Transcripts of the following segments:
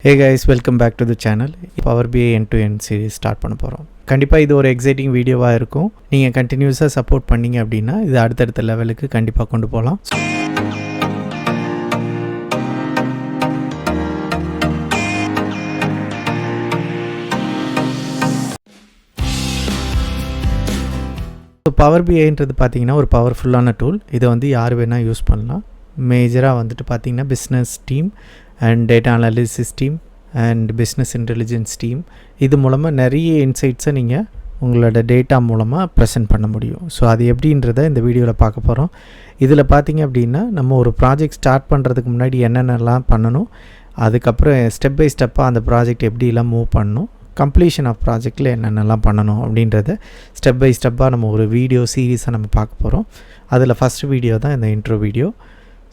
Hey guys, welcome back to the channel. Power BI end-to-end series start பண்ண போகிறோம். கண்டிப்பாக இது ஒரு எக்ஸைட்டிங் வீடியோவாக இருக்கும். நீங்கள் கண்டினியூஸாக சப்போர்ட் பண்ணிங்க அப்படின்னா இது அடுத்தடுத்த லெவலுக்கு கண்டிப்பாக கொண்டு போகலாம். ஸோ பவர் பிஐன்றது பார்த்தீங்கன்னா ஒரு பவர்ஃபுல்லான டூல். இதை வந்து யார் வேணால் யூஸ் பண்ணலாம். மேஜராக வந்துட்டு பார்த்தீங்கன்னா business team and data analysis team and business intelligence team இது மூலமாக நிறைய இன்சைட்ஸை நீங்கள் உங்களோட டேட்டா மூலமாக ப்ரெசென்ட் பண்ண முடியும். ஸோ அது எப்படின்றத இந்த வீடியோவில் பார்க்க போகிறோம். இதில் பார்த்திங்க அப்படின்னா நம்ம ஒரு ப்ராஜெக்ட் ஸ்டார்ட் பண்ணுறதுக்கு முன்னாடி என்னென்னலாம் பண்ணணும், அதுக்கப்புறம் ஸ்டெப் பை ஸ்டெப்பாக அந்த ப்ராஜெக்ட் எப்படிலாம் மூவ் பண்ணணும், கம்ப்ளீஷன் ஆஃப் ப்ராஜெக்டில் என்னென்னலாம் பண்ணணும் அப்படின்றத ஸ்டெப் பை ஸ்டெப்பாக நம்ம ஒரு வீடியோ சீரீஸை நம்ம பார்க்க போகிறோம். அதில் ஃபஸ்ட்டு வீடியோ தான் இந்த இன்ட்ரோ வீடியோ.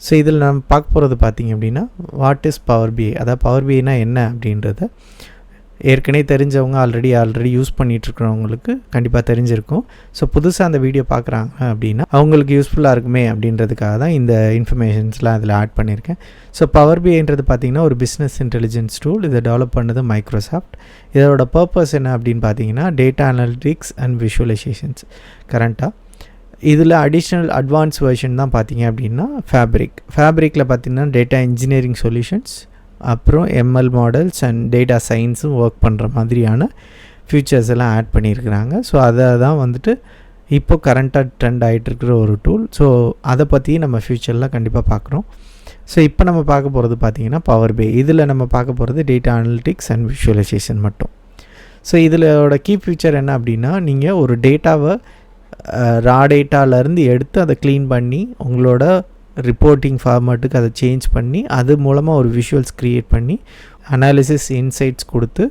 ஸோ இதில் நம்ம பார்க்க போகிறது பார்த்திங்க அப்படின்னா வாட் இஸ் பவர் பிஐ, அதாவது பவர் பிஐனா என்ன அப்படின்றத ஏற்கனவே தெரிஞ்சவங்க ஆல்ரெடி யூஸ் பண்ணிகிட்ருக்கிறவங்களுக்கு கண்டிப்பாக தெரிஞ்சிருக்கும். ஸோ புதுசாக அந்த வீடியோ பார்க்குறாங்க அப்படின்னா அவங்களுக்கு யூஸ்ஃபுல்லாக இருக்குமே அப்படின்றதுக்காக தான் இந்த இன்ஃபர்மேஷன்ஸ்லாம் அதில் ஆட் பண்ணியிருக்கேன். ஸோ பவர் பிஐன்றது பார்த்திங்கன்னா ஒரு பிஸ்னஸ் இன்டெலிஜென்ஸ் டூல். இதை டெவலப் பண்ணது மைக்ரோசாஃப்ட். இதோட பர்பஸ் என்ன அப்படின்னு பார்த்தீங்கன்னா டேட்டா அனாலிட்டிக்ஸ் அண்ட் விஷுவலைசேஷன்ஸ். கரண்ட்டாக இதில் அடிஷ்னல் அட்வான்ஸ் வெர்ஷன் தான் பார்த்திங்க அப்படின்னா ஃபேப்ரிக்கில் பார்த்திங்கன்னா டேட்டா இன்ஜினியரிங் சொல்யூஷன்ஸ், அப்புறம் எம்எல் மாடல்ஸ் அண்ட் டேட்டா சயின்ஸும் ஒர்க் பண்ணுற மாதிரியான ஃபியூச்சர்ஸ் எல்லாம் ஆட் பண்ணியிருக்கிறாங்க. ஸோ அதை தான் வந்துட்டு இப்போ கரண்ட்டாக ட்ரெண்ட் ஆகிட்டுருக்கிற ஒரு டூல். ஸோ அதை பற்றி நம்ம ஃப்யூச்சரில் கண்டிப்பாக பார்க்குறோம். ஸோ இப்போ நம்ம பார்க்க போகிறது பார்த்திங்கன்னா பவர் பிஐ. இதில் நம்ம பார்க்க போகிறது டேட்டா அனலிட்டிக்ஸ் அண்ட் விஷுவலைசேஷன் மட்டும். ஸோ இதிலோட கீ ஃபியூச்சர் என்ன அப்படின்னா நீங்கள் ஒரு டேட்டாவை ரா டேட்டாவிலேருந்து எடுத்து அதை க்ளீன் பண்ணி உங்களோட ரிப்போர்ட்டிங் ஃபார்மேட்டுக்கு அதை சேஞ்ச் பண்ணி அது மூலமாக ஒரு விஷுவல்ஸ் க்ரியேட் பண்ணி அனாலிசிஸ் இன்சைட்ஸ் கொடுத்து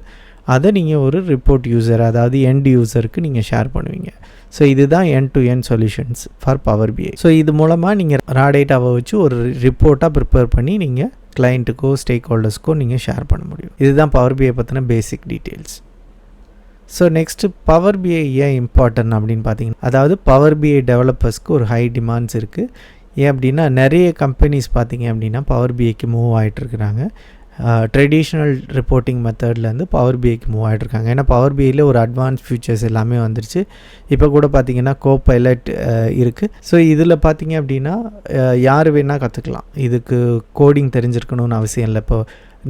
அதை நீங்கள் ஒரு ரிப்போர்ட் யூசர், அதாவது எண்ட் யூசருக்கு நீங்கள் ஷேர் பண்ணுவீங்க. ஸோ இதுதான் end to end solutions for Power BI. So இது மூலமாக நீங்கள் ரா டேட்டாவை வச்சு ஒரு ரிப்போர்ட்டாக ப்ரிப்பேர் பண்ணி நீங்கள் கிளைண்ட்டுக்கோ ஸ்டேக் ஹோல்டர்ஸ்க்கோ நீங்கள் ஷேர் பண்ண முடியும். இதுதான் பவர் பிஐ பற்றின basic details. So next Power BI ஏன் இம்பார்ட்டன்ட் அப்படின்னு பார்த்தீங்கன்னா, அதாவது பவர் பிஐ டெவலப்பர்ஸ்க்கு ஒரு ஹை டிமாண்ட்ஸ் இருக்குது. ஏன் அப்படின்னா நிறைய கம்பெனிஸ் பார்த்திங்க அப்படின்னா பவர் பிஐக்கு மூவ் ஆகிட்டுருக்குறாங்க. ட்ரெடிஷ்னல் ரிப்போர்ட்டிங் மெத்தட்லேருந்து பவர் பிஐக்கு மூவ் ஆகிட்ருக்காங்க. ஏன்னா பவர் பிஐயில் ஒரு அட்வான்ஸ் ஃபியூச்சர்ஸ் எல்லாமே வந்துருச்சு. இப்போ கூட பார்த்திங்கன்னா கோபைலட் இருக்குது. ஸோ இதில் பார்த்திங்க அப்படின்னா யார் வேணால் கற்றுக்கலாம். இதுக்கு கோடிங் தெரிஞ்சிருக்கணும்னு அவசியம் இல்லை. இப்போ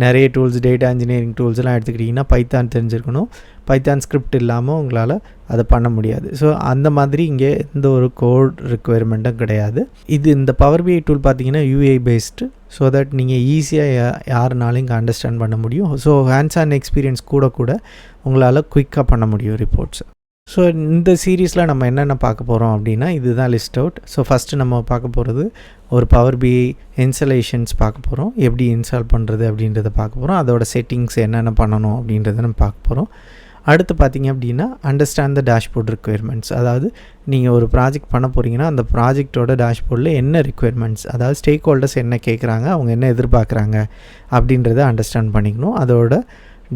நிறைய டூல்ஸ், டேட்டா இன்ஜினியரிங் டூல்ஸ்லாம் எடுத்துக்கிட்டிங்கன்னா பைத்தான் தெரிஞ்சிருக்கணும். பைத்தான் ஸ்கிரிப்ட் இல்லாமல் உங்களால் அதை பண்ண முடியாது. ஸோ அந்த மாதிரி இங்கே எந்த ஒரு கோட் ரிக்குவயர்மெண்ட்டும் கிடையாது. இந்த பவர் பிஐ டூல் பார்த்திங்கன்னா யூஏ பேஸ்டு. ஸோ தட் நீங்கள் ஈஸியாக யாருனாலும் இங்கே அண்டர்ஸ்டாண்ட் பண்ண முடியும். ஸோ ஹேண்ட்ஸ் ஆன் எக்ஸ்பீரியன்ஸ் கூட உங்களால் குயிக்காக பண்ண முடியும் ரிப்போர்ட்ஸ். ஸோ இந்த சீரீஸில் நம்ம என்னென்ன பார்க்க போகிறோம் அப்படின்னா இதுதான் லிஸ்ட் அவுட். ஸோ ஃபஸ்ட்டு நம்ம பார்க்க போகிறது ஒரு பவர் பிஐ இன்ஸ்டாலேஷன்ஸ் பார்க்க போகிறோம். எப்படி இன்ஸ்டால் பண்ணுறது அப்படின்றத பார்க்க போகிறோம். அதோட செட்டிங்ஸ் என்னென்ன பண்ணணும் அப்படின்றத நம்ம பார்க்க போகிறோம். அடுத்து பார்த்திங்க அப்படின்னா அண்டர்ஸ்டாண்ட் த டேஷ்போர்ட் ரிக்குவயர்மெண்ட்ஸ். அதாவது நீங்கள் ஒரு ப்ராஜெக்ட் பண்ண போகிறீங்கன்னா அந்த ப்ராஜெக்டோட டேஷ்போர்டில் என்ன ரிக்குவயர்மெண்ட்ஸ், அதாவது ஸ்டேக் ஹோல்டர்ஸ் என்ன கேட்குறாங்க, அவங்க என்ன எதிர்பார்க்குறாங்க அப்படின்றத அண்டர்ஸ்டாண்ட் பண்ணிக்கணும். அதோட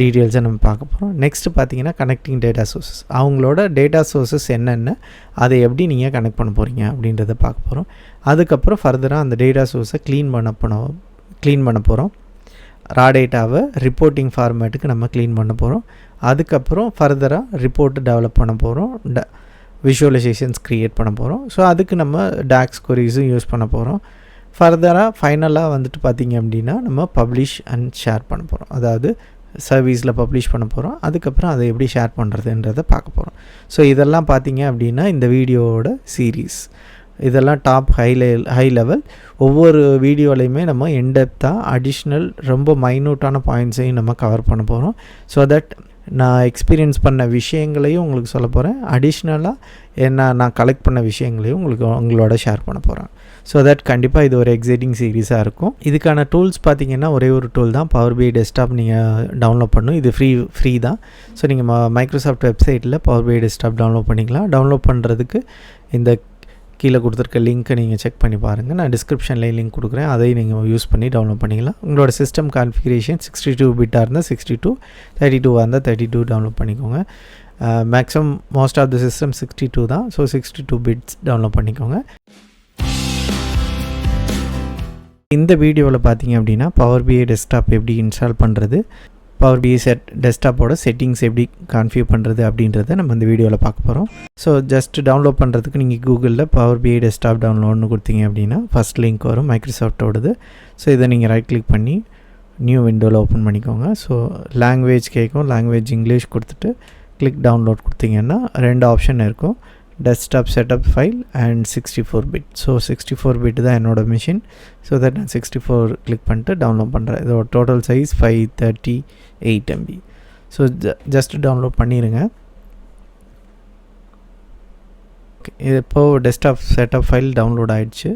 டீட்டெயில்ஸை நம்ம பார்க்க போகிறோம். நெக்ஸ்ட்டு பார்த்திங்கன்னா கனெக்டிங் டேட்டா சோர்ஸஸ். அவங்களோட டேட்டா சோர்ஸஸ் என்னென்ன, அதை எப்படி நீங்கள் கனெக்ட் பண்ண போகிறீங்க அப்படின்றத பார்க்க போகிறோம். அதுக்கப்புறம் ஃபர்தராக அந்த டேட்டா சோர்ஸை க்ளீன் பண்ண போகிறோம். ரா டேட்டாவை ரிப்போர்ட்டிங் ஃபார்மேட்டுக்கு நம்ம க்ளீன் பண்ண போகிறோம். அதுக்கப்புறம் ஃபர்தராக ரிப்போர்ட்டு டெவலப் பண்ண போகிறோம். விஷுவலைசேஷன்ஸ் க்ரியேட் பண்ண போகிறோம். ஸோ அதுக்கு நம்ம டாக்ஸ் கொரீஸும் யூஸ் பண்ண போகிறோம். ஃபர்தராக ஃபைனலாக வந்துட்டு பார்த்திங்க அப்படின்னா நம்ம பப்ளிஷ் அண்ட் ஷேர் பண்ண போகிறோம். அதாவது சர்வீஸில் பப்ளிஷ் பண்ண போகிறோம். அதுக்கப்புறம் அதை எப்படி ஷேர் பண்ணுறதுன்றதை பார்க்க போகிறோம். ஸோ இதெல்லாம் பார்த்திங்க அப்படின்னா இந்த வீடியோவோட சீரீஸ். இதெல்லாம் டாப் ஹை லெவல். ஒவ்வொரு வீடியோலையுமே நம்ம இன்டெப்த்தாக அடிஷ்னல் ரொம்ப மைன்யூட்டான பாயிண்ட்ஸையும் நம்ம கவர் பண்ண போகிறோம். ஸோ தட் நான் எக்ஸ்பீரியன்ஸ் பண்ண விஷயங்களையும் உங்களுக்கு சொல்ல போகிறேன். அடிஷ்னலாக நான் கலெக்ட் பண்ண விஷயங்களையும் உங்களோட ஷேர் பண்ண போகிறேன். ஸோ தட் கண்டிப்பாக இது ஒரு எக்ஸைட்டிங் சீரீஸாக இருக்கும். இதுக்கான டூல்ஸ் பார்த்திங்கன்னா ஒரே ஒரு டூல் தான், பவர் பிஐ டெஸ்க்டாப் நீங்கள் டவுன்லோட் பண்ணணும். இது ஃப்ரீ தான். ஸோ நீங்கள் மைக்ரோசாஃப்ட் வெப்சைட்டில் பவர் பிஐ டெஸ்க்டாப் டவுன்லோட் பண்ணிக்கலாம். டவுன்லோட் பண்ணுறதுக்கு இந்த கீழே கொடுத்துருக்க லிங்க்கை நீங்கள் செக் பண்ணி பாருங்கள். நான் டிஸ்கிரிப்ஷனில் லிங்க் கொடுக்குறேன். அதையும் நீங்கள் யூஸ் பண்ணி டவுன்லோட் பண்ணிக்கலாம். உங்களோட சிஸ்டம் கான்ஃபிகரேஷன் 62 பிட்டாக இருந்தால் 62, 32 இருந்தால் 32 டவுன்லோட் பண்ணிக்கோங்க. Maximum most of the system 62 தான். ஸோ 62 பிட்ஸ் டவுன்லோட் பண்ணிக்கோங்க. இந்த வீடியோவில் பார்த்தீங்க அப்படின்னா பவர் பிஐ டெஸ்க்டாப் எப்படி இன்ஸ்டால் பண்ணுறது, பவர் பிஐ டெஸ்க்டாப்போட செட்டிங்ஸ் எப்படி கான்ஃபிகர் பண்ணுறது அப்படின்றத நம்ம இந்த வீடியோவில் பார்க்க போகிறோம். ஸோ ஜஸ்ட் டவுன்லோட் பண்ணுறதுக்கு நீங்கள் கூகுளில் பவர் பிஐ டெஸ்க்டாப் டவுன்லோட்னு கொடுத்தீங்க அப்படின்னா ஃபஸ்ட் லிங்க் வரும் மைக்ரோசாஃப்டோடது. ஸோ இதை நீங்கள் ரைட் கிளிக் பண்ணி நியூ விண்டோவில் ஓப்பன் பண்ணிக்கோங்க. ஸோ லாங்குவேஜ் கேட்கும், லாங்குவேஜ் இங்கிலீஷ் கொடுத்துட்டு கிளிக் டவுன்லோட் கொடுத்தீங்கன்னா 2 ஆப்ஷன் இருக்கும், desktop setup file and 64 bit. So 64 bit தான் என்னோடய மிஷின். ஸோ தட் நான் 64 கிளிக் பண்ணிட்டு டவுன்லோட் பண்ணுறேன். இதோட total size 538 MB. So just download பண்ணிடுங்க. ஓகே, இப்போது டெஸ்க்டாப் செட்டப் ஃபைல் டவுன்லோட் ஆகிடுச்சு.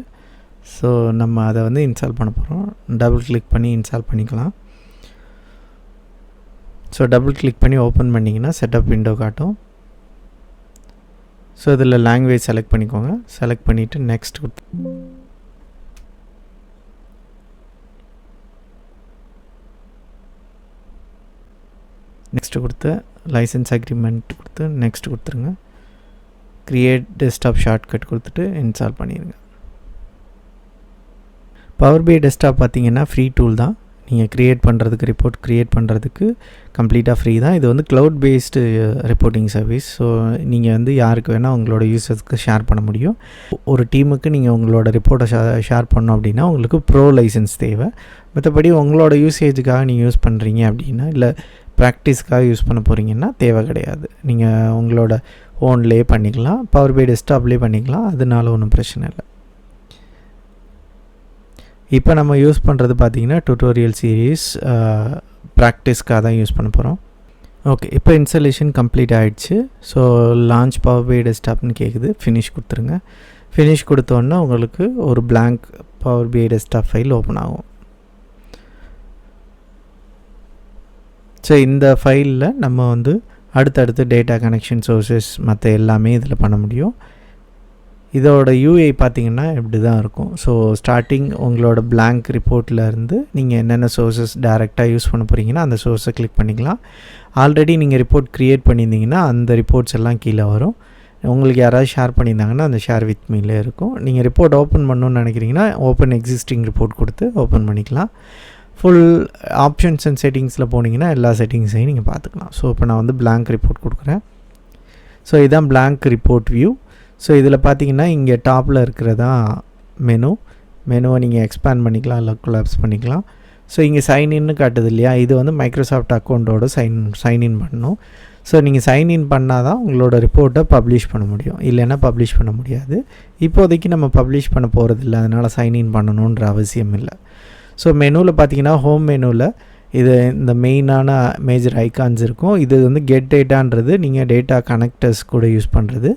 ஸோ நம்ம அதை வந்து இன்ஸ்டால் பண்ண போகிறோம். டபுள் கிளிக் பண்ணி இன்ஸ்டால் பண்ணிக்கலாம். ஸோ டபுள் கிளிக் பண்ணி ஓப்பன் பண்ணிங்கன்னா செட்டப் விண்டோ காட்டும். ஸோ இதில் லாங்குவேஜ் செலக்ட் பண்ணிக்கோங்க. செலக்ட் பண்ணிவிட்டு நெக்ஸ்ட் கொடுத்து லைசன்ஸ் அக்ரிமெண்ட் கொடுத்து நெக்ஸ்ட் கொடுத்துருங்க. க்ரியேட் டெஸ்க்டாப் ஷார்ட்கட் கொடுத்துட்டு இன்ஸ்டால் பண்ணிடுங்க. பவர் பிஐ டெஸ்க்டாப் பார்த்தீங்கன்னா ஃப்ரீ டூல் தான். நீங்கள் க்ரியேட் பண்ணுறதுக்கு, ரிப்போர்ட் க்ரியேட் பண்ணுறதுக்கு கம்ப்ளீட்டாக ஃப்ரீ தான். இது வந்து cloud based reporting service. So நீங்கள் வந்து யாருக்கு வேணால் உங்களோட யூசர்ஸ்க்கு ஷேர் பண்ண முடியும். ஒரு டீமுக்கு நீங்கள் உங்களோட ரிப்போர்ட்டை ஷேர் பண்ணோம் அப்படின்னா உங்களுக்கு ப்ரோ லைசன்ஸ் தேவை. மற்றபடி உங்களோட யூசேஜுக்காக நீங்கள் யூஸ் பண்ணுறீங்க அப்படின்னா, இல்லை ப்ராக்டிஸ்க்காக யூஸ் பண்ண போகிறீங்கன்னா தேவை கிடையாது. நீங்கள் உங்களோட ஓன்லேயே பண்ணிக்கலாம், பவர் பிஐ டெஸ்க்டாப்லேயே பண்ணிக்கலாம். அதனால ஒன்றும் பிரச்சனை இல்லை. இப்போ நம்ம யூஸ் பண்ணுறது பார்த்திங்கன்னா டியூட்டோரியல் சீரீஸ் ப்ராக்டிஸ்க்காக தான் யூஸ் பண்ண போகிறோம். ஓகே, இப்போ இன்ஸ்டாலேஷன் கம்ப்ளீட் ஆகிடுச்சு. ஸோ லான்ச் பவர் பிஐ டெஸ்க்டாப்னு கேட்குது. ஃபினிஷ் கொடுத்துருங்க. ஃபினிஷ் கொடுத்தோன்னா உங்களுக்கு ஒரு blank Power BI desktop file open ஆகும். ஸோ இந்த ஃபைலில் நம்ம வந்து அடுத்தடுத்து டேட்டா கனெக்ஷன் சோர்ஸஸ் மற்ற எல்லாமே இதில் பண்ண முடியும். இதோட யூஐ பார்த்திங்கன்னா இப்படி தான் இருக்கும். ஸோ ஸ்டார்டிங் உங்களோட பிளாங்க் ரிப்போர்ட்டில் இருந்து நீங்கள் என்னென்ன சோர்ஸஸ் டைரெக்டாக யூஸ் பண்ண போகிறீங்கன்னா அந்த சோர்ஸை கிளிக் பண்ணிக்கலாம். ஆல்ரெடி நீங்கள் ரிப்போர்ட் க்ரியேட் பண்ணியிருந்தீங்கன்னா அந்த ரிப்போர்ட்ஸ் எல்லாம் கீழே வரும். உங்களுக்கு யாராவது ஷேர் பண்ணியிருந்தாங்கன்னா அந்த ஷேர் வித் மீலே இருக்கும். நீங்கள் ரிப்போர்ட் ஓப்பன் பண்ணணுன்னு நினைக்கிறீங்கன்னா ஓப்பன் எக்ஸிஸ்டிங் ரிப்போர்ட் கொடுத்து ஓப்பன் பண்ணிக்கலாம். ஃபுல் ஆப்ஷன்ஸ் அண்ட் செட்டிங்ஸில் போனீங்கன்னா எல்லா செட்டிங்ஸையும் நீங்கள் பார்த்துக்கலாம். ஸோ இப்போ நான் வந்து பிளாங்க் ரிப்போர்ட் கொடுக்குறேன். ஸோ இதுதான் பிளாங்க் ரிப்போர்ட் வியூ. ஸோ இதில் பார்த்தீங்கன்னா இங்கே டாப்பில் இருக்கிறதான் மெனுவை நீங்கள் எக்ஸ்பேண்ட் பண்ணிக்கலாம், இல்லை கொலாப்ஸ் பண்ணிக்கலாம். ஸோ இங்கே சைன்இன்னு காட்டுது இல்லையா, இது வந்து மைக்ரோசாஃப்ட் அக்கௌண்ட்டோட சைன்இன் பண்ணணும். ஸோ நீங்கள் சைன்இன் பண்ணால் தான் உங்களோட ரிப்போர்ட்டை பப்ளிஷ் பண்ண முடியும், இல்லைன்னா பப்ளிஷ் பண்ண முடியாது. இப்போதைக்கு நம்ம பப்ளிஷ் பண்ண போகிறதில்ல, அதனால் சைன்இன் பண்ணணுன்ற அவசியம் இல்லை. ஸோ மெனுவில் பார்த்தீங்கன்னா ஹோம் மெனுவில் இது இந்த மெயினான மேஜர் ஐக்கான்ஸ் இருக்கும். இது வந்து கெட் டேட்டான்றது நீங்கள் டேட்டா கனெக்டர்ஸ் கூட யூஸ் பண்ணுறது.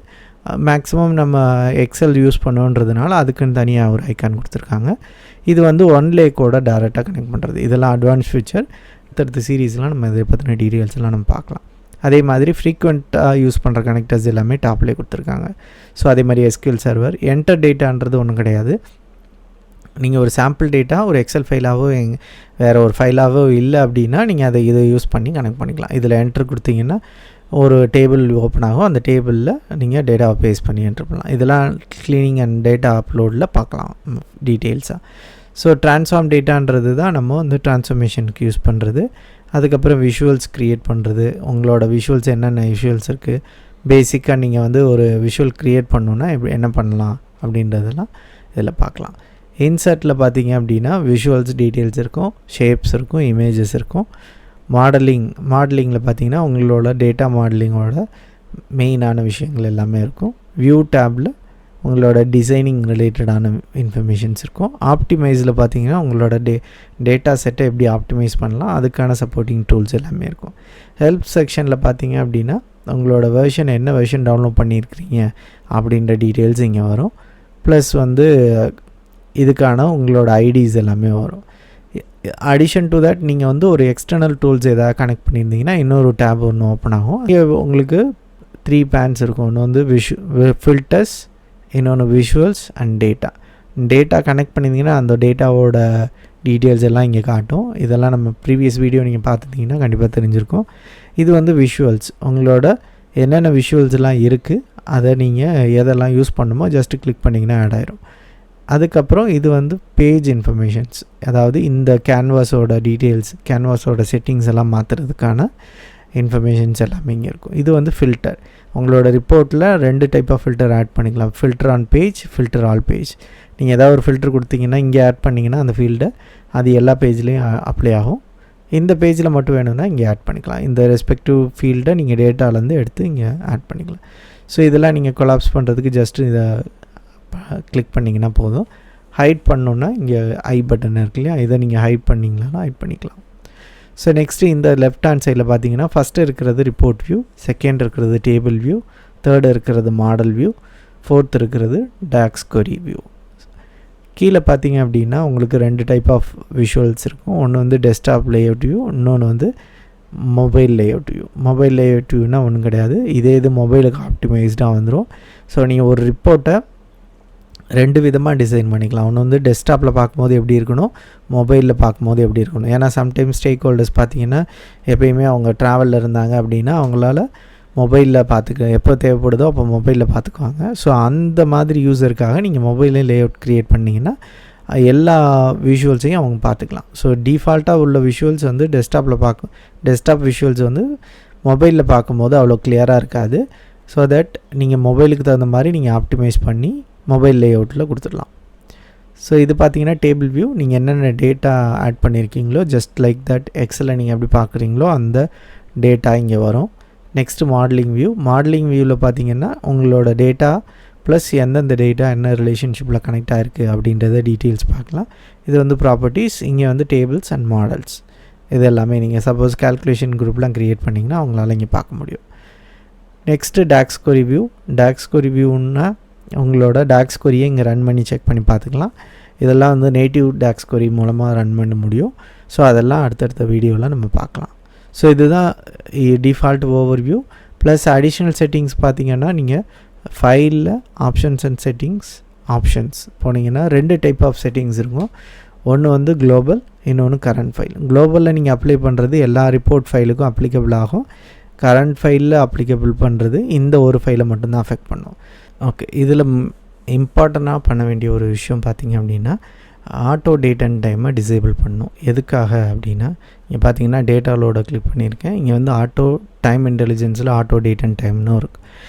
மேக்ஸிமம் நம்ம எக்ஸல் யூஸ் பண்ணுன்றதுனால அதுக்குன்னு தனியாக ஒரு ஐக்கான் கொடுத்துருக்காங்க. இது வந்து ஒன்லேக்கோட டேரெக்டாக கனெக்ட் பண்ணுறது. இதெல்லாம் அட்வான்ஸ் ஃபீச்சர். அடுத்த சீரீஸ்லாம் நம்ம இதை பற்றின டீட்டெயில்ஸ் எல்லாம் நம்ம பார்க்கலாம். அதே மாதிரி ஃப்ரீக்வெண்ட்டாக யூஸ் பண்ணுற கனெக்டர்ஸ் எல்லாமே டாப்லேயே கொடுத்துருக்காங்க. ஸோ அதே மாதிரி எஸ்கியூஎல் சர்வர். என்டர் டேட்டான்றது ஒன்றும் கிடையாது. நீங்கள் ஒரு சாம்பிள் டேட்டா ஒரு எக்ஸல் ஃபைலாவோ வேறு ஒரு ஃபைலாவோ இல்லை அப்படின்னா நீங்கள் இதை யூஸ் பண்ணி கனெக்ட் பண்ணிக்கலாம். இதில் என்டர் கொடுத்தீங்கன்னா ஒரு டேபிள் ஓப்பன் ஆகும். அந்த டேபிளில் நீங்கள் டேட்டாவை பேஸ்ட் பண்ணி என்டர் பண்ணலாம். இதெல்லாம் க்ளீனிங் அண்ட் டேட்டா அப்லோடில் பார்க்கலாம் டீட்டெயில்ஸாக. ஸோ ட்ரான்ஸ்ஃபார்ம் டேட்டான்றது தான் நம்ம வந்து ட்ரான்ஸ்ஃபர்மேஷனுக்கு யூஸ் பண்ணுறது. அதுக்கப்புறம் விஷுவல்ஸ் க்ரியேட் பண்ணுறது. உங்களோட விஷுவல்ஸ் என்னென்ன விஷுவல்ஸ் இருக்குது, பேசிக்காக நீங்கள் வந்து ஒரு விஷுவல் க்ரியேட் பண்ணணுன்னா என்ன பண்ணலாம் அப்படின்றதெல்லாம் இதில் பார்க்கலாம். இன்சர்ட்டில் பார்த்தீங்க அப்படின்னா விஷுவல்ஸ் டீட்டெயில்ஸ் இருக்கும், ஷேப்ஸ் இருக்கும், இமேஜஸ் இருக்கும். மாடலிங்கில் பார்த்தீங்கன்னா உங்களோட டேட்டா மாடலிங்கோட மெயினான விஷயங்கள் எல்லாமே இருக்கும். வியூ டேப்பில் உங்களோட டிசைனிங் ரிலேட்டடான இன்ஃபர்மேஷன்ஸ் இருக்கும். ஆப்டிமைஸில் பார்த்தீங்கன்னா உங்களோட டேட்டா செட்டை எப்படி ஆப்டிமைஸ் பண்ணலாம் அதுக்கான சப்போர்ட்டிங் டூல்ஸ் எல்லாமே இருக்கும். ஹெல்ப் செக்ஷனில் பார்த்தீங்க அப்படின்னா உங்களோட என்ன வெர்ஷன் டவுன்லோட் பண்ணியிருக்கிறீங்க அப்படின்ற டீட்டெயில்ஸ் இங்கே வரும். ப்ளஸ் வந்து இதுக்கான உங்களோட ஐடிஸ் எல்லாமே வரும். அடிஷன் டு தட் நீங்கள் வந்து ஒரு எக்ஸ்டர்னல் டூல்ஸ் எதாவது கனெக்ட் பண்ணியிருந்தீங்கன்னா இன்னொரு டேப் ஒன்று ஓப்பன் ஆகும். உங்களுக்கு 3 பேன்ஸ் இருக்கும். ஒன்று வந்து ஃபில்டர்ஸ், இன்னொன்று விஷுவல்ஸ் அண்ட் டேட்டா கனெக்ட் பண்ணியிருந்தீங்கன்னா அந்த டேட்டாவோட டீட்டெயில்ஸ் எல்லாம் இங்கே காட்டும். இதெல்லாம் நம்ம ப்ரீவியஸ் வீடியோ நீங்கள் பார்த்துட்டிங்கன்னா கண்டிப்பாக தெரிஞ்சிருக்கும். இது வந்து விஷுவல்ஸ். உங்களோட என்னென்ன விஷுவல்ஸ்லாம் இருக்குது அதை நீங்கள் எதெல்லாம் யூஸ் பண்ணுமோ ஜஸ்ட்டு கிளிக் பண்ணிங்கன்னா ஆட் ஆயிரும். அதுக்கப்புறம் இது வந்து பேஜ் இன்ஃபர்மேஷன்ஸ், அதாவது இந்த கேன்வாஸோட டீட்டெயில்ஸ், கேன்வாஸோட செட்டிங்ஸ் எல்லாம் மாற்றுறதுக்கான இன்ஃபர்மேஷன்ஸ் எல்லாமே இங்கே இருக்கும். இது வந்து ஃபில்டர். உங்களோட ரிப்போர்ட்டில் 2 டைப் ஆஃப் ஃபில்டர் ஆட் பண்ணிக்கலாம். Filter on page, filter all page. நீங்கள் ஏதாவது ஒரு ஃபில்டர் கொடுத்தீங்கன்னா இங்கே ஆட் பண்ணிங்கன்னா அந்த ஃபீல்டை அது எல்லா பேஜ்லேயும் அப்ளை ஆகும். இந்த பேஜில் மட்டும் வேணும்னா இங்கே ஆட் பண்ணிக்கலாம். இந்த ரெஸ்பெக்டிவ் ஃபீல்டை நீங்கள் டேட்டாலேருந்து எடுத்து இங்கே ஆட் பண்ணிக்கலாம். ஸோ இதெல்லாம் நீங்கள் கொலாப்ஸ் பண்ணுறதுக்கு ஜஸ்ட்டு இதை கிளிக் பண்ணிங்கன்னா போதும். ஹைட் பண்ணணுன்னா இங்கே ஐ பட்டன் இருக்கு இல்லையா, இதை நீங்கள் ஹைட் பண்ணிங்களான்னா ஹைட் பண்ணிக்கலாம். ஸோ நெக்ஸ்ட்டு இந்த லெஃப்ட் ஹேண்ட் சைடில் பார்த்தீங்கன்னா ஃபஸ்ட்டு இருக்கிறது ரிப்போர்ட் வியூ, செகண்ட் இருக்கிறது டேபிள் வியூ, தேர்டு இருக்கிறது மாடல் வியூ, ஃபோர்த் இருக்கிறது டாக்ஸ் கொரி வியூ. கீழே பார்த்தீங்க அப்படின்னா உங்களுக்கு 2 டைப் ஆஃப் விஷுவல்ஸ் இருக்கும். ஒன்று வந்து டெஸ்க்டாப் லேஅவுட் வியூ, இன்னொன்று வந்து mobile layout view. Mobile layout வியூனால் ஒன்றும் கிடையாது, இது மொபைலுக்கு ஆப்டிமைஸ்டாக வந்துடும். ஸோ நீங்கள் ஒரு ரிப்போர்ட்டை 2 விதமாக டிசைன் பண்ணிக்கலாம். ஒன்று வந்து டெஸ்க்டாப்பில் பார்க்கும்போது எப்படி இருக்கணும், மொபைலில் பார்க்கும்போது எப்படி இருக்கணும். ஏன்னா சம்டைம்ஸ் ஸ்டேக் ஹோல்டர்ஸ் பார்த்தீங்கன்னா எப்போயுமே அவங்க ட்ராவலில் இருந்தாங்க அப்படின்னா அவங்களால மொபைலில் எப்போ தேவைப்படுதோ அப்போ மொபைலில் பார்த்துக்குவாங்க. ஸோ அந்த மாதிரி யூஸருக்காக நீங்கள் மொபைலே லேஅவுட் க்ரியேட் பண்ணிங்கன்னா எல்லா விஷுவல்ஸையும் அவங்க பார்த்துக்கலாம். ஸோ டிஃபால்ட்டாக உள்ள விஷுவல்ஸ் வந்து டெஸ்க்டாப் விஷுவல்ஸ் வந்து மொபைலில் பார்க்கும்போது அவ்வளோ கிளியராக இருக்காது. ஸோ தட் நீங்கள் மொபைலுக்கு தகுந்த மாதிரி நீங்கள் ஆப்டிமைஸ் பண்ணி மொபைல் லேஅவுட்டில் கொடுத்துடலாம். ஸோ இது பார்த்தீங்கன்னா டேபிள் வியூ. நீங்கள் என்னென்ன டேட்டா ஆட் பண்ணியிருக்கீங்களோ ஜஸ்ட் லைக் தட் எக்ஸலில் நீங்கள் எப்படி பார்க்குறீங்களோ அந்த டேட்டா இங்கே வரும். Next modelling view. மாடலிங் வியூவில் பார்த்தீங்கன்னா உங்களோட டேட்டா ப்ளஸ் எந்தெந்த டேட்டா என்ன ரிலேஷன்ஷிப்பில் கனெக்ட் ஆகிருக்கு அப்படின்றத டீட்டெயில்ஸ் பார்க்கலாம். இது வந்து ப்ராப்பர்ட்டிஸ். இங்கே வந்து டேபிள்ஸ் அண்ட் மாடல்ஸ். இது எல்லாமே நீங்கள் சப்போஸ் கால்குலேஷன் குரூப்லாம் க்ரியேட் பண்ணிங்கன்னா அவங்களால இங்கே பார்க்க முடியும். நெக்ஸ்ட்டு டாக்ஸ் கொரி வியூ. டாக்ஸ் கொரி வியூன்னா உங்களோட டாக்ஸ் கொரியை இங்கே ரன் பண்ணி செக் பண்ணி பார்த்துக்கலாம். இதெல்லாம் வந்து நேட்டிவ் டாக்ஸ் கொரி மூலமாக ரன் பண்ண முடியும். ஸோ அதெல்லாம் அடுத்தடுத்த வீடியோவில் நம்ம பார்க்கலாம். ஸோ இதுதான் default over view. Plus additional settings பார்த்திங்கன்னா நீங்கள் ஃபைலில் ஆப்ஷன்ஸ் அண்ட் செட்டிங்ஸ் ஆப்ஷன்ஸ் போனீங்கன்னா 2 டைப் ஆஃப் செட்டிங்ஸ் இருக்கும். ஒன்று வந்து குளோபல், இன்னொன்று கரண்ட் ஃபைல். குளோபலில் நீங்கள் அப்ளை பண்ணுறது எல்லா ரிப்போர்ட் ஃபைலுக்கும் அப்ளிகபிள் ஆகும். கரண்ட் ஃபைலில் அப்ளிகபிள் பண்ணுறது இந்த ஒரு ஃபைலை மட்டும்தான் அஃபெக்ட் பண்ணும். ஓகே, இதில் இம்பார்ட்டண்ட்டாக பண்ண வேண்டிய ஒரு விஷயம் பார்த்திங்க அப்படின்னா ஆட்டோ டேட் அண்ட் டைமை டிசேபிள் பண்ணணும். எதுக்காக அப்படின்னா இங்கே பார்த்தீங்கன்னா டேட்டா லோடை கிளிக் பண்ணியிருக்கேன். இங்கே வந்து ஆட்டோ டைம் இன்டெலிஜென்ஸில் ஆட்டோ டேட் அண்ட் டைம்னு இருக்குது.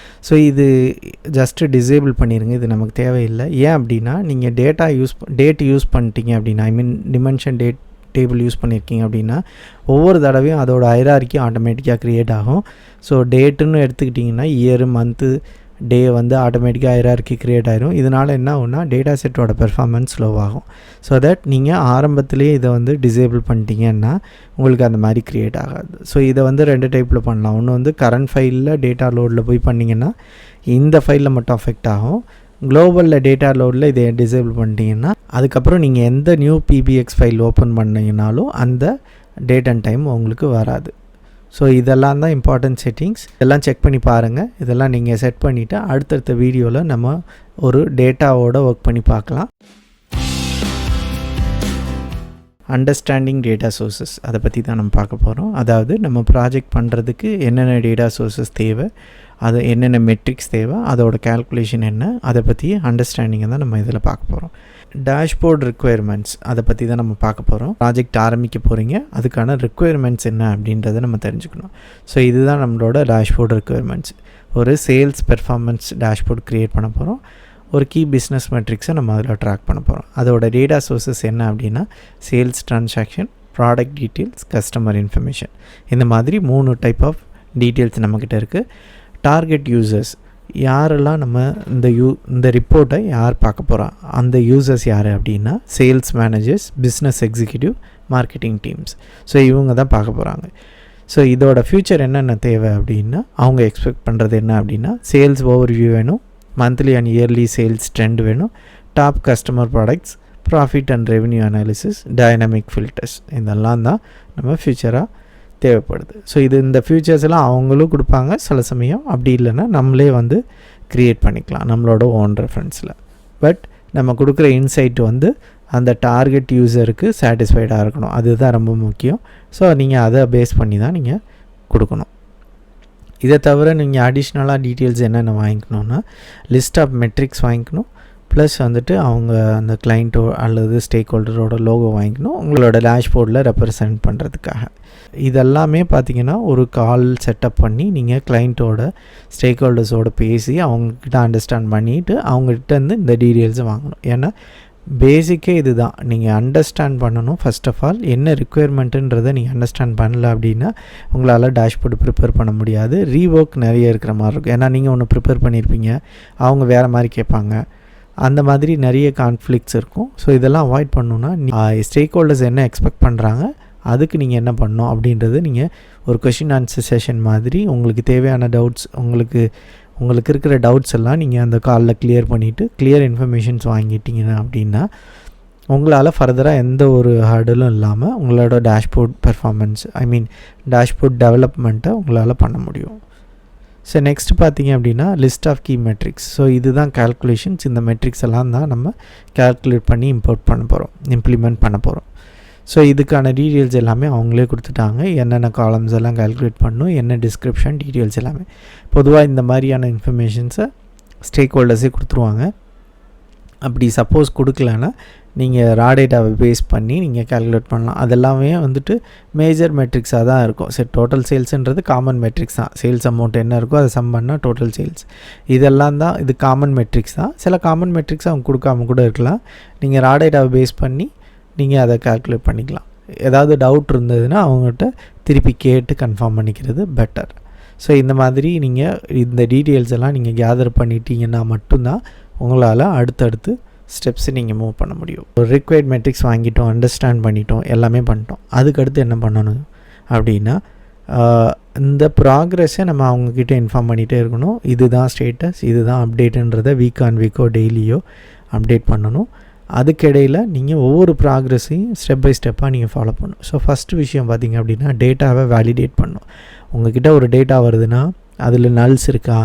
ஸோ இது ஜஸ்ட்டு டிசேபிள் பண்ணிடுங்க, இது நமக்கு தேவையில்லை. ஏன் அப்படின்னா நீங்கள் டேட் யூஸ் பண்ணிட்டீங்க அப்படின்னா டிமென்ஷன் டேட் டேபிள் யூஸ் பண்ணியிருக்கீங்க அப்படின்னா ஒவ்வொரு தடவையும் அதோட ஹைரார்க்கி ஆட்டோமேட்டிக்காக க்ரியேட் ஆகும். ஸோ டேட்டுன்னு எடுத்துக்கிட்டிங்கன்னா இயரு, மந்த்து, டே வந்து ஆட்டோமேட்டிக்காக ஹைரார்க்கி க்ரியேட் ஆகிரும். இதனால் என்ன ஆகும்னா டேட்டா செட்டோட பெர்ஃபார்மன்ஸ் ஸ்லோவாகும். ஸோ தட் நீங்கள் ஆரம்பத்திலே இதை வந்து டிசேபிள் பண்ணிட்டீங்கன்னா உங்களுக்கு அந்த மாதிரி க்ரியேட் ஆகாது. ஸோ இதை வந்து 2 டைப்பில் பண்ணலாம். ஒன்று வந்து கரண்ட் ஃபைலில் டேட்டா லோடில் போய் பண்ணிங்கன்னா இந்த ஃபைலில் மட்டும் அஃபெக்ட் ஆகும். குளோபலில் டேட்டா லோடில் இதை டிசேபிள் பண்ணிட்டீங்கன்னா அதுக்கப்புறம் நீங்கள் எந்த நியூ பிபிஎக்ஸ் ஃபைல் ஓப்பன் பண்ணிங்கனாலும் அந்த டேட் அண்ட் டைம் உங்களுக்கு வராது. ஸோ இதெல்லாம் தான் இம்பார்ட்டன்ட் செட்டிங்ஸ். இதெல்லாம் செக் பண்ணி பாருங்கள். இதெல்லாம் நீங்கள் செட் பண்ணிவிட்டு அடுத்தடுத்த வீடியோவில் நம்ம ஒரு டேட்டாவோட ஒர்க் பண்ணி பார்க்கலாம். அண்டர்ஸ்டாண்டிங் டேட்டா சோர்ஸஸ் அதை பற்றி தான் நம்ம பார்க்க போகிறோம். அதாவது நம்ம ப்ராஜெக்ட் பண்ணுறதுக்கு என்னென்ன டேட்டா சோர்ஸஸ் தேவை, அது என்னென்ன மெட்ரிக்ஸ் தேவை, அதோட கால்குலேஷன் என்ன, அதை பற்றி அண்டர்ஸ்டாண்டிங்கை தான் நம்ம இதில் பார்க்க போகிறோம். டேஷ்போர்ட் ரிக்குயர்மெண்ட்ஸ் அதை பற்றி தான் நம்ம பார்க்க போகிறோம். ப்ராஜெக்ட் ஆரம்பிக்க போகிறீங்க, அதுக்கான ரிக்குயர்மெண்ட்ஸ் என்ன அப்படின்றத நம்ம தெரிஞ்சுக்கணும். ஸோ இதுதான் நம்மளோட டேஷ்போர்ட் ரிக்குயர்மெண்ட்ஸ். ஒரு சேல்ஸ் பெர்ஃபார்மன்ஸ் டேஷ்போர்ட் க்ரியேட் பண்ண போகிறோம். ஒரு கீ பிஸ்னஸ் மெட்ரிக்ஸை நம்ம அதில் ட்ராக் பண்ண போகிறோம். அதோட டேட்டா சோர்ஸஸ் என்ன அப்படின்னா sales transaction, product details, customer information. இந்த மாதிரி 3 டைப் ஆஃப் டீட்டெயில்ஸ் நம்மக்கிட்ட இருக்குது. டார்கெட் யூசர்ஸ் யாரெல்லாம் நம்ம இந்த ரிப்போர்ட்டை யார் பார்க்க போகிறா, அந்த யூசர்ஸ் யார் அப்படின்னா sales managers, business executive, marketing teams. So இவங்க தான் பார்க்க போகிறாங்க. ஸோ இதோட ஃப்யூச்சர் என்னென்ன தேவை அப்படின்னா அவங்க எக்ஸ்பெக்ட் பண்ணுறது என்ன அப்படின்னா சேல்ஸ் ஓவர்வியூ வேணும், monthly and yearly sales trend வேணும், top customer products, profit and revenue analysis, dynamic filters. இதெல்லாம் தான் நம்ம ஃப்யூச்சராக தேவைப்படுது. ஸோ இந்த ஃபியூச்சர்ஸ் எல்லாம் அவங்களும் கொடுப்பாங்க சில சமயம். அப்படி இல்லைன்னா நம்மளே வந்து க்ரியேட் பண்ணிக்கலாம் நம்மளோட ஓன் ரெஃபரன்ஸில். பட் நம்ம கொடுக்குற இன்சைட் வந்து அந்த டார்கெட் யூஸருக்கு சாட்டிஸ்ஃபைடாக இருக்கணும், அதுதான் ரொம்ப முக்கியம். ஸோ நீங்கள் அதை பேஸ் பண்ணி தான் நீங்கள் கொடுக்கணும். இதை தவிர நீங்கள் அடிஷ்னலாக டீட்டெயில்ஸ் என்னென்ன வாங்கிக்கணுன்னா லிஸ்ட் ஆஃப் மெட்ரிக்ஸ் வாங்கிக்கணும், ப்ளஸ் வந்துட்டு அவங்க அந்த கிளைண்ட்டோ அல்லது ஸ்டேக் ஹோல்டரோட லோகோ வாங்கிக்கணும் உங்களோட டேஷ்போர்டில் ரெப்ரசன்ட் பண்ணுறதுக்காக. இதெல்லாமே பார்த்திங்கன்னா ஒரு கால் செட்டப் பண்ணி நீங்கள் கிளைண்ட்டோட ஸ்டேக் ஹோல்டர்ஸோடு பேசி அவங்கக்கிட்ட அண்டர்ஸ்டாண்ட் பண்ணிவிட்டு அவங்ககிட்ட இந்த டீட்டெயில்ஸை வாங்கணும். ஏன்னா பேசிக்கே இது தான், நீங்கள் அண்டர்ஸ்டாண்ட் பண்ணணும். ஃபர்ஸ்ட் ஆஃப் ஆல் என்ன ரிக்குயர்மெண்ட்டுன்றதை நீங்கள் அண்டர்ஸ்டாண்ட் பண்ணல அப்படின்னா உங்களால் டேஷ்போர்டு ப்ரிப்பேர் பண்ண முடியாது. ரீஒர்க் நிறைய இருக்கிற மாதிரி இருக்கும். ஏன்னா நீங்கள் ஒன்று ப்ரிப்பேர் பண்ணியிருப்பீங்க, அவங்க வேறு மாதிரி கேட்பாங்க, அந்த மாதிரி நிறைய கான்ஃப்ளிக்ட்ஸ் இருக்கும். ஸோ இதெல்லாம் அவாய்ட் பண்ணணுன்னா ஸ்டேக் ஹோல்டர்ஸ் என்ன எக்ஸ்பெக்ட் பண்ணுறாங்க, அதுக்கு நீங்கள் என்ன பண்ணணும் அப்படின்றது நீங்கள் ஒரு கொஷின் ஆன்சர் செஷன் மாதிரி உங்களுக்கு தேவையான டவுட்ஸ் உங்களுக்கு இருக்கிற டவுட்ஸ் எல்லாம் நீங்கள் அந்த காலில் கிளியர் பண்ணிவிட்டு கிளியர் இன்ஃபர்மேஷன்ஸ் வாங்கிட்டீங்க அப்படின்னா உங்களால் ஃபர்தராக எந்த ஒரு ஹர்டலும் இல்லாமல் உங்களோட டேஷ்போர்ட் பெர்ஃபார்மன்ஸ் டேஷ்போர்ட் டெவலப்மெண்ட்டை உங்களால் பண்ண முடியும். ஸோ நெக்ஸ்ட் பார்த்திங்க அப்படின்னா list of key metrics. So இதுதான் கேல்குலேஷன்ஸ். இந்த மெட்ரிக்ஸ் எல்லாம் தான் நம்ம கேல்குலேட் பண்ணி இம்ப்ளிமெண்ட் பண்ண போகிறோம். ஸோ இதுக்கான டீட்டெயில்ஸ் எல்லாமே அவங்களே கொடுத்துட்டாங்க. என்னென்ன காலம்ஸ் எல்லாம் கால்குலேட் பண்ணணும், என்ன டிஸ்கிரிப்ஷன், டீட்டெயில்ஸ் எல்லாமே. பொதுவாக இந்த மாதிரியான இன்ஃபர்மேஷன்ஸை ஸ்டேக் ஹோல்டர்ஸே கொடுத்துருவாங்க. அப்படி சப்போஸ் கொடுக்கலன்னா நீங்கள் ரா டேட்டாவை பேஸ் பண்ணி நீங்கள் கால்குலேட் பண்ணலாம். அதெல்லாமே வந்துட்டு மேஜர் மெட்ரிக்ஸாக தான் இருக்கும். சரி, டோட்டல் சேல்ஸுன்றது காமன் மெட்ரிக்ஸ் தான். சேல்ஸ் அமௌண்ட் என்ன இருக்கோ அதை சம் பண்ணால் டோட்டல் சேல்ஸ். இதெல்லாம் தான் இது காமன் மெட்ரிக்ஸ் தான். சில காமன் மெட்ரிக்ஸ் அவங்க கொடுக்காம கூட இருக்கலாம். நீங்கள் ரா டேட்டாவை பேஸ் பண்ணி நீங்கள் அதை கால்குலேட் பண்ணிக்கலாம். ஏதாவது டவுட் இருந்ததுன்னா அவங்ககிட்ட திருப்பி கேட்டு கன்ஃபார்ம் பண்ணிக்கிறது பெட்டர். ஸோ இந்த மாதிரி நீங்கள் இந்த டீட்டெயில்ஸ் எல்லாம் நீங்கள் கேதர் பண்ணிட்டீங்கன்னா மட்டும்தான் உங்களால் அடுத்தடுத்து ஸ்டெப்ஸு நீங்கள் மூவ் பண்ண முடியும். ஒரு ரிக்வயர்ட் மெட்ரிக்ஸ் வாங்கிட்டோம், அண்டர்ஸ்டாண்ட் பண்ணிட்டோம், எல்லாமே பண்ணிட்டோம். அதுக்கடுத்து என்ன பண்ணணும் அப்படின்னா இந்த ப்ராக்ரெஸ்ஸை நம்ம அவங்கக்கிட்ட இன்ஃபார்ம் பண்ணிகிட்டே இருக்கணும். இதுதான் ஸ்டேட்டஸ், இதுதான் அப்டேட்டுன்றதை வீக் ஆன் வீக்கோ டெய்லியோ அப்டேட் பண்ணணும். அதுக்கிடையில் நீங்கள் ஒவ்வொரு ப்ராக்ரெஸ்ஸையும் ஸ்டெப் பை ஸ்டெப்பாக நீங்கள் ஃபாலோ பண்ணணும். ஸோ ஃபஸ்ட்டு விஷயம் பார்த்திங்க அப்படின்னா டேட்டாவை வேலிடேட் பண்ணணும். உங்கள்கிட்ட ஒரு டேட்டா வருதுன்னா அதில் நல்ஸ் இருக்கா,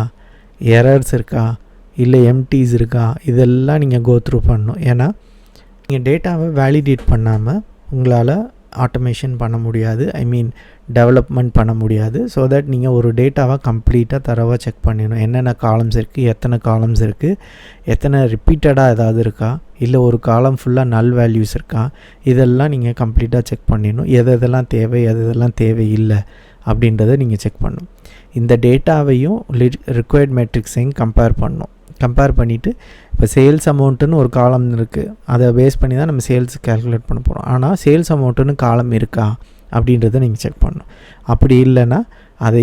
எரர்ஸ் இருக்கா, இல்லை எம்டிஸ் இருக்கா, இதெல்லாம் நீங்கள் கோ த்ரூ பண்ணணும். ஏன்னா நீங்கள் டேட்டாவை வேலிடேட் பண்ணாமல் உங்களால் ஆட்டோமேஷன் பண்ண முடியாது, டெவலப்மெண்ட் பண்ண முடியாது. ஸோ தட் நீங்கள் ஒரு டேட்டாவை கம்ப்ளீட்டாக தரவாக செக் பண்ணிடணும். என்னென்ன காலம்ஸ் இருக்குது, எத்தனை காலம்ஸ் இருக்குது, எத்தனை ரிப்பீட்டடாக ஏதாவது இருக்கா, இல்லை ஒரு காலம் ஃபுல்லாக நல் வேல்யூஸ் இருக்கா, இதெல்லாம் நீங்கள் கம்ப்ளீட்டாக செக் பண்ணிடணும். எதெல்லாம் தேவை, எதெல்லாம் தேவையில்லை அப்படின்றத நீங்கள் செக் பண்ணணும். இந்த டேட்டாவையும் ரிக்வயர்ட் மெட்ரிக்ஸையும் கம்பேர் பண்ணணும். கம்பேர் பண்ணிவிட்டு இப்போ சேல்ஸ் அமௌண்ட்டுன்னு ஒரு காலம் இருக்குது, அதை பேஸ் பண்ணி தான் நம்ம சேல்ஸ் கேல்குலேட் பண்ண போகிறோம். ஆனால் சேல்ஸ் அமௌண்ட்டுன்னு காலம் இருக்கா அப்படின்றத நீங்கள் செக் பண்ணணும். அப்படி இல்லைன்னா அதை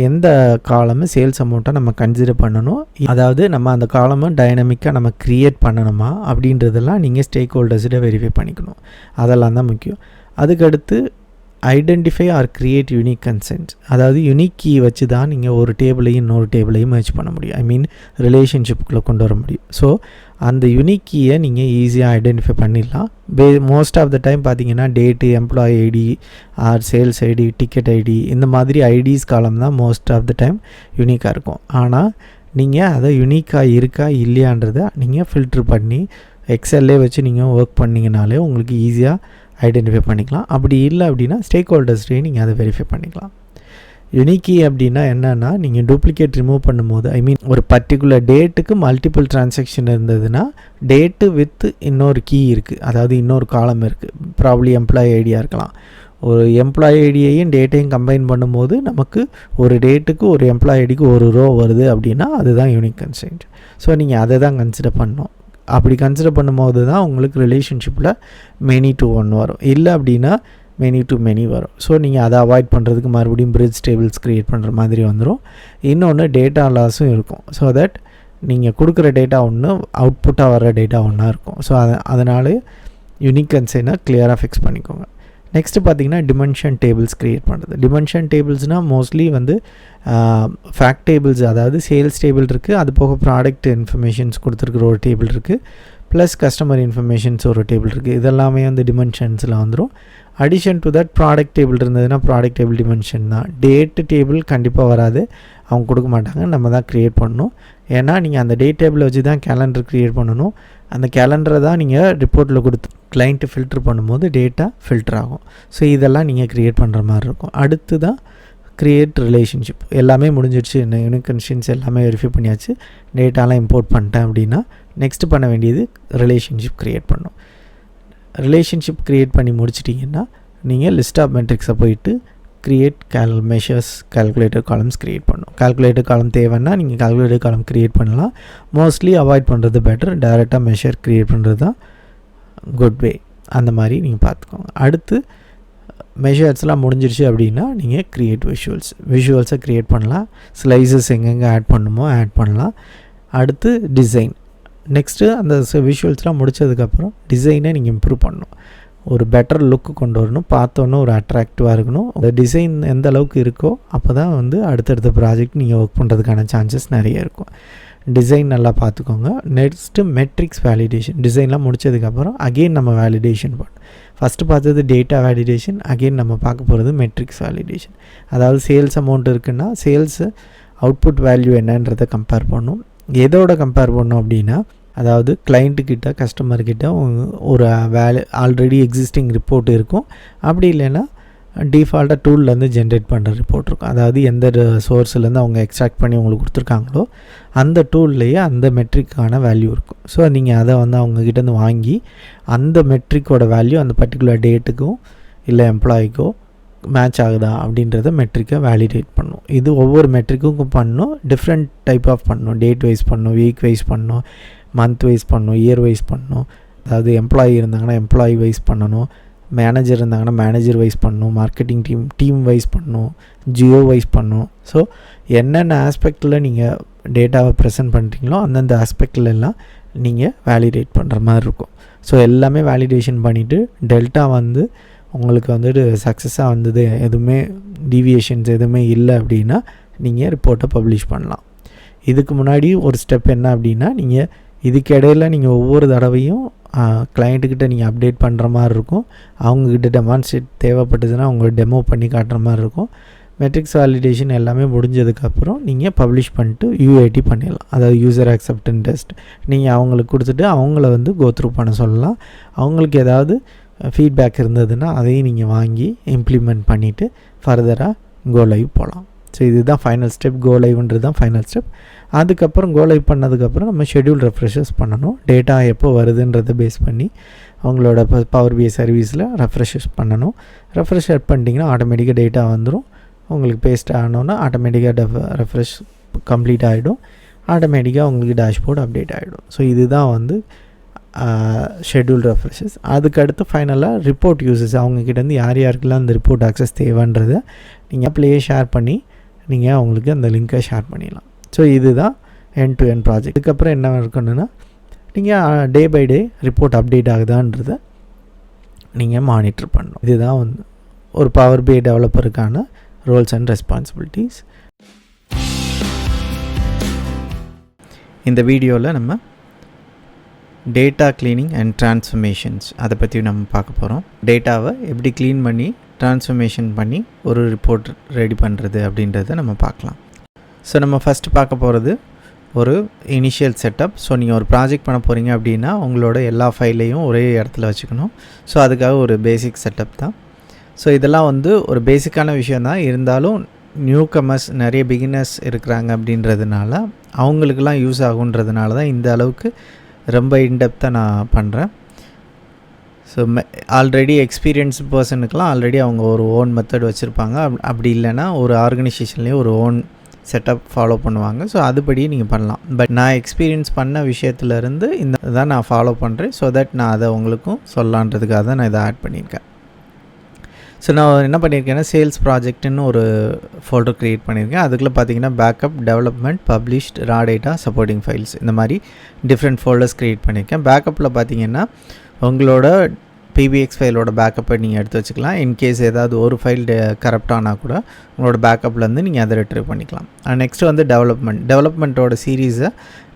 எந்த காலமு சேல்ஸ் அமௌண்ட்டை நம்ம கன்சிடர் பண்ணணும். அதாவது நம்ம அந்த காலமை டைனமிக்காக நம்ம க்ரியேட் பண்ணணுமா அப்படின்றதெல்லாம் நீங்கள் ஸ்டேக் ஹோல்டர்ஸ்கிட்ட வெரிஃபை பண்ணிக்கணும். அதெல்லாம் தான் முக்கியம். அதுக்கடுத்து ஐடென்டிஃபை ஆர் கிரியேட் யூனிக் கன்சென்ட்ஸ். அதாவது யூனிக் கீ வச்சு தான் நீங்கள் ஒரு டேபிளையும் இன்னொரு டேபிளையும் மேட்ச் பண்ண முடியும். ரிலேஷன்ஷிப்புக்குள்ளே கொண்டு வர முடியும். ஸோ அந்த யூனிக் கீயை நீங்கள் ஈஸியாக ஐடென்டிஃபை பண்ணிடலாம். மோஸ்ட் ஆஃப் த டைம் பார்த்தீங்கன்னா date, employee ID or sales ID, ticket ID, இந்த மாதிரி ஐடிஸ் காலம் தான் மோஸ்ட் ஆஃப் த டைம் யூனிக்காக இருக்கும். ஆனால் நீங்கள் அதை யூனிக்காக இருக்கா இல்லையான்றதை நீங்கள் ஃபில்ட்ரு பண்ணி எக்ஸல்லே வச்சு நீங்கள் ஒர்க் பண்ணிங்கனாலே உங்களுக்கு ஈஸியாக ஐடென்டிஃபை பண்ணிக்கலாம். அப்படி இல்லை அப்படின்னா ஸ்டேக் ஹோல்டர்ஸ்டே நீங்கள் அதை வெரிஃபை பண்ணிக்கலாம். யூனிக் அப்படின்னா என்னென்னா நீங்கள் டூப்ளிகேட் ரிமூவ் பண்ணும்போது ஒரு பர்டிகுலர் டேட்டுக்கு மல்டிபிள் டிரான்சாக்ஷன் இருந்ததுன்னா டேட்டு வித் இன்னொரு கீ இருக்குது, அதாவது இன்னொரு காலம் இருக்குது. ப்ராப்ளி எம்ப்ளாயி ஐடியாக இருக்கலாம். ஒரு எம்ப்ளாயி ஐடியையும் டேட்டையும் கம்பைன் பண்ணும்போது நமக்கு ஒரு டேட்டுக்கு ஒரு எம்ப்ளாயி ஐடிக்கு ஒரு ரோ வருது அப்படின்னா அதுதான் யூனிக் கன்ஸ்ட்ரெயின்ட். ஸோ நீங்கள் அதை தான் கன்சிடர் பண்ணணும். அப்படி கன்சிடர் பண்ணும்போது தான் உங்களுக்கு ரிலேஷன்ஷிப்பில் மெனி டு ஒன் வரும். இல்லை அப்படின்னா மெனி டு மெனி வரும். ஸோ நீங்கள் அதை அவாய்ட் பண்ணுறதுக்கு மறுபடியும் பிரிட்ஜ் டேபிள்ஸ் க்ரியேட் பண்ணுற மாதிரி வந்துடும். இன்னொன்று டேட்டா லாஸும் இருக்கும். ஸோ தட் நீங்கள் கொடுக்குற டேட்டா ஒன்று, அவுட்புட்டாக வர டேட்டா ஒன்றா இருக்கும். ஸோ அதனால யூனிக் கன்செயினை கிளியராக ஃபிக்ஸ் பண்ணிக்கோங்க. நெக்ஸ்ட்டு பார்த்திங்கன்னா டிமென்ஷன் டேபிள்ஸ் க்ரியேட் பண்ணுறது. டிமென்ஷன் டேபிள்ஸ்னால் மோஸ்ட்லி ஃபேக்ட் டேபிள்ஸ், அதாவது சேல்ஸ் டேபிள் இருக்குது, அது போக ப்ராடக்ட் இன்ஃபர்மேஷன்ஸ் கொடுத்துருக்குற ஒரு டேபிள் இருக்குது, ப்ளஸ் கஸ்டமர் இன்ஃபர்மேஷன்ஸ் ஒரு டேபிள் இருக்குது. இதெல்லாமே டிமென்ஷன்ஸில் வந்துடும். Addition to that product table இருந்ததுன்னா ப்ராடக்ட் டேபிள் டிமென்ஷன் தான். டேட்டு டேபிள் கண்டிப்பாக வராது, அவங்க கொடுக்க மாட்டாங்க, நம்ம தான் க்ரியேட் பண்ணணும். ஏன்னா நீங்கள் அந்த டேட் டேபிளை வச்சு தான் கேலண்டர் க்ரியேட் பண்ணணும். அந்த கேலண்டரை தான் நீங்கள் ரிப்போர்ட்டில் கொடுத்து கிளைண்ட்டு ஃபில்ட்ரு பண்ணும்போது டேட்டா ஃபில்டர் ஆகும். ஸோ இதெல்லாம் நீங்கள் க்ரியேட் பண்ணுற மாதிரி இருக்கும். அடுத்து தான் க்ரியேட் ரிலேஷன்ஷிப். எல்லாமே முடிஞ்சிடுச்சு, யூனிக் கன்ஸ்ட்ரெயின்ஸ் எல்லாமே வெரிஃபை பண்ணியாச்சு, டேட்டாலாம் இம்போர்ட் பண்ணிட்டேன் அப்படின்னா நெக்ஸ்ட்டு பண்ண வேண்டியது ரிலேஷன்ஷிப் க்ரியேட் பண்ணணும். ரிலேஷன்ஷிப் க்ரியேட் பண்ணி முடிச்சிட்டிங்கன்னா நீங்கள் லிஸ்ட் ஆஃப் மெட்ரிக்ஸை போயிட்டு create measures calculator columns create பண்ணணும். கால்குலேட்டர் காலம் தேவைன்னா நீங்கள் கால்குலேட்டர் காலம் க்ரியேட் பண்ணலாம். மோஸ்ட்லி அவாய்ட் பண்ணுறது பெட்டர். டைரெக்டாக மெஷர் க்ரியேட் பண்ணுறது தான் குட் வே. அந்த மாதிரி நீங்கள் பார்த்துக்கோங்க. அடுத்து மெஷர்ஸ்லாம் முடிஞ்சிருச்சு அப்படின்னா நீங்கள் க்ரியேட் விஷுவல்ஸை க்ரியேட் பண்ணலாம். ஸ்லைசஸ் எங்கெங்கே ஆட் பண்ணுமோ ஆட் பண்ணலாம். அடுத்து டிசைன். நெக்ஸ்ட்டு அந்த விஷுவல்ஸ்லாம் முடித்ததுக்கப்புறம் டிசைனை நீங்கள் இம்ப்ரூவ் பண்ணணும். ஒரு பெட்டர் லுக்கு கொண்டு வரணும். பார்த்தோன்னே ஒரு அட்ராக்டிவாக இருக்கணும். அந்த டிசைன் எந்த அளவுக்கு இருக்கோ அப்போ தான் வந்து அடுத்தடுத்த ப்ராஜெக்ட் நீங்கள் ஒர்க் பண்ணுறதுக்கான சான்சஸ் நிறைய இருக்கும். டிசைன் நல்லா பார்த்துக்கோங்க. Next metrics validation. டிசைன்லாம் முடித்ததுக்கப்புறம் அகெயின் நம்ம வேலிடேஷன் பண்ணணும். ஃபஸ்ட்டு பார்த்தது டேட்டா வேலிடேஷன். அகெயின் நம்ம பார்க்க போகிறது மெட்ரிக்ஸ் வேலிடேஷன். அதாவது சேல்ஸ் அமௌண்ட் இருக்குன்னா சேல்ஸு அவுட்புட் வேல்யூ என்னன்றதை கம்பேர் பண்ணணும். எதோட கம்பேர் பண்ணோம் அப்படின்னா, அதாவது கிளைண்ட்டுக்கிட்ட கஸ்டமர்கிட்ட ஒரு ஆல்ரெடி எக்ஸிஸ்டிங் ரிப்போர்ட் இருக்கும். அப்படி இல்லைன்னா டிஃபால்ட்டாக டூல்லேருந்து ஜென்ரேட் பண்ணுற ரிப்போர்ட் இருக்கும். அதாவது எந்த சோர்ஸ்லேருந்து அவங்க எக்ஸ்ட்ராக்ட் பண்ணி உங்களுக்கு கொடுத்துருக்காங்களோ அந்த டூல்லையே அந்த மெட்ரிக்கான வேல்யூ இருக்கும். ஸோ நீங்கள் அதை வந்து அவங்கக்கிட்டேருந்து வாங்கி அந்த மெட்ரிக்கோட வேல்யூ அந்த பர்டிகுலர் டேட்டுக்கும் இல்லை எம்ப்ளாய்க்கோ மேட்ச் ஆகுதா அப்படின்றத மெட்ரிக்கை வேலிடேட் பண்ணணும். இது ஒவ்வொரு மெட்ரிக்கும் பண்ணணும். டிஃப்ரெண்ட் டைப் ஆஃப் பண்ணணும். டேட் வைஸ் பண்ணணும், வீக் வைஸ் பண்ணணும், மந்த் வைஸ் பண்ணணும், இயர் வைஸ் பண்ணணும். அதாவது எம்ப்ளாயி இருந்தாங்கன்னா எம்ப்ளாயி வைஸ் பண்ணணும், மேனேஜர் இருந்தாங்கன்னா மேனேஜர் வைஸ் பண்ணணும், மார்க்கெட்டிங் டீம் வைஸ் பண்ணணும், ஜியோ வைஸ் பண்ணணும். ஸோ என்னென்ன ஆஸ்பெக்டில் நீங்கள் டேட்டாவை ப்ரெசென்ட் பண்ணுறீங்களோ அந்தந்த ஆஸ்பெக்டில் எல்லாம் நீங்கள் வேலிடேட் பண்ணுற மாதிரி இருக்கும். ஸோ எல்லாமே வேலிடேஷன் பண்ணிவிட்டு டெல்டா வந்து உங்களுக்கு வந்துட்டு சக்ஸஸாக வந்தது, எதுவுமே டீவியேஷன்ஸ் எதுவுமே இல்லை அப்படின்னா நீங்கள் ரிப்போர்ட்டை பப்ளிஷ் பண்ணலாம். இதுக்கு முன்னாடி ஒரு ஸ்டெப் என்ன அப்படின்னா, நீங்கள் இதுக்கு இடையில் நீங்கள் ஒவ்வொரு தடவையும் கிளைண்ட்டுக்கிட்ட நீங்கள் அப்டேட் பண்ணுற மாதிரி இருக்கும். அவங்கக்கிட்ட டெமான்ஸ்ட்ரேட் தேவைப்பட்டதுன்னா அவங்க டெமோ பண்ணி காட்டுற மாதிரி இருக்கும். மெட்ரிக்ஸ் வேலிடேஷன் எல்லாமே முடிஞ்சதுக்கப்புறம் நீங்கள் பப்ளிஷ் பண்ணிட்டு யூஏடி பண்ணிடலாம். அதாவது யூசர் அக்செப்டன்ஸ் டெஸ்ட் நீங்கள் அவங்களுக்கு கொடுத்துட்டு அவங்கள வந்து கோத்ரூ பண்ண சொல்லலாம். அவங்களுக்கு ஏதாவது ஃபீட்பேக் இருந்ததுன்னா அதையும் நீங்கள் வாங்கி இம்ப்ளிமெண்ட் பண்ணிவிட்டு ஃபர்தராக கோ லைவ் போகலாம். ஸோ இதுதான் ஃபைனல் ஸ்டெப். கோ லைவ்ன்றது தான் ஃபைனல் ஸ்டெப். அதுக்கப்புறம் கோ லைவ் பண்ணதுக்கப்புறம் நம்ம ஷெட்யூல் ரெஃப்ரெஷஸ் பண்ணணும். டேட்டா எப்போ வருதுன்றதை பேஸ் பண்ணி அவங்களோட பவர் பிஐ சர்வீஸில் ரெஃப்ரெஷஸ் பண்ணணும். ரெஃப்ரெஷ் பண்ணிட்டீங்கன்னா ஆட்டோமேட்டிக்காக டேட்டா வந்துடும். உங்களுக்கு பேஸ்ட் ஆனோன்னா ஆட்டோமேட்டிக்காக ரெஃப்ரெஷ் கம்ப்ளீட் ஆகிடும். ஆட்டோமேட்டிக்காக உங்களுக்கு டேஷ்போர்ட் அப்டேட் ஆகிடும். ஸோ இதுதான் வந்து ஷெட்யூல் ரெஃப்ரெஷஸ். அதுக்கடுத்து ஃபைனலாக ரிப்போர்ட் யூசஸ். அவங்கக்கிட்டேருந்து யார் யாருக்கெல்லாம் அந்த ரிப்போர்ட் ஆக்சஸ் தேவைன்றதை நீங்கள் ஆப்லேயே ஷேர் பண்ணி நீங்கள் அவங்களுக்கு அந்த லிங்க்கை ஷேர் பண்ணிடலாம். ஸோ இதுதான் எண்ட் டு எண்ட் ப்ராஜெக்ட். இதுக்கப்புறம் என்ன இருக்கணும்னா, நீங்கள் day by day report update ஆகுதான்றதை நீங்கள் மானிட்டர் பண்ணணும். இதுதான் வந்து ஒரு பவர் பிஐ டெவலப்பருக்கான ரோல்ஸ் அண்ட் ரெஸ்பான்சிபிலிட்டிஸ். இந்த வீடியோவில் நம்ம டேட்டா க்ளீனிங் அண்ட் ட்ரான்ஸ்ஃபர்மேஷன்ஸ் அதை பற்றி நம்ம பார்க்க போகிறோம். டேட்டாவை எப்படி க்ளீன் பண்ணி ட்ரான்ஸ்ஃபர்மேஷன் பண்ணி ஒரு ரிப்போர்ட் ரெடி பண்ணுறது அப்படின்றத நம்ம பார்க்கலாம். ஸோ நம்ம ஃபஸ்ட்டு பார்க்க போகிறது ஒரு இனிஷியல் செட்டப். ஸோ நீங்கள் ஒரு ப்ராஜெக்ட் பண்ண போகிறீங்க அப்படின்னா உங்களோட எல்லா ஃபைலையும் ஒரே இடத்துல வச்சுக்கணும். ஸோ அதுக்காக ஒரு பேசிக் செட்டப் தான். ஸோ இதெல்லாம் வந்து ஒரு பேசிக்கான விஷயந்தான். இருந்தாலும் நியூ கமர்ஸ் நிறைய பிகினர்ஸ் இருக்கிறாங்க அப்படின்றதுனால அவங்களுக்கெல்லாம் யூஸ் ஆகுன்றதுனால தான் இந்த அளவுக்கு ரொம்ப இன்டெப்த்தாக நான் பண்ணுறேன். ஸோ ஆல்ரெடி எக்ஸ்பீரியன்ஸ் பர்சனுக்கெலாம் ஆல்ரெடி அவங்க ஒரு ஓன் மெத்தட் வச்சுருப்பாங்க. அப்படி இல்லைன்னா ஒரு ஆர்கனைசேஷன்லேயே ஒரு ஓன் செட்டப் ஃபாலோ பண்ணுவாங்க. ஸோ அதுபடியே நீங்கள் பண்ணலாம். பட் நான் எக்ஸ்பீரியன்ஸ் பண்ண விஷயத்துலேருந்து இந்த தான் நான் ஃபாலோ பண்ணுறேன். ஸோ தட் நான் அதை உங்களுக்கும் சொல்லலான்றதுக்காக தான் நான் இதை ஆட் பண்ணியிருக்கேன். ஸோ நான் என்ன பண்ணியிருக்கேன்னா, சேல்ஸ் ப்ராஜெக்ட்னு ஒரு ஃபோல்டர் க்ரியேட் பண்ணியிருக்கேன். அதுக்குள்ளே பார்த்தீங்கன்னா backup, development, published, raw data, supporting files, இந்த மாதிரி டிஃப்ரெண்ட் ஃபோல்டர்ஸ் க்ரியேட் பண்ணியிருக்கேன். பேக்கப்பில் பார்த்தீங்கன்னா உங்களோட பிபிஎக்ஸ் ஃபைலோட பேக்கப்பை நீங்கள் எடுத்து வச்சுக்கலாம். இன்கேஸ் ஏதாவது ஒரு ஃபைல் கரப்ட் ஆனால் கூட உங்களோட பேக்கப்லேருந்து நீங்கள் அதை ரிட்ரைவ் பண்ணிக்கலாம். நெக்ஸ்ட்டு வந்து டெவலப்மெண்ட்டோட சீரீஸை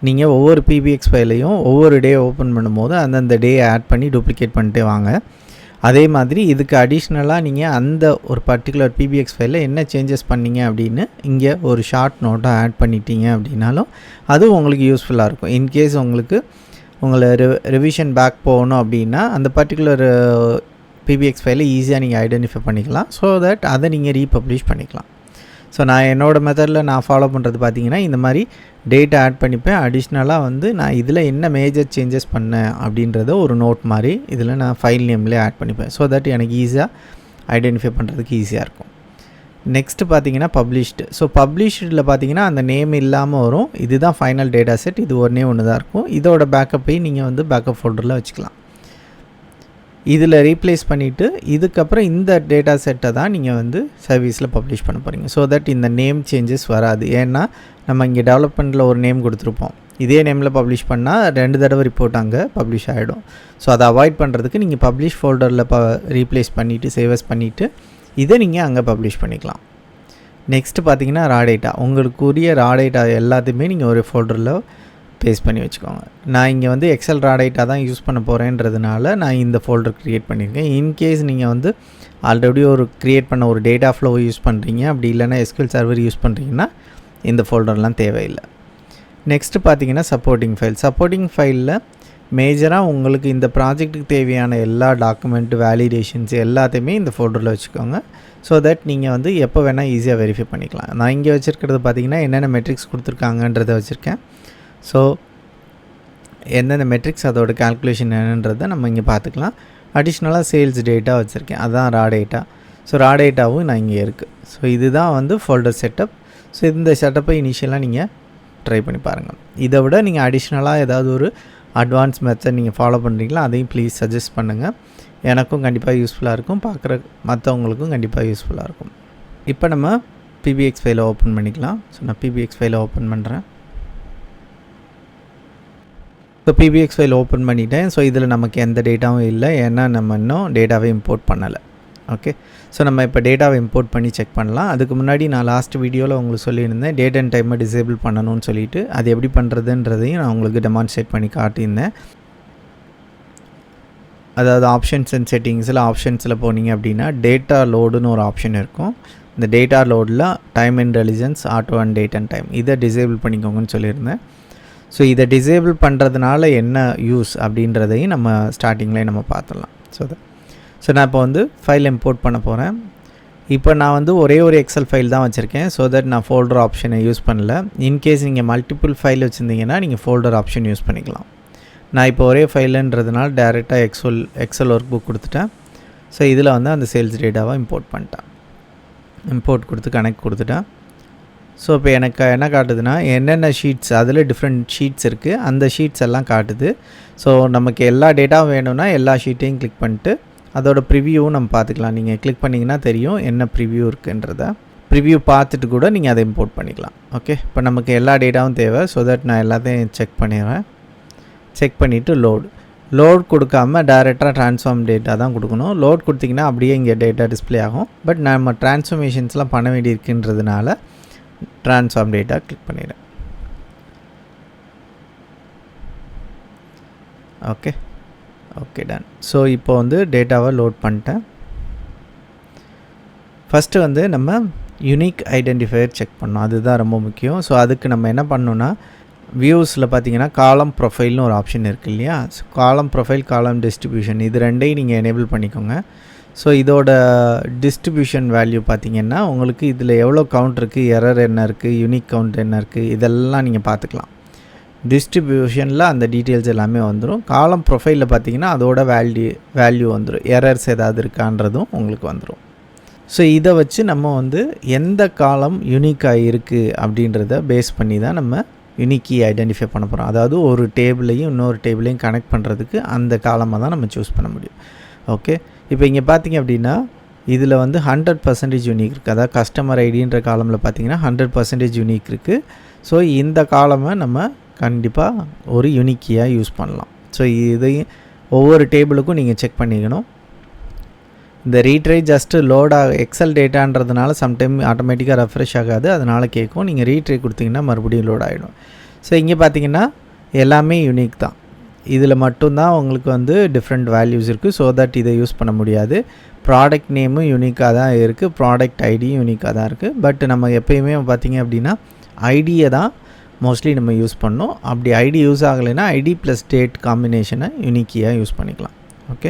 நீங்கள் ஒவ்வொரு பிபிஎக்ஸ் ஃபைலையும் ஒவ்வொரு டே ஓப்பன் பண்ணும்போது அந்தந்த டே ஆட் பண்ணி டூப்ளிகேட் பண்ணிட்டே வாங்க. அதே மாதிரி இதுக்கு அடிஷ்னலாக நீங்கள் அந்த ஒரு பர்டிகுலர் பிபிஎக்ஸ் ஃபைலில் என்ன சேஞ்சஸ் பண்ணிங்க அப்படின்னு இங்கே ஒரு ஷார்ட் நோட்டாக ஆட் பண்ணிட்டீங்க அப்படின்னாலும் அதுவும் உங்களுக்கு யூஸ்ஃபுல்லாக இருக்கும். இன்கேஸ் உங்களுக்கு உங்களை ரிவிஷன் பேக் போகணும் அப்படின்னா அந்த பர்டிகுலர் பிபிஎக்ஸ் ஃபைலை ஈஸியாக நீங்கள் ஐடென்டிஃபை பண்ணிக்கலாம். ஸோ தட் அதை நீங்கள் ரீபப்ளிஷ் பண்ணிக்கலாம். ஸோ நான் என்னோடய மெத்தடில் நான் ஃபாலோ பண்ணுறது பார்த்திங்கன்னா இந்த மாதிரி டேட்டா ஆட் பண்ணிப்பேன். அடிஷ்னலாக வந்து நான் இதில் என்ன மேஜர் சேஞ்சஸ் பண்ணேன் அப்படின்றத ஒரு நோட் மாதிரி இதில் நான் ஃபைல் நேம்லேயே ஆட் பண்ணிப்பேன். ஸோ தட் எனக்கு ஈஸியாக ஐடென்டிஃபை பண்ணுறதுக்கு ஈஸியாக இருக்கும். நெக்ஸ்ட்டு பார்த்தீங்கன்னா பப்ளிஷ்டு. ஸோ பப்ளிஷ்டில் பார்த்தீங்கன்னா அந்த நேம் இல்லாமல் வரும். இதுதான் ஃபைனல் டேட்டா செட். இது ஒன்றே ஒன்று தான் இருக்கும். இதோட பேக்கப்பையும் நீங்கள் வந்து பேக்கப் ஃபோல்டரில் வச்சுக்கலாம். இதில் ரீப்ளேஸ் பண்ணிவிட்டு இதுக்கப்புறம் இந்த டேட்டா செட்டை தான் நீங்கள் வந்து சர்வீஸில் பப்ளிஷ் பண்ண போகிறீங்க. ஸோ தட் இந்த நேம் சேஞ்சஸ் வராது. ஏன்னா நம்ம இங்கே டெவலப்மெண்ட்டில் ஒரு நேம் கொடுத்துருப்போம். இதே நேமில் பப்ளிஷ் பண்ணால் 2 தடவை ரிப்போர்ட் அங்கே பப்ளிஷ் ஆகிடும். ஸோ அதை அவாய்ட் பண்ணுறதுக்கு நீங்கள் பப்ளிஷ் ஃபோல்டரில் ரீப்ளேஸ் பண்ணிவிட்டு சேவஸ் பண்ணிவிட்டு இதை நீங்கள் அங்கே பப்ளிஷ் பண்ணிக்கலாம். நெக்ஸ்ட்டு பார்த்தீங்கன்னா ரா டேட்டா. உங்களுக்குரிய ரா டேட்டா எல்லாத்தையுமே நீங்கள் ஒரு ஃபோல்டரில் பேஸ்ட் பண்ணி வச்சுக்கோங்க. நான் இங்கே வந்து எக்ஸல் ரா டேட்டா தான் யூஸ் பண்ண போகிறேன்றதுனால நான் இந்த ஃபோல்டர் க்ரியேட் பண்ணியிருக்கேன். இன்கேஸ் நீங்கள் வந்து ஆல்ரெடி ஒரு க்ரியேட் பண்ண ஒரு டேட்டா ஃப்ளோ யூஸ் பண்ணுறீங்க, அப்படி இல்லைனா எஸ்கியூஎல் சர்வர் யூஸ் பண்ணுறீங்கன்னா இந்த ஃபோல்டர்லாம் தேவையில்லை. நெக்ஸ்ட்டு பார்த்தீங்கன்னா சப்போர்ட்டிங் ஃபைல். சப்போர்ட்டிங் ஃபைலில் மேஜராக உங்களுக்கு இந்த ப்ராஜெக்ட்டுக்கு தேவையான எல்லா டாக்குமெண்ட் வேலிடேஷன்ஸ் எல்லாத்தையுமே இந்த ஃபோல்டரில் வச்சுக்கோங்க. ஸோ தட் நீங்கள் வந்து எப்போ வேணால் ஈஸியாக வெரிஃபை பண்ணிக்கலாம். நான் இங்கே வச்சுருக்கிறது பார்த்திங்கன்னா என்னென்ன மெட்ரிக்ஸ் கொடுத்துருக்காங்கன்றதை வச்சுருக்கேன். ஸோ எந்தெந்த மெட்ரிக்ஸ் அதோட கால்குலேஷன் என்னன்றதை நம்ம இங்கே பார்த்துக்கலாம். அடிஷ்னலாக சேல்ஸ் டேட்டா வச்சுருக்கேன், அதுதான் ரா டேட்டா. ஸோ ரா டேட்டாவும் நான் இங்கே இருக்குது. ஸோ இதுதான் வந்து ஃபோல்டர் செட்டப். ஸோ இந்த செட்டப்பை இனிஷியலாக நீங்கள் ட்ரை பண்ணி பாருங்கள். இதை விட நீங்கள் அடிஷ்னலாக ஏதாவது ஒரு அட்வான்ஸ் மெத்தட் நீங்கள் ஃபாலோ பண்ணுறீங்களா, அதையும் ப்ளீஸ் சஜஸ்ட் பண்ணுங்கள். எனக்கும் கண்டிப்பாக யூஸ்ஃபுல்லாக இருக்கும், பார்க்குற மற்றவங்களுக்கும் கண்டிப்பாக யூஸ்ஃபுல்லாக இருக்கும். இப்போ நம்ம பிபிஎக்ஸ் ஃபைலை ஓப்பன் பண்ணிக்கலாம். ஸோ நான் பிபிஎக்ஸ் ஃபைலை ஓப்பன் பண்ணுறேன். ஸோ பிபிஎக்ஸ் ஃபைல் ஓப்பன் பண்ணிட்டேன். ஸோ இதில் நமக்கு எந்த டேட்டாவும் இல்லை, ஏன்னா நம்ம இன்னும் டேட்டாவை இம்போர்ட் பண்ணலை. ஓகே, ஸோ நம்ம இப்போ டேட்டாவை இம்போர்ட் பண்ணி செக் பண்ணலாம். அதுக்கு முன்னாடி நான் லாஸ்ட் வீடியோவில் உங்களுக்கு சொல்லியிருந்தேன் டேட் அண்ட் டைமை டிசேபிள் பண்ணணும்னு சொல்லிவிட்டு அது எப்படி பண்ணுறதுன்றதையும் நான் உங்களுக்கு டெமான்ஸ்ட்ரேட் பண்ணி காட்டியிருந்தேன். அதாவது ஆப்ஷன்ஸ் அண்ட் செட்டிங்ஸில் ஆப்ஷன்ஸில் போனீங்க அப்படின்னா டேட்டா லோடுன்னு ஒரு ஆப்ஷன் இருக்கும். இந்த டேட்டா லோடில் time and intelligence auto and date and time இதை டிசேபிள் பண்ணிக்கோங்கன்னு சொல்லியிருந்தேன். ஸோ இதை டிசேபிள் பண்ணுறதுனால என்ன யூஸ் அப்படின்றதையும் நம்ம ஸ்டார்டிங்லேயே நம்ம பார்த்துடலாம். ஸோ நான் இப்போ வந்து ஃபைல் இம்போர்ட் பண்ண போகிறேன். இப்போ நான் வந்து ஒரே ஒரு எக்ஸல் ஃபைல் தான் வச்சுருக்கேன். ஸோ தட் நான் ஃபோல்டர் ஆப்ஷனை யூஸ் பண்ணல. இன்கேஸ் நீங்கள் மல்டிபிள் ஃபைல் வச்சுருந்தீங்கன்னா நீங்கள் ஃபோல்டர் ஆப்ஷன் யூஸ் பண்ணிக்கலாம். நான் இப்போ ஒரே ஃபைலுன்றதுனால டேரெக்டாக எக்ஸல் ஒர்க் புக் கொடுத்துட்டேன். ஸோ இதில் வந்து அந்த சேல்ஸ் டேட்டாவை இம்போர்ட் பண்ணிட்டேன். இம்போர்ட் கொடுத்து கனெக்ட் கொடுத்துட்டேன். ஸோ இப்போ எனக்கு என்ன காட்டுதுன்னா என்னென்ன ஷீட்ஸ், அதில் டிஃப்ரெண்ட் ஷீட்ஸ் இருக்குது, அந்த ஷீட்ஸ் எல்லாம் காட்டுது. ஸோ நமக்கு எல்லா டேட்டாவும் வேணும்னா எல்லா ஷீட்டையும் கிளிக் பண்ணிட்டு அதோட ப்ரிவியூவும் நம்ம பார்த்துக்கலாம். நீங்கள் கிளிக் பண்ணிங்கன்னா தெரியும் என்ன ப்ரிவியூ இருக்குன்றத. ப்ரிவியூ பார்த்துட்டு கூட நீங்கள் அதை இம்போர்ட் பண்ணிக்கலாம். ஓகே, இப்போ நமக்கு எல்லா டேட்டாவும் தேவை. ஸோ தட் நான் எல்லாத்தையும் செக் பண்ணிடுறேன். செக் பண்ணிவிட்டு லோட் கொடுக்காமல் டேரெக்டாக ட்ரான்ஸ்ஃபார்ம் டேட்டா தான் கொடுக்கணும். லோட் கொடுத்திங்கன்னா அப்படியே இங்கே டேட்டா டிஸ்பிளே ஆகும். பட் நம்ம ட்ரான்ஸ்ஃபர்மேஷன்ஸ்லாம் பண்ண வேண்டியிருக்குன்றதுனால ட்ரான்ஸ்ஃபார்ம் டேட்டா கிளிக் பண்ணிடுறேன். Okay done. ஸோ இப்போ வந்து டேட்டாவை லோட் பண்ணிட்டேன். ஃபஸ்ட்டு வந்து நம்ம யூனிக் ஐடென்டிஃபையர் செக் பண்ணோம், அதுதான் ரொம்ப முக்கியம். ஸோ அதுக்கு நம்ம என்ன பண்ணோன்னா வியூஸில் பார்த்தீங்கன்னா காலம் ப்ரொஃபைல்னு ஒரு ஆப்ஷன் இருக்குது இல்லையா. ஸோ காலம் ப்ரொஃபைல், காலம் டிஸ்ட்ரிபியூஷன் இது ரெண்டையும் நீங்கள் எனேபிள் பண்ணிக்கோங்க. ஸோ இதோட டிஸ்ட்ரிபியூஷன் வேல்யூ பார்த்திங்கன்னா உங்களுக்கு இதில் எவ்வளோ கவுண்ட் இருக்குது, எரர் என்ன இருக்குது, யூனிக் கவுண்ட் என்ன இருக்குது, இதெல்லாம் நீங்கள் பார்த்துக்கலாம். டிஸ்ட்ரிபியூஷனில் அந்த டீட்டெயில்ஸ் எல்லாமே வந்துடும். காலம் ப்ரொஃபைலில் பார்த்திங்கன்னா அதோட வேல்யூ வந்துடும். எரர்ஸ் ஏதாவது இருக்கான்றதும் உங்களுக்கு வந்துடும். ஸோ இதை வச்சு நம்ம வந்து எந்த காலம் யூனிக்காக இருக்குது அப்படின்றத பேஸ் பண்ணி தான் நம்ம யூனிக் கீ ஐடென்டிஃபை பண்ண போகிறோம். அதாவது ஒரு டேபிளையும் இன்னொரு டேபிளையும் கனெக்ட் பண்ணுறதுக்கு அந்த காலமாக தான் நம்ம சூஸ் பண்ண முடியும். ஓகே, இப்போ இங்கே பார்த்திங்க அப்படின்னா இதில் வந்து 100% யூனிக் இருக்குது. அதாவது கஸ்டமர் ஐடின்ற காலமில் பார்த்திங்கன்னா 100% யூனிக் இருக்குது. ஸோ இந்த காலமை நம்ம கண்டிப்பாக ஒரு யூனிக் கீயாக யூஸ் பண்ணலாம். ஸோ இதையும் ஒவ்வொரு டேபிளுக்கும் நீங்கள் செக் பண்ணிக்கணும். இந்த ரீட்ரை ஜஸ்ட்டு லோடாக எக்ஸல் டேட்டான்றதுனால சம்டைம் ஆட்டோமேட்டிக்காக ரெஃப்ரெஷ் ஆகாது, அதனால் கேட்கும். நீங்கள் ரீட்ரை கொடுத்திங்கன்னா மறுபடியும் லோட் ஆகிடும். ஸோ இங்கே பார்த்திங்கன்னா எல்லாமே யூனிக் தான். இதில் மட்டும்தான் உங்களுக்கு வந்து டிஃப்ரெண்ட் வேல்யூஸ் இருக்குது. ஸோ தட் இதை யூஸ் பண்ண முடியாது. ப்ராடக்ட் நேமும் யூனிக்காக தான் இருக்குது, ப்ராடக்ட் ஐடியும் யூனிக்காக தான் இருக்குது. பட் நம்ம எப்போயுமே பார்த்திங்க அப்படின்னா ஐடியை தான் மோஸ்ட்லி நம்ம யூஸ் பண்ணோம். அப்படி ஐடி யூஸ் ஆகலைன்னா ஐடி ப்ளஸ் டேட் காம்பினேஷனை யூனிக்கியாக யூஸ் பண்ணிக்கலாம். ஓகே,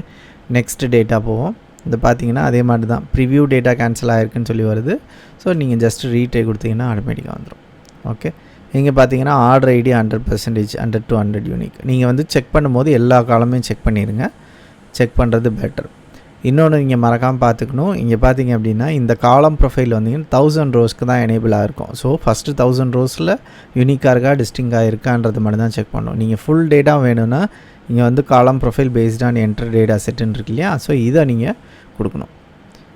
நெக்ஸ்ட் டேட்டா போவோம். இது பார்த்திங்கன்னா அதே மாதிரி தான் ப்ரிவ்யூ டேட்டா கேன்சல் ஆகிருக்குன்னு சொல்லி வருது. ஸோ நீங்கள் ஜஸ்ட் ரீடே கொடுத்தீங்கன்னா ஆட்டோமேட்டிக்காக வந்துடும். ஓகே, இங்கே பார்த்தீங்கன்னா ஆர்டர் ஐடி 100% 100 to 100 யூனிக். நீங்கள் வந்து செக் பண்ணும்போது எல்லா காலமையும் செக் பண்ணிடுங்க. செக் பண்ணுறது பெட்டர். இன்னொன்று நீங்கள் மறக்காமல் பார்த்துக்கணும், இங்கே பார்த்தீங்க அப்படின்னா இந்த காலம் ப்ரொஃபைல் வந்தீங்கன்னா 1000 ரோஸ்க்கு தான் எனேபிளாக இருக்கும். ஸோ ஃபஸ்ட்டு 1000 ரோஸில் யூனிக்காக இருக்கா டிஸ்டிங்காக இருக்கான்றது மட்டும் தான் செக் பண்ணணும். நீங்கள் ஃபுல் டேட்டா வேணும்னா இங்கே வந்து column profile based on entire data செட்டுன்னு இருக்கு இல்லையா, ஸோ இதை நீங்கள் கொடுக்கணும்.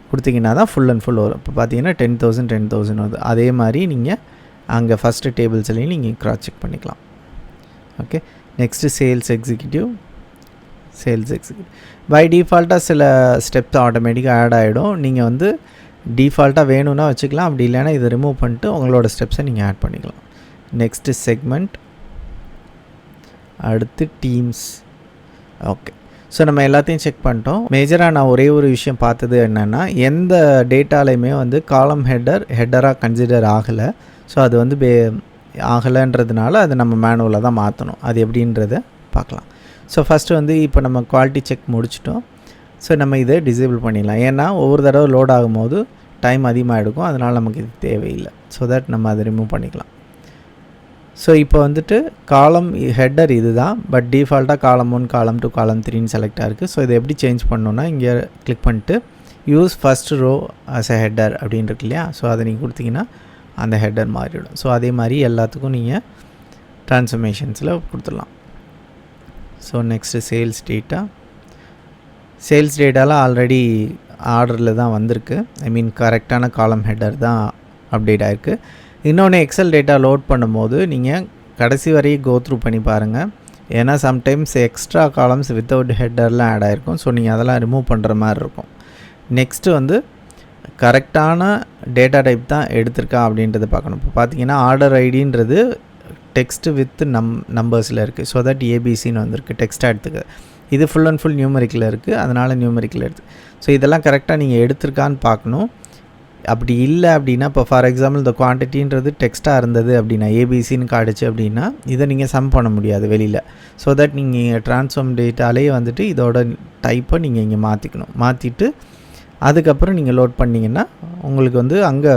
கொடுத்தீங்கன்னா தான் ஃபுல் அண்ட் ஃபுல் வரும். இப்போ பார்த்தீங்கன்னா 10,000 வருது. அதே மாதிரி நீங்கள் அங்கே ஃபஸ்ட்டு டேபிள்ஸ்லையும் நீங்கள் க்ராஸ் செக் பண்ணிக்கலாம். Okay, next sales executive. By டிஃபால்ட்டாக சில ஸ்டெப்ஸ் ஆட்டோமேட்டிக்காக ஆட் ஆகிடும். நீங்கள் வந்து டிஃபால்ட்டாக வேணும்னா வச்சுக்கலாம், அப்படி இல்லைன்னா இதை ரிமூவ் பண்ணிட்டு உங்களோட ஸ்டெப்ஸை நீங்கள் ஆட் பண்ணிக்கலாம். நெக்ஸ்ட்டு செக்மெண்ட், அடுத்து டீம்ஸ். ஓகே, ஸோ நம்ம எல்லாத்தையும் செக் பண்ணிட்டோம். மேஜராக நான் ஒரே ஒரு விஷயம் பார்த்தது என்னென்னா, எந்த டேட்டாலையுமே வந்து காலம் ஹெட்டராக கன்சிடர் ஆகலை. ஸோ அது வந்து ஆகலைன்றதுனால அதை நம்ம மேனுவலாக தான் மாற்றணும். அது எப்படின்றத பார்க்கலாம். ஸோ ஃபஸ்ட்டு வந்து இப்போ நம்ம குவாலிட்டி செக் முடிச்சிட்டோம். ஸோ நம்ம இதை டிசேபிள் பண்ணிடலாம். ஏன்னா ஒவ்வொரு தடவை லோட் ஆகும்போது டைம் அதிகமாக எடுக்கும், அதனால் நமக்கு இது தேவையில்லை. ஸோ தட் நம்ம அதை ரிமூவ் பண்ணிக்கலாம். ஸோ இப்போ வந்துட்டு காலம் ஹெட்டர் இது தான், பட் டிஃபால்ட்டாக காலம் 1 காலம் 2 காலம் 3ன்னு செலக்ட் ஆகிருக்கு. ஸோ இதை எப்படி சேஞ்ச் பண்ணணுன்னா இங்கே கிளிக் பண்ணிட்டு use first row as a header அப்படின்னு இருக்கு இல்லையா, ஸோ அதை நீங்கள் கொடுத்தீங்கன்னா அந்த ஹெட்டர் மாறிவிடும். ஸோ அதே மாதிரி எல்லாத்துக்கும் நீங்கள் ட்ரான்ஸ்ஃபர்மேஷன்ஸில் கொடுத்துடலாம். ஸோ நெக்ஸ்ட்டு சேல்ஸ் டேட்டாவில் ஆல்ரெடி ஆர்டரில் தான் வந்திருக்கு. ஐ மீன் கரெக்டான காலம் ஹெட்டர் தான் அப்டேட் ஆகிருக்கு. இன்னொன்று எக்ஸல் டேட்டா லோட் பண்ணும்போது நீங்கள் கடைசி வரையும் கோத்ரூ பண்ணி பாருங்கள். ஏன்னா சம்டைம்ஸ் எக்ஸ்ட்ரா காலம்ஸ் வித்தவுட் ஹெட்டர்லாம் ஆட் ஆகிருக்கும். ஸோ நீங்கள் அதெல்லாம் ரிமூவ் பண்ணுற மாதிரி இருக்கும். நெக்ஸ்ட்டு வந்து கரெக்டான டேட்டா டைப் தான் எடுத்திருக்கா அப்படின்றத பார்க்கணும். இப்போ பார்த்தீங்கன்னா ஆர்டர் ஐடின்றது டெக்ஸ்ட்டு வித் நம்பர்ஸில் இருக்குது. ஸோ தட் ஏபிசின்னு வந்திருக்கு டெக்ஸ்ட்டாக எடுத்துக்க. இது ஃபுல் அண்ட் ஃபுல் நியூமரிக்கில் இருக்குது, அதனால் நியூமரிக்கில் எடுத்து. ஸோ இதெல்லாம் கரெக்டாக நீங்கள் எடுத்திருக்கான்னு பார்க்கணும். அப்படி இல்லை அப்படின்னா, இப்போ ஃபார் எக்ஸாம்பிள் இந்த குவான்டிட்டின்றது டெக்ஸ்ட்டாக இருந்தது அப்படின்னா ஏபிசின்னு காட்டுச்சு அப்படின்னா இதை நீங்கள் சம் பண்ண முடியாது வெளியில். ஸோ தட் நீங்கள் ட்ரான்ஸ்ஃபார்ம் டேட்டாலே வந்துட்டு இதோட டைப்பை நீங்கள் இங்கே மாற்றிட்டு அதுக்கப்புறம் நீங்கள் லோட் பண்ணிங்கன்னா உங்களுக்கு வந்து அங்கே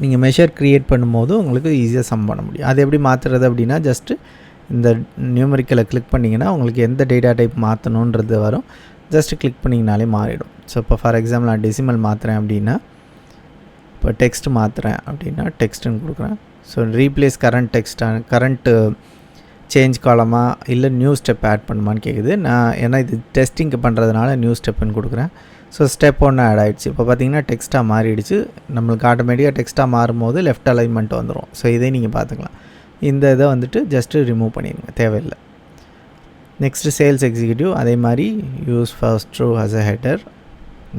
நீங்கள் மெஷர் க்ரியேட் பண்ணும்போது உங்களுக்கு ஈஸியாக சம் பண்ண முடியும். அது எப்படி மாற்றுறது அப்படின்னா ஜஸ்ட்டு இந்த நியூமரிக்கலை கிளிக் பண்ணிங்கன்னா உங்களுக்கு எந்த டேட்டா டைப் மாற்றணுன்றது வரும். ஜஸ்ட்டு கிளிக் பண்ணிங்கனாலே மாறிடும். ஸோ இப்போ ஃபார் எக்ஸாம்பிள் நான் டெசிமல் மாற்றுறேன் அப்படின்னா, இப்போ டெக்ஸ்ட் மாற்றுறேன் அப்படின்னா டெக்ஸ்ட்டுன்னு கொடுக்குறேன். ஸோ ரீப்ளேஸ் கரண்ட்டு சேஞ்ச் காலமாக இல்லை நியூ ஸ்டெப் ஆட் பண்ணுமான்னு கேட்குது. நான் ஏன்னா இது டெஸ்டிங்க்கு பண்ணுறதுனால நியூ ஸ்டெப்புன்னு கொடுக்குறேன். ஸோ ஸ்டெப் 1 ஆட் ஆகிடுச்சு. இப்போ பார்த்தீங்கன்னா டெக்ஸ்ட்டாக மாறிடுச்சு. நம்மளுக்கு ஆட்டோமேட்டிக்காக டெக்ஸ்ட்டாக மாறும்போது லெஃப்ட் அலைன்மெண்ட் வந்துடும். ஸோ இதே நீங்கள் பார்த்துக்கலாம். இந்த இதை வந்துட்டு ஜஸ்ட்டு ரிமூவ் பண்ணிடுங்க, தேவையில்லை. நெக்ஸ்ட்டு சேல்ஸ் எக்ஸிக்யூட்டிவ் அதே மாதிரி use first row as a header.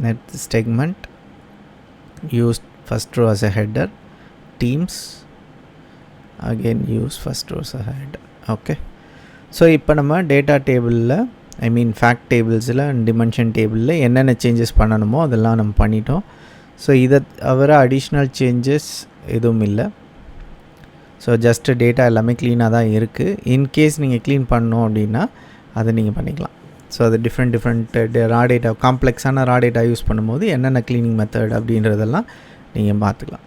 Next segment use first row as a header. Teams again use first row as a header. Okay, so இப்போ நம்ம டேட்டா டேபிளில் ஐ மீன் ஃபேக்ட் டேபிள்ஸில் and dimension டேபிளில் என்னென்ன changes பண்ணணுமோ அதெல்லாம் நம்ம பண்ணிட்டோம். ஸோ இதை தவிர அடிஷ்னல் சேஞ்சஸ் எதுவும் இல்லை. ஸோ ஜஸ்ட்டு டேட்டா எல்லாமே க்ளீனாக தான் இருக்குது. இன்கேஸ் நீங்கள் க்ளீன் பண்ணணும் அப்படின்னா அதை நீங்கள் பண்ணிக்கலாம். ஸோ அது டிஃப்ரெண்ட் ரா டேட்டா காம்ப்ளெக்ஸான ரா டேட்டா யூஸ் பண்ணும்போது என்னென்ன க்ளீனிங் மெத்தட் அப்படின்றதெல்லாம் நீங்கள் பார்த்துக்கலாம்.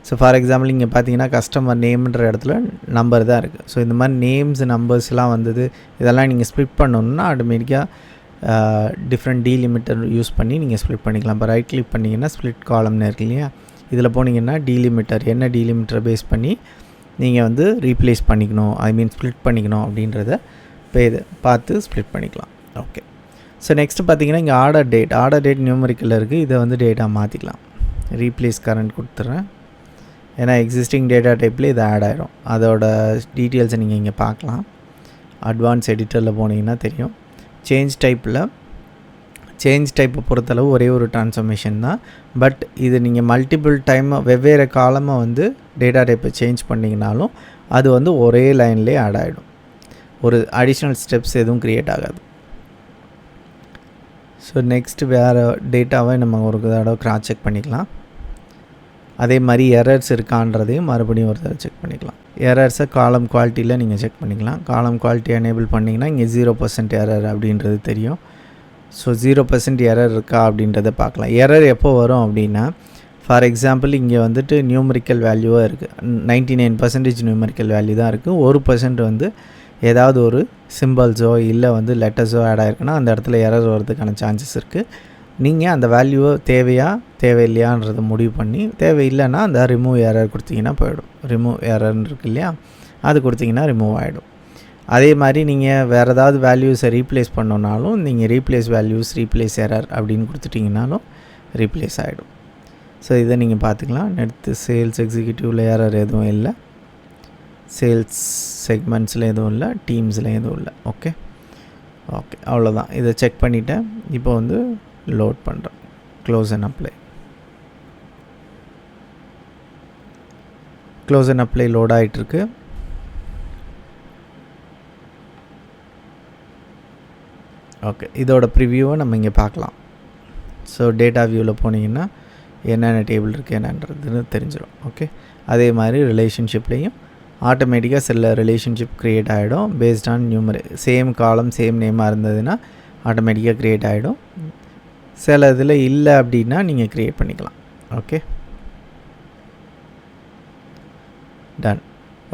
ஸோ ஃபார் எக்ஸாம்பிள் இங்கே பார்த்தீங்கன்னா கஸ்டமர் நேம்ன்ற இடத்துல நம்பர் தான் இருக்குது. ஸோ இந்த மாதிரி நேம்ஸ் நம்பர்ஸ்லாம் வந்தது இதெல்லாம் நீங்கள் ஸ்ப்ளிட் பண்ணணுன்னா ஆட்டோமேட்டிக்காக டிஃப்ரெண்ட் டீலிமிட்டர் யூஸ் பண்ணி நீங்கள் ஸ்ப்ளிட் பண்ணிக்கலாம். இப்போ ரைட் கிளிக் பண்ணிங்கன்னா ஸ்ப்ளிட் காலம்னு இருக்கு இல்லையா, இதில் போனீங்கன்னா டீலிமிட்டர் என்ன டீலிமிட்டரை பேஸ் பண்ணி நீங்கள் வந்து ரீப்ளேஸ் பண்ணிக்கணும், ஐ மீன் ஸ்ப்ளிட் பண்ணிக்கணும் அப்படின்றத பார்த்து ஸ்ப்ளிட் பண்ணிக்கலாம். ஓகே, ஸோ நெக்ஸ்ட்டு பார்த்தீங்கன்னா இங்கே ஆர்டர் டேட் நியூமரிக்கலில் இருக்குது. இதை வந்து டேட்டா மாற்றிக்கலாம். ரீப்ளேஸ் கரண்ட் கொடுத்துட்றேன். ஏன்னா எக்ஸிஸ்டிங் டேட்டா டைப்பில் இது ஆட் ஆகிடும். அதோட டீட்டெயில்ஸை நீங்கள் இங்கே பார்க்கலாம். அட்வான்ஸ் எடிட்டரில் போனீங்கன்னா தெரியும். சேஞ்ச் டைப்பை பொறுத்தளவு ஒரே ஒரு ட்ரான்ஸ்ஃபர்மேஷன் தான். பட் இது நீங்கள் மல்டிபிள் டைம் வெவ்வேறு காலமாக வந்து டேட்டா டைப்பை சேஞ்ச் பண்ணிங்கனாலும் அது வந்து ஒரே லைன்லேயே ஆட் ஆகிடும். ஒரு அடிஷ்னல் ஸ்டெப்ஸ் எதுவும் க்ரியேட் ஆகாது. ஸோ நெக்ஸ்ட்டு வேறு டேட்டாவை நம்ம ஒரு தடவை கிராஸ் செக் பண்ணிக்கலாம். அதே மாதிரி எரர்ஸ் இருக்கான்றதையும் மறுபடியும் ஒரு தடவை செக் பண்ணிக்கலாம். எரர்ஸை காலம் குவாலிட்டியில் நீங்கள் செக் பண்ணிக்கலாம். காலம் குவாலிட்டி எனேபிள் பண்ணிங்கன்னா இங்கே 0% எரர் அப்படின்றது தெரியும். ஸோ 0% எரர் இருக்கா அப்படின்றத பார்க்கலாம். எரர் எப்போ வரும் அப்படின்னா ஃபார் எக்ஸாம்பிள் இங்கே வந்துட்டு நியூமரிக்கல் வேல்யூவாக இருக்குது, 99% நியூமரிக்கல் வேல்யூ தான் இருக்குது. 1% வந்து ஏதாவது ஒரு சிம்பிள்ஸோ இல்லை வந்து லெட்டர்ஸோ ஆட் ஆகிருக்குன்னா அந்த இடத்துல எரர் வர்றதுக்கான சான்சஸ் இருக்குது. நீங்கள் அந்த வேல்யூவை தேவையில்லையான்றதை முடிவு பண்ணி, தேவையில்லைன்னா அந்த ரிமூவ் எரர் கொடுத்தீங்கன்னா போயிடும். ரிமூவ் எரர்னு இருக்கு இல்லையா, அது கொடுத்தீங்கன்னா ரிமூவ் ஆகிடும். அதே மாதிரி நீங்கள் வேறு ஏதாவது வேல்யூஸை ரீப்ளேஸ் பண்ணோன்னாலும் நீங்கள் ரீப்ளேஸ் எரர் அப்படின்னு கொடுத்துட்டிங்கனாலும் ரீப்ளேஸ் ஆகிடும். ஸோ இதை நீங்கள் பார்த்துக்கலாம். நெக்ஸ்ட்டு சேல்ஸ் எக்ஸிக்யூட்டிவில் எரர் எதுவும் இல்லை, சேல்ஸ் செக்மெண்ட்ஸில் எதுவும் இல்லை, டீம்ஸில் எதுவும் இல்லை. ஓகே அவ்வளோதான். இதை செக் பண்ணிவிட்டேன். இப்போ வந்து லோட் பண்ணுறேன். க்ளோஸ் அண்ட் அப்ளை லோட் ஆகிட்டுருக்கு. ஓகே, இதோட ப்ரிவியூவை நம்ம இங்கே பார்க்கலாம். ஸோ டேட்டா வியூவில் போனீங்கன்னா என்னென்ன டேபிள் இருக்குது என்னன்றதுன்னு தெரிஞ்சிடும். ஓகே, அதே மாதிரி ரிலேஷன்ஷிப்லேயும் ஆட்டோமேட்டிக்காக சில ரிலேஷன்ஷிப் க்ரியேட் ஆகிடும் பேஸ்ட் ஆன் சேம் காலம் சேம் நேமாக இருந்ததுன்னா ஆட்டோமேட்டிக்காக க்ரியேட் ஆகிடும். சில இதில் இல்லை அப்படின்னா நீங்கள் க்ரியேட் பண்ணிக்கலாம். Okay, ton.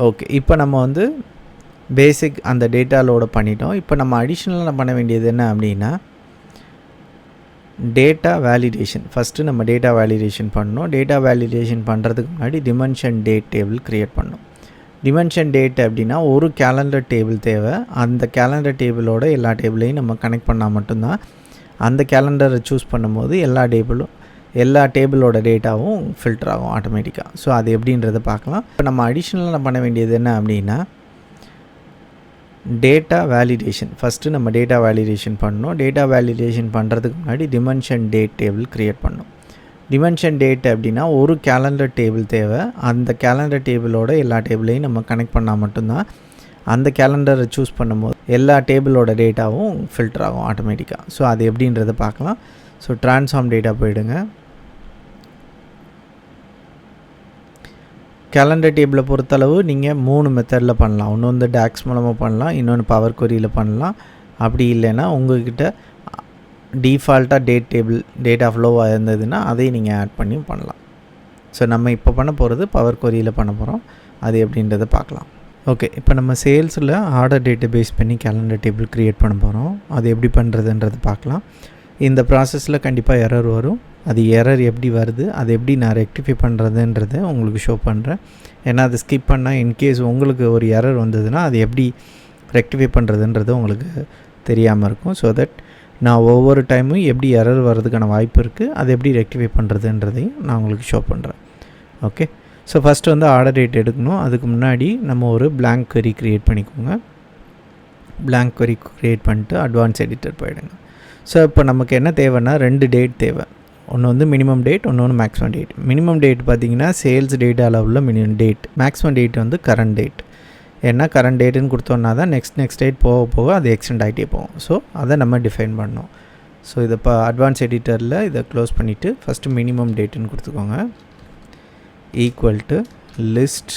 ஓகே, இப்போ நம்ம வந்து பேசிக் அந்த டேட்டா லோடு பண்ணிட்டோம். இப்போ நம்ம அடிஷ்னலாக பண்ண வேண்டியது என்ன அப்படின்னா டேட்டா வேலிடேஷன். ஃபஸ்ட்டு நம்ம டேட்டா வேலிடேஷன் பண்ணணும். டேட்டா வேலிடேஷன் பண்ணுறதுக்கு முன்னாடி டிமென்ஷன் டேட் டேபிள் க்ரியேட் பண்ணணும். டிமென்ஷன் டேட் அப்படின்னா ஒரு கேலண்டர் டேபிள் தேவை. அந்த கேலண்டர் டேபிளோட எல்லா டேபிளையும் நம்ம கனெக்ட் பண்ணால் மட்டும்தான் அந்த கேலண்டரை சூஸ் பண்ணும்போது எல்லா டேபிளோட டேட்டாவும் ஃபில்டர் ஆகும் ஆட்டோமேட்டிக்காக. ஸோ அது எப்படின்றத பார்க்கலாம். இப்போ நம்ம அடிஷ்னலாக பண்ண வேண்டியது என்ன அப்படின்னா டேட்டா வேலிடேஷன். ஃபஸ்ட்டு நம்ம டேட்டா வேலிடேஷன் பண்ணணும். டேட்டா வேலிடேஷன் பண்ணுறதுக்கு முன்னாடி டிமென்ஷன் டேட் டேபிள் க்ரியேட் பண்ணணும். டிமென்ஷன் டேட் அப்படின்னா ஒரு கேலண்டர் டேபிள் தேவை. அந்த கேலண்டர் டேபிளோட எல்லா டேபிளையும் நம்ம கனெக்ட் பண்ணால் மட்டும்தான் அந்த கேலண்டரை சூஸ் பண்ணும்போது எல்லா டேபிளோட டேட்டாவும் ஃபில்டர் ஆகும் ஆட்டோமேட்டிக்காக. ஸோ அது எப்படின்றத பார்க்கலாம். ஸோ ட்ரான்ஸ்ஃபார்ம் டேட்டா போயிடுங்க. கேலண்டர் டேபிளை பொறுத்தளவு நீங்கள் 3 மெத்தடில் பண்ணலாம். ஒன்று வந்து டாக்ஸ் மூலமாக பண்ணலாம், இன்னொன்று பவர் கொரியில் பண்ணலாம். அப்படி இல்லைன்னா உங்கள்கிட்ட டிஃபால்ட்டாக டேட்டா ஃப்ளோவாக இருந்ததுன்னா அதையும் நீங்கள் ஆட் பண்ணி பண்ணலாம். ஸோ நம்ம இப்போ பண்ண போகிறது பவர் கொரியில் பண்ண போகிறோம். அது எப்படின்றத பார்க்கலாம். ஓகே, இப்போ நம்ம சேல்ஸில் ஆர்டர் டேட்டை பேஸ் பண்ணி கேலண்டர் டேபிள் க்ரியேட் பண்ண போகிறோம். அது எப்படி பண்ணுறதுன்றது பார்க்கலாம். இந்த ப்ராசஸில் கண்டிப்பாக எரர் வரும். அது எரர் எப்படி வருது, அது எப்படி நான் ரெக்டிஃபை பண்ணுறதுன்றதை உங்களுக்கு ஷோ பண்ணுறேன். ஏன்னா அது ஸ்கிப் பண்ணால் இன்கேஸ் உங்களுக்கு ஒரு எரர் வந்ததுன்னா அது எப்படி ரெக்டிஃபை பண்ணுறதுன்றது உங்களுக்கு தெரியாமல் இருக்கும். ஸோ தட் நான் ஒவ்வொரு டைமும் எப்படி எரர் வர்றதுக்கான வாய்ப்பு இருக்குது, அது எப்படி ரெக்டிஃபை பண்ணுறதுன்றதையும் நான் உங்களுக்கு ஷோ பண்ணுறேன். ஓகே, ஸோ ஃபஸ்ட்டு வந்து ஆர்டர் டேட் எடுக்கணும். அதுக்கு முன்னாடி நம்ம ஒரு blank query க்ரியேட் பண்ணிக்கோங்க. blank query க்ரியேட் பண்ணிட்டு அட்வான்ஸ் எடிட்டர் போயிடுங்க. ஸோ இப்போ நமக்கு என்ன தேவைன்னா 2 டேட் தேவை. ஒன்று வந்து மினிமம் டேட், ஒன்று மேக்ஸிமம் டேட். மினிமம் டேட் பார்த்திங்கன்னா சேல்ஸ் டேட்டாவில் உள்ள மினிமம் டேட். மேக்ஸிமம் டேட் வந்து கரண்ட் டேட். ஏன்னா கரண்ட் டேட்டுன்னு கொடுத்தோன்னா தான் நெக்ஸ்ட் டேட் போக அது எக்ஸ்டெண்ட் ஆகிட்டே போகும். ஸோ அதை நம்ம டிஃபைன் பண்ணோம். ஸோ இதை இப்போ அட்வான்ஸ் எடிட்டரில் இதை க்ளோஸ் பண்ணிவிட்டு ஃபஸ்ட்டு மினிமம் டேட்டுன்னு கொடுத்துக்கோங்க. ஈக்குவல் டு லிஸ்ட்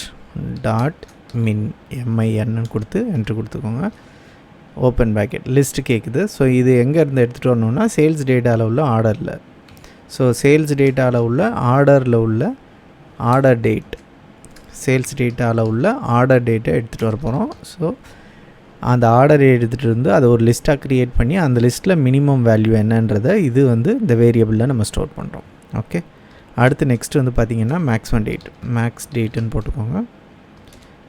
டாட் மின் எம்ஐன்னு கொடுத்து என்ட்ரு கொடுத்துக்கோங்க. ஓப்பன் ப்ராக்கெட் லிஸ்ட்டு கேட்குது. ஸோ இது எங்கேருந்து எடுத்துகிட்டு வரணுன்னா சேல்ஸ் டேட்டாவில் உள்ள ஆர்டரில். ஸோ சேல்ஸ் டேட்டாவில் உள்ள ஆர்டரில் உள்ள ஆர்டர் டேட், சேல்ஸ் டேட்டாவில் உள்ள ஆர்டர் டேட்டை எடுத்துகிட்டு வர போகிறோம். ஸோ அந்த ஆர்டரை எடுத்துகிட்டு வந்து அதை ஒரு லிஸ்ட்டாக க்ரியேட் பண்ணி அந்த லிஸ்ட்டில் மினிமம் வேல்யூ என்னன்றதை இது வந்து இந்த வேரியபிளில் நம்ம ஸ்டோர் பண்ணுறோம். ஓகே, அடுத்து நெக்ஸ்ட் வந்து பார்த்திங்கன்னா மேக்ஸிமம் டேட். மேக்ஸ் டேட்டுன்னு போட்டுக்கோங்க.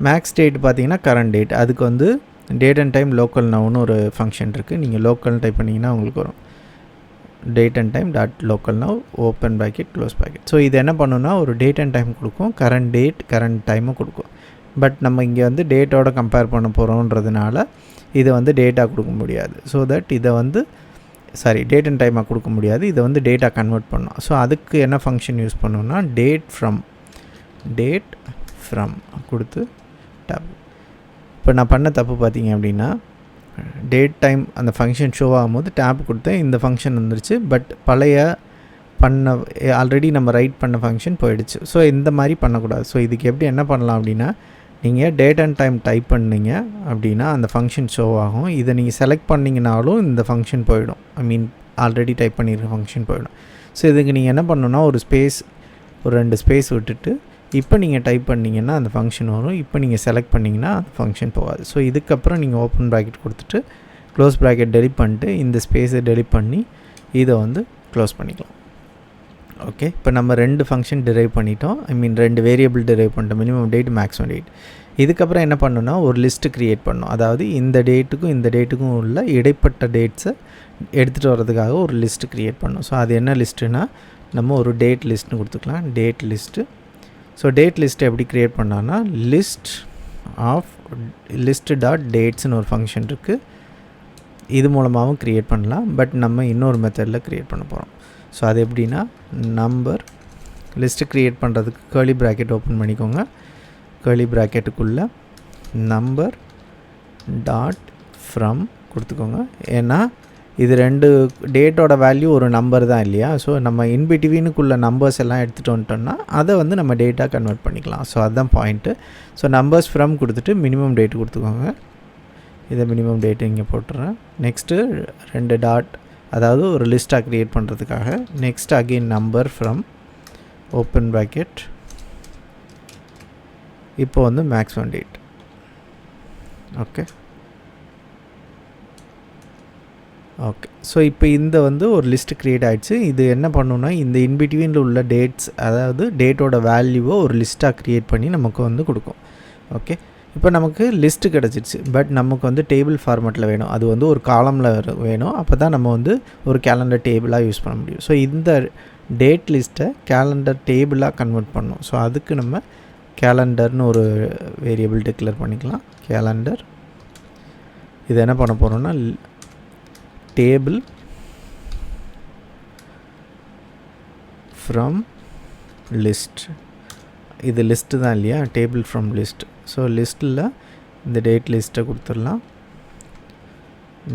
மேக்ஸ் டேட் பார்த்திங்கன்னா கரண்ட் டேட். அதுக்கு வந்து டேட் அண்ட் டைம் லோக்கல் நவுன்னு ஒரு ஃபங்க்ஷன் இருக்குது. நீங்கள் லோக்கல் டைப் பண்ணிங்கன்னா உங்களுக்கு வரும் date and time dot local now open bracket close bracket. So இது என்ன பண்ணுன்னா ஒரு டேட் அண்ட் டைம் கொடுக்கும், கரண்ட் டேட் கரண்ட் டைமும் கொடுக்கும். பட் நம்ம இங்கே வந்து டேட்டோட கம்பேர் பண்ண போகிறோன்றதுனால இதை வந்து டேட்டா கொடுக்க முடியாது. ஸோ தட் இதை வந்து டேட் அண்ட் டைமாக கொடுக்க முடியாது. இதை வந்து டேட்டா கன்வெர்ட் பண்ணோம். ஸோ அதுக்கு என்ன ஃபங்க்ஷன் யூஸ் பண்ணோன்னா டேட் ஃப்ரம் கொடுத்து டேப். இப்போ நான் பண்ண தப்பு பார்த்தீங்க அப்படின்னா டேட் டைம் அந்த ஃபங்க்ஷன் ஷோ ஆகும்போது டேப் கொடுத்தேன், இந்த ஃபங்க்ஷன் வந்துருச்சு. பட் பழைய ஆல்ரெடி நம்ம ரைட் பண்ண ஃபங்க்ஷன் போயிடுச்சு. ஸோ இந்த மாதிரி பண்ணக்கூடாது. ஸோ இதுக்கு எப்படி என்ன பண்ணலாம் அப்படின்னா நீங்கள் டேட் அண்ட் டைம் டைப் பண்ணிங்க அப்படின்னா அந்த ஃபங்க்ஷன் ஷோ ஆகும். இதை நீங்கள் செலக்ட் பண்ணிங்கனாலும் இந்த ஃபங்க்ஷன் போயிடும். ஆல்ரெடி டைப் பண்ணியிருக்க ஃபங்க்ஷன் போயிடும். ஸோ இதுக்கு நீங்கள் என்ன பண்ணணுன்னா ஒரு ஸ்பேஸ் ஒரு 2 ஸ்பேஸ் விட்டுட்டு இப்போ நீங்கள் டைப் பண்ணிங்கன்னா அந்த ஃபங்க்ஷன் வரும். இப்போ நீங்கள் செலக்ட் பண்ணிங்கன்னா அந்த ஃபங்க்ஷன் போகாது. ஸோ இதுக்கப்புறம் நீங்கள் ஓப்பன் ப்ராக்கெட் கொடுத்துட்டு க்ளோஸ் ப்ராக்கெட் டெலிட் பண்ணிட்டு இந்த ஸ்பேஸை டெலிட் பண்ணி இதை வந்து க்ளோஸ் பண்ணிக்கலாம். ஓகே, இப்போ நம்ம 2 ஃபங்க்ஷன் டிரைவ் பண்ணிட்டோம். 2 வேரியபிள் டிரைவ் பண்ணிட்டோம், மினிமம் டேட் மேக்ஸிமம் டேட். இதுக்கப்புறம் என்ன பண்ணணும்னா ஒரு லிஸ்ட்டு க்ரியேட் பண்ணணும். அதாவது இந்த டேட்டுக்கும் இந்த டேட்டுக்கும் உள்ள இடைப்பட்ட டேட்ஸை எடுத்துகிட்டு வர்றதுக்காக ஒரு லிஸ்ட்டு க்ரியேட் பண்ணணும். ஸோ அது என்ன லிஸ்ட்டுனா நம்ம ஒரு டேட் லிஸ்ட்னு கொடுத்துக்கலாம், date list. So date list எப்படி க்ரியேட் பண்ணான்னா list.datesனு ஒரு ஃபங்க்ஷன் இருக்குது. இது மூலமாகவும் க்ரியேட் பண்ணலாம். பட் நம்ம இன்னொரு மெத்தடில் க்ரியேட் பண்ண போகிறோம். ஸோ அது எப்படின்னா நம்பர் லிஸ்ட்டு க்ரியேட் பண்ணுறதுக்கு கர்லி ப்ராக்கெட் ஓப்பன் பண்ணிக்கோங்க. கர்லி ப்ராக்கெட்டுக்குள்ளே நம்பர் டாட் ஃப்ரம் கொடுத்துக்கோங்க. ஏன்னா இது 2 டேட்டோட வேல்யூ ஒரு நம்பர் தான் இல்லையா. ஸோ நம்ம இன்பிட்வீனுக்குள்ள நம்பர்ஸ் எல்லாம் எடுத்துகிட்டு வந்துட்டோம்னா அதை வந்து நம்ம டேட்டாக கன்வெர்ட் பண்ணிக்கலாம். ஸோ அதுதான் பாயிண்ட்டு. ஸோ நம்பர்ஸ் ஃப்ரம் கொடுத்துட்டு மினிமம் டேட் கொடுத்துக்கோங்க. இதை மினிமம் டேட்டு இங்கே போட்டுறேன். நெக்ஸ்ட்டு 2 டாட், அதாவது ஒரு லிஸ்ட்டாக க்ரியேட் பண்ணுறதுக்காக. Next again number from open bracket, இப்போ வந்து மேக்ஸிமம் டேட். ஓகே, ஸோ இப்போ இந்த வந்து ஒரு லிஸ்ட்டு க்ரியேட் ஆகிடுச்சு. இது என்ன பண்ணணுன்னா இந்த இன்பிட்வீனில் உள்ள டேட்ஸ், அதாவது டேட்டோட வேல்யூவை ஒரு லிஸ்ட்டாக க்ரியேட் பண்ணி நமக்கு வந்து கொடுக்கும். ஓகே, இப்போ நமக்கு லிஸ்ட்டு கிடச்சிடுச்சு. பட் நமக்கு வந்து டேபிள் ஃபார்மேட்டில் வேணும். அது வந்து ஒரு காலமில் வேணும். அப்போ தான் நம்ம வந்து ஒரு கேலண்டர் டேபிளாக யூஸ் பண்ண முடியும். ஸோ இந்த டேட் லிஸ்ட்டை கேலண்டர் டேபிளாக கன்வெர்ட் பண்ணணும். ஸோ அதுக்கு நம்ம கேலண்டர்னு ஒரு வேரியபிள் டிக்ளேர் பண்ணிக்கலாம். கேலண்டர் இது என்ன பண்ண போகிறோம்னா டேபிள் ஃப்ரம் லிஸ்ட். இது லிஸ்ட்டு தான் இல்லையா, டேபிள் ஃப்ரம் லிஸ்ட். ஸோ லிஸ்ட்டில் இந்த டேட் லிஸ்ட்டை கொடுத்துடலாம்.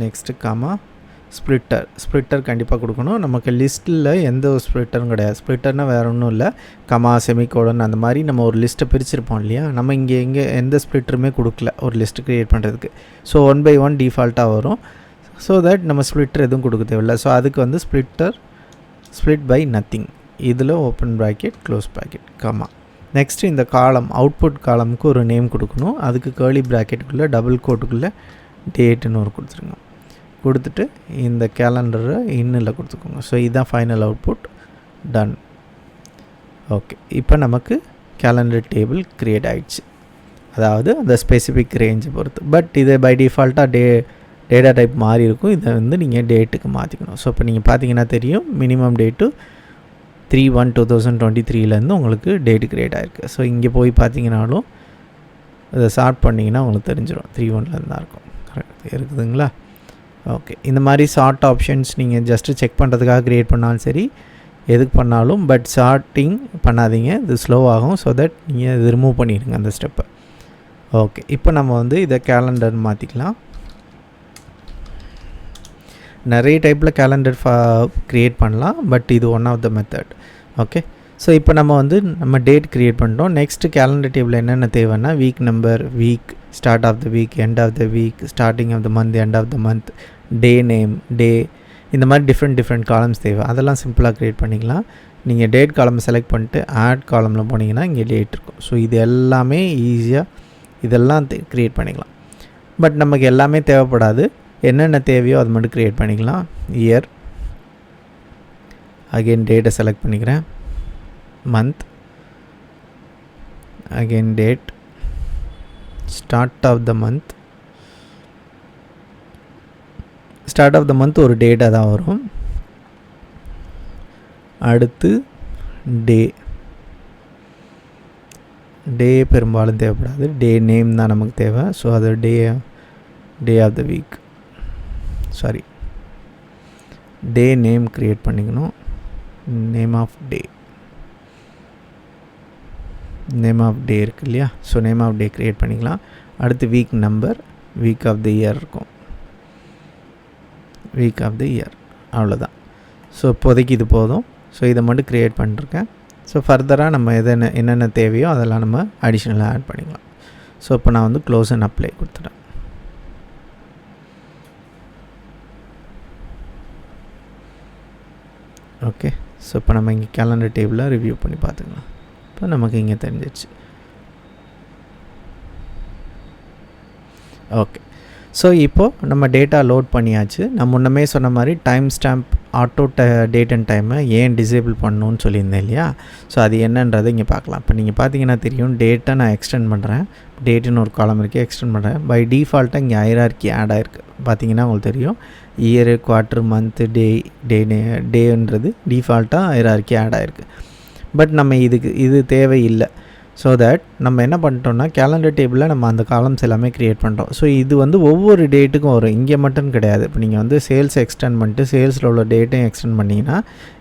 நெக்ஸ்ட்டு காமா ஸ்ப்ளிட்டர் கண்டிப்பாக கொடுக்கணும். நமக்கு லிஸ்ட்டில் எந்த ஒரு ஸ்ப்ளிட்டரும் கிடையாது. ஸ்ப்ளிட்டர்னால் வேறு ஒன்றும் இல்லை, கமா செமிகோலன் அந்த மாதிரி நம்ம ஒரு லிஸ்ட்டை பிரிச்சிருப்போம் இல்லையா. நம்ம இங்கே எந்த ஸ்ப்ளிட்டருமே கொடுக்கல ஒரு லிஸ்ட்டு க்ரியேட் பண்ணுறதுக்கு. ஸோ 1/1 டிஃபால்ட்டாக வரும். ஸோ தட் நம்ம ஸ்ப்ளிட்டர் எதுவும் கொடுக்க தேவையில்லை. ஸோ அதுக்கு வந்து ஸ்ப்ளிட் பை நத்திங். இதில் open bracket close bracket comma. Next இந்த காலம் அவுட்புட் காலமுக்கு ஒரு நேம் கொடுக்கணும். அதுக்கு கர்லி ப்ராக்கெட்டுக்குள்ளே டபுள் கோட்டுக்குள்ளே டேட்டுன்னு ஒரு கொடுத்துருங்க. கொடுத்துட்டு இந்த கேலண்டரை இன்னில் கொடுத்துக்கோங்க. ஸோ இதுதான் ஃபைனல் அவுட்புட். டன். ஓகே, இப்போ நமக்கு கேலண்டர் டேபிள் க்ரியேட் ஆகிடுச்சு. அதாவது அந்த ஸ்பெசிஃபிக் ரேஞ்சை பொறுத்து. பட் இது பை டிஃபால்ட்டாக டேட்டா டைப் மாறி இருக்கும். இதை வந்து நீங்கள் டேட்டுக்கு மாற்றிக்கணும். ஸோ இப்போ நீங்கள் பார்த்தீங்கன்னா தெரியும், மினிமம் டேட்டு 3/1/2023 உங்களுக்கு டேட்டு க்ரியேட் ஆகிருக்கு. ஸோ இங்கே போய் பார்த்தீங்கன்னாலும் இதை ஷார்ட் பண்ணிங்கன்னா உங்களுக்கு தெரிஞ்சிடும் 3/1 தான் இருக்கும். கரெக்ட் இருக்குதுங்களா? ஓகே, இந்த மாதிரி ஷார்ட் ஆப்ஷன்ஸ் நீங்கள் ஜஸ்ட்டு செக் பண்ணுறதுக்காக க்ரியேட் பண்ணாலும் சரி, எதுக்கு பண்ணாலும். பட் ஷார்ட்டிங் பண்ணாதீங்க, இது ஸ்லோ ஆகும். ஸோ தட் நீங்கள் இது ரிமூவ் பண்ணிடுங்க அந்த ஸ்டெப்பை. ஓகே, இப்போ நம்ம வந்து இதை கேலண்டர் மாற்றிக்கலாம். நிறைய டைப்பில் கேலண்டர் க்ரியேட் பண்ணலாம். பட் இது one of the method. Okay, so இப்போ நம்ம டேட் க்ரியேட் பண்ணிட்டோம். நெக்ஸ்ட்டு கேலண்டர் டேபிள் என்னென்ன தேவைன்னா week number, week start of the week, end of the week, starting of the month, end of the month, day name, day, இந்த மாதிரி different columns தேவை. அதெல்லாம் சிம்பிளாக க்ரியேட் பண்ணிக்கலாம். நீங்கள் டேட் காலம் செலக்ட் பண்ணிட்டு ஆட் காலமில் போனீங்கன்னா இங்கே டேட் இருக்கும். ஸோ இது எல்லாமே ஈஸியாக இதெல்லாம் க்ரியேட் பண்ணிக்கலாம். பட் நமக்கு எல்லாமே தேவைப்படாது. என்னென்ன தேவையோ அது மட்டும் க்ரியேட் பண்ணிக்கலாம். இயர், அகெயின் டேட்டை செலக்ட் பண்ணிக்கிறேன். Month, again date, start of the month. Start of the month ஒரு டேட்டாக தான் வரும். அடுத்து டே பெரும்பாலும் தேவைப்படாது. டே நேம் தான் நமக்கு தேவை. ஸோ அது day of the week, sorry day name create பண்ணிக்கணும். நேம் ஆஃப் டே இருக்கு இல்லையா. So name of day create பண்ணிக்கலாம். அடுத்து week number, week of the year இருக்கும். வீக் ஆஃப் த இயர் அவ்வளோதான். ஸோ இப்போதைக்கு இது போதும். ஸோ இதை மட்டும் க்ரியேட் பண்ணிருக்கேன். ஸோ ஃபர்தராக நம்ம என்னென்ன தேவையோ அதெல்லாம் நம்ம அடிஷ்னலாக ஆட் பண்ணிக்கலாம். ஸோ இப்போ நான் வந்து க்ளோஸ் அண்ட் அப்ளை கொடுத்துட்டேன். ஓகே, ஸோ இப்போ நம்ம இங்கே கேலண்டர் டேபிளில் ரிவ்யூ பண்ணி பார்த்துக்கலாம். இப்போ நமக்கு இங்கே தெரிஞ்சிடுச்சு. ஓகே, ஸோ இப்போது நம்ம டேட்டா லோட் பண்ணியாச்சு. நான் முன்னமே சொன்ன மாதிரி time stamp auto date and டைமை ஏன் டிசேபிள் பண்ணணுன்னு சொல்லியிருந்தேன் இல்லையா? ஸோ அது என்னன்றதை இங்கே பார்க்கலாம். இப்போ நீங்கள் பார்த்தீங்கன்னா தெரியும், டேட்டை நான் எக்ஸ்டெண்ட் பண்ணுறேன். டேட்டுன்னு ஒரு காலம் இருக்குது, எக்ஸ்டெண்ட் பண்ணுறேன். பை டிஃபால்ட்டாக இங்கே ஹைரார்கி ஆட் ஆகிருக்கு. பார்த்தீங்கன்னா உங்களுக்கு தெரியும், இயரு, குவார்ட்ரு, மந்த்து, டேன்றது டிஃபால்ட்டாக ஹைரார்கி ஆட் ஆகிருக்கு. பட் நம்ம இது தேவையில்லை. ஸோ தட் நம்ம என்ன பண்ணிட்டோம்னா, கேலண்டர் டேபிளில் நம்ம அந்த காலம்ஸ் எல்லாமே க்ரியேட் பண்ணுறோம். ஸோ இது வந்து ஒவ்வொரு டேட்டுக்கும் வரும், இங்கே மட்டும் கிடையாது. இப்போ நீங்கள் வந்து சேல்ஸ் எக்ஸ்டெண்ட் பண்ணிட்டு சேல்ஸில் உள்ள டேட்டையும் எக்ஸ்டெண்ட் பண்ணிங்கன்னா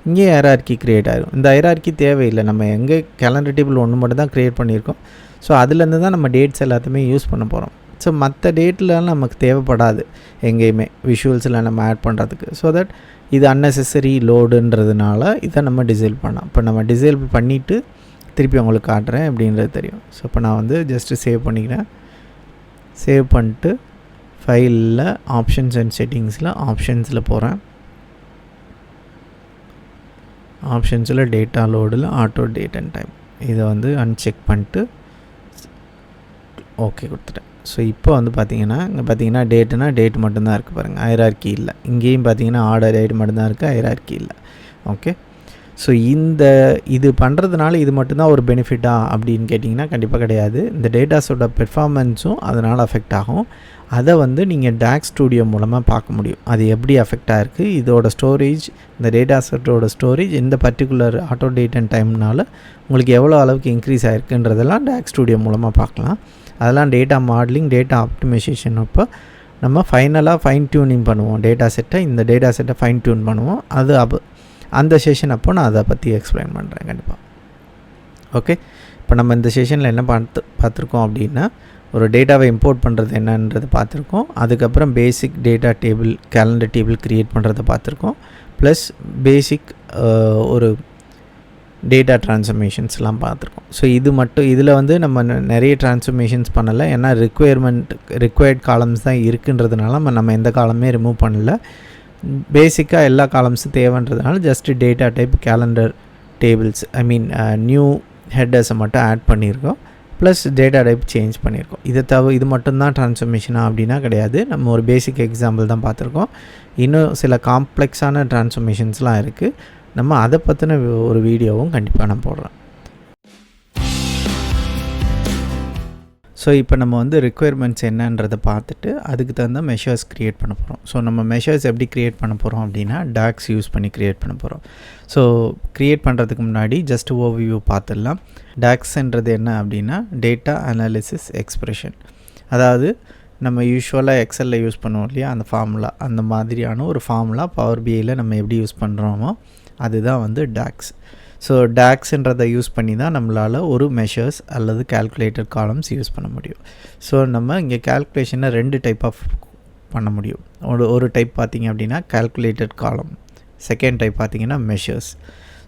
இங்கே ஹைரார்கி க்ரியேட் ஆகிடும். இந்த ஹைரார்கி தேவையில்லை, நம்ம எங்கே கேலண்டர் டேபிள் ஒன்று மட்டும் தான் க்ரியேட் பண்ணியிருக்கோம். ஸோ அதுலேருந்து தான் நம்ம டேட்ஸ் எல்லாத்தையுமே யூஸ் பண்ண போகிறோம். ஸோ மற்ற டேட்லாம் நமக்கு தேவைப்படாது எங்கேயுமே விஷுவல்ஸில் நம்ம ஆட் பண்ணுறதுக்கு. ஸோ தட் இது அன்னெசரி லோடுன்றதுனால இதை நம்ம டிசேபிள் பண்ணலாம். இப்போ நம்ம டிசேபிள் பண்ணிவிட்டு திருப்பி உங்களுக்கு காட்டுறேன் அப்படின்றது தெரியும். ஸோ இப்போ நான் வந்து ஜஸ்ட்டு சேவ் பண்ணிக்கிறேன். சேவ் பண்ணிட்டு ஃபைலில் ஆப்ஷன்ஸ் அண்ட் செட்டிங்ஸில் ஆப்ஷன்ஸில் போகிறேன். ஆப்ஷன்ஸில் டேட்டா லோடில் ஆட்டோ டேட் அண்ட் டைம் இதை வந்து அன்செக் பண்ணிட்டு ஓகே கொடுத்துட்டேன். ஸோ இப்போ வந்து பார்த்தீங்கன்னா இங்கே பார்த்தீங்கன்னா டேட்டுனா டேட் மட்டும்தான் இருக்குது பாருங்கள், ஹைரார்கி இல்லை. இங்கேயும் பார்த்தீங்கன்னா ஆர்டர் டேட் மட்டும்தான் இருக்குது, ஹைரார்கி இல்லை. ஓகே, ஸோ இது பண்ணுறதுனால இது மட்டும்தான் ஒரு பெனிஃபிட்டா அப்படின்னு கேட்டிங்கன்னா கண்டிப்பாக கிடையாது. இந்த டேட்டாஸோட பெர்ஃபார்மன்ஸும் அதனால் அஃபெக்ட் ஆகும். அதை வந்து நீங்கள் டாக்ஸ் ஸ்டூடியோ மூலமாக பார்க்க முடியும், அது எப்படி அஃபெக்ட் ஆகிருக்கு. இதோட ஸ்டோரேஜ், இந்த டேட்டா செட்டோட ஸ்டோரேஜ் இந்த பர்டிகுலர் ஆட்டோ டேட் அண்ட் டைம்னால் உங்களுக்கு எவ்வளோ அளவுக்கு இன்க்ரீஸ் ஆகிருக்குன்றதெல்லாம் டாக்ஸ் ஸ்டூடியோ மூலமாக பார்க்கலாம். அதெல்லாம் டேட்டா மாடலிங், டேட்டா ஆப்டிமைசேஷன் அப்போ நம்ம ஃபைனலாக ஃபைன் டியூனிங் பண்ணுவோம். டேட்டா செட்டை ஃபைன் டியூன் பண்ணுவோம். அது அந்த செஷன் அப்போ நான் அதை பற்றி எக்ஸ்பிளைன் பண்ணுறேன் கண்டிப்பாக. ஓகே, இப்போ நம்ம இந்த செஷனில் என்ன பார்த்துருக்கோம் அப்படின்னா, ஒரு டேட்டாவை இம்போர்ட் பண்ணுறது என்னன்றது பார்த்துருக்கோம். அதுக்கப்புறம் பேசிக் data table, calendar table create பண்ணுறதை பார்த்துருக்கோம். ப்ளஸ் பேசிக் ஒரு டேட்டா ட்ரான்ஸ்ஃபர்மேஷன்ஸ்லாம் பார்த்துருக்கோம். ஸோ இதில் வந்து நம்ம நிறைய ட்ரான்ஸ்ஃபர்மேஷன்ஸ் பண்ணலை, ஏன்னா ரிக்வயர்ட் காலம்ஸ் தான் இருக்குன்றதுனால நம்ம எந்த காலமே ரிமூவ் பண்ணலை. பேசிக்காக எல்லா காலம்ஸும் தேவைன்றதுனால just data type calendar tables new ஹெட்டர்ஸை மட்டும் ஆட் பண்ணியிருக்கோம். ப்ளஸ் டேட்டா டைப் சேஞ்ச் பண்ணியிருக்கோம். இது மட்டும்தான் ட்ரான்ஸ்ஃபர்மேஷனாக அப்படின்னா கிடையாது. நம்ம ஒரு பேசிக் எக்ஸாம்பிள் தான் பார்த்துருக்கோம். இன்னும் சில காம்ப்ளெக்ஸான ட்ரான்ஸ்ஃபர்மேஷன்ஸ்லாம் இருக்குது. நம்ம அதை பற்றின ஒரு வீடியோவும் கண்டிப்பாக நான் போடுறேன். ஸோ இப்போ நம்ம வந்து ரிக்குயர்மெண்ட்ஸ் என்னன்றதை பார்த்துட்டு அதுக்கு தகுந்த மெஷர்ஸ் க்ரியேட் பண்ண போகிறோம். ஸோ நம்ம மெஷர்ஸ் எப்படி க்ரியேட் பண்ண போகிறோம் அப்படின்னா, டாக்ஸ் யூஸ் பண்ணி க்ரியேட் பண்ண போகிறோம். ஸோ க்ரியேட் பண்ணுறதுக்கு முன்னாடி ஜஸ்ட் ஓவர்வியூ பார்த்துடலாம். டாக்ஸ்ன்றது என்ன அப்படின்னா, டேட்டா அனாலிசிஸ் எக்ஸ்பிரஷன். அதாவது நம்ம யூஸ்வலாக எக்ஸலில் யூஸ் பண்ணுவோம் இல்லையா, அந்த ஃபார்முலா, அந்த மாதிரியான ஒரு ஃபார்முலா பவர் பிஐயில் நம்ம எப்படி யூஸ் பண்ணுறோமோ அதுதான் வந்து டாக்ஸ். ஸோ டாக்ஸ்ன்றதை யூஸ் பண்ணி தான் நம்மளால் ஒரு மெஷர்ஸ் அல்லது கால்குலேட்டர் காலம்ஸ் யூஸ் பண்ண முடியும். ஸோ நம்ம இங்கே கால்குலேஷனை 2 டைப் ஆஃப் பண்ண முடியும். ஒரு டைப் பார்த்திங்க அப்படின்னா கால்குலேட்டட் காலம், செகண்ட் டைப் பார்த்திங்கன்னா மெஷர்ஸ்.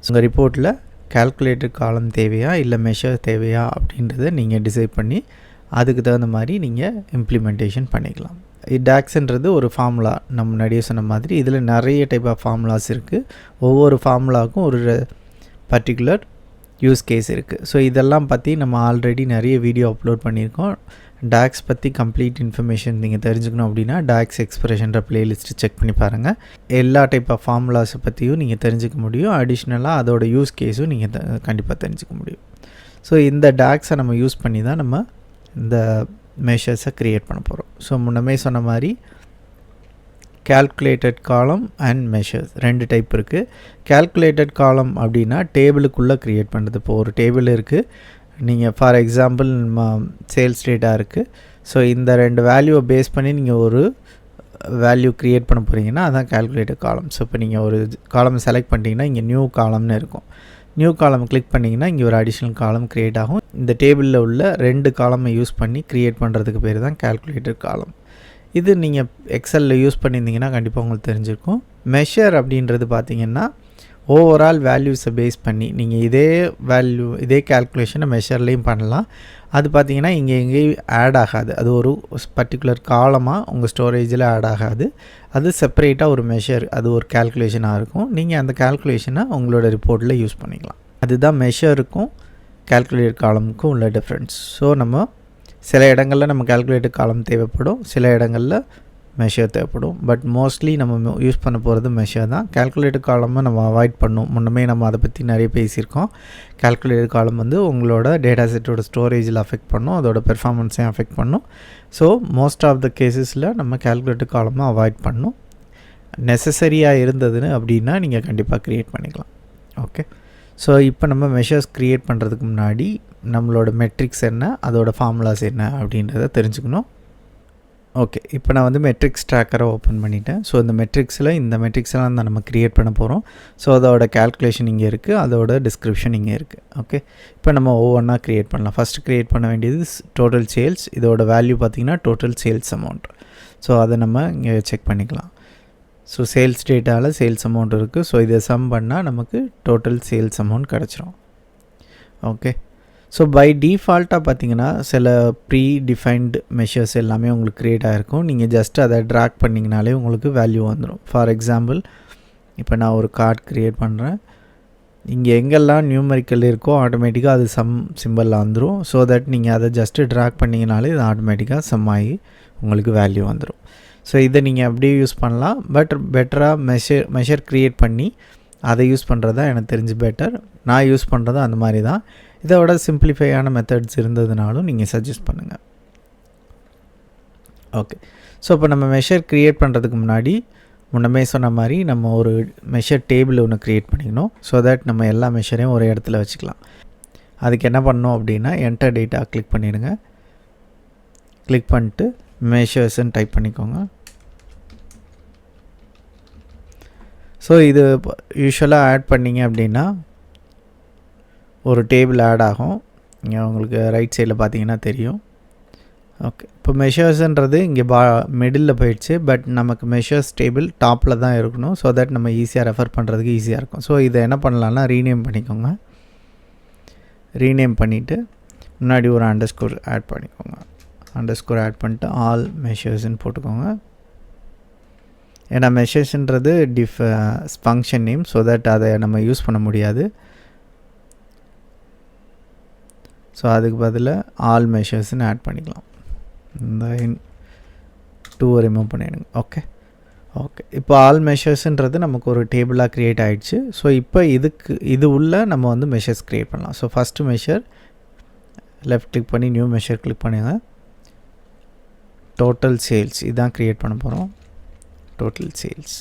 ஸோ உங்கள் ரிப்போர்ட்டில் கால்குலேட்டட் காலம் தேவையா இல்லை மெஷர் தேவையா அப்படின்றத நீங்கள் டிசைட் பண்ணி அதுக்கு தகுந்த மாதிரி நீங்கள் இம்ப்ளிமெண்டேஷன் பண்ணிக்கலாம். டாக்ஸ்ன்றது ஒரு ஃபார்முலா, நம்ம முன்னாடியே சொன்ன மாதிரி இதில் நிறைய டைப் ஆஃப் ஃபார்முலாஸ் இருக்குது. ஒவ்வொரு ஃபார்முலாவுக்கும் ஒரு பர்டிகுலர் யூஸ் கேஸ் இருக்குது. ஸோ இதெல்லாம் பற்றி நம்ம ஆல்ரெடி நிறைய வீடியோ அப்லோட் பண்ணியிருக்கோம். டாக்ஸ் பற்றி கம்ப்ளீட் இன்ஃபர்மேஷன் நீங்கள் தெரிஞ்சுக்கணும் அப்படின்னா டாக்ஸ் எக்ஸ்பிரஷன்ற பிளேலிஸ்ட்டு செக் பண்ணி பாருங்கள். எல்லா டைப் ஆஃப் ஃபார்முலாஸை பற்றியும் நீங்கள் தெரிஞ்சுக்க முடியும். அடிஷ்னலாக அதோட யூஸ் கேஸும் நீங்கள் கண்டிப்பாக தெரிஞ்சுக்க முடியும். ஸோ இந்த டாக்ஸை நம்ம யூஸ் பண்ணி தான் நம்ம இந்த மெஷர்ஸை க்ரியேட் பண்ண போகிறோம். ஸோ முன்னமே சொன்ன மாதிரி கால்குலேட்டட் காலம் அண்ட் மெஷர்ஸ் 2 டைப் இருக்குது. கால்குலேட்டட் காலம் அப்படின்னா டேபிளுக்குள்ளே க்ரியேட் பண்ணுறது. இப்போ ஒரு டேபிள் இருக்குது, நீங்கள் ஃபார் எக்ஸாம்பிள் சேல்ஸ் டேட்டா இருக்குது. ஸோ இந்த 2 வேல்யூவை பேஸ் பண்ணி நீங்கள் ஒரு வேல்யூ க்ரியேட் பண்ண போகிறீங்கன்னா அதான் கால்குலேட்டட் காலம். ஸோ இப்போ நீங்கள் ஒரு காலம் செலக்ட் பண்ணிட்டீங்கன்னா இங்கே நியூ காலம்னு இருக்கும். நியூ காலம் கிளிக் பண்ணிங்கன்னா இங்கே ஒரு அடிஷ்னல் காலம் க்ரியேட் ஆகும். இந்த டேபிளில் உள்ள 2 காலமை யூஸ் பண்ணி க்ரியேட் பண்ணுறதுக்கு பேர் தான் கால்குலேட்டட் காலம். இது நீங்கள் எக்ஸலில் யூஸ் பண்ணியிருந்தீங்கன்னா கண்டிப்பாக உங்களுக்கு தெரிஞ்சிருக்கும். மெஷர் அப்படின்றது பார்த்திங்கன்னா ஓவரால் வேல்யூஸை பேஸ் பண்ணி நீங்கள் இதே கால்குலேஷனை மெஷர்லேயும் பண்ணலாம். அது பார்த்திங்கன்னா இங்கே எங்கேயும் ஆட் ஆகாது. அது ஒரு பர்டிகுலர் காலமாக உங்கள் ஸ்டோரேஜில் ஆட் ஆகாது. அது செப்பரேட்டாக ஒரு மெஷர், அது ஒரு கால்குலேஷனாக இருக்கும். நீங்கள் அந்த கால்குலேஷனை உங்களோட ரிப்போர்ட்டில் யூஸ் பண்ணிக்கலாம். அதுதான் மெஷருக்கும் கால்குலேட்டர் காலமுக்கும் உள்ள டிஃப்ரென்ஸ். ஸோ நம்ம சில இடங்களில் நம்ம கால்குலேட்டர் காலம் தேவைப்படும், சில இடங்களில் மெஷர் தேவைப்படும். பட் மோஸ்ட்லி நம்ம யூஸ் பண்ண போகிறது மெஷர் தான். கால்குலேட்டர் காலமாக நம்ம அவாய்ட் பண்ணோம். முன்னமே நம்ம அதை பற்றி நிறைய பேசியிருக்கோம். கால்குலேட்டர் காலம் வந்து உங்களோட டேட்டா செட்டோட ஸ்டோரேஜில் அஃபெக்ட் பண்ணும், அதோட பெர்ஃபார்மன்ஸையும் அஃபெக்ட் பண்ணும். ஸோ மோஸ்ட் ஆஃப் த கேஸஸில் நம்ம கால்குலேட்டர் காலமாக அவாய்ட் பண்ணணும். நெசசரியாக இருந்ததுன்னு அப்படின்னா நீங்கள் கண்டிப்பாக க்ரியேட் பண்ணிக்கலாம். ஓகே, ஸோ இப்போ நம்ம மெஷர்ஸ் க்ரியேட் பண்ணுறதுக்கு முன்னாடி நம்மளோட மெட்ரிக்ஸ் என்ன, அதோட ஃபார்முலாஸ் என்ன அப்படின்றத தெரிஞ்சுக்கணும். ஓகே, இப்போ நான் வந்து மெட்ரிக்ஸ் ட்ராக்கரை ஓப்பன் பண்ணிட்டேன். ஸோ இந்த மெட்ரிக்ஸ்லாம் தான் நம்ம க்ரியேட் பண்ண போகிறோம். ஸோ அதோட கால்குலேஷன் இங்கே இருக்குது, அதோட டிஸ்கிரிப்ஷன் இங்கே இருக்குது. ஓகே, இப்போ நம்ம ஒவ்வொன்றா க்ரியேட் பண்ணலாம். ஃபஸ்ட்டு க்ரியேட் பண்ண வேண்டியது டோட்டல் சேல்ஸ். இதோட வேல்யூ பார்த்திங்கன்னா டோட்டல் சேல்ஸ் அமௌண்ட். ஸோ அதை நம்ம இங்கே செக் பண்ணிக்கலாம். ஸோ சேல்ஸ் டேட்டாவில் சேல்ஸ் அமௌண்ட் இருக்குது. ஸோ இதை சம் பண்ணால் நமக்கு டோட்டல் சேல்ஸ் அமௌண்ட் கிடச்சிரும். ஓகே, ஸோ பை டிஃபால்ட்டாக பார்த்தீங்கன்னா சில ப்ரீ டிஃபைன்டு மெஷர்ஸ் எல்லாமே உங்களுக்கு க்ரியேட் ஆகிருக்கும். நீங்கள் ஜஸ்ட் அதை ட்ராக் பண்ணிங்கனாலே உங்களுக்கு வேல்யூ வந்துடும். ஃபார் எக்ஸாம்பிள், இப்போ நான் ஒரு கார்டு க்ரியேட் பண்ணுறேன். இங்கே எங்கெல்லாம் நியூமரிக்கல் இருக்கோ ஆட்டோமேட்டிக்காக அது சம் சிம்பிளில் வந்துடும். ஸோ தட் நீங்கள் அதை ஜஸ்ட்டு ட்ராக் பண்ணிங்கனாலே இது ஆட்டோமேட்டிக்காக சம் ஆகி உங்களுக்கு வேல்யூ வந்துடும். ஸோ இதை நீங்கள் அப்படியே யூஸ் பண்ணலாம். பட் பெட்டராக மெஷர் க்ரியேட் பண்ணி அதை யூஸ் பண்ணுறது தான் எனக்கு தெரிஞ்சு பெட்டர். நான் யூஸ் பண்ணுறது அந்த மாதிரி தான். இதை விட சிம்பிளிஃபையான மெத்தட்ஸ் இருந்ததுனாலும் நீங்கள் சஜஸ்ட் பண்ணுங்கள். ஓகே, ஸோ இப்போ நம்ம மெஷர் க்ரியேட் பண்ணுறதுக்கு முன்னாடி முன்னமே சொன்ன மாதிரி நம்ம ஒரு மெஷர் டேபிள் ஒன்று க்ரியேட் பண்ணிக்கணும். ஸோ தட் நம்ம எல்லா மெஷரையும் ஒரு இடத்துல வச்சுக்கலாம். அதுக்கு என்ன பண்ணணும் அப்படின்னா என்டர் டேட்டா கிளிக் பண்ணிடுங்க. கிளிக் பண்ணிட்டு மெஷர்ஸ்ன்னு டைப் பண்ணிக்கோங்க. ஸோ இது யூஸ்வலாக ஆட் பண்ணிங்க அப்படின்னா ஒரு டேபிள் ஆட் ஆகும். இங்கே உங்களுக்கு ரைட் சைடில் பார்த்தீங்கன்னா தெரியும். ஓகே, இப்போ மெஷர்ஸ்ன்றது இங்கே மிடில் போயிடுச்சு. பட் நமக்கு மெஷர்ஸ் டேபிள் டாப்பில் தான் இருக்கணும். ஸோ தட் நம்ம ஈஸியாக ரெஃபர் பண்ணுறதுக்கு ஈஸியாக இருக்கும். ஸோ இதை என்ன பண்ணலான்னா ரீநேம் பண்ணிக்கோங்க. ரீநேம் பண்ணிவிட்டு முன்னாடி ஒரு அண்டர்ஸ்கோர் ஆட் பண்ணிக்கோங்க. அண்டர்ஸ்கோர் ஆட் பண்ணிட்டு ஆல் மெஷர்ஸ்ன்னு போட்டுக்கோங்க. ஏன்னா மெஷர்ஸ்ன்றது ஃபங்க்ஷன் நேம். ஸோ தட் அதை நம்ம யூஸ் பண்ண முடியாது. ஸோ அதுக்கு பதிலாக ஆல் மெஷர்ஸ்ன்னு ஆட் பண்ணிக்கலாம். இந்த 2 ரிமூவ் பண்ணிடுங்க. ஓகே, இப்போ ஆல் மெஷர்ஸ்ன்றது நமக்கு ஒரு டேபிளாக க்ரியேட் ஆகிடுச்சு. ஸோ இப்போ இது உள்ள நம்ம வந்து மெஷர்ஸ் க்ரியேட் பண்ணலாம். So first measure left click பண்ணி நியூ மெஷர் கிளிக் பண்ணுங்க. டோட்டல் சேல்ஸ் இதான் க்ரியேட் பண்ண போகிறோம். Total sales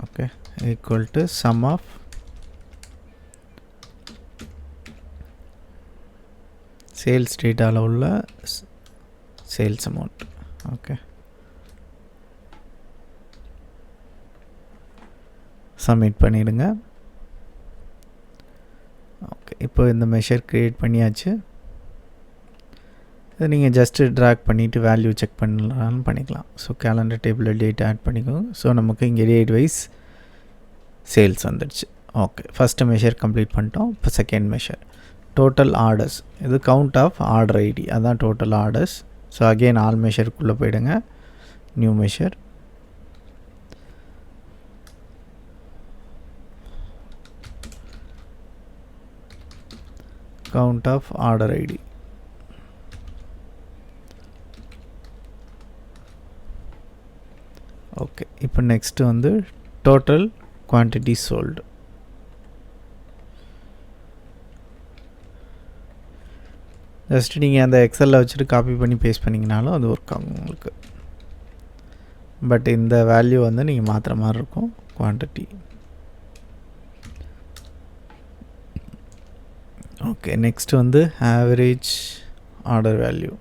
okay equal to sum of sales டேட்டாவில் உள்ள சேல்ஸ் அமௌண்ட். ஓகே, சப்மிட் பண்ணிவிடுங்க. ஓகே, இப்போ இந்த மெஷர் க்ரியேட் பண்ணியாச்சு. இதை நீங்கள் ஜஸ்ட்டு ட்ராக் பண்ணிவிட்டு வேல்யூ செக் பண்ணலான்னு பண்ணிக்கலாம். ஸோ கேலண்டர் டேபிளில் டேட் ஆட் பண்ணிக்கோங்க. ஸோ நமக்கு இங்கே டேட் வைஸ் சேல்ஸ் வந்துடுச்சு. ஓகே, ஃபஸ்ட்டு மெஷர் கம்ப்ளீட் பண்ணிட்டோம். இப்போ செகண்ட் மெஷர் டோட்டல் ஆர்டர்ஸ். இது கவுண்ட் ஆஃப் ஆர்டர் ஐடி, அதுதான் total orders. So again all மெஷருக்குள்ளே போயிடுங்க. New measure count of order ID. Okay, இப்போ நெக்ஸ்ட்டு வந்து டோட்டல் குவான்டிட்டி சோல்டு. ஜஸ்ட்டு நீங்கள் அந்த எக்ஸலில் வச்சுட்டு காப்பி பண்ணி பேஸ்ட் பண்ணிங்கனாலும் அது ஒர்க் ஆகும் உங்களுக்கு. பட் இந்த வேல்யூ வந்து நீங்கள் மாற்றுற மாதிரி இருக்கும் குவான்டிட்டி. ஓகே, நெக்ஸ்ட் வந்து ஆவரேஜ் ஆர்டர் வேல்யூ.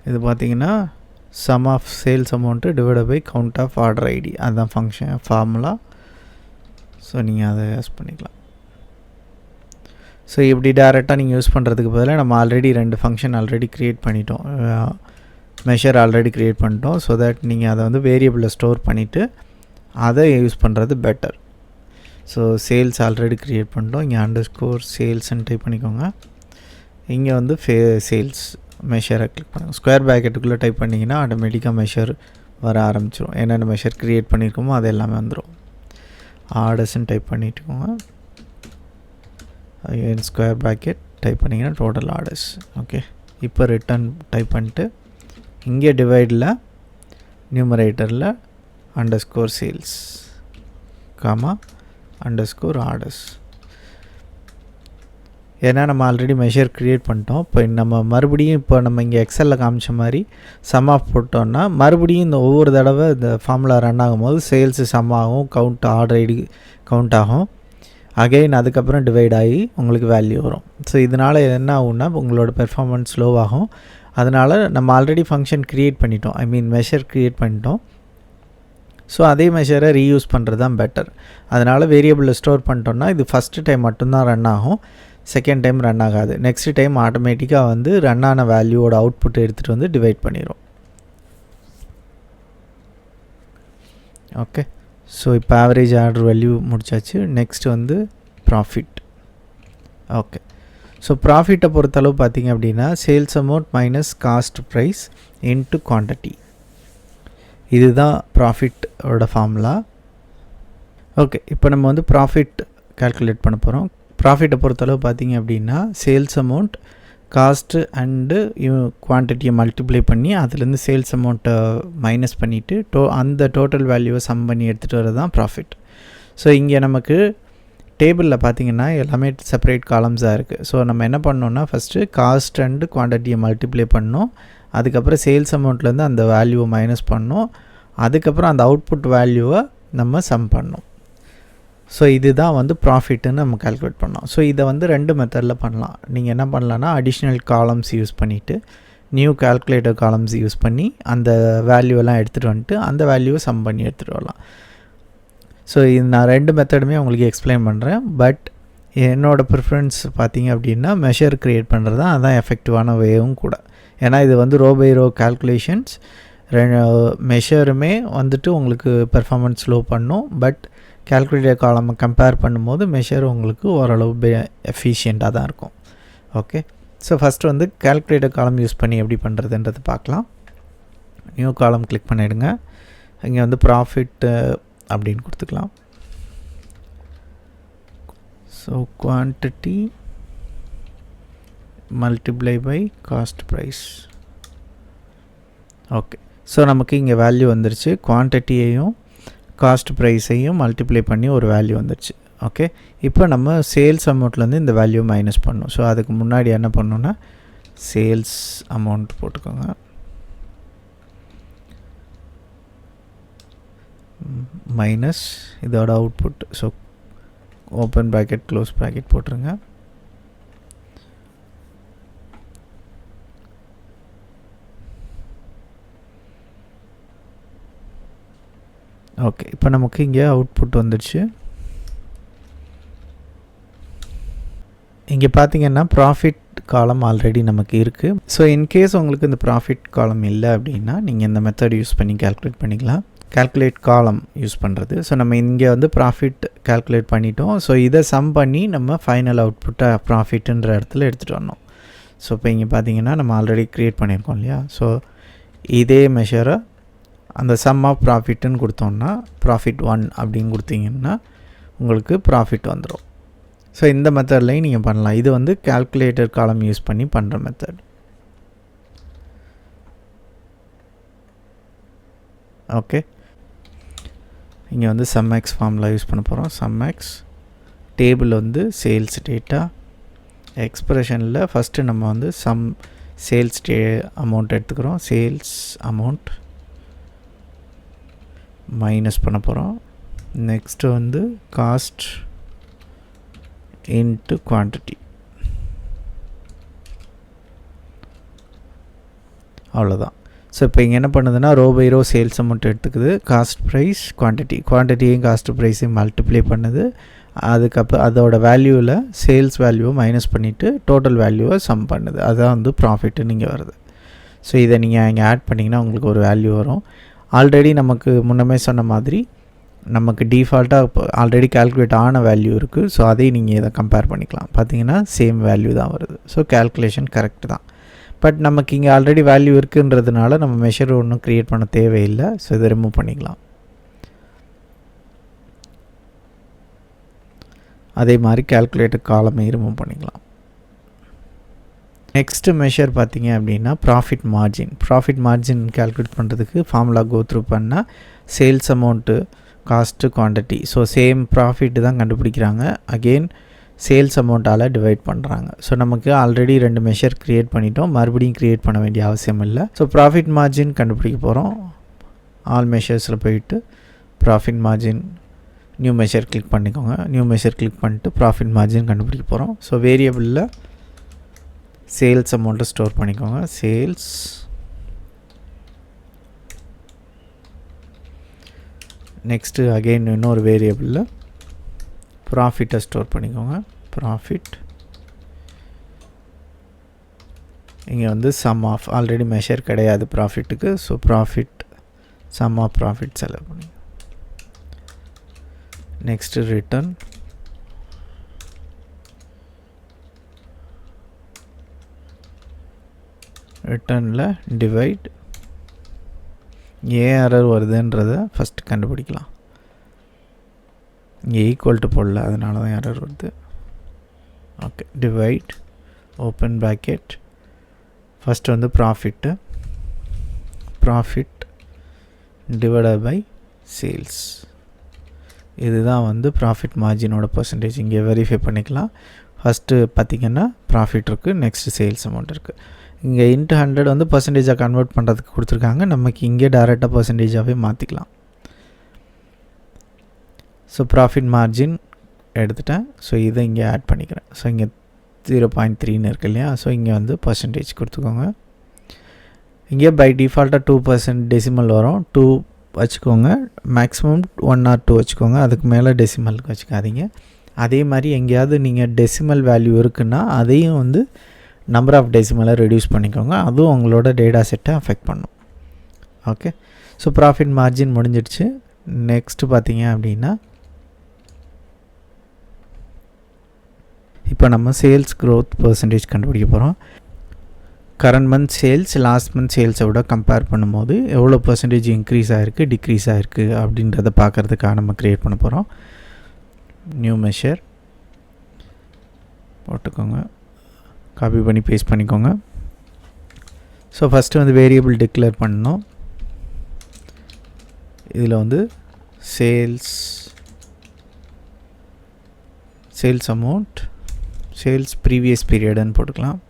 இது பார்த்தீங்கன்னா sum of sales amount divided by count of order ID, அதுதான் ஃபங்க்ஷன் ஃபார்முலா. ஸோ நீங்கள் அதை யூஸ் பண்ணிக்கலாம். ஸோ இப்படி டேரெக்டாக நீங்கள் யூஸ் பண்ணுறதுக்கு பதிலாக நம்ம ஆல்ரெடி 2 ஃபங்க்ஷன் ஆல்ரெடி க்ரியேட் பண்ணிட்டோம், மெஷர் ஆல்ரெடி க்ரியேட் பண்ணிட்டோம். ஸோ தட் நீங்கள் அதை வந்து வேரியபிளில் ஸ்டோர் பண்ணிவிட்டு அதை யூஸ் பண்ணுறது better. So sales already create பண்ணிட்டோம். இங்கே அண்டர்ஸ்கோர் சேல்ஸ்ன்னு டைப் பண்ணிக்கோங்க. இங்கே வந்து சேல்ஸ் மெஷரை கிளிக் பண்ணுங்கள். ஸ்கொயர் ப்ராக்கெட்டுக்குள்ளே டைப் பண்ணிங்கன்னா ஆட்டோமேட்டிக்காக மெஷர் வர ஆரம்பிச்சிடும். என்னென்ன மெஷர் க்ரியேட் பண்ணியிருக்கோமோ அது எல்லாமே வந்துடும். ஆர்டர்ஸ்ன்னு டைப் பண்ணிட்டுக்கோங்க. ஸ்கொயர் ப்ராக்கெட் டைப் பண்ணிங்கன்னா டோட்டல் ஆர்டர்ஸ். ஓகே, இப்போ ரிட்டர்ன் டைப் பண்ணிட்டு இங்கே டிவைடில் நியூமரேட்டரில் underscore sales comma underscore orders. ஏன்னா நம்ம ஆல்ரெடி மெஷர் க்ரியேட் பண்ணிட்டோம். இப்போ நம்ம மறுபடியும் இப்போ நம்ம இங்கே எக்ஸலில் காமிச்ச மாதிரி சம் ஆஃப் போட்டோன்னா மறுபடியும் இந்த ஒவ்வொரு தடவை இந்த ஃபார்முலா ரன் ஆகும்போது சேல்ஸு சம் ஆகும், கவுண்ட் ஆர்டர் ஐடி கவுண்ட் ஆகும், அகெயின் அதுக்கப்புறம் டிவைட் ஆகி உங்களுக்கு வேல்யூ வரும். ஸோ இதனால் என்ன ஆகும்னா உங்களோட பெர்ஃபார்மன்ஸ் ஸ்லோவாகும். அதனால் நம்ம ஆல்ரெடி ஃபங்க்ஷன் க்ரியேட் பண்ணிட்டோம், மெஷர் க்ரியேட் பண்ணிட்டோம். ஸோ அதே மெஷரை ரீயூஸ் பண்ணுறது தான் பெட்டர். அதனால் வேரியபிளில் ஸ்டோர் பண்ணிட்டோன்னா இது ஃபஸ்ட்டு டைம் மட்டும்தான் ரன் ஆகும், செகண்ட் டைம் ரன் ஆகாது. நெக்ஸ்ட் டைம் ஆட்டோமேட்டிக்காக வந்து ரன் ஆன வேல்யூவோட அவுட்புட் எடுத்துகிட்டு வந்து டிவைட் பண்ணிடும். ஓகே, ஸோ இப்போ ஆவரேஜ் ஆர்டர் வேல்யூ முடிச்சாச்சு. நெக்ஸ்ட் வந்து ப்ராஃபிட். ஓகே, ஸோ ப்ராஃபிட்டை பொறுத்தளவு பார்த்திங்க அப்படின்னா sales amount minus cost price into quantity, இதுதான் ப்ராஃபிட்டோட ஃபார்முலா. ஓகே, இப்போ நம்ம வந்து ப்ராஃபிட் கால்குலேட் பண்ண போகிறோம். ப்ராஃபிட்டை பொறுத்தளவு பார்த்திங்க அப்படின்னா சேல்ஸ் அமௌண்ட் காஸ்ட்டு அண்டு குவான்டிட்டியை மல்டிப்ளை பண்ணி அதுலேருந்து சேல்ஸ் அமௌண்ட்டை மைனஸ் பண்ணிவிட்டு அந்த டோட்டல் வேல்யூவை சம் பண்ணி எடுத்துகிட்டு வரது தான் ப்ராஃபிட். ஸோ இங்கே நமக்கு டேபிளில் பார்த்திங்கன்னா எல்லாமே செப்பரேட் காலம்ஸாக இருக்குது. ஸோ நம்ம என்ன பண்ணோன்னா ஃபஸ்ட்டு காஸ்ட் அண்டு குவான்டிட்டியை மல்டிப்ளை பண்ணோம், அதுக்கப்புறம் சேல்ஸ் அமௌண்ட்லேருந்து அந்த வேல்யூவை மைனஸ் பண்ணோம், அதுக்கப்புறம் அந்த அவுட்புட் வேல்யூவை நம்ம சம் பண்ணோம். ஸோ இதுதான் வந்து ப்ராஃபிட்டுன்னு நம்ம கால்குலேட் பண்ணோம். ஸோ இதை வந்து 2 மெத்தடில் பண்ணலாம். நீங்கள் என்ன பண்ணலான்னா அடிஷ்னல் காலம்ஸ் யூஸ் பண்ணிவிட்டு நியூ கால்குலேட்டர் காலம்ஸ் யூஸ் பண்ணி அந்த வேல்யூவெல்லாம் எடுத்துகிட்டு வந்துட்டு அந்த வேல்யூவை சம் பண்ணி எடுத்துகிட்டு வரலாம். ஸோ இது நான் 2 மெத்தடுமே உங்களுக்கு எக்ஸ்பிளைன் பண்ணுறேன். பட் என்னோடய ப்ரிஃபரன்ஸ் பார்த்திங்க அப்படின்னா மெஷர் க்ரியேட் பண்ணுறது தான் அதுதான் எஃபெக்டிவான வேவும் கூட. ஏன்னா இது வந்து ரோ பை ரோ கால்குலேஷன்ஸ், மெஷருமே வந்துட்டு உங்களுக்கு பெர்ஃபார்மன்ஸ் ஸ்லோ பண்ணும். பட் கால்குலேட்டர் காலம் கம்பேர் பண்ணும்போது மெஷர் உங்களுக்கு ஓரளவு எஃபிஷியண்ட்டாக தான் இருக்கும். ஓகே, ஸோ ஃபஸ்ட்டு வந்து கால்குலேட்டர் காலம் யூஸ் பண்ணி எப்படி பண்ணுறதுன்றது பார்க்கலாம். நியூ காலம் கிளிக் பண்ணிவிடுங்க. இங்கே வந்து ப்ராஃபிட் அப்படின்னு கொடுத்துக்கலாம். So quantity multiply by cost price. Okay, so நமக்கு இங்கே வேல்யூ வந்துருச்சு. குவான்டிட்டியையும் காஸ்ட் ப்ரைஸையும் மல்டிப்ளை பண்ணி ஒரு வேல்யூ வந்துருச்சு. ஓகே, இப்போ நம்ம சேல்ஸ் அமௌண்ட்லேருந்து இந்த வேல்யூ மைனஸ் பண்ணணும். ஸோ அதுக்கு முன்னாடி என்ன பண்ணணுன்னா சேல்ஸ் அமௌண்ட் போட்டுக்கோங்க, மைனஸ் இதோட output. So open bracket close bracket போட்டுருங்க. ஓகே, இப்போ நமக்கு இங்கே அவுட்புட் வந்துடுச்சு. இங்கே பார்த்தீங்கன்னா ப்ராஃபிட் காலம் ஆல்ரெடி நமக்கு இருக்குது. ஸோ இன்கேஸ் உங்களுக்கு இந்த ப்ராஃபிட் காலம் இல்லை அப்படின்னா நீங்கள் இந்த மெத்தட் யூஸ் பண்ணி கால்குலேட் பண்ணிக்கலாம். கால்குலேட் காலம் யூஸ் பண்ணுறது. ஸோ நம்ம இங்கே வந்து ப்ராஃபிட் கால்குலேட் பண்ணிட்டோம். ஸோ இதை சம் பண்ணி நம்ம ஃபைனல் அவுட்புட்டை ப்ராஃபிட்டுன்ற இடத்துல எடுத்துகிட்டு வரணும். ஸோ இப்போ இங்கே பார்த்தீங்கன்னா நம்ம ஆல்ரெடி க்ரியேட் பண்ணியிருக்கோம் இல்லையா. ஸோ இதே மெஷரை அந்த சம் ஆஃப் ப்ராஃபிட்டுன்னு கொடுத்தோன்னா ப்ராஃபிட் 1 அப்படின்னு கொடுத்தீங்கன்னா உங்களுக்கு ப்ராஃபிட் வந்துடும். ஸோ இந்த மெத்தட்லையும் நீங்கள் பண்ணலாம். இது வந்து கால்குலேட்டர் காலம் யூஸ் பண்ணி பண்ணுற மெத்தட். ஓகே, இங்கே வந்து சம் எக்ஸ் ஃபார்முலா யூஸ் பண்ண போகிறோம். சம் எக்ஸ் டேபிள் வந்து சேல்ஸ் டேட்டா, எக்ஸ்பிரஷனில் ஃபஸ்ட்டு நம்ம வந்து சம் சேல்ஸ் அமௌண்ட் எடுத்துக்கிறோம். சேல்ஸ் அமௌண்ட் மைனஸ் பண்ண போகிறோம். நெக்ஸ்ட்டு வந்து காஸ்ட் இன்ட்டு குவான்டிட்டி. அவ்வளோதான். ஸோ இப்போ இங்கே என்ன பண்ணுதுன்னா row by row sales amount எடுத்துக்குது, காஸ்ட் ப்ரைஸ் குவான்டிட்டியையும் காஸ்ட் ப்ரைஸையும் மல்டிப்ளை பண்ணுது, அதுக்கப்புறம் அதோட வேல்யூவில் சேல்ஸ் வேல்யூவை மைனஸ் பண்ணிவிட்டு டோட்டல் வேல்யூவை சம் பண்ணுது. அதுதான் வந்து ப்ராஃபிட்டுன்னு இங்கே வருது. ஸோ இதை நீங்கள் இங்கே ஆட் பண்ணிங்கன்னா உங்களுக்கு ஒரு வேல்யூ வரும். ஆல்ரெடி நமக்கு முன்னமே சொன்ன மாதிரி நமக்கு டிஃபால்ட்டாக இப்போ ஆல்ரெடி கால்குலேட் ஆன வேல்யூ இருக்குது. ஸோ அதையும் நீங்கள் இதை கம்பேர் பண்ணிக்கலாம். பார்த்தீங்கன்னா சேம் வேல்யூ தான் வருது. ஸோ கால்குலேஷன் கரெக்ட் தான். பட் நமக்கு இங்கே ஆல்ரெடி வேல்யூ இருக்குன்றதுனால நம்ம மெஷர் ஒன்றும் க்ரியேட் பண்ண தேவையில்லை. ஸோ இதை ரிமூவ் பண்ணிக்கலாம். அதே மாதிரி கால்குலேட்டர் காலமையும் ரிமூவ் பண்ணிக்கலாம். நெக்ஸ்ட்டு மெஷர் பார்த்திங்க அப்படின்னா ப்ராஃபிட் மார்ஜின் கால்குலேட் பண்ணுறதுக்கு ஃபார்முலா கோ த்ரூ பண்ணால் sales amount, cost, quantity. So same profit தான் கண்டுபிடிக்கிறாங்க. அகெயின் சேல்ஸ் அமௌண்ட்டால் டிவைட் பண்ணுறாங்க. ஸோ நமக்கு ஆல்ரெடி 2 மெஷர் க்ரியேட் பண்ணிட்டோம். மறுபடியும் க்ரியேட் பண்ண வேண்டிய அவசியம் இல்லை. ஸோ ப்ராஃபிட் மார்ஜின் கண்டுபிடிக்க போகிறோம். ஆல் மெஷர்ஸில் போயிட்டு profit margin new measure click பண்ணிக்கோங்க. நியூ மெஷர் கிளிக் பண்ணிட்டு ப்ராஃபிட் மார்ஜின் கண்டுபிடிக்க போகிறோம். ஸோ வேரியபிளில் சேல்ஸ் அமௌண்ட்டை ஸ்டோர் பண்ணிக்கோங்க. சேல்ஸ் நெக்ஸ்ட்டு அகெயின் இன்னொரு வேரியபிளில் ப்ராஃபிட்டை ஸ்டோர் பண்ணிக்கோங்க. ப்ராஃபிட் இங்கே வந்து சம் ஆஃப் ஆல்ரெடி மெஷர் கிடையாது ப்ராஃபிட்டுக்கு. So profit sum of profit select பண்ணி நெக்ஸ்ட்டு ரிட்டர்ன் ரிட்டர்னில் டிவைட் ஏன் எரர் வருதுன்றதை ஃபஸ்ட்டு கண்டுபிடிக்கலாம். இங்கே ஈக்குவல் டு போடல, அதனால தான் எரர் வருது. Okay, divide open bracket first வந்து ப்ராஃபிட் டிவைடட் பை சேல்ஸ். இதுதான் வந்து ப்ராஃபிட் மார்ஜினோட பர்சன்டேஜ். இங்கே வெரிஃபை பண்ணிக்கலாம். ஃபஸ்ட்டு பார்த்திங்கன்னா ப்ராஃபிட் இருக்குது, நெக்ஸ்ட்டு சேல்ஸ் அமௌண்ட் இருக்குது. இங்கே இன்ட்டு 100 வந்து பர்சன்டேஜாக கன்வெர்ட் பண்ணுறதுக்கு கொடுத்துருக்காங்க. நமக்கு இங்கே டைரெக்டாக பர்சன்டேஜாகவே மாற்றிக்கலாம். ஸோ ப்ராஃபிட் மார்ஜின் எடுத்துட்டேன். ஸோ இதை இங்கே ஆட் பண்ணிக்கிறேன். ஸோ இங்கே 0.3ன்னு இருக்குது இல்லையா. ஸோ இங்கே வந்து பர்சன்டேஜ் கொடுத்துக்கோங்க. இங்கே பை டிஃபால்ட்டாக 2% டெசிமல் வரும். 2 வச்சுக்கோங்க. மேக்ஸிமம் 1 or 2 வச்சுக்கோங்க. அதுக்கு மேலே டெசிமலுக்கு வச்சுக்காதீங்க. அதே மாதிரி எங்கேயாவது நீங்கள் டெசிமல் வேல்யூ இருக்குன்னா அதையும் வந்து நம்பர் ஆஃப் டெசிமலை ரெடியூஸ் பண்ணிக்கோங்க. அதுவும் உங்களோட டேட்டா செட்டை அஃபெக்ட் பண்ணும். ஓகே, ஸோ ப்ராஃபிட் மார்ஜின் முடிஞ்சிடுச்சு. நெக்ஸ்ட்டு பார்த்தீங்க அப்படின்னா இப்போ நம்ம சேல்ஸ் க்ரோத் பர்சன்டேஜ் கண்டுபிடிக்க போகிறோம். Current month sales last month சேல்ஸை விட கம்பேர் பண்ணும்போது எவ்வளோ பர்சன்டேஜ் இன்க்ரீஸ் ஆகிருக்கு, டிக்ரீஸ் ஆகிருக்கு அப்படின்றத பார்க்குறதுக்காக நம்ம க்ரியேட் பண்ண போகிறோம். நியூ மெஷர் போட்டுக்கோங்க, காப்பி பண்ணி பேஸ்ட் பண்ணிக்கோங்க. ஸோ ஃபஸ்ட்டு வந்து வேரியபிள் டிக்ளேர் பண்ணணும். இதில் வந்து சேல்ஸ் அமௌண்ட், சேல்ஸ் ப்ரீவியஸ் பீரியடுன்னு போட்டுக்கலாம்.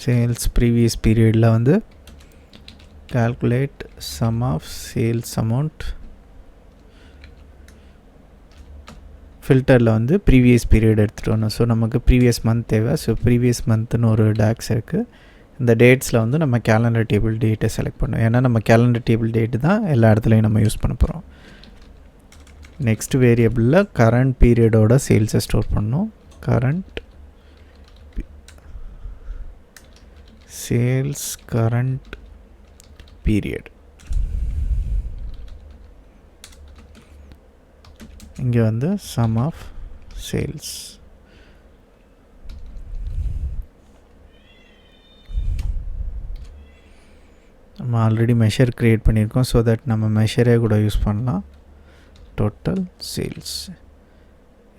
சேல்ஸ் ப்ரீவியஸ் பீரியடில் வந்து calculate sum of sales amount. ஃபில்டரில் வந்து ப்ரீவியஸ் பீரியட் எடுத்துகிட்டு வரணும். ஸோ நமக்கு ப்ரீவியஸ் மந்த் தேவை. ஸோ ப்ரீவியஸ் மந்த்னு ஒரு டாக்ஸ் இருக்குது. இந்த டேட்ஸில் வந்து நம்ம கேலண்டர் டேபிள் டேட்டை செலக்ட் பண்ணோம். ஏன்னா நம்ம கேலண்டர் டேபிள் டேட்டு தான் எல்லா இடத்துலையும் நம்ம யூஸ் பண்ண போகிறோம். நெக்ஸ்ட் வேரியபிளில் கரண்ட் பீரியடோட சேல்ஸை ஸ்டோர் பண்ணோம். Current sales current period. இங்கே வந்து சம் ஆஃப் சேல்ஸ். நம்ம ஆல்ரெடி மெஷர் க்ரியேட் பண்ணியிருக்கோம். ஸோ தட் நம்ம மெஷரே கூட யூஸ் பண்ணலாம். டோட்டல் சேல்ஸ்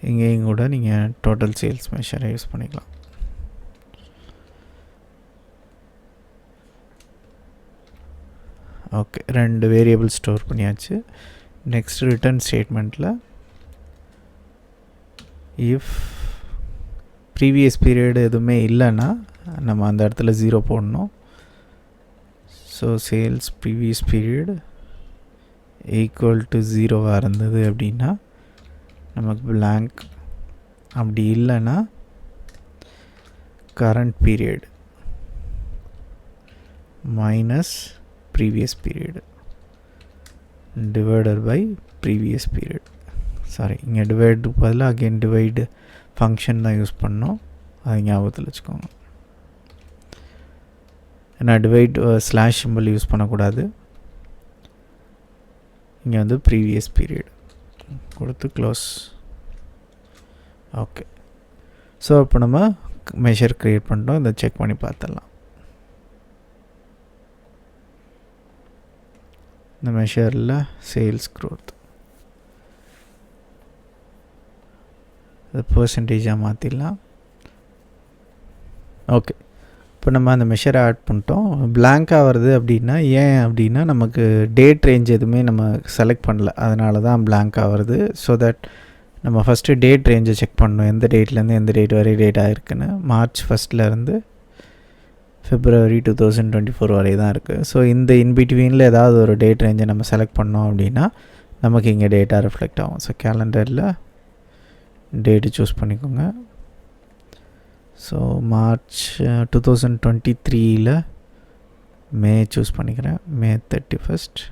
இங்கேயும் கூட நீங்கள் டோட்டல் சேல்ஸ் மெஷரை யூஸ் பண்ணிக்கலாம். ஓகே, 2 வேரியபிள் ஸ்டோர் பண்ணியாச்சு. நெக்ஸ்ட் ரிட்டர்ன் ஸ்டேட்மெண்ட்டில் இஃப் ப்ரீவியஸ் பீரியட் எதுவுமே இல்லைன்னா நம்ம அந்த இடத்துல 0 போடணும். So sales previous period equal to 0வாக இருந்தது அப்படின்னா நமக்கு blank. அப்படி இல்லைன்னா current period minus previous period divided by previous period. Sorry, இங்கே டிவைடு பதிலாக அகெயின் டிவைடு ஃபங்க்ஷன் தான் யூஸ் பண்ணோம், அது ஞாபகத்தில் வச்சுக்கோங்க. ஏன்னா டிவைட் ஸ்லாஷ் சிம்பிள் யூஸ் பண்ணக்கூடாது. இங்கே வந்து ப்ரீவியஸ் பீரியட் கொடுத்து க்ளோஸ். ஓகே, ஸோ இப்போ நம்ம மெஷர் க்ரியேட் பண்ணிட்டோம். இதை செக் பண்ணி பார்த்துடலாம். இந்த மெஷரில் சேல்ஸ் க்ரோத் அது பர்சன்டேஜாக மாற்றிடலாம். ஓகே, இப்போ நம்ம அந்த மெஷரை ஆட் பண்ணிட்டோம். பிளாங்காக வருது அப்படின்னா ஏன் அப்படின்னா நமக்கு டேட் ரேஞ்ச் எதுவுமே நம்ம செலக்ட் பண்ணல, அதனால தான் பிளாங்காக வருது. ஸோ தட் நம்ம ஃபஸ்ட்டு டேட் ரேஞ்சை செக் பண்ணணும், எந்த டேட்லேருந்து எந்த டேட் வரை டேட் ஆகிருக்குன்னு. மார்ச் 1 February 2024 வரை தான் இருக்குது. ஸோ இந்த இன்பிட்வீனில் ஏதாவது ஒரு டேட் ரேஞ்சை நம்ம செலக்ட் பண்ணோம் அப்படின்னா நமக்கு இங்கே டேட்டா ரிஃப்ளெக்ட் ஆகும். ஸோ கேலண்டரில் டேட்டு சூஸ் பண்ணிக்கோங்க. ஸோ மார்ச் 2023 மே சூஸ் பண்ணிக்கிறேன். மே 31.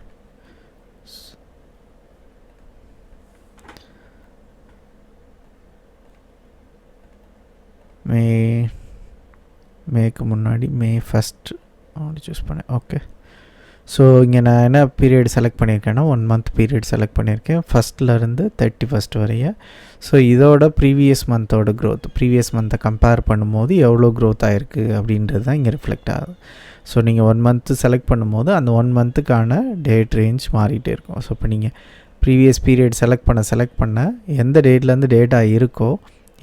மேக்கு முன்னாடி மே 1 அப்படி சூஸ் பண்ணேன். ஓகே, ஸோ இங்கே நான் என்ன பீரியட் செலக்ட் பண்ணியிருக்கேன்னா 1 month பீரியட் செலக்ட் பண்ணியிருக்கேன், 1st 31 வரைய. ஸோ இதோட ப்ரீவியஸ் மந்தோட க்ரோத், ப்ரீவியஸ் மந்த்தை கம்பேர் பண்ணும்போது எவ்வளோ க்ரோத் ஆகிருக்கு அப்படின்றது தான் இங்கே ரிஃப்ளெக்ட் ஆகுது. ஸோ நீங்கள் 1 month செலக்ட் பண்ணும்போது அந்த 1 monthக்கான டேட் ரேஞ்ச் மாறிட்டே இருக்கும். ஸோ இப்போ நீங்கள் ப்ரீவியஸ் பீரியட் செலக்ட் பண்ண எந்த டேட்லேருந்து டேட்டா இருக்கோ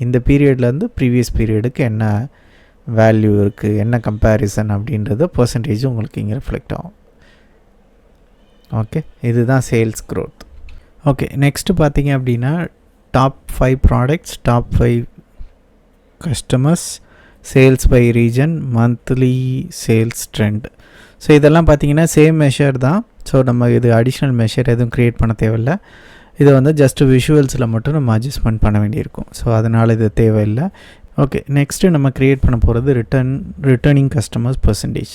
இந்த பீரியட்லேருந்து ப்ரீவியஸ் பீரியடுக்கு என்ன வேல்யூ இருக்குது, என்ன கம்பேரிசன் அப்படின்றது பர்சன்டேஜ் உங்களுக்கு இங்கே ரிஃப்ளெக்ட் ஆகும். ஓகே, இதுதான் சேல்ஸ் க்ரோத். ஓகே, நெக்ஸ்ட்டு பார்த்தீங்க அப்படின்னா top 5 products, top 5 customers, sales by region, monthly sales trend. So இதெல்லாம் பார்த்தீங்கன்னா சேம் மெஷர் தான். ஸோ நம்ம இது அடிஷ்னல் மெஷர் எதுவும் க்ரியேட் பண்ண தேவையில்லை. இதை வந்து ஜஸ்ட்டு விஷுவல்ஸில் மட்டும் நம்ம அட்ஜஸ்ட்மெண்ட் பண்ண வேண்டியிருக்கும். ஸோ அதனால் இது தேவையில்லை. ஓகே, நெக்ஸ்ட்டு நம்ம க்ரியேட் பண்ண போகிறது ரிட்டர்னிங் கஸ்டமர்ஸ் பர்சன்டேஜ்.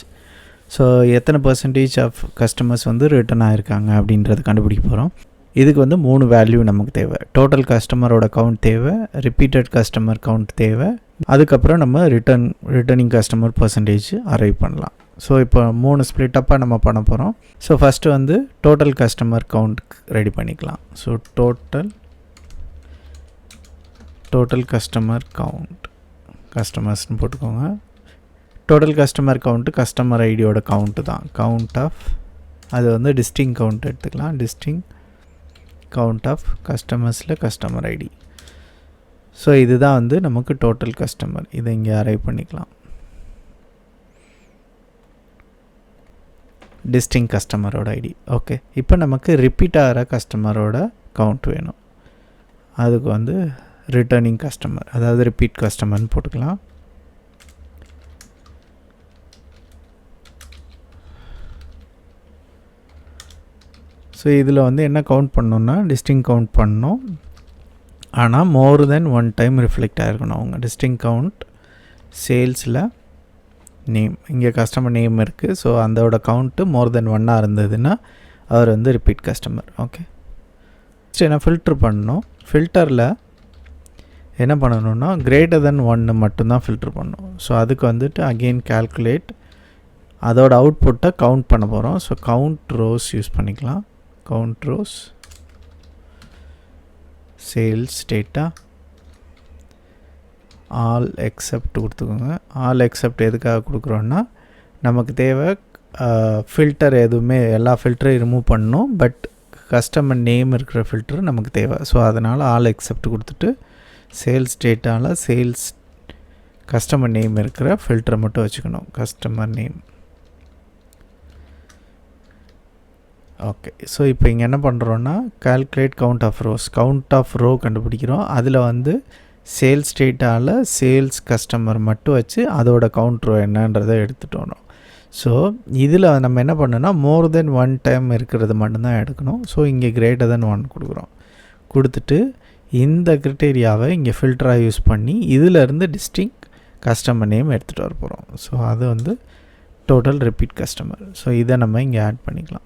ஸோ எத்தனை பர்சன்டேஜ் ஆஃப் கஸ்டமர்ஸ் வந்து ரிட்டர்ன் ஆகிருக்காங்க அப்படின்றத கண்டுபிடிக்க போகிறோம். இதுக்கு வந்து 3 வேல்யூ நமக்கு தேவை. டோட்டல் கஸ்டமரோட கவுண்ட் தேவை, ரிப்பீட்டட் கஸ்டமர் கவுண்ட் தேவை, அதுக்கப்புறம் நம்ம ரிட்டர்னிங் கஸ்டமர் பர்சன்டேஜ் அரைவ் பண்ணலாம். ஸோ இப்போ 3 ஸ்ப்ளிட்டப்பாக நம்ம பண்ண போகிறோம். ஸோ ஃபஸ்ட்டு வந்து டோட்டல் கஸ்டமர் கவுண்ட் ரெடி பண்ணிக்கலாம். ஸோ டோட்டல் கஸ்டமர் கவுண்ட், கஸ்டமர்ஸ்னு போட்டுக்கோங்க. டோட்டல் கஸ்டமர் கவுண்ட்டு கஸ்டமர் ஐடியோட கவுண்ட்டு தான். கவுண்ட் ஆஃப், அது வந்து டிஸ்டிங் கவுண்ட் எடுத்துக்கலாம். டிஸ்டிங் கவுண்ட் ஆஃப் கஸ்டமர்ஸில் கஸ்டமர் ஐடி. ஸோ இதுதான் வந்து நமக்கு டோட்டல் கஸ்டமர். இதை இங்கே அரைவ் பண்ணிக்கலாம். டிஸ்டிங் கஸ்டமரோட ஐடி. ஓகே, இப்போ நமக்கு ரிப்பீட் ஆகிற கஸ்டமரோட கவுண்ட் வேணும். அதுக்கு வந்து ரிட்டர்னிங் கஸ்டமர், அதாவது ரிப்பீட் கஸ்டமர்னு போட்டுக்கலாம். ஸோ இதில் வந்து என்ன கவுண்ட் பண்ணோன்னா டிஸ்டிங் கவுண்ட் பண்ணோம், ஆனால் மோர் தென் 1 டைம் ரிஃப்ளெக்ட் ஆகிருக்கணும். அவங்க டிஸ்டிங் கவுண்ட் சேல்ஸில் நேம், இங்கே கஸ்டமர் நேம் இருக்குது. ஸோ அதோட கவுண்ட்டு மோர் தென் 1 இருந்ததுன்னா அவர் வந்து ரிப்பீட் கஸ்டமர். ஓகே, நெக்ஸ்ட் என்ன ஃபில்ட்ரு பண்ணணும். ஃபில்டரில் என்ன பண்ணணுன்னா கிரேட்டர் தென் 1 மட்டும்தான் ஃபில்ட்ரு பண்ணணும். ஸோ அதுக்கு வந்துட்டு அகெயின் கால்குலேட், அதோட அவுட்புட்டை கவுண்ட் பண்ண போகிறோம். ஸோ கவுண்ட் ரோஸ் யூஸ் பண்ணிக்கலாம். Count rose sales data all accept கொடுத்துக்கோங்க. ஆல் எக்ஸப்ட் எதுக்காக கொடுக்குறோன்னா நமக்கு தேவை ஃபில்டர் எதுவுமே, எல்லா ஃபில்டரையும் ரிமூவ் பண்ணணும், பட் கஸ்டமர் நேம் இருக்கிற ஃபில்டர் நமக்கு தேவை. ஸோ அதனால் ஆல் எக்ஸப்ட் கொடுத்துட்டு சேல்ஸ் டேட்டாவில் சேல்ஸ் கஸ்டமர் நேம் இருக்கிற ஃபில்டரை மட்டும் வச்சுக்கணும். Customer name. ஓகே, ஸோ இப்போ இங்கே என்ன பண்ணுறோன்னா calculate count of rows, count of row கண்டுபிடிக்கிறோம். அதில் வந்து சேல்ஸ் டேட்டாவில் சேல்ஸ் கஸ்டமர் மட்டும் வச்சு அதோட கவுண்ட் ரோ என்னன்றதை எடுத்துகிட்டு வரோம். ஸோ இதில் நம்ம என்ன பண்ணோன்னா மோர் தென் 1 டைம் இருக்கிறது மட்டும்தான் எடுக்கணும். ஸோ இங்கே கிரேட்டர் தென் 1 கொடுக்குறோம். கொடுத்துட்டு இந்த க்ரிட்டேரியாவை இங்கே ஃபில்டராக யூஸ் பண்ணி இதிலேருந்து டிஸ்டிங் கஸ்டமர் நேம் எடுத்துகிட்டு வர போகிறோம். ஸோ அது வந்து டோட்டல் ரிப்பீட் கஸ்டமர். ஸோ இதை நம்ம இங்கே ஆட் பண்ணிக்கலாம்.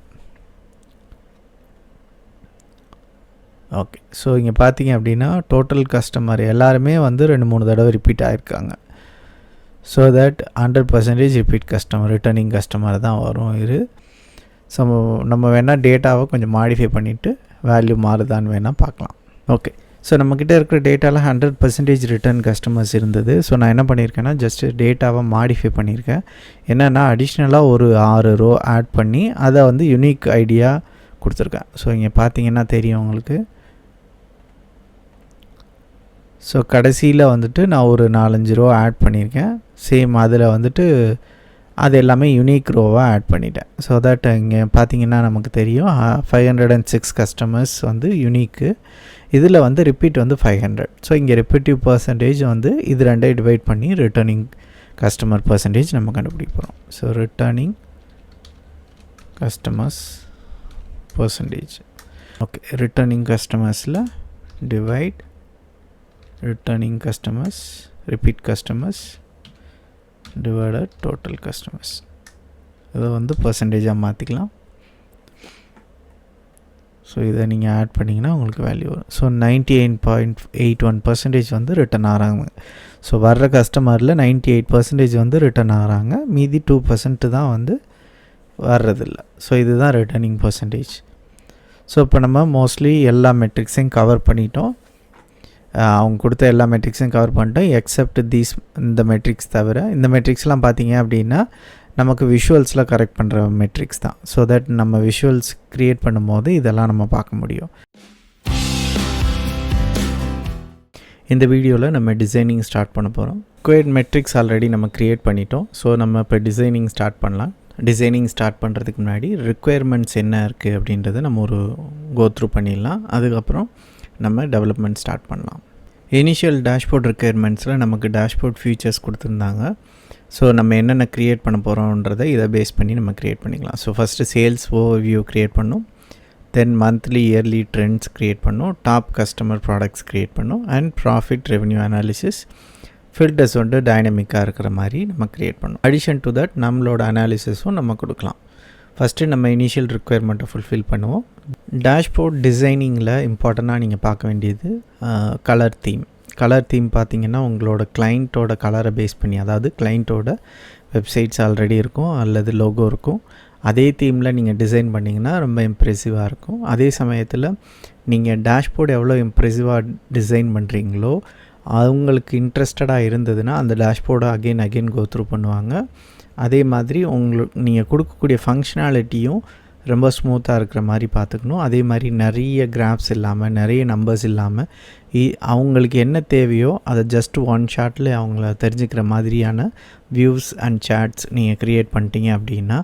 ஓகே, ஸோ இங்கே பார்த்தீங்க அப்படின்னா டோட்டல் கஸ்டமர் எல்லாருமே வந்து 2-3 தடவை ரிப்பீட் ஆகிருக்காங்க. So that 100% repeat customer, returning customer தான் வரும் இது. ஸோ நம்ம வேணால் டேட்டாவை கொஞ்சம் மாடிஃபை பண்ணிவிட்டு வேல்யூ மாறுதான்னு வேணால் பார்க்கலாம். ஓகே, ஸோ நம்மக்கிட்ட இருக்கிற டேட்டாவில் 100% ரிட்டர்ன் கஸ்டமர்ஸ் இருந்தது. ஸோ நான் என்ன பண்ணியிருக்கேன்னா ஜஸ்ட்டு டேட்டாவை மாடிஃபை பண்ணியிருக்கேன். என்னென்னா அடிஷ்னலாக ஒரு 6 ரோ ஆட் பண்ணி அதை வந்து யுனிக் ஐடியா கொடுத்துருக்கேன். ஸோ இங்கே பார்த்தீங்கன்னா தெரியும் உங்களுக்கு. ஸோ கடைசியில் வந்துட்டு நான் ஒரு 4-5 ரோ ஆட் பண்ணியிருக்கேன். சேம் அதில் வந்துட்டு அது எல்லாமே யுனிக் ரோவாக ஆட் பண்ணிட்டேன். ஸோ தட் இங்கே பார்த்தீங்கன்னா நமக்கு தெரியும் 506 கஸ்டமர்ஸ் வந்து யுனிக்கு. இதில் வந்து ரிப்பீட் வந்து 500. ஸோ இங்கே ரிப்பீட்டிவ் பர்சன்டேஜ் வந்து இது 2 டிவைட் பண்ணி ரிட்டர்னிங் கஸ்டமர் பர்சன்டேஜ் நம்ம கண்டுபிடிக்க போகிறோம். So returning customers percentage. Okay, returning கஸ்டமர்ஸில் divide returning customers repeat customers divided total customers. இதை வந்து பர்சன்டேஜாக மாற்றிக்கலாம். ஸோ இதை நீங்கள் ஆட் பண்ணிங்கன்னா உங்களுக்கு வேல்யூ வரும். ஸோ 98.81% வந்து ரிட்டர்ன் ஆகிறாங்க. ஸோ வர்ற கஸ்டமரில் 98% வந்து ரிட்டர்ன் ஆகிறாங்க, மீதி 2% தான் வந்து வர்றதில்ல. ஸோ இதுதான் ரிட்டர்னிங் பர்சன்டேஜ். ஸோ இப்போ நம்ம மோஸ்ட்லி எல்லா மெட்ரிக்ஸையும் கவர் பண்ணிட்டோம். அவங்க கொடுத்த எல்லா மெட்ரிக்ஸையும் கவர் பண்ணிட்டோம் எக்ஸப்ட் இந்த மெட்ரிக்ஸ் தவிர. இந்த மெட்ரிக்ஸ்லாம் பார்த்தீங்க அப்படின்னா நமக்கு விஷுவல்ஸில் கரெக்ட் பண்ணுற மெட்ரிக்ஸ் தான். ஸோ தட் நம்ம விஷுவல்ஸ் க்ரியேட் பண்ணும்போது இதெல்லாம் நம்ம பார்க்க முடியும். இந்த வீடியோவில் நம்ம டிசைனிங் ஸ்டார்ட் பண்ண போகிறோம். ரிக்வயர்ட் மெட்ரிக்ஸ் ஆல்ரெடி நம்ம க்ரியேட் பண்ணிட்டோம். ஸோ நம்ம இப்போ டிசைனிங் ஸ்டார்ட் பண்ணலாம். டிசைனிங் ஸ்டார்ட் பண்ணுறதுக்கு முன்னாடி ரிக்வயர்மெண்ட்ஸ் என்ன இருக்குது அப்படின்றத நம்ம ஒரு கோத்ரூ பண்ணிடலாம். அதுக்கப்புறம் நம்ம டெவலப்மெண்ட் ஸ்டார்ட் பண்ணலாம். இனிஷியல் டேஷ்போர்ட் ரிக்வயர்மெண்ட்ஸில் நமக்கு டேஷ்போர்ட் ஃபீச்சர்ஸ் கொடுத்துருந்தாங்க. ஸோ நம்ம என்னென்ன க்ரியேட் பண்ண போகிறோன்றதை இதை பேஸ் பண்ணி நம்ம க்ரியேட் பண்ணிக்கலாம். So first sales overview create பண்ணோம், தென் மந்த்லி இயர்லி ட்ரெண்ட்ஸ் க்ரியேட் பண்ணோம், டாப் கஸ்டமர் ப்ராடக்ட்ஸ் க்ரியேட் பண்ணோம், and profit revenue analysis filters வந்து டைனமிக்காக இருக்கிற மாதிரி நம்ம க்ரியேட் பண்ணோம். அடிஷன் டு தட் நம்மளோட அனாலிசிஸும் நம்ம கொடுக்கலாம். ஃபஸ்ட்டு நம்ம இனிஷியல் ரிக்வயர்மெண்ட்டை ஃபுல்ஃபில் பண்ணுவோம். டேஷ்போர்ட் டிசைனிங்கில் இம்பார்ட்டண்ட்டாக நீங்கள் பார்க்க வேண்டியது கலர் தீம். கலர் தீம் பார்த்திங்கன்னா உங்களோட கிளைண்ட்டோட கலரை பேஸ் பண்ணி, அதாவது கிளைண்ட்டோட வெப்சைட்ஸ் ஆல்ரெடி இருக்கும் அல்லது லோகோ இருக்கும், அதே தீமில் நீங்கள் டிசைன் பண்ணிங்கன்னா ரொம்ப இம்ப்ரெசிவாக இருக்கும். அதே சமயத்தில் நீங்கள் டேஷ்போர்டு எவ்வளோ இம்ப்ரெசிவாக டிசைன் பண்ணுறீங்களோ அவங்களுக்கு இன்ட்ரெஸ்டடாக இருந்ததுன்னா அந்த டேஷ்போர்டை அகெயின் கோத்ரூ பண்ணுவாங்க. அதே மாதிரி நீங்கள் கொடுக்கக்கூடிய ஃபங்க்ஷனாலிட்டியும் ரொம்ப ஸ்மூத்தாக இருக்கிற மாதிரி பார்த்துக்கணும். அதே மாதிரி நிறைய கிராஃப்ஸ் இல்லாமல், நிறைய நம்பர்ஸ் இல்லாமல், அவங்களுக்கு என்ன தேவையோ அதை ஜஸ்ட் ஒன் ஷாட்டில் அவங்கள தெரிஞ்சுக்கிற மாதிரியான வியூஸ் அண்ட் சாட்ஸ் நீங்கள் க்ரியேட் பண்ணிட்டீங்க அப்படின்னா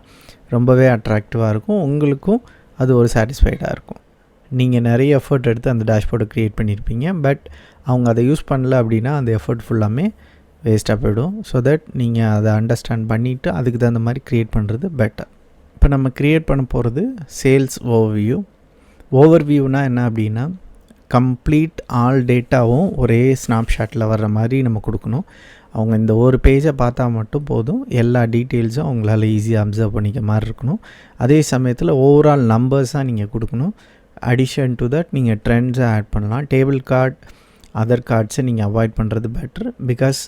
ரொம்பவே அட்ராக்டிவாக இருக்கும். உங்களுக்கும் அது ஒரு சாட்டிஸ்ஃபைடாக இருக்கும். நீங்கள் நிறைய எஃபர்ட் எடுத்து அந்த டேஷ்போர்டை க்ரியேட் பண்ணியிருப்பீங்க, பட் அவங்க அதை யூஸ் பண்ணல அப்படின்னா அந்த எஃபர்ட் ஃபுல்லாமே வேஸ்ட்டாக போய்டும். ஸோ தட் நீங்கள் அதை அண்டர்ஸ்டாண்ட் பண்ணிவிட்டு அதுக்கு தகுந்த மாதிரி க்ரியேட் பண்ணுறது பெட்டர். இப்போ நம்ம க்ரியேட் பண்ண போகிறது சேல்ஸ் ஓவர்வியூ. ஓவர்வியூனால் என்ன அப்படின்னா கம்ப்ளீட் ஆல் டேட்டாவும் ஒரே ஸ்னாப்ஷாட்டில் வர்ற மாதிரி நம்ம கொடுக்கணும். அவங்க இந்த ஒரு பேஜை பார்த்தா மட்டும் போதும், எல்லா டீட்டெயில்ஸும் அவங்களால ஈஸியாக அப்சர்வ் பண்ணிக்க மாதிரி இருக்கணும். அதே சமயத்தில் ஓவரால் நம்பர்ஸாக நீங்கள் கொடுக்கணும். அடிஷன் டு தட் நீங்கள் ட்ரெண்ட்ஸை ஆட் பண்ணலாம். டேபிள் கார்டு, அதர் கார்ட்ஸை நீங்கள் அவாய்ட் பண்ணுறது பெட்டர். பிகாஸ்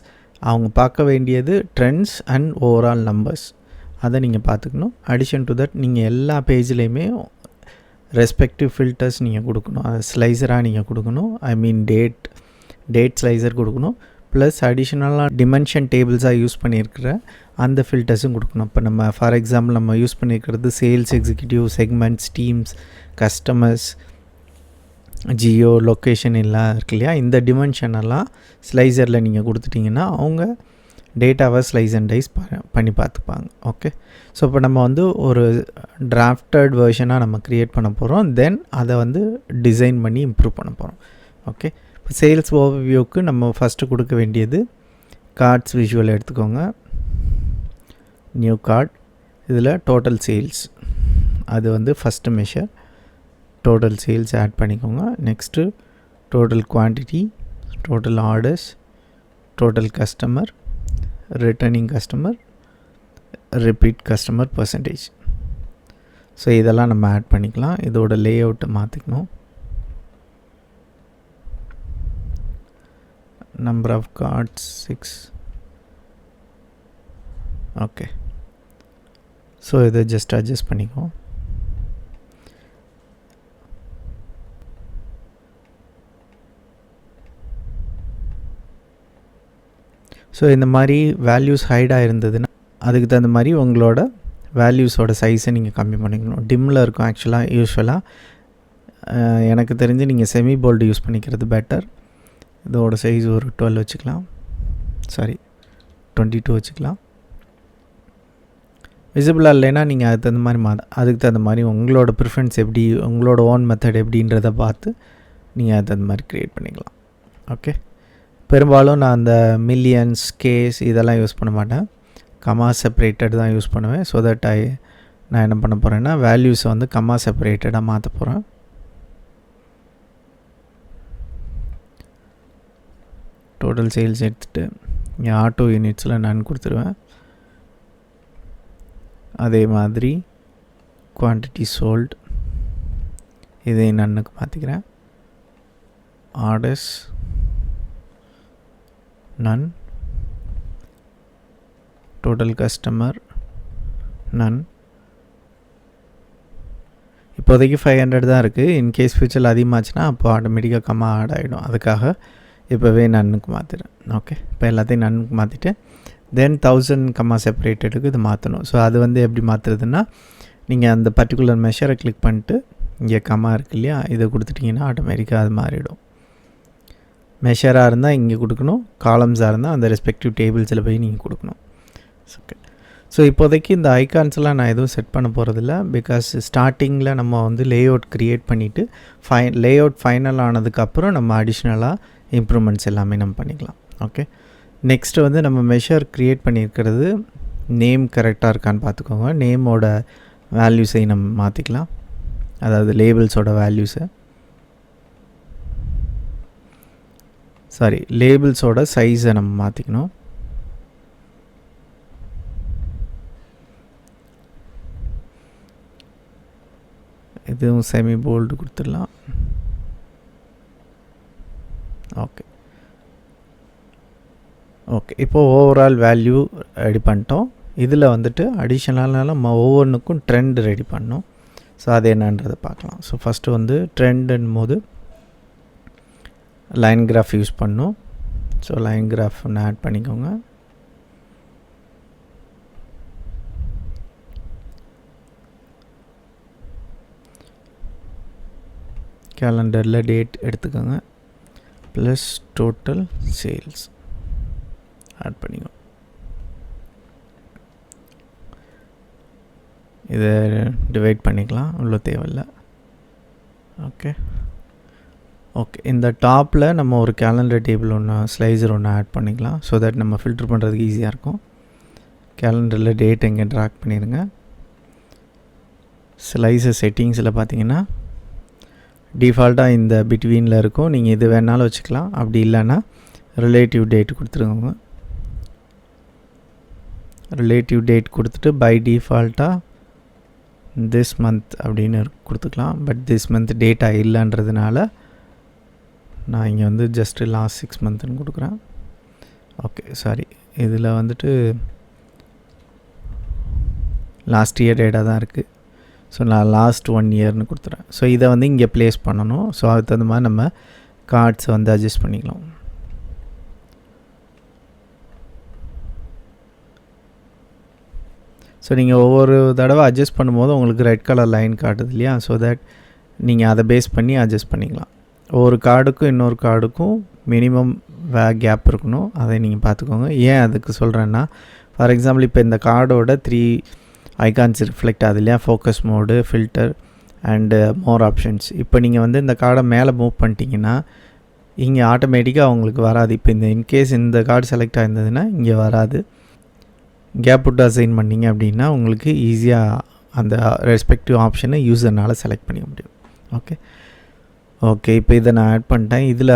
அவங்க பார்க்க வேண்டியது ட்ரெண்ட்ஸ் அண்ட் ஓவரால் நம்பர்ஸ், அதை நீங்கள் பார்த்துக்கணும். அடிஷன் டு தட் நீங்கள் எல்லா பேஜ்லேயுமே ரெஸ்பெக்டிவ் ஃபில்டர்ஸ் நீங்கள் கொடுக்கணும். அது ஸ்லைசராக நீங்கள் கொடுக்கணும். ஐ மீன் டேட் ஸ்லைசர் கொடுக்கணும். ப்ளஸ் அடிஷ்னலாக டிமென்ஷன் டேபிள்ஸாக யூஸ் பண்ணியிருக்கிற அந்த ஃபில்டர்ஸும் கொடுக்கணும். இப்போ நம்ம ஃபார் எக்ஸாம்பிள் நம்ம யூஸ் பண்ணியிருக்கிறது sales executive, segments, teams, customers, Jio, location எல்லாம் இருக்கு இல்லையா, இந்த டிமென்ஷனெல்லாம் ஸ்லைசரில் நீங்கள் கொடுத்துட்டிங்கன்னா அவங்க டேட்டாவை ஸ்லைஸ் அண்ட் டைஸ் பண்ணி பார்த்துப்பாங்க. ஓகே, ஸோ இப்போ நம்ம வந்து ஒரு டிராஃப்டட் வெர்ஷனாக நம்ம க்ரியேட் பண்ண போகிறோம். தென் அதை வந்து டிசைன் பண்ணி இம்ப்ரூவ் பண்ண போகிறோம். ஓகே, இப்போ சேல்ஸ் ஓவர்வியூக்கு நம்ம ஃபஸ்ட்டு கொடுக்க வேண்டியது கார்ட்ஸ் விஷுவல் எடுத்துக்கோங்க. நியூ கார்ட், இதில் டோட்டல் சேல்ஸ், அது வந்து first measure. Total sales add பண்ணிக்கோங்க. Next total quantity, total orders, total customer, returning customer, repeat customer percentage. So இதெல்லாம் நம்ம ஆட் பண்ணிக்கலாம். இதோட லே அவுட்டை மாற்றிக்கணும். Number of cards 6. Okay, so இதை ஜஸ்ட் அட்ஜஸ்ட் பண்ணிக்குவோம். ஸோ இந்த மாதிரி வேல்யூஸ் ஹைடாக இருந்ததுன்னா அதுக்கு தகுந்த மாதிரி உங்களோட வேல்யூஸோட சைஸை நீங்கள் கம்மி பண்ணிக்கணும். டிம்மில் இருக்கும் யூஸ்வலாக எனக்கு தெரிஞ்சு நீங்கள் செமி போல்டு யூஸ் பண்ணிக்கிறது பெட்டர். இதோட சைஸ் ஒரு 12 வச்சுக்கலாம், சாரி 22 வச்சுக்கலாம். விசிபிளாக இல்லைன்னா நீங்கள் அதுக்கு தகுந்த மாதிரி உங்களோட ப்ரிஃபரன்ஸ் எப்படி, உங்களோட ஓன் மெத்தட் எப்படின்றத பார்த்து நீங்கள் அதுக்கு தகுந்த மாதிரி க்ரியேட் பண்ணிக்கலாம். ஓகே, பெரும்பாலும் நான் அந்த மில்லியன்ஸ் கேஸ் இதெல்லாம் யூஸ் பண்ண மாட்டேன், கமா செப்பரேட்டட் தான் யூஸ் பண்ணுவேன். ஸோ தட் நான் என்ன பண்ண போகிறேன்னா வேல்யூஸை வந்து கமா செப்பரேட்டடாக மாற்ற போகிறேன். டோட்டல் சேல்ஸ் எடுத்துகிட்டு இங்கே ஆட்டோ யூனிட்ஸில் நான் கொடுத்துருவேன். அதே மாதிரி குவான்டிட்டி சோல்டு இதை நன்னுக்கு மாற்றிக்கிறேன். ஆர்டர்ஸ் நன், டோட்டல் கஸ்டமர் நன். இப்போதைக்கு 500 தான் இருக்குது. இன்கேஸ் ஃபியூச்சரில் அதிகமாச்சுன்னா அப்போ ஆட்டோமேட்டிக்காக கம்மா ஆட் ஆகிடும். அதுக்காக இப்போவே நன்னுக்கு மாற்றிடுறேன். ஓகே, இப்போ எல்லாத்தையும் நன்னுக்கு மாற்றிட்டு தென் 1000 கம்மா செப்பரேட்டடுக்கு இது மாற்றணும். ஸோ அது வந்து எப்படி மாற்றுறதுன்னா நீங்கள் அந்த பர்டிகுலர் மெஷரை கிளிக் பண்ணிட்டு இங்கே கம்மா இருக்குது இல்லையா, இதை கொடுத்துட்டிங்கன்னா ஆட்டோமேட்டிக்காக அது மாறிடும். மெஷராக இருந்தால் இங்கே கொடுக்கணும், காலம்ஸாக இருந்தால் அந்த ரெஸ்பெக்டிவ் டேபிள்ஸில் போய் நீங்கள் கொடுக்கணும். ஓகே, ஸோ இப்போதைக்கு இந்த ஐகான்ஸ்லாம் நான் எதுவும் செட் பண்ண போகிறதில்ல. பிகாஸ் ஸ்டார்டிங்கில் நம்ம வந்து லே அவுட் க்ரியேட் பண்ணிவிட்டு லே அவுட் ஃபைனல் ஆனதுக்கப்புறம் நம்ம அடிஷ்னலாக இம்ப்ரூவ்மெண்ட்ஸ் எல்லாமே நம்ம பண்ணிக்கலாம். ஓகே, நெக்ஸ்ட்டு வந்து நம்ம மெஷர் க்ரியேட் பண்ணியிருக்கிறது நேம் கரெக்டாக இருக்கான்னு பார்த்துக்கோங்க. நேமோட வேல்யூஸை நம்ம மாற்றிக்கலாம், அதாவது லேபிள்ஸோட வேல்யூஸை, சாரி லேபிள்ஸோட சைஸை நம்ம மாற்றிக்கணும். இதுவும் செமி போல்டு கொடுத்துடலாம். ஓகே ஓகே, இப்போது ஓவரால் வேல்யூ ரெடி பண்ணிட்டோம். இதில் வந்துட்டு அடிஷ்னலாக நம்ம ஒவ்வொன்றுக்கும் ட்ரெண்ட் ரெடி பண்ணோம். ஸோ அது என்னன்றதை பார்க்கலாம். ஸோ ஃபஸ்ட்டு வந்து ட்ரெண்டுன்னும் போது லைன் கிராஃப் யூஸ் பண்ணோம். ஸோ லைன் கிராஃப் ஒன்று ஆட் பண்ணிக்கோங்க. கேலண்டரில் டேட் எடுத்துக்கோங்க, ப்ளஸ் டோட்டல் சேல்ஸ் ஆட் பண்ணிக்கோங்க. இதை டிவைட் பண்ணிக்கலாம், இவ்வளோ தேவையில்லை. ஓகே ஓகே, இந்த டாப்பில் நம்ம ஒரு கேலண்டர் டேபிள் ஒன்று ஸ்லைசர் ஒன்று ஆட் பண்ணிக்கலாம். ஸோ தட் நம்ம ஃபில்ட்ரு பண்ணுறதுக்கு ஈஸியாக இருக்கும். கேலண்டரில் டேட் எங்கே ட்ராக் பண்ணிடுங்க. ஸ்லைசர் செட்டிங்ஸில் பார்த்தீங்கன்னா டிஃபால்ட்டாக இந்த பிட்வீனில் இருக்கும். நீங்கள் இது வேணாலும் வச்சுக்கலாம், அப்படி இல்லைன்னா ரிலேட்டிவ் டேட் கொடுத்துருங்க. ரிலேட்டிவ் டேட் கொடுத்துட்டு பை டிஃபால்ட்டாக திஸ் மந்த் அப்படின்னு கொடுத்துக்கலாம். பட் திஸ் மந்த் டேட்டா இல்லைன்றதுனால நான் இங்கே வந்து ஜஸ்ட்டு லாஸ்ட் 6 மந்த்னு கொடுக்குறேன். ஓகே, சாரி, இதில் வந்துட்டு லாஸ்ட் இயர் டேட்டா தான் இருக்குது. ஸோ நான் லாஸ்ட் 1 இயர்னு கொடுத்துறேன். ஸோ இதை வந்து இங்கே ப்ளேஸ் பண்ணணும். ஸோ அதுக்கு தகுந்த மாதிரி நம்ம கார்ட்ஸை வந்து அட்ஜஸ்ட் பண்ணிக்கலாம். ஸோ நீங்கள் ஒவ்வொரு தடவை அட்ஜஸ்ட் பண்ணும்போது உங்களுக்கு ரெட் கலர் லைன் காட்டுது இல்லையா, ஸோ தட் நீங்கள் அதை பேஸ் பண்ணி அட்ஜஸ்ட் பண்ணிக்கலாம். ஒவ்வொரு கார்டுக்கும் இன்னொரு கார்டுக்கும் மினிமம் கேப் இருக்கணும், அதை நீங்கள் பார்த்துக்கோங்க. ஏன் அதுக்கு சொல்கிறேன்னா, ஃபார் எக்ஸாம்பிள் இப்போ இந்த கார்டோட 3 ஐகான்ஸ் ரிஃப்ளெக்ட் ஆகுது இல்லையா, focus mode, filter and more options. இப்போ நீங்கள் வந்து இந்த கார்டை மேலே மூவ் பண்ணிட்டீங்கன்னா இங்கே ஆட்டோமேட்டிக்காக உங்களுக்கு வராது. இப்போ இந்த இன்கேஸ் இந்த கார்டு செலக்ட் ஆகிருந்ததுன்னா இங்கே வராது. கேப் விட்டு அசைன் பண்ணிங்க அப்படின்னா உங்களுக்கு ஈஸியாக அந்த ரெஸ்பெக்டிவ் ஆப்ஷனை யூசர்னால் செலக்ட் பண்ணிக்க முடியும். ஓகே ஓகே, இப்போ இதை நான் ஆட் பண்ணிட்டேன். இதில்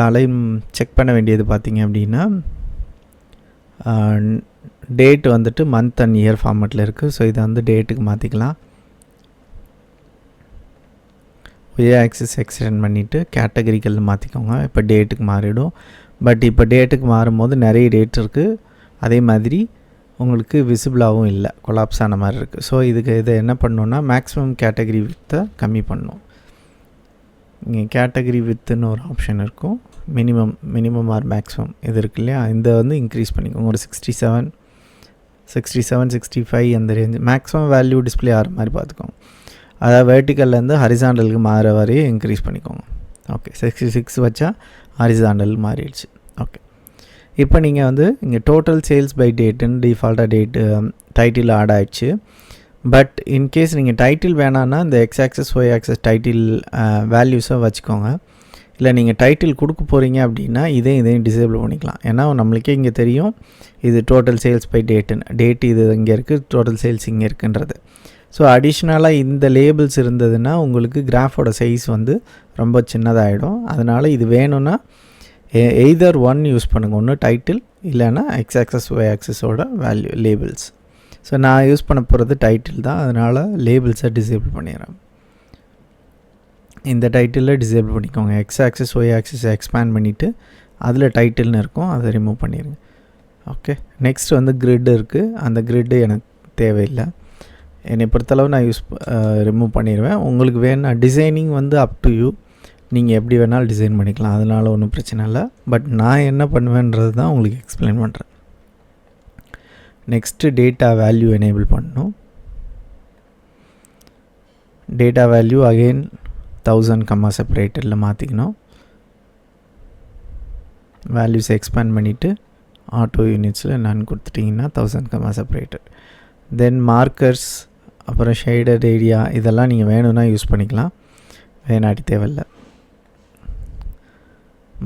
செக் பண்ண வேண்டியது பார்த்திங்க அப்படின்னா டேட் வந்துட்டு மந்த் அண்ட் இயர் ஃபார்மேட்டில் இருக்குது. ஸோ இதை வந்து டேட்டுக்கு மாற்றிக்கலாம். ஒய் ஆக்சிஸ் எக்ஸ்டெண்ட் பண்ணிவிட்டு கேட்டகரிக்கல் மாற்றிக்கோங்க. இப்போ டேட்டுக்கு மாறிடும். பட் இப்போ டேட்டுக்கு மாறும்போது நிறைய டேட் இருக்குது. அதே மாதிரி உங்களுக்கு விசிபிளாகவும் இல்லை, கொலாப்ஸ் ஆன மாதிரி இருக்குது. ஸோ இதை என்ன பண்ணணுன்னா மேக்ஸிமம் கேட்டகரி வித்தை கம்மி பண்ணணும். இங்கே கேட்டகரி வித்துன்னு ஒரு ஆப்ஷன் இருக்கும். மினிமம் ஆர் மேக்ஸிமம் இது இருக்கு இல்லையா, இந்த வந்து இன்க்ரீஸ் பண்ணிக்கோங்க. ஒரு 67, 65 அந்த ரேஞ்சு மேக்ஸிமம் வேல்யூ டிஸ்பிளே ஆகிற மாதிரி பார்த்துக்கோங்க. அதாவது வெர்டிக்கல்லேருந்து ஹரிசாண்டலுக்கு மாற வரையே இன்க்ரீஸ் பண்ணிக்கோங்க. ஓகே, 66 வச்சா ஹரிசாண்டல் மாறிடுச்சு. ஓகே, இப்போ நீங்கள் வந்து இங்கே டோட்டல் சேல்ஸ் பை டேட்டுன்னு டிஃபால்ட்டாக டேட்டு டைட்டில் ஆட் ஆகிடுச்சு. பட் இன்கேஸ் நீங்கள் டைட்டில் வேணான்னா இந்த X axis Y axis title வேல்யூஸை வச்சுக்கோங்க. இல்லை நீங்கள் டைட்டில் கொடுக்க போகிறீங்க அப்படின்னா இதையும் டிசேபிள் பண்ணிக்கலாம். ஏன்னா நம்மளுக்கே இங்கே தெரியும் இது டோட்டல் சேல்ஸ் பை டேட்டு இது இங்கே இருக்குது, டோட்டல் சேல்ஸ் இங்கே இருக்குன்றது. ஸோ அடிஷ்னலாக இந்த லேபிள்ஸ் இருந்ததுன்னா உங்களுக்கு கிராஃபோட சைஸ் வந்து ரொம்ப சின்னதாகிடும். அதனால் இது வேணும்னா எய்தர் ஒன் யூஸ் பண்ணுங்கள், ஒன்று டைட்டில் இல்லைன்னா எக்ஸ் ஆக்சஸ் ஒய் ஆக்சஸோட வேல்யூ லேபிள்ஸ். ஸோ நான் யூஸ் பண்ண போகிறது டைட்டில் தான், அதனால் லேபிள்ஸை டிசேபிள் பண்ணிடுறேன். இந்த டைட்டிலில் டிசேபிள் பண்ணிக்கோங்க. எக்ஸ் ஆக்சஸ் ஒய் ஆக்சஸை எக்ஸ்பேண்ட் பண்ணிவிட்டு அதில் டைட்டில்னு இருக்கும், அதை ரிமூவ் பண்ணிடுங்க. ஓகே, நெக்ஸ்ட் வந்து கிரிட் இருக்குது. அந்த கிரிட்டு எனக்கு தேவையில்லை. என்னை பொறுத்தளவு நான் ரிமூவ் பண்ணிடுவேன். உங்களுக்கு வேணா டிசைனிங் வந்து அப் டு யூ, நீங்கள் எப்படி வேணாலும் டிசைன் பண்ணிக்கலாம், அதனால் ஒன்றும் பிரச்சனை இல்லை. பட் நான் என்ன பண்ணுவேன்றது தான் உங்களுக்கு எக்ஸ்பிளைன் பண்ணுறேன். நெக்ஸ்ட்டு டேட்டா வேல்யூ எனேபிள் பண்ணணும். டேட்டா வேல்யூ அகெயின் 1000 கம்மா செப்பரேட்டரில் மாற்றிக்கணும். வேல்யூஸ் எக்ஸ்பேண்ட் பண்ணிவிட்டு ஆட்டோ யூனிட்ஸில் நான் கொடுத்துட்டிங்கன்னா 1000 கம்மா செப்பரேட்டர். தென் மார்க்கர்ஸ், அப்புறம் ஷேடட் ஏரியா, இதெல்லாம் நீங்கள் வேணும்னா யூஸ் பண்ணிக்கலாம், வேணாட்டி தேவையில்லை.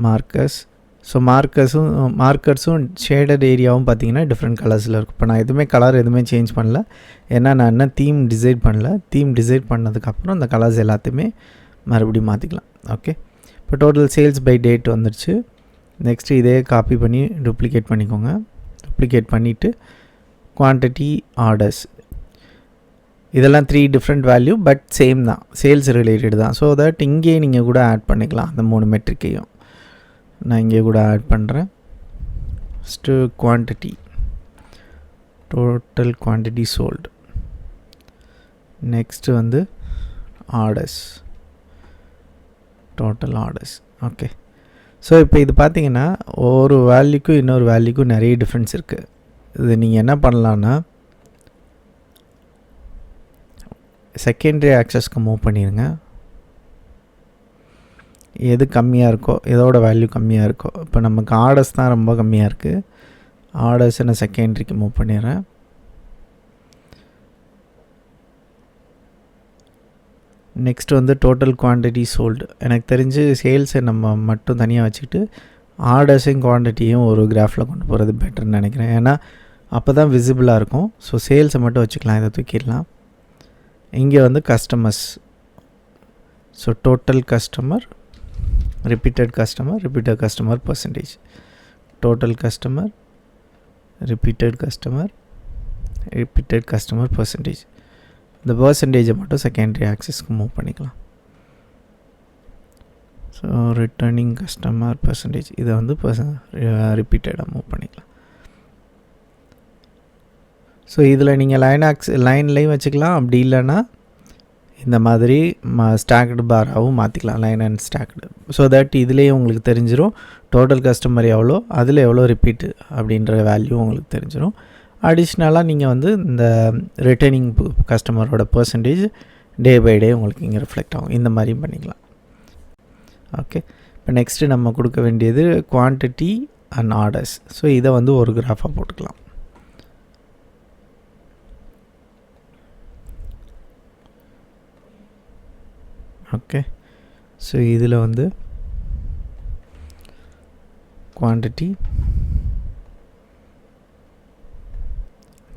மார்க்கர்ஸ், ஸோ மார்க்கர்ஸும் ஷேடட் ஏரியாவும் பார்த்தீங்கன்னா டிஃப்ரெண்ட் கலர்ஸில் இருக்கும். இப்போ நான் கலர் எதுவுமே சேஞ்ச் பண்ணல, ஏன்னா நான் என்ன தீம் டிசைட் பண்ணல. தீம் டிசைட் பண்ணதுக்கப்புறம் இந்த கலர்ஸ் எல்லாத்தையுமே மறுபடியும் மாற்றிக்கலாம். ஓகே, இப்போ டோட்டல் சேல்ஸ் பை டேட் வந்துடுச்சு. நெக்ஸ்ட்டு இதே காப்பி பண்ணி டூப்ளிகேட் பண்ணிக்கோங்க. டூப்ளிகேட் பண்ணிவிட்டு குவான்டிட்டி, ஆர்டர்ஸ், இதெல்லாம் 3 டிஃப்ரெண்ட் வேல்யூ பட் சேம் தான், சேல்ஸ் ரிலேட்டட் தான். ஸோ தட் இங்கே நீங்கள் கூட ஆட் பண்ணிக்கலாம் அந்த 3 மெட்ரிக்கையும். நான் இங்கே கூட ஆட் பண்ணுறேன். First quantity, total quantity sold. Next வந்து orders, total orders. Okay, so இப்போ இது பார்த்தீங்கன்னா ஒரு வேல்யூக்கும் இன்னொரு வேல்யூக்கும் நிறைய டிஃப்ரென்ஸ் இருக்குது. இது நீங்கள் என்ன பண்ணலான்னா செகண்டரி ஆக்சஸ்க்கு மூவ் பண்ணிடுங்க. எது கம்மியாக இருக்கோ, எதோட வேல்யூ கம்மியாக இருக்கோ, இப்போ நமக்கு ஆர்டர்ஸ் தான் ரொம்ப கம்மியாக இருக்குது, ஆர்டர்ஸை நான் செகண்டரிக்கு மூவ் பண்ணிடுறேன். நெக்ஸ்ட் வந்து டோட்டல் குவான்டிட்டி சோல்டு. எனக்கு தெரிஞ்சு சேல்ஸை நம்ம மட்டும் தனியாக வச்சுக்கிட்டு ஆர்டர்ஸையும் குவான்டிட்டியும் ஒரு கிராஃபில் கொண்டு போகிறது பெட்டர்னு நினைக்கிறேன். ஏன்னா அப்போ தான் விசிபிளாக இருக்கும். ஸோ சேல்ஸை மட்டும் வச்சுக்கலாம், இதை தூக்கிடலாம். இங்கே வந்து customers, so total customer, repeated customer percentage, total customer, repeated customer percentage. இந்த பர்சன்டேஜை மட்டும் செகண்டரி ஆக்சஸ்க்கு மூவ் பண்ணிக்கலாம். ஸோ ரிட்டர்னிங் கஸ்டமர் பர்சன்டேஜ், இதை வந்து ரிப்பீட்டடாக மூவ் பண்ணிக்கலாம். ஸோ இதில் நீங்கள் லைன்லையும் வச்சுக்கலாம், அப்படி இல்லைன்னா இந்த மாதிரி ஸ்டாக்டு பாராகவும் மாற்றிக்கலாம், line and stocked. So that இதுலேயே உங்களுக்கு தெரிஞ்சிடும் டோட்டல் கஸ்டமர் எவ்வளோ, அதில் எவ்வளோ ரிப்பீட்டு அப்படின்ற வேல்யூ உங்களுக்கு தெரிஞ்சிடும். அடிஷ்னலாக நீங்கள் வந்து இந்த ரிட்டர்னிங் கஸ்டமரோட பர்சன்டேஜ் டே பை டே உங்களுக்கு இங்கே ரிஃப்ளெக்ட் ஆகும். இந்த மாதிரியும் பண்ணிக்கலாம். ஓகே, இப்போ நெக்ஸ்ட்டு நம்ம கொடுக்க வேண்டியது குவான்டிட்டி அண்ட் ஆர்டர்ஸ். ஸோ இதை வந்து ஒரு கிராஃபாக போட்டுக்கலாம். ஓகே, ஸோ இதில் வந்து குவான்டிட்டி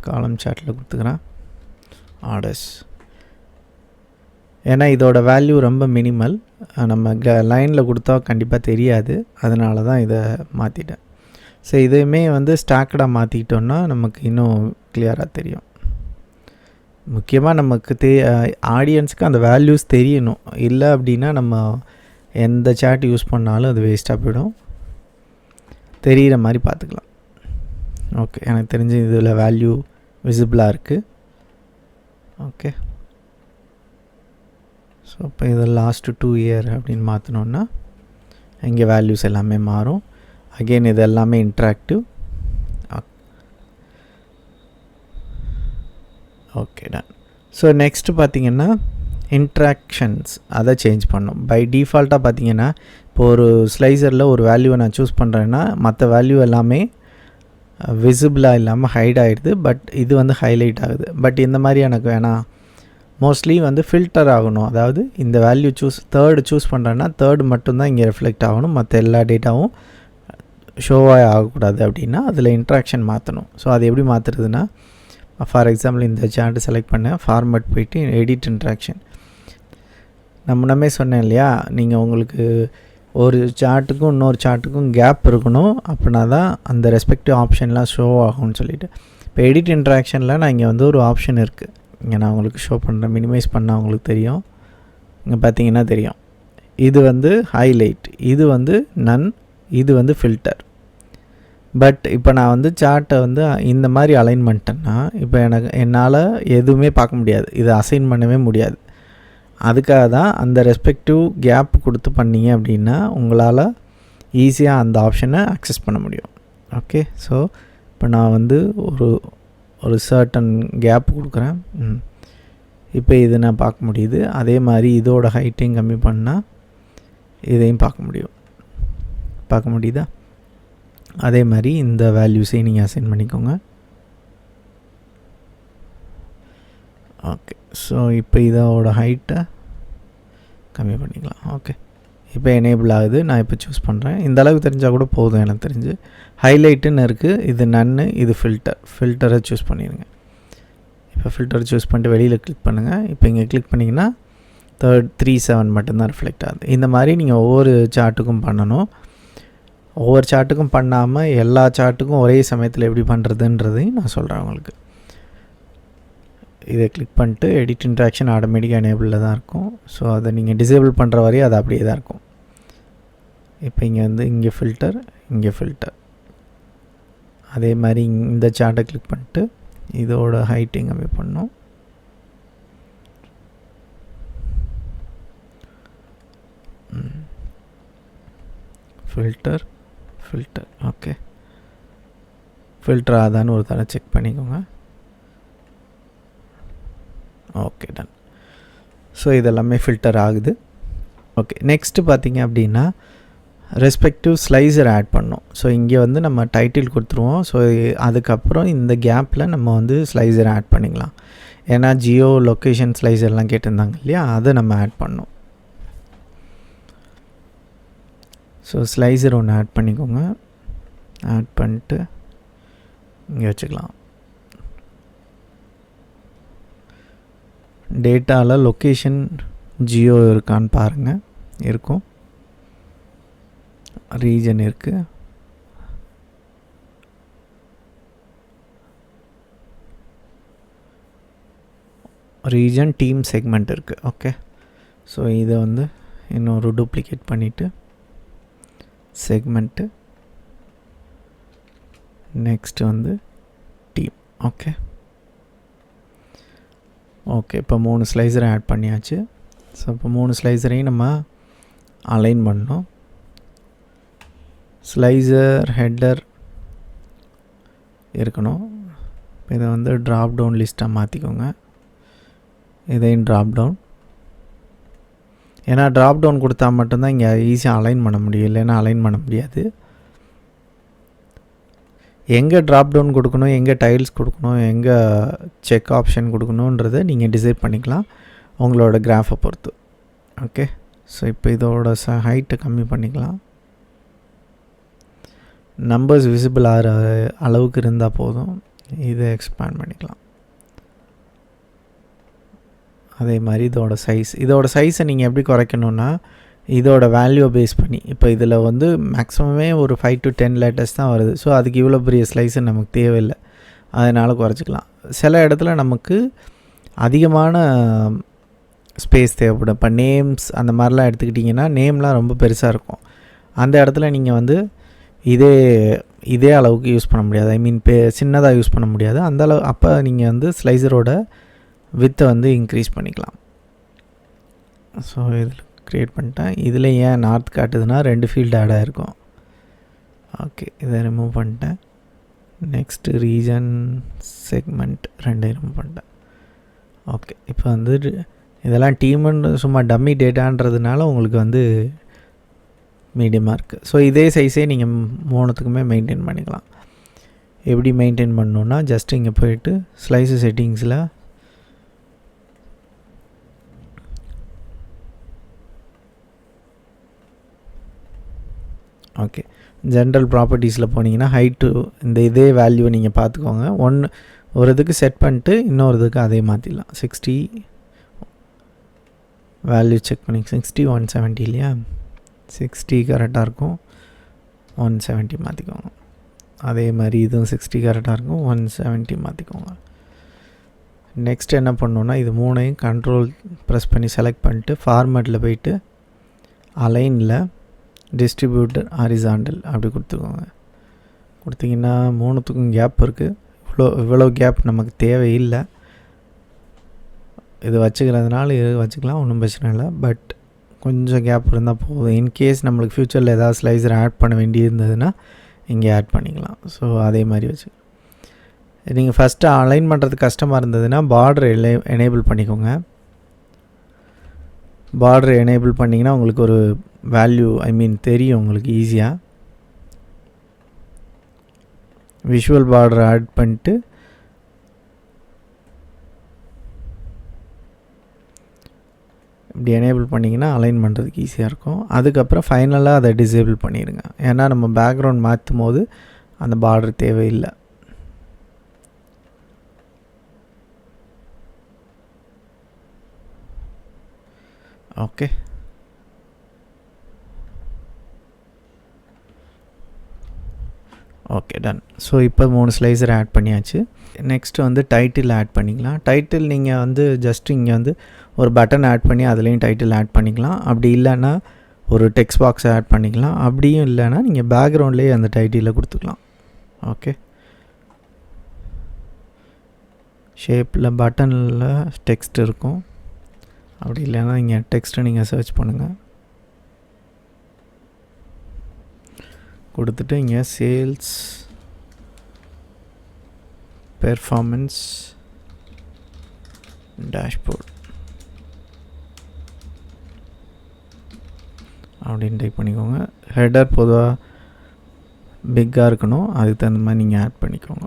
காலம் சார்ட்டில் கொடுத்துக்கிறேன், ஆர்டர்ஸ். ஏன்னா இதோட வேல்யூ ரொம்ப மினிமல், நம்ம லைனில் கொடுத்தா கண்டிப்பாக தெரியாது, அதனால தான் இதை மாற்றிட்டேன். ஸோ இதையுமே வந்து ஸ்டாக்கடாக மாற்றிக்கிட்டோன்னா நமக்கு இன்னும் கிளியராக தெரியும். முக்கியமாக நமக்கு ஆடியன்ஸுக்கு அந்த வேல்யூஸ் தெரியணும். இல்லை அப்படின்னா நம்ம எந்த சாட் யூஸ் பண்ணாலும் அது வேஸ்ட்டாக போயிடும். தெரிகிற மாதிரி பார்த்துக்கலாம். ஓகே, எனக்கு தெரிஞ்சு இதில் வேல்யூ விசிபிளாக இருக்குது. ஓகே, ஸோ இப்போ இதை லாஸ்ட்டு 2 இயர் அப்படின்னு மாற்றினோன்னா இங்கே வேல்யூஸ் எல்லாமே மாறும். அகெயின் இது எல்லாமே interactive. Okay done. So next பார்த்திங்கன்னா இன்ட்ராக்ஷன்ஸ் அதை சேஞ்ச் பண்ணோம். பை டிஃபால்ட்டாக பார்த்திங்கன்னா இப்போ ஒரு ஸ்லைசரில் ஒரு வேல்யூவை நான் சூஸ் பண்ணுறேன்னா மற்ற வேல்யூ எல்லாமே விசிபிளாக இல்லாமல் ஹைட் ஆகிடுது. பட் இது வந்து ஹைலைட் ஆகுது. பட் இந்த மாதிரி எனக்கு வேணாம், மோஸ்ட்லி வந்து ஃபில்டர் ஆகணும். அதாவது இந்த வேல்யூ தேர்டு சூஸ் பண்ணுறேன்னா தேர்டு மட்டும்தான் இங்கே ரிஃப்ளெக்ட் ஆகணும், மற்ற எல்லா டேட்டாவும் ஷோவாக ஆகக்கூடாது. அப்படின்னா அதில் இன்ட்ராக்ஷன் மாற்றணும். ஸோ அது எப்படி மாற்றுறதுன்னா, ஃபார் எக்ஸாம்பிள் இந்த சார்ட்டு செலக்ட் பண்ணேன், ஃபார்மேட் போய்ட்டு எடிட் இன்ட்ராக்ஷன். நான் முன்னமே சொன்னேன் இல்லையா, நீங்கள் உங்களுக்கு ஒரு சார்ட்டுக்கும் இன்னொரு சார்ட்டுக்கும் கேப் இருக்கணும், அப்படின்னா தான் அந்த ரெஸ்பெக்டிவ் ஆப்ஷன்லாம் ஷோ ஆகும்னு சொல்லிவிட்டு. இப்போ எடிட் இன்ட்ராக்ஷனில் நான் இங்கே வந்து ஒரு ஆப்ஷன் இருக்குது. இங்கே நான் உங்களுக்கு ஷோ பண்ணுறேன், மினிமைஸ் பண்ணால் உங்களுக்கு தெரியும். இங்கே பார்த்தீங்கன்னா தெரியும், இது வந்து ஹைலைட், இது வந்து நன், இது வந்து ஃபில்டர். பட் இப்போ நான் வந்து சார்ட்டை வந்து இந்த மாதிரி அலைன் பண்ணிட்டேன்னா இப்போ என்னால் எதுவுமே பார்க்க முடியாது, இதை அசைன் பண்ணவே முடியாது. அதுக்காக தான் அந்த ரெஸ்பெக்டிவ் கேப் கொடுத்து பண்ணிங்க அப்படின்னா உங்களால் ஈஸியாக அந்த ஆப்ஷனை அக்சஸ் பண்ண முடியும். ஓகே, ஸோ இப்போ நான் வந்து ஒரு சர்டன் கேப் கொடுக்குறேன். இப்போ இது நான் பார்க்க முடியுது. அதே மாதிரி இதோட ஹைட்டையும் கம்மி பண்ணால் இதையும் பார்க்க முடியுதா? அதே மாதிரி இந்த வேல்யூஸையும் நீங்கள் அசைன் பண்ணிக்கோங்க. ஓகே, ஸோ இப்போ இதோட ஹைட்டை கம்மி பண்ணிக்கலாம். ஓகே, இப்போ எனேபிள் ஆகுது. நான் இப்போ சூஸ் பண்ணுறேன். இந்த அளவுக்கு தெரிஞ்சால் கூட போதும் எனக்கு தெரிஞ்சு. ஹைலைட்டுன்னு இருக்குது, இது நன்னு, இது ஃபில்டரை சூஸ் பண்ணிடுங்க. இப்போ ஃபில்டர் சூஸ் பண்ணிட்டு வெளியில் கிளிக் பண்ணுங்கள். இப்போ இங்கே கிளிக் பண்ணிங்கன்னா 37 மட்டும்தான் ரிஃப்ளெக்ட் ஆகுது. இந்த மாதிரி நீங்கள் ஒவ்வொரு சார்ட்டுக்கும் பண்ணணும். ஒவ்வொரு சார்ட்டுக்கும் பண்ணாமல் எல்லா சார்ட்டுக்கும் ஒரே சமயத்தில் எப்படி பண்ணுறதுன்றதையும் நான் சொல்கிறேன் உங்களுக்கு. இதை கிளிக் பண்ணிட்டு எடிட் இன்ட்ராக்ஷன் ஆட்டோமேட்டிக்காக எனேபிளில் தான் இருக்கும். ஸோ அதை நீங்கள் டிசேபிள் பண்ணுற வரையும் அது அப்படியே தான் இருக்கும். இப்போ இங்கே வந்து இங்கே ஃபில்டர், அதே மாதிரி இந்த சார்ட்டை கிளிக் பண்ணிட்டு இதோட ஹைட்டையும் கம்மி பண்ணணும். ஃபில்டர் ஓகே, ஃபில்டர் ஆதான்னு ஒரு தடவை செக் பண்ணிக்கோங்க. Okay done. ஸோ இதெல்லாமே ஃபில்டர் ஆகுது. ஓகே, நெக்ஸ்ட்டு பார்த்திங்க அப்படின்னா ரெஸ்பெக்டிவ் ஸ்லைசர் ஆட் பண்ணோம். ஸோ இங்கே வந்து நம்ம டைட்டில் கொடுத்துருவோம். ஸோ அதுக்கப்புறம் இந்த கேப்பில் நம்ம வந்து ஸ்லைசர் ஆட் பண்ணிக்கலாம். ஏன்னா ஜியோ லொக்கேஷன் ஸ்லைசர்லாம் கேட்டிருந்தாங்க இல்லையா, அதை நம்ம ஆட் பண்ணோம். ஸோ ஸ்லைசர் ஒன்று ஆட் பண்ணிக்கோங்க. ஆட் பண்ணிட்டு இங்கே வச்சுக்கலாம். டேட்டாவில் லொக்கேஷன் ஜியோ இருக்கான்னு பாருங்கள். இருக்கும், ரீஜன் இருக்குது, ரீஜன் டீம் செக்மெண்ட் இருக்குது. ஓகே, ஸோ இதை வந்து இன்னொரு டூப்ளிகேட் பண்ணிவிட்டு செக்மெண்ட்டு, நெக்ஸ்ட்டு வந்து டீம். ஓகே, இப்போ 3 ஸ்லைசரை ஆட் பண்ணியாச்சு. ஸோ இப்போ 3 ஸ்லைசரையும் நம்ம அலைன் பண்ணோம். ஸ்லைசர் ஹெட்டர் இருக்கணும். இதை வந்து ட்ராப் டவுன் லிஸ்ட்டாக மாற்றிக்கோங்க. இதையும் ட்ராப் டவுன், ஏன்னா ட்ராப் டவுன் கொடுத்தா மட்டும்தான் இங்கே ஈஸியாக அலைன் பண்ண முடியும், இல்லைன்னா அலைன் பண்ண முடியாது. எங்கே ட்ராப் டவுன் கொடுக்கணும், எங்கே டைல்ஸ் கொடுக்கணும், எங்கே செக் ஆப்ஷன் கொடுக்கணுன்றதை நீங்கள் டிசைட் பண்ணிக்கலாம் உங்களோட கிராஃபை பொறுத்து. ஓகே, ஸோ இப்போ இதோட ஹைட்டை கம்மி பண்ணிக்கலாம். நம்பர்ஸ் விசிபிள் ஆகிற அளவுக்கு இருந்தால் போதும். இதை எக்ஸ்பேண்ட் பண்ணிக்கலாம். அதே மாதிரி இதோட சைஸை நீங்கள் எப்படி குறைக்கணுன்னா, இதோட வேல்யூவை பேஸ் பண்ணி இப்போ இதில் வந்து மேக்ஸிமமே ஒரு 5 to 10 letters தான் வருது. ஸோ அதுக்கு இவ்வளோ பெரிய ஸ்லைஸு நமக்கு தேவையில்லை, அதனால் குறைச்சிக்கலாம். சில இடத்துல நமக்கு அதிகமான ஸ்பேஸ் தேவைப்படும். இப்போ நேம்ஸ் அந்த மாதிரிலாம் எடுத்துக்கிட்டிங்கன்னா நேம்லாம் ரொம்ப பெருசாக இருக்கும். அந்த இடத்துல நீங்கள் வந்து இதே அளவுக்கு யூஸ் பண்ண முடியாது. ஐ மீன் சின்னதாக யூஸ் பண்ண முடியாது அந்த அளவு. அப்போ நீங்கள் வந்து ஸ்லைசரோட வித்தை வந்து இன்க்ரீஸ் பண்ணிக்கலாம். ஸோ இதில் க்ரியேட் பண்ணிட்டேன். இதில் ஏன் நார்த் காட்டுதுன்னா 2 ஃபீல்டு ஆட் ஆகிருக்கும். ஓகே, இதை ரிமூவ் பண்ணிட்டேன். நெக்ஸ்ட்டு ரீஜன் செக்மெண்ட் 2 ரிமூவ் பண்ணிட்டேன். ஓகே, இப்போ வந்து இதெல்லாம் டீமுன்னு சும்மா டம்மி டேட்டான்றதுனால உங்களுக்கு வந்து மீடியமாக இருக்குது. ஸோ இதே சைஸே நீங்கள் 3த்துக்குமே மெயின்டைன் பண்ணிக்கலாம். எப்படி மெயின்டைன் பண்ணணுன்னா ஜஸ்ட் இங்கே போயிட்டு ஸ்லைஸு செட்டிங்ஸில் ஓகே ஜென்ரல் ப்ராப்பர்ட்டிஸில் போனீங்கன்னா ஹைட்டு இந்த இதே வேல்யூவை நீங்கள் பார்த்துக்கோங்க. ஒரு இதுக்கு செட் பண்ணிட்டு இன்னொரு இதுக்கு அதே மாற்றிடலாம். 60 வேல்யூ செக் பண்ணி 60 170 இல்லையா, 60 கரெக்டாக இருக்கும், 170 மாற்றிக்கோங்க. அதே மாதிரி இதுவும் 60 கரெக்டாக இருக்கும், 170 மாற்றிக்கோங்க. நெக்ஸ்ட் என்ன பண்ணணுன்னா இது 3ஐயும் கண்ட்ரோல் ப்ரெஸ் பண்ணி செலக்ட் பண்ணிட்டு ஃபார்மேட்டில் போயிட்டு அலைனில் டிஸ்ட்ரிபியூட்டர் ஹாரிசாண்டல் அப்படி கொடுத்துக்கோங்க. கொடுத்திங்கன்னா 3த்துக்கும் கேப் இருக்குது. இவ்வளோ கேப் நமக்கு தேவையில்லை. இது வச்சுக்கிறதுனால இது வச்சுக்கலாம், ஒன்றும் பிரச்சனை இல்லை. பட் கொஞ்சம் கேப் இருந்தால் போதும். இன்கேஸ் நம்மளுக்கு ஃப்யூச்சரில் ஏதாவது ஸ்லைசர் ஆட் பண்ண வேண்டி இருந்ததுன்னா இங்கே ஆட் பண்ணிக்கலாம். ஸோ அதே மாதிரி வச்சு நீங்கள் ஃபஸ்ட்டு அலைன் பண்ணுறது கஷ்டமாக இருந்ததுன்னா பார்டர் எனேபிள் பண்ணிக்கோங்க. பார்டர் எனேபிள் பண்ணிங்கன்னா உங்களுக்கு ஒரு வேல்யூ தெரியும் உங்களுக்கு ஈஸியாக. விஷுவல் பார்டர் ஆட் பண்ணிட்டு இப்படி எனேபிள் பண்ணிங்கன்னா அலைன் பண்ணுறதுக்கு ஈஸியாக இருக்கும். அதுக்கப்புறம் ஃபைனலாக அதை டிசேபிள் பண்ணிடுங்க. ஏன்னா நம்ம பேக்ரவுண்ட் மாற்றும் போது அந்த பார்டர் தேவையில்லை. Okay, okay done. ஸோ இப்போ 3 ஸ்லைசர் ஆட் பண்ணியாச்சு. நெக்ஸ்ட்டு வந்து டைட்டில் ஆட் பண்ணிக்கலாம். டைட்டில் நீங்கள் வந்து ஜஸ்ட் இங்கே வந்து ஒரு பட்டன் ஆட் பண்ணி அதுலேயும் டைட்டில் ஆட் பண்ணிக்கலாம். அப்படி இல்லைன்னா ஒரு டெக்ஸ்ட் பாக்ஸ் ஆட் பண்ணிக்கலாம். அப்படியும் இல்லைன்னா நீங்கள் பேக்ரவுண்ட்லேயே அந்த டைட்டிலில் கொடுத்துக்கலாம். ஓகே, ஷேப்பில் பட்டனில் டெக்ஸ்ட் இருக்கும். அப்படி இல்லைன்னா இங்கே டெக்ஸ்ட்டை நீங்கள் சர்ச் பண்ணுங்கள். கொடுத்துட்டு இங்கே சேல்ஸ் பெர்ஃபார்மன்ஸ் டேஷ்போர்ட் அப்படின்னு டைப் பண்ணிக்கோங்க. ஹெடர் பொதுவாக பிக்காக இருக்கணும், அதுக்கு தகுந்த மாதிரி நீங்கள் ஆட் பண்ணிக்கோங்க.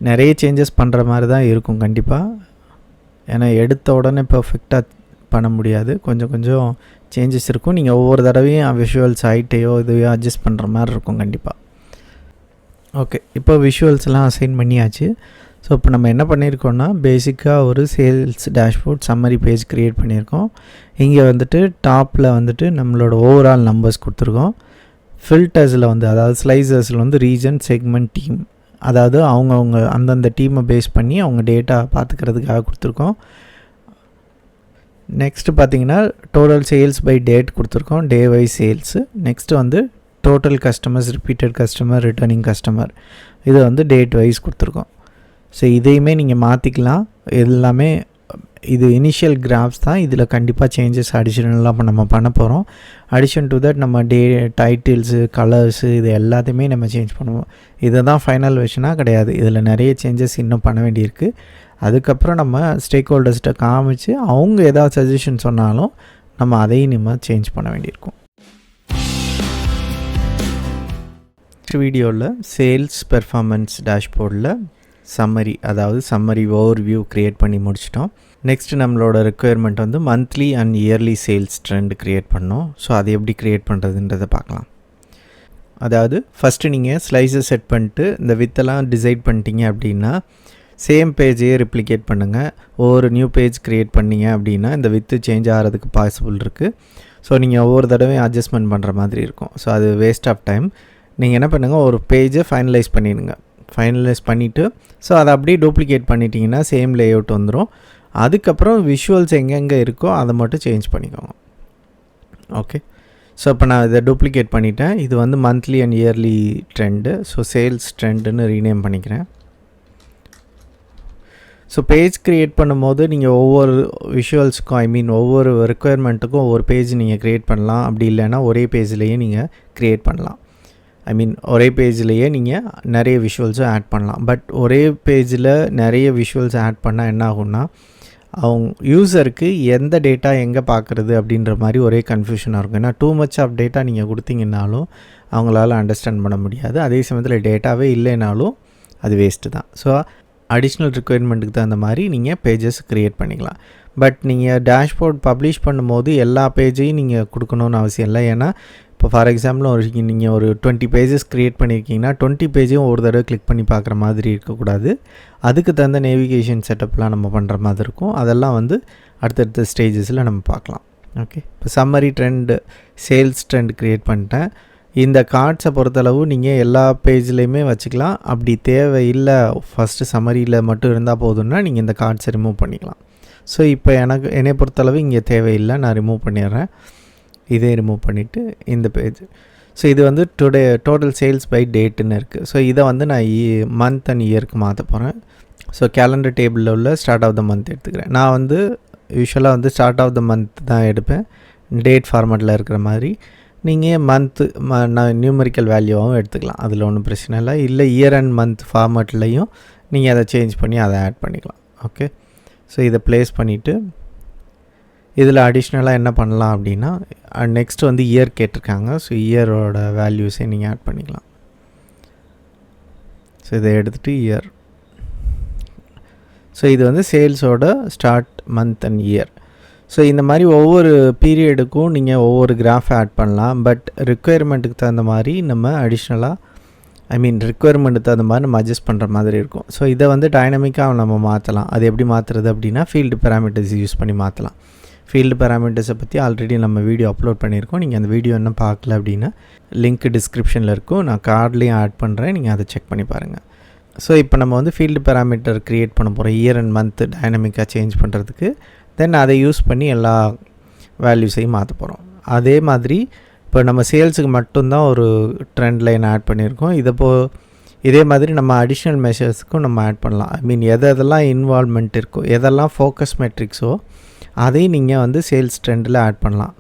நிறைய சேஞ்சஸ் பண்ணுற மாதிரி தான் இருக்கும் கண்டிப்பாக. ஏன்னா எடுத்த உடனே பர்ஃபெக்டாக பண்ண முடியாது, கொஞ்சம் கொஞ்சம் சேஞ்சஸ் இருக்கும். நீங்கள் ஒவ்வொரு தடவையும் விஷுவல்ஸ் ஹைட்டையோ இதுவையோ அட்ஜஸ்ட் பண்ணுற மாதிரி இருக்கும் கண்டிப்பாக. ஓகே, இப்போ விஷுவல்ஸ்லாம் அசைன் பண்ணியாச்சு. ஸோ இப்போ நம்ம என்ன பண்ணியிருக்கோம்னா பேசிக்காக ஒரு sales dashboard summary page create பண்ணியிருக்கோம். இங்கே வந்துட்டு டாப்பில் வந்துட்டு நம்மளோட ஓவரால் நம்பர்ஸ் கொடுத்துருக்கோம். ஃபில்டர்ஸில் வந்து அதாவது ஸ்லைசர்ஸில் வந்து ரீஜன் செக்மெண்ட் டீம், அதாவது அவங்கவுங்க அந்தந்த டீமை பேஸ் பண்ணி அவங்க டேட்டா பார்த்துக்கிறதுக்காக கொடுத்துருக்கோம். நெக்ஸ்ட்டு பார்த்திங்கன்னா டோட்டல் சேல்ஸ் பை டேட் கொடுத்துருக்கோம், டே வைஸ் சேல்ஸு. நெக்ஸ்ட்டு வந்து total customers, repeated customer, returning customer, இது வந்து டேட் வைஸ் கொடுத்துருக்கோம். ஸோ இதையுமே நீங்கள் மாற்றிக்கலாம். எல்லாமே இது இனிஷியல் கிராஃப்ஸ் தான். இதில் கண்டிப்பாக சேஞ்சஸ் அடிஷனலாக நம்ம பண்ண போகிறோம். அடிஷன் டு தட் நம்ம டைட்டில்ஸு, கலர்ஸு இது எல்லாத்தையுமே நம்ம சேஞ்ச் பண்ணுவோம். இதை தான் ஃபைனல் வெர்ஷனாக கிடையாது. இதில் நிறைய சேஞ்சஸ் இன்னும் பண்ண வேண்டியிருக்கு. அதுக்கப்புறம் நம்ம ஸ்டேக் ஹோல்டர்ஸ்கிட்ட காமிச்சு அவங்க ஏதாவது சஜஷன் சொன்னாலும் நம்ம அதையும் நம்ம சேஞ்ச் பண்ண வேண்டியிருக்கும். வீடியோவில் சேல்ஸ் பெர்ஃபார்மன்ஸ் டேஷ்போர்டில் சம்மரி, அதாவது சம்மரி ஓவர் வியூ க்ரியேட் பண்ணி முடிச்சிட்டோம். நெக்ஸ்ட்டு நம்மளோட ரெக்குயர்மெண்ட் வந்து monthly and yearly sales trend create பண்ணோம். ஸோ அது எப்படி க்ரியேட் பண்ணுறதுன்றதை பார்க்கலாம். அதாவது ஃபஸ்ட்டு நீங்கள் ஸ்லைஸை செட் பண்ணிட்டு இந்த வித்தெல்லாம் டிசைட் பண்ணிட்டீங்க அப்படின்னா சேம் பேஜையே ரிப்ளிகேட் பண்ணுங்கள். ஒவ்வொரு நியூ பேஜ் க்ரியேட் பண்ணிங்க அப்படின்னா இந்த வித்து சேஞ்ச் ஆகிறதுக்கு பாசிபிள் இருக்குது. ஸோ நீங்கள் ஒவ்வொரு தடவையும் அட்ஜஸ்ட்மெண்ட் பண்ணுற மாதிரி இருக்கும். ஸோ அது வேஸ்ட் ஆஃப் டைம். நீங்கள் என்ன பண்ணுங்கள், ஒரு பேஜை ஃபைனலைஸ் பண்ணிடுங்க. ஃபைனலைஸ் பண்ணிவிட்டு ஸோ அதை அப்படியே டூப்ளிகேட் பண்ணிட்டீங்கன்னா சேம் லேஅவுட் வந்துடும். அதுக்கப்புறம் விஷுவல்ஸ் எங்கெங்கே இருக்கோ அதை மட்டும் சேஞ்ச் பண்ணிக்கோங்க. ஓகே, ஸோ இப்போ நான் இதை டூப்ளிகேட் பண்ணிட்டேன். இது வந்து monthly and yearly trend. So sales ட்ரெண்டுன்னு ரீநேம் பண்ணிக்கிறேன். ஸோ பேஜ் க்ரியேட் பண்ணும்போது நீங்கள் ஒவ்வொரு விஷுவல்ஸுக்கும் ஒவ்வொரு ரெக்குயர்மெண்ட்டுக்கும் ஒவ்வொரு பேஜ் நீங்கள் க்ரியேட் பண்ணலாம். அப்படி இல்லைன்னா ஒரே பேஜ்லேயே நீங்கள் க்ரியேட் பண்ணலாம். ஒரே பேஜ்லேயே நீங்கள் நிறைய விஷுவல்ஸும் ஆட் பண்ணலாம். பட் ஒரே பேஜில் நிறைய விஷுவல்ஸ் ஆட் பண்ணால் என்ன ஆகும்னா, அவங்க யூஸருக்கு எந்த டேட்டா எங்கே பார்க்குறது அப்படின்ற மாதிரி ஒரே கன்ஃபியூஷனாக இருக்கும். ஏன்னா டூ மச் ஆஃப் டேட்டா நீங்கள் கொடுத்தீங்கன்னாலும் அவங்களால அண்டர்ஸ்டாண்ட் பண்ண முடியாது. அதே சமயத்தில் டேட்டாவே இல்லைனாலும் அது வேஸ்ட்டு தான். ஸோ அடிஷ்னல் ரிக்குயர்மெண்ட்டுக்கு தகுந்த மாதிரி நீங்கள் பேஜஸ் க்ரியேட் பண்ணிக்கலாம். பட் நீங்கள் டேஷ்போர்ட் பப்ளிஷ் பண்ணும்போது எல்லா பேஜையும் நீங்கள் கொடுக்கணுன்னு அவசியம் இல்லை. ஏன்னா இப்போ ஃபார் எக்ஸாம்பிள் நீங்கள் ஒரு 20 பேஜஸ் க்ரியேட் பண்ணியிருக்கீங்கன்னா 20 பேஜையும் ஒரு தடவை கிளிக் பண்ணி பார்க்குற மாதிரி இருக்கக்கூடாது. அதுக்கு தகுந்த நேவிகேஷன் செட்டப்லாம் நம்ம பண்ணுற மாதிரி இருக்கும். அதெல்லாம் வந்து அடுத்தடுத்த ஸ்டேஜஸில் நம்ம பார்க்கலாம். ஓகே, இப்போ summary trend, sales trend create பண்ணிட்டேன். இந்த கார்ட்ஸை பொறுத்தளவு நீங்கள் எல்லா பேஜ்லேயுமே வச்சுக்கலாம். அப்படி தேவையில்லை, ஃபஸ்ட்டு சம்மரியில் மட்டும் இருந்தால் போதும்னா நீங்கள் இந்த கார்ட்ஸை ரிமூவ் பண்ணிக்கலாம். ஸோ இப்போ என்னை பொறுத்தளவு இங்கே தேவையில்லை, நான் ரிமூவ் பண்ணிடுறேன். இதே ரிமூவ் பண்ணிவிட்டு இந்த பேஜ். ஸோ இது வந்து டோட்டல் சேல்ஸ் பை டேட்டுன்னு இருக்குது. ஸோ இதை வந்து நான் மந்த் அண்ட் இயருக்கு மாற்ற போகிறேன். ஸோ கேலண்டர் டேபிளில் உள்ள ஸ்டார்ட் ஆஃப் த மந்த் எடுத்துக்கிறேன். நான் வந்து யூஸ்வலாக வந்து ஸ்டார்ட் ஆஃப் த மந்த் தான் எடுப்பேன், டேட் ஃபார்மேட்டில் இருக்கிற மாதிரி. நீங்கள் மந்த்து நியூமரிக்கல் வேல்யூவாகவும் எடுத்துக்கலாம், அதில் ஒன்றும் பிரச்சனை இல்லை. இல்லை இயர் அண்ட் மந்த் ஃபார்மேட்லேயும் நீங்கள் அதை சேஞ்ச் பண்ணி அதை ஆட் பண்ணிக்கலாம். ஓகே, ஸோ இதை ப்ளேஸ் பண்ணிவிட்டு இதில் அடிஷ்னலாக என்ன பண்ணலாம் அப்படின்னா, நெக்ஸ்ட் வந்து இயர் கேட்டிருக்காங்க. ஸோ இயரோட வேல்யூஸை நீங்கள் ஆட் பண்ணிக்கலாம். ஸோ இதை எடுத்துகிட்டு இயர். ஸோ இது வந்து சேல்ஸோட start month and year. So இந்த மாதிரி ஒவ்வொரு பீரியடுக்கும் நீங்கள் ஒவ்வொரு கிராஃப் ஆட் பண்ணலாம். பட் ரிக்குயர்மெண்ட்டுக்கு தகுந்த மாதிரி நம்ம அடிஷ்னலாக ரிக்குயர்மெண்ட்டுக்கு தகுந்த மாதிரி நம்ம அட்ஜஸ்ட் பண்ணுற மாதிரி இருக்கும். ஸோ இதை வந்து டைனமிக்காக நம்ம மாற்றலாம். அது எப்படி மாற்றுறது அப்படின்னா, ஃபீல்டு பேராமீட்டர்ஸ் யூஸ் பண்ணி மாற்றலாம். ஃபீல்டு பேராமீட்டர்ஸை பற்றி ஆல்ரெடி நம்ம வீடியோ அப்லோட் பண்ணியிருக்கோம். நீங்கள் அந்த வீடியோ இன்னும் பார்க்கல அப்படின்னா லிங்க் டிஸ்கிரிப்ஷனில் இருக்கும், நான் கார்ட்லேயும் ஆட் பண்ணுறேன், நீங்கள் அதை செக் பண்ணி பாருங்கள். ஸோ இப்போ நம்ம வந்து ஃபீல்டு பேராமீட்டர் க்ரியேட் பண்ண போகிறோம் இயர் அண்ட் மந்த் டைனமிக்காக சேஞ்ச் பண்ணுறதுக்கு. தென் அதை யூஸ் பண்ணி எல்லா வேல்யூஸையும் மாற்ற போகிறோம். அதே மாதிரி இப்போ நம்ம சேல்ஸுக்கு மட்டும்தான் ஒரு ட்ரெண்ட் லைன் ஆட் பண்ணியிருக்கோம். இதே மாதிரி நம்ம அடிஷ்னல் மெஷர்ஸுக்கும் நம்ம ஆட் பண்ணலாம். எதெல்லாம் இன்வால்வ்மெண்ட் இருக்கோ, எதெல்லாம் ஃபோக்கஸ் மெட்ரிக்ஸோ அதையும் நீங்கள் வந்து சேல்ஸ் ட்ரெண்டில் ஆட் பண்ணலாம்.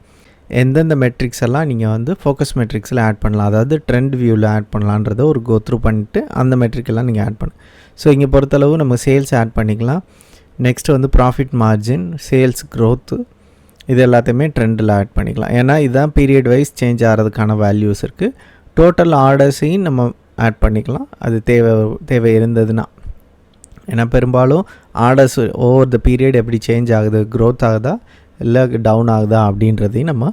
எந்தெந்த மெட்ரிக்ஸ் எல்லாம் நீங்கள் வந்து ஃபோக்கஸ் மெட்ரிக்ஸில் ஆட் பண்ணலாம், அதாவது ட்ரெண்ட் வியூவில் ஆட் பண்ணலான்றதை ஒரு கோத்ரூ பண்ணிவிட்டு அந்த மெட்ரிக்கெல்லாம் நீங்கள் ஆட் பண்ணலாம். ஸோ இங்கே பொறுத்தளவு நம்ம சேல்ஸ் ஆட் பண்ணிக்கலாம். நெக்ஸ்ட்டு வந்து ப்ராஃபிட் மார்ஜின், சேல்ஸ் க்ரோத்து, இது எல்லாத்தையுமே ட்ரெண்டில் ஆட் பண்ணிக்கலாம். ஏன்னா இதுதான் பீரியட் வைஸ் சேஞ்ச் ஆகிறதுக்கான வேல்யூஸ் இருக்குது. டோட்டல் ஆர்டர்ஸையும் நம்ம ஆட் பண்ணிக்கலாம், அது தேவை இருந்ததுன்னா. ஏன்னா பெரும்பாலும் ஆர்டர்ஸ் ஓவர் த பீரியட் எப்படி சேஞ்ச் ஆகுது, க்ரோத் ஆகுதா இல்லை டவுன் ஆகுதா அப்படின்றதையும் நம்ம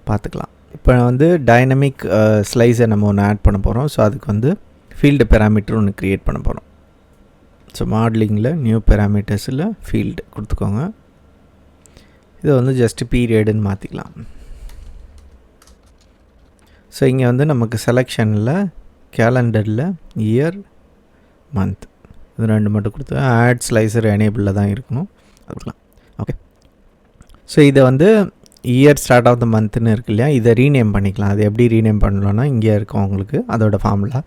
பார்த்துக்கலாம். இப்போ வந்து டைனமிக் ஸ்லைஸை நம்ம ஒன்று ஆட் பண்ண போகிறோம். ஸோ அதுக்கு வந்து ஃபீல்டு பேராமீட்டர் ஒன்று க்ரியேட் பண்ண போகிறோம். ஸோ மாடலிங்கில் நியூ பேராமீட்டர்ஸில் ஃபீல்டு கொடுத்துக்கோங்க. இதை வந்து ஜஸ்ட் பீரியடுன்னு மாற்றிக்கலாம். ஸோ இங்கே வந்து நமக்கு செலெக்ஷனில் கேலண்டரில் இயர் மந்த் இது ரெண்டு மட்டும் கொடுத்து ஆட் ஸ்லைசர் எனேபிளில் தான் இருக்கணும், அது கொடுக்கலாம். ஓகே, ஸோ இதை வந்து இயர் ஸ்டார்ட் ஆஃப் த மந்த்னு இருக்கு இல்லையா, இதை ரீநேம் பண்ணிக்கலாம். அது எப்படி ரீநேம் பண்ணலான்னா இங்கே இருக்கும் உங்களுக்கு அதோட ஃபார்முலா.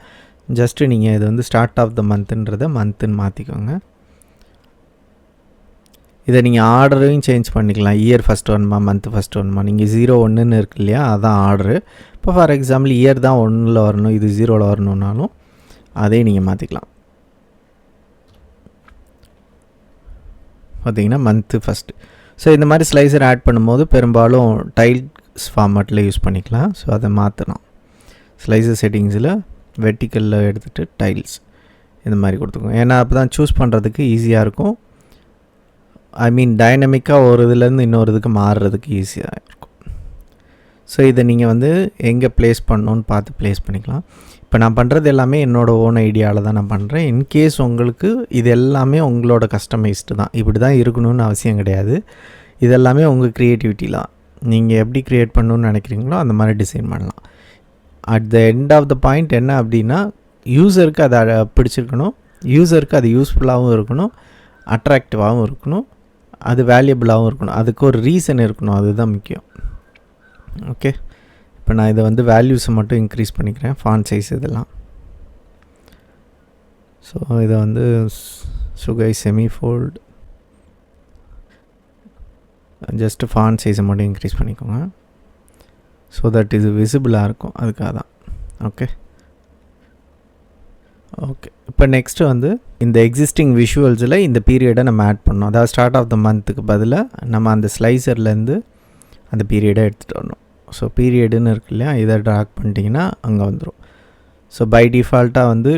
ஜஸ்ட்டு நீங்கள் இது வந்து ஸ்டார்ட் ஆஃப் த மந்த்துன்றதை மந்த்துன்னு மாற்றிக்கோங்க. இதை நீங்கள் ஆர்டரையும் சேஞ்ச் பண்ணிக்கலாம். இயர் ஃபஸ்ட் ஒன்மா மந்த் ஃபஸ்ட் ஒன்மா. நீங்கள் 0-1ன்னு இருக்கு இல்லையா, அதான் ஆர்டரு. இப்போ ஃபார் எக்ஸாம்பிள் இயர் தான் 1ல் வரணும், இது 0ல் வரணுன்னாலும் அதையும் நீங்கள் மாற்றிக்கலாம். பார்த்திங்கன்னா மந்த்து ஃபஸ்ட்டு. ஸோ இந்த மாதிரி ஸ்லைசர் ஆட் பண்ணும்போது பெரும்பாலும் டைல்ஸ் ஃபார்மேட்டில் யூஸ் பண்ணிக்கலாம். ஸோ அதை மாற்றலாம். ஸ்லைசர் செட்டிங்ஸில் வெர்டிக்கலில் எடுத்துகிட்டு டைல்ஸ் இந்த மாதிரி கொடுத்துக்கோங்க. ஏன்னா அப்போ தான் சூஸ் பண்ணுறதுக்கு ஈஸியாக இருக்கும். டைனமிக்காக ஒரு இதுலேருந்து இன்னொரு இதுக்கு மாறுறதுக்கு ஈஸியாக இருக்கும். ஸோ இதை நீங்கள் வந்து எங்கே ப்ளேஸ் பண்ணணுன்னு பார்த்து ப்ளேஸ் பண்ணிக்கலாம். இப்போ நான் பண்ணுறது எல்லாமே என்னோடய ஓன் ஐடியாவில் தான் நான் பண்ணுறேன். இன்கேஸ் உங்களுக்கு இது எல்லாமே உங்களோட கஸ்டமைஸ்டு தான், இப்படி தான் இருக்கணும்னு அவசியம் கிடையாது. இதெல்லாமே உங்கள் க்ரியேட்டிவிட்டிலாம் நீங்கள் எப்படி க்ரியேட் பண்ணணுன்னு நினைக்கிறீங்களோ அந்த மாதிரி டிசைன் பண்ணலாம். At the end of the point என்ன அப்படின்னா, யூஸருக்கு அதை பிடிச்சிருக்கணும், யூஸருக்கு அது யூஸ்ஃபுல்லாகவும் இருக்கணும், அட்ராக்டிவாகவும் இருக்கணும், அது வேல்யூபிளாகவும் இருக்கணும், அதுக்கு ஒரு ரீசன் இருக்கணும், அதுதான் முக்கியம். ஓகே, இப்போ நான் இதை வந்து வேல்யூஸை மட்டும் இன்க்ரீஸ் பண்ணிக்கிறேன், ஃபாண்ட் சைஸ் இதெல்லாம். ஸோ இதை வந்து சுகை செமி ஃபோல்டு, ஜஸ்ட்டு ஃபாண்ட் சைஸை மட்டும் இன்க்ரீஸ் பண்ணிக்கோங்க, ஸோ தட் இது விசிபிளாக இருக்கும், அதுக்காக தான். ஓகே ஓகே இப்போ நெக்ஸ்ட்டு வந்து இந்த எக்ஸிஸ்டிங் விஷுவல்ஸில் இந்த பீரியடை நம்ம ஆட் பண்ணோம். அதாவது ஸ்டார்ட் ஆஃப் த மந்த்துக்கு பதிலாக நம்ம அந்த ஸ்லைசர்லேருந்து அந்த பீரியடை எடுத்துகிட்டு வரணும். ஸோ பீரியடுன்னு இருக்கு இல்லையா, இதை ட்ராக் பண்ணிட்டீங்கன்னா அங்கே வந்துடும். ஸோ பை டிஃபால்ட்டாக வந்து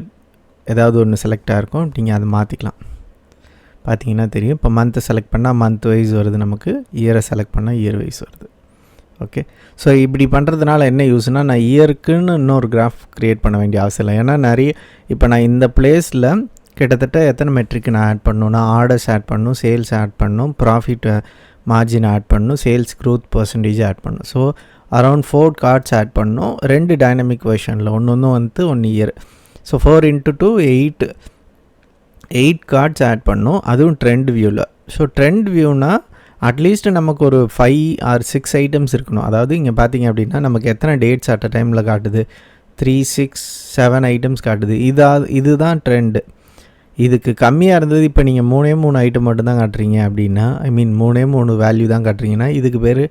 ஏதாவது ஒன்று செலக்ட் ஆகிருக்கும், நீங்கள் அதை மாற்றிக்கலாம். பார்த்தீங்கன்னா தெரியும், இப்போ மந்த்தை செலக்ட் பண்ணால் மந்த் வைஸ் வருது, நமக்கு இயரை செலக்ட் பண்ணால் இயர் வைஸ் வருது. ஓகே, ஸோ இப்படி பண்ணுறதுனால என்ன யூஸ்னால், நான் இயருக்குன்னு இன்னொரு கிராஃப் க்ரியேட் பண்ண வேண்டிய அவசியம் இல்லை. ஏன்னா நிறைய இப்போ நான் இந்த பிளேஸில் கிட்டத்தட்ட எத்தனை மெட்ரிக் நான் ஆட் பண்ணணும்னா, ஆர்டர்ஸ் ஆட் பண்ணணும், சேல்ஸ் ஆட் பண்ணணும், ப்ராஃபிட் மார்ஜின் ஆட் பண்ணணும், சேல்ஸ் க்ரோத் பர்சன்டேஜ் ஆட் பண்ணணும். ஸோ அரௌண்ட் 4 கார்ட்ஸ் ஆட் பண்ணணும், 2 டைனமிக் வெர்ஷனில், ஒன்று வந்து 1 இயர். ஸோ 4 × 2 8 கார்ட்ஸ் ஆட் பண்ணணும், அதுவும் ட்ரெண்ட் வியூவில். ஸோ ட்ரெண்ட் வியூனால் அட்லீஸ்ட் நமக்கு ஒரு 5 or 6 ஐட்டம்ஸ் இருக்கணும். அதாவது இங்கே பார்த்தீங்க அப்படின்னா நமக்கு எத்தனை டேட்ஸ் அட் அ டைமில் காட்டுது, 3, 6, 7 ஐட்டம்ஸ் காட்டுது. இதுதான் ட்ரெண்டு. இதுக்கு கம்மியாக இருந்தது, இப்போ நீங்கள் 3 ஐட்டம் மட்டும் தான் காட்டுறீங்க அப்படின்னா, ஐ மீன் 3 வேல்யூ தான் காட்டுறீங்கன்னா, இதுக்கு பேர்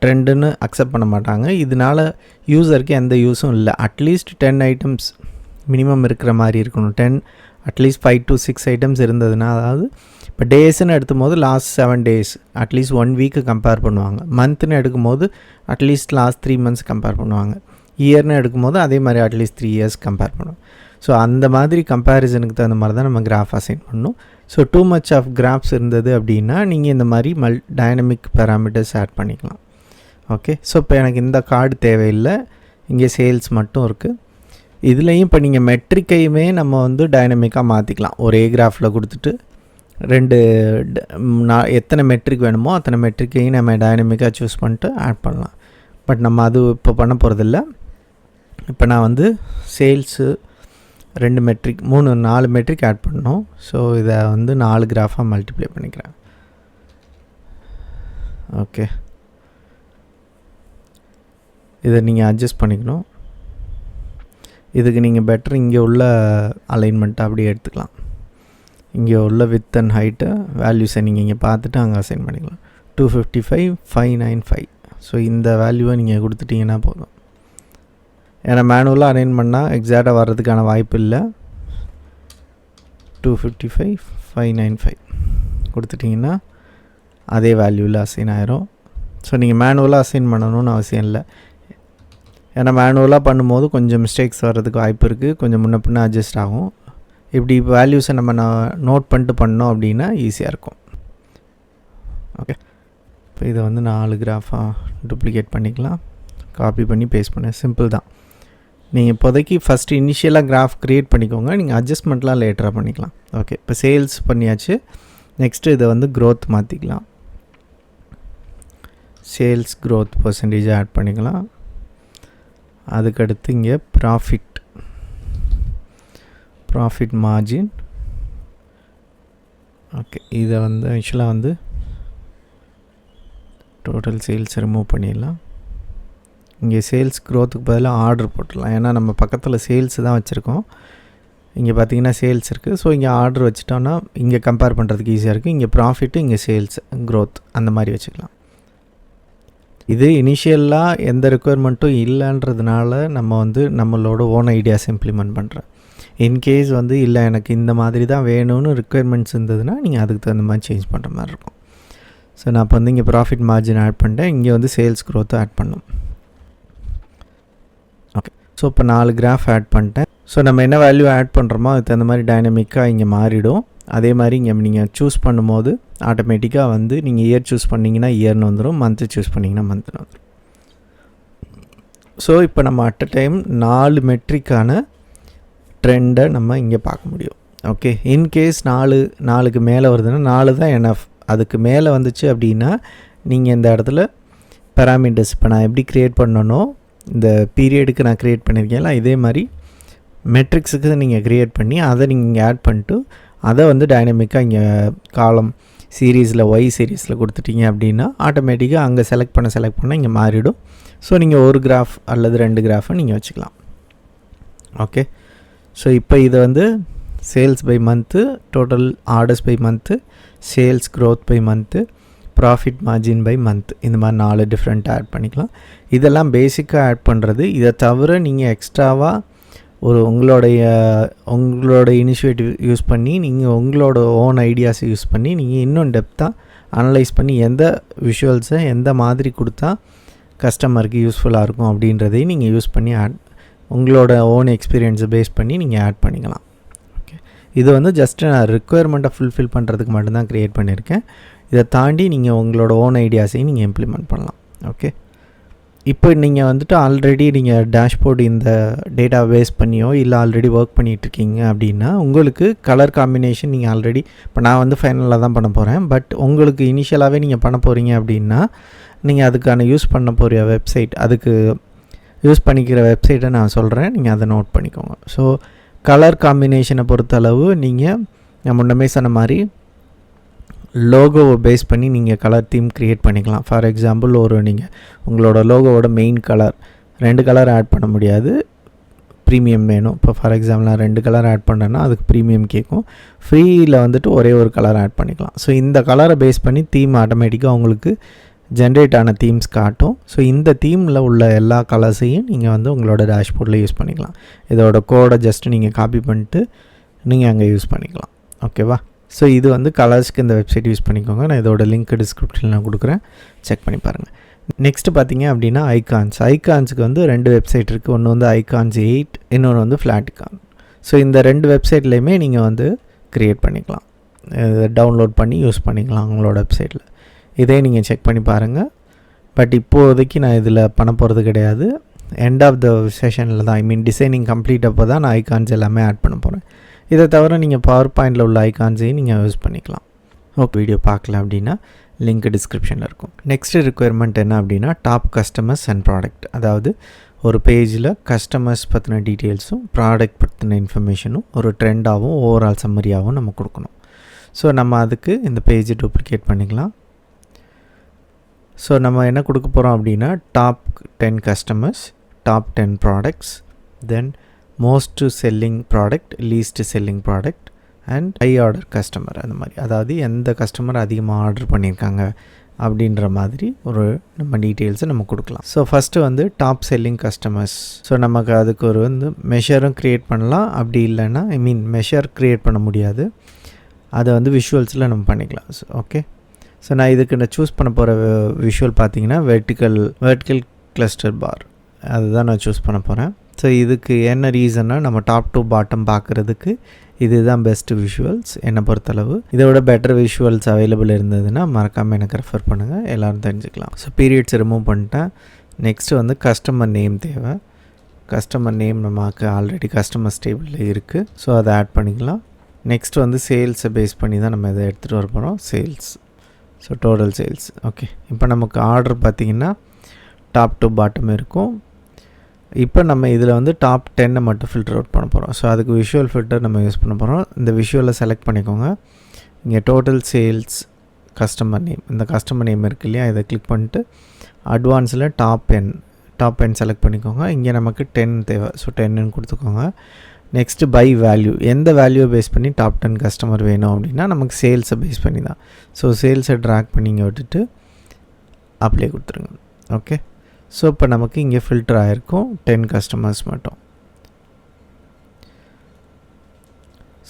ட்ரெண்டுன்னு அக்செப்ட் பண்ண மாட்டாங்க. இதனால் யூஸருக்கு எந்த யூஸும் இல்லை. அட்லீஸ்ட் 10 ஐட்டம்ஸ் மினிமம் இருக்கிற மாதிரி இருக்கணும். அட்லீஸ்ட் 5 to 6 ஐட்டம்ஸ் இருந்ததுன்னா, அதாவது இப்போ டேஸ்ன்னு எடுக்கும்போது last 7 days at least 1 week compare பண்ணுவாங்க. மந்த்னு எடுக்கும்போது அட்லீஸ்ட் லாஸ்ட் 3 months கம்பேர் பண்ணுவாங்க. இயர்னு எடுக்கும்போது அதே மாதிரி அட்லீஸ்ட் 3 years கம்பேர் பண்ணுவோம். ஸோ அந்த மாதிரி கம்பேரிசனுக்கு தகுந்த மாதிரி தான் நம்ம கிராஃப் அசைன் பண்ணணும். So too much of graphs இருந்தது அப்படின்னா நீங்கள் இந்த மாதிரி டைனமிக் பேராமீட்டர்ஸ் ஆட் பண்ணிக்கலாம். ஓகே, ஸோ இப்போ எனக்கு இந்த கார்டு தேவையில்லை, இங்கே சேல்ஸ் மட்டும் இருக்குது. இதுலேயும் இப்போ நீங்கள் மெட்ரிக்கையுமே நம்ம வந்து டைனமிக்காக மாற்றிக்கலாம். ஒரே கிராஃபில் கொடுத்துட்டு 2 எத்தனை மெட்ரிக் வேணுமோ அத்தனை மெட்ரிக்கையும் நம்ம டைனமிக்காக சூஸ் பண்ணிட்டு ஆட் பண்ணலாம். பட் நம்ம அது இப்போ பண்ண போகிறதில்ல. இப்போ நான் வந்து சேல்ஸு 2 மெட்ரிக் 4 மெட்ரிக் ஆட் பண்ணோம். ஸோ இதை வந்து 4 கிராஃபாக மல்டிப்ளை பண்ணிக்கிறேன். ஓகே, இதை நீங்கள் அட்ஜஸ்ட் பண்ணிக்கணும். இதுக்கு நீங்கள் பெட்டர் இங்கே உள்ள அலைன்மெண்ட்டை அப்படியே எடுத்துக்கலாம். இங்கே உள்ள வித் அண்ட் ஹைட்டு வேல்யூஸை நீங்கள் இங்கே பார்த்துட்டு அங்கே அசைன் பண்ணிக்கலாம். 255, 595. ஸோ இந்த வேல்யூவை நீங்கள் கொடுத்துட்டிங்கன்னா போதும். ஏன்னா மேனுவலாக அரேஞ்ச் பண்ணால் எக்ஸாக்டாக வர்றதுக்கான வாய்ப்பு இல்லை. 255, 595 கொடுத்துட்டிங்கன்னா அதே வேல்யூவில் அசைன் ஆயிரும். ஸோ நீங்கள் மேனுவலாக அசைன் பண்ணணும்னு அவசியம் இல்லை. ஏன்னா மேனுவலாக பண்ணும்போது கொஞ்சம் மிஸ்டேக்ஸ் வர்றதுக்கு வாய்ப்பு இருக்குது, கொஞ்சம் முன்ன பின்ன அட்ஜஸ்ட் ஆகும். இப்படி வேல்யூஸை நம்ம நோட் பண்ணிட்டு பண்ணோம் அப்படின்னா ஈஸியாக இருக்கும். ஓகே, இப்போ இதை வந்து 4 கிராஃபாக டூப்ளிகேட் பண்ணிக்கலாம், காப்பி பண்ணி பேஸ்ட் பண்ண. சிம்பிள் தான். நீங்கள் இப்போதைக்கு ஃபஸ்ட்டு இனிஷியலாக கிராஃப் க்ரியேட் பண்ணிக்கோங்க, நீங்கள் அட்ஜஸ்ட்மெண்ட்லாம் லேட்டராக பண்ணிக்கலாம். ஓகே, இப்போ சேல்ஸ் பண்ணியாச்சு. நெக்ஸ்ட்டு இதை வந்து க்ரோத் மாற்றிக்கலாம். சேல்ஸ் க்ரோத் பர்சன்டேஜ் ஆட் பண்ணிக்கலாம். அதுக்கடுத்து இங்கே ப்ராஃபிட் மார்ஜின். ஓகே, இதை வந்து ஆக்சுவலாக வந்து டோட்டல் சேல்ஸ் ரிமூவ் பண்ணிடலாம். இங்கே சேல்ஸ் க்ரோத்துக்கு பதிலாக ஆர்டர் போட்டுடலாம். ஏன்னா நம்ம பக்கத்தில் சேல்ஸ் தான் வச்சுருக்கோம். இங்கே பார்த்திங்கன்னா சேல்ஸ் இருக்குது. ஸோ இங்கே ஆர்டர் வச்சுட்டோன்னா இங்கே கம்பேர் பண்ணுறதுக்கு ஈஸியாக இருக்குது. இங்கே ப்ராஃபிட்டு, இங்கே சேல்ஸ் க்ரோத் அந்த மாதிரி வச்சுக்கலாம். இது இனிஷியலாக எந்த ரெக்குயர்மெண்ட்டும் இல்லைன்றதுனால நம்ம வந்து நம்மளோட ஓன் ஐடியாஸ் இம்ப்ளிமெண்ட் பண்ணுறேன். இன்கேஸ் வந்து இல்லை எனக்கு இந்த மாதிரி தான் வேணும்னு ரெக்குயர்மெண்ட்ஸ் இருந்ததுன்னா நீங்கள் அதுக்கு தகுந்த மாதிரி சேஞ்ச் பண்ணுற மாதிரி இருக்கும். ஸோ நான் இப்போ வந்து இங்கே ப்ராஃபிட் மார்ஜின் ஆட் பண்ணிட்டேன், இங்கே வந்து சேல்ஸ் க்ரோத்தும் ஆட் பண்ணணும். ஓகே, ஸோ இப்போ 4 கிராஃப் ஆட் பண்ணிட்டேன். ஸோ நம்ம என்ன வேல்யூ ஆட் பண்ணுறோமோ அதுக்கு தகுந்த மாதிரி டைனமிக்காக இங்கே மாறிடும். அதே மாதிரி இங்கே நீங்கள் சூஸ் பண்ணும்போது ஆட்டோமேட்டிக்காக வந்து நீங்கள் இயர் சூஸ் பண்ணிங்கன்னா இயர்னு வந்துடும், மந்த்து சூஸ் பண்ணிங்கன்னா மந்த்னு வந்துடும். ஸோ இப்போ நம்ம அட் அ டைம் 4 மெட்ரிக்கான ட்ரெண்டை நம்ம இங்கே பார்க்க முடியும். ஓகே, இன்கேஸ் 4க்கு மேலே வருதுன்னா 4 தான் எனஃப். அதுக்கு மேலே வந்துச்சு அப்படின்னா நீங்கள் இந்த இடத்துல பேராமீட்டர்ஸ் இப்போ நான் எப்படி க்ரியேட் பண்ணனோ இந்த பீரியடுக்கு நான் க்ரியேட் பண்ணியிருக்கேன்ல, இதே மாதிரி மெட்ரிக்ஸுக்கு நீங்கள் க்ரியேட் பண்ணி அதை நீங்கள் இங்கே ஆட் பண்ணிட்டு அதை வந்து டைனமிக்காக இங்கே காலம் சீரீஸில் ஒய் சீரீஸில் கொடுத்துட்டீங்க அப்படின்னா ஆட்டோமேட்டிக்காக அங்கே செலக்ட் பண்ண இங்கே மாறிடும். ஸோ நீங்கள் ஒரு கிராஃப் அல்லது 2 கிராஃபை நீங்கள் வச்சுக்கலாம். ஓகே, ஸோ இப்போ இதை வந்து sales by month, total orders by month, sales growth by month, profit margin by month, இந்த மாதிரி 4 டிஃப்ரெண்ட்டாக ஆட் பண்ணிக்கலாம். இதெல்லாம் பேசிக்காக ஆட் பண்ணுறது. இதை தவிர நீங்கள் எக்ஸ்ட்ராவாக ஒரு உங்களோட இனிஷியேட்டிவ் யூஸ் பண்ணி நீங்கள் உங்களோட ஓன் ஐடியாஸை யூஸ் பண்ணி நீங்கள் இன்னும் டெப்த்தாக அனலைஸ் பண்ணி எந்த விஷுவல்ஸை எந்த மாதிரி கொடுத்தா கஸ்டமருக்கு யூஸ்ஃபுல்லாக இருக்கும் அப்படின்றதையும் நீங்கள் யூஸ் பண்ணி உங்களோட ஓன் எக்ஸ்பீரியன்ஸை பேஸ் பண்ணி நீங்கள் ஆட் பண்ணிக்கலாம். ஓகே, இது வந்து ஜஸ்ட்டு நான் ரிக்குயர்மெண்ட்டை ஃபுல்ஃபில் பண்ணுறதுக்கு மட்டும்தான் க்ரியேட் பண்ணியிருக்கேன். இதை தாண்டி நீங்கள் உங்களோட ஓன் ஐடியாஸையும் நீங்கள் இம்ப்ளிமெண்ட் பண்ணலாம். ஓகே, இப்போ நீங்கள் வந்துட்டு ஆல்ரெடி நீங்கள் டேஷ்போர்டு இந்த டேட்டா பேஸ் பண்ணியோ இல்லை ஆல்ரெடி ஒர்க் பண்ணிகிட்ருக்கீங்க அப்படின்னா உங்களுக்கு கலர் காம்பினேஷன் நீங்கள் ஆல்ரெடி இப்போ நான் வந்து ஃபைனலாக தான் பண்ண போகிறேன். பட் உங்களுக்கு இனிஷியலாகவே நீங்கள் பண்ண போகிறீங்க அப்படின்னா நீங்கள் அதுக்கான யூஸ் பண்ண போகிற வெப்சைட், அதுக்கு யூஸ் பண்ணிக்கிற வெப்சைட்டை நான் சொல்கிறேன், நீங்கள் அதை நோட் பண்ணிக்கோங்க. ஸோ கலர் காம்பினேஷனை பொறுத்தளவு நீங்கள் நான் முன்னமே சொன்ன மாதிரி லோகோவை பேஸ் பண்ணி நீங்கள் கலர் தீம் க்ரியேட் பண்ணிக்கலாம். ஃபார் எக்ஸாம்பிள் நீங்கள் உங்களோட லோகோவோட மெயின் கலர் 2 கலர் ஆட் பண்ண முடியாது, ப்ரீமியம் வேணும். இப்போ ஃபார் எக்ஸாம்பிள் நான் 2 கலர் ஆட் பண்ணேன்னா அதுக்கு ப்ரீமியம் கேட்கும். ஃப்ரீயில் வந்துட்டு ஒரே ஒரு கலர் ஆட் பண்ணிக்கலாம். ஸோ இந்த கலரை பேஸ் பண்ணி தீம் ஆட்டோமேட்டிக்காக உங்களுக்கு ஜென்ரேட் ஆன தீம்ஸ் காட்டும். ஸோ இந்த தீமில் உள்ள எல்லா கலர்ஸையும் நீங்கள் வந்து உங்களோட டேஷ்போர்டில் யூஸ் பண்ணிக்கலாம். இதோட கோடை ஜஸ்ட்டு நீங்கள் காப்பி பண்ணிட்டு நீங்கள் அங்கே யூஸ் பண்ணிக்கலாம். ஓகேவா? ஸோ இது வந்து கலர்ஸ்க்கு இந்த வெப்சைட் யூஸ் பண்ணிக்கோங்க. நான் இதோட லிங்க் டிஸ்கிரிப்ஷனில் நான் கொடுக்குறேன், செக் பண்ணி பாருங்கள். நெக்ஸ்ட்டு பார்த்தீங்க அப்படின்னா ஐகான்ஸுக்கு வந்து 2 வெப்சைட் இருக்குது. ஒன்று வந்து ஐகான்ஸ் 8, இன்னொன்று வந்து ஃப்ளாட்டிகான். ஸோ இந்த 2 வெப்சைட்லேயுமே நீங்கள் வந்து க்ரியேட் பண்ணிக்கலாம், டவுன்லோட் பண்ணி யூஸ் பண்ணிக்கலாம் உங்களோட வெப்சைட்டில். இதே நீங்கள் செக் பண்ணி பாருங்கள். பட் இப்போதைக்கு நான் இதில் பண்ண போகிறது கிடையாது. எண்ட் ஆஃப் த செஷனில் தான், டிசைனிங் கம்ப்ளீட் அப்போ தான் நான் ஐகான்ஸ் எல்லாமே ஆட் பண்ண போகிறேன். இதை தவிர நீங்கள் பவர் பாயிண்டில் உள்ள ஐகான்ஸையும் நீங்கள் யூஸ் பண்ணிக்கலாம். ஓகே, வீடியோ பார்க்கல அப்படின்னா லிங்க் டிஸ்கிரிப்ஷனில் இருக்கும். நெக்ஸ்ட்டு ரிக்குயர்மெண்ட் என்ன அப்படின்னா டாப் கஸ்டமர்ஸ் அண்ட் ப்ராடக்ட். அதாவது ஒரு பேஜில் கஸ்டமர்ஸ் பற்றின டீட்டெயில்ஸும் ப்ராடக்ட் பற்றின இன்ஃபர்மேஷனும் ஒரு ட்ரெண்டாகவும் ஓவரால் சம்மரியாகவும் நம்ம கொடுக்கணும். ஸோ நம்ம அதுக்கு இந்த பேஜை டூப்ளிகேட் பண்ணிக்கலாம். ஸோ நம்ம என்ன கொடுக்க போகிறோம் அப்படின்னா top 10 customers, top 10 products, then most selling product, least selling product and high order customer. அந்த மாதிரி, அதாவது எந்த கஸ்டமர் அதிகமாக ஆர்டர் பண்ணியிருக்காங்க அப்படின்ற மாதிரி ஒரு நம்ம டீட்டெயில்ஸை நம்ம கொடுக்கலாம். ஸோ ஃபஸ்ட்டு வந்து டாப் செல்லிங் கஸ்டமர்ஸ். ஸோ நமக்கு அதுக்கு ஒரு வந்து மெஷரும் க்ரியேட் பண்ணலாம். அப்படி இல்லைன்னா மெஷர் க்ரியேட் பண்ண முடியாது, அதை வந்து விஷுவல்ஸில் நம்ம பண்ணிக்கலாம். ஓகே, ஸோ நான் இதுக்கு நான் சூஸ் பண்ண போகிற விஷுவல் பார்த்தீங்கன்னா வெர்டிக்கல் கிளஸ்டர் பார், அதுதான் நான் சூஸ் பண்ண போகிறேன். ஸோ இதுக்கு என்ன ரீசன்னா நம்ம டாப் டு பாட்டம் பார்க்குறதுக்கு இதுதான் பெஸ்ட்டு விஷுவல்ஸ் என்னை பொறுத்தளவு. இதோட பெட்டர் விஷுவல்ஸ் அவைலபிள் இருந்ததுன்னா மறக்காமல் எனக்கு ரெஃபர் பண்ணுங்கள், எல்லோரும் தெரிஞ்சுக்கலாம். ஸோ பீரியட்ஸ் ரிமூவ் பண்ணிட்டேன். நெக்ஸ்ட்டு வந்து கஸ்டமர் நேம் தேவை. கஸ்டமர் நேம் நமக்கு ஆல்ரெடி கஸ்டமர் டேபிளில் இருக்குது, ஸோ அதை ஆட் பண்ணிக்கலாம். நெக்ஸ்ட்டு வந்து சேல்ஸை பேஸ் பண்ணி தான் நம்ம இதை எடுத்துகிட்டு வர போகிறோம், sales. So total sales. Okay, இப்போ நமக்கு ஆர்டர் பார்த்திங்கன்னா டாப் டு பாட்டம் இருக்கும். இப்போ நம்ம இதில் வந்து டாப் 10 மட்டும் ஃபில்டர் அவுட் பண்ண போகிறோம். ஸோ அதுக்கு விஷுவல் ஃபில்டர் நம்ம யூஸ் பண்ண போகிறோம். இந்த விஷுவலை செலக்ட் பண்ணிக்கோங்க. இங்கே டோட்டல் சேல்ஸ் கஸ்டமர் நேம், இந்த கஸ்டமர் நேம் இருக்கு இல்லையா, இதை கிளிக் பண்ணிட்டு அட்வான்ஸில் டாப் 10 செலக்ட் பண்ணிக்கோங்க. இங்கே நமக்கு 10 தேவை, ஸோ 10ன்னு கொடுத்துக்கோங்க. நெக்ஸ்ட்டு பை வேல்யூ, எந்த வேல்யூவை பேஸ் பண்ணி டாப் 10 கஸ்டமர் வேணும் அப்படின்னா நமக்கு சேல்ஸை பேஸ் பண்ணி தான். ஸோ சேல்ஸை ட்ராக் பண்ணி இங்கே விட்டுட்டு அப்ளை கொடுத்துருங்க. ஓகே, ஸோ இப்போ நமக்கு இங்கே ஃபில்டர் ஆகிருக்கும் 10 கஸ்டமர்ஸ் மட்டும்.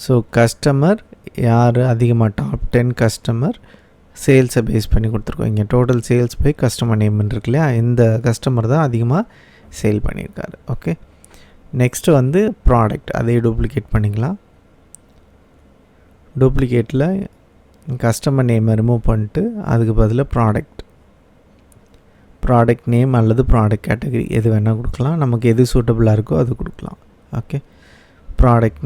ஸோ கஸ்டமர் யார் அதிகமாக, டாப் 10 கஸ்டமர் சேல்ஸை பேஸ் பண்ணி கொடுத்துருக்கோம். இங்கே total sales by customer name இருக்கு இல்லையா, இந்த கஸ்டமர் தான் அதிகமாக சேல் பண்ணியிருக்காரு. ஓகே, நெக்ஸ்ட்டு வந்து ப்ராடக்ட், அதே டூப்ளிகேட் பண்ணிக்கலாம். டூப்ளிகேட்டில் கஸ்டமர் நேமை ரிமூவ் பண்ணிட்டு அதுக்கு பதிலாக ப்ராடக்ட் நேம் அல்லது ப்ராடக்ட் கேட்டகரி எது வேணால் கொடுக்கலாம். நமக்கு எது சூட்டபுளாக இருக்கோ அது கொடுக்கலாம். ஓகே, ப்ராடக்ட்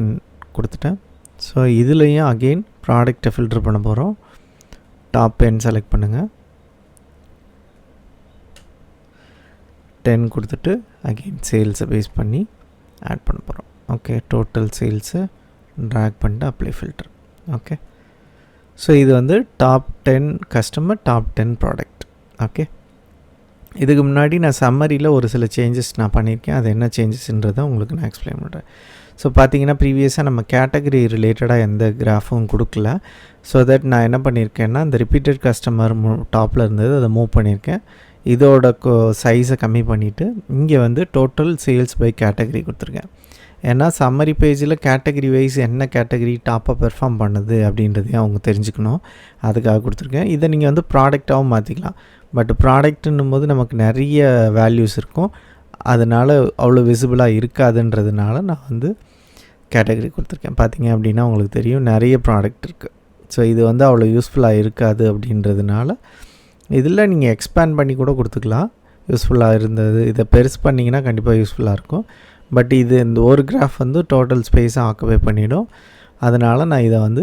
கொடுத்துட்டேன். ஸோ இதுலேயும் அகெயின் ப்ராடக்டை ஃபில்டர் பண்ண போகிறோம். டாப் 10 செலக்ட் பண்ணுங்கள். 10 கொடுத்துட்டு அகெயின் சேல்ஸை பேஸ் பண்ணி ஆட் பண்ண போகிறோம். ஓகே, டோட்டல் சேல்ஸை ட்ராக் பண்ணிட்டு அப்ளை ஃபில்டர். ஓகே, ஸோ இது வந்து top 10 customer, top 10 product. Okay, இதுக்கு முன்னாடி நான் சம்மரியில் ஒரு சில சேஞ்சஸ் நான் பண்ணியிருக்கேன். அது என்ன சேஞ்சஸ்ன்றதை உங்களுக்கு நான் எக்ஸ்பிளைன் பண்ணுறேன். ஸோ பார்த்தீங்கன்னா ப்ரீவியஸாக நம்ம கேட்டகரி ரிலேட்டடாக எந்த கிராஃபும் கொடுக்கல. ஸோ தட் நான் என்ன பண்ணியிருக்கேன்னா இந்த ரிப்பீட்டட் கஸ்டமர் டாப்பில் இருந்தது அதை மூவ் பண்ணியிருக்கேன். இதோட சைஸை கம்மி பண்ணிவிட்டு இங்கே வந்து டோட்டல் சேல்ஸ் பை கேட்டகரி கொடுத்துருக்கேன். ஏன்னா சம்மரி பேஜில் கேட்டகரி வைஸ் என்ன கேட்டகரி டாப்பாக பெர்ஃபார்ம் பண்ணுது அப்படின்றதையும் அவங்க தெரிஞ்சுக்கணும். அதுக்காக கொடுத்துருக்கேன். இதை நீங்கள் வந்து ப்ராடக்டாகவும் மாற்றிக்கலாம். பட் ப்ராடக்ட்டுன்னும் போது நமக்கு நிறைய வேல்யூஸ் இருக்கும். அதனால் அவ்வளோ விசிபிளாக இருக்காதுன்றதுனால நான் வந்து கேட்டகரி கொடுத்துருக்கேன். பார்த்தீங்க அப்படின்னா உங்களுக்கு தெரியும் நிறைய ப்ராடக்ட் இருக்குது. ஸோ இது வந்து அவ்வளோ யூஸ்ஃபுல்லாக இருக்காது அப்படின்றதுனால இதில் நீங்கள் எக்ஸ்பேண்ட் பண்ணி கூட கொடுத்துக்கலாம். யூஸ்ஃபுல்லாக இருந்தது இதை பெருசு பண்ணிங்கன்னா கண்டிப்பாக யூஸ்ஃபுல்லாக இருக்கும். பட் இது இந்த ஒரு கிராஃப் வந்து டோட்டல் ஸ்பேஸை ஆக்குபை பண்ணிவிடும். அதனால் நான் இதை வந்து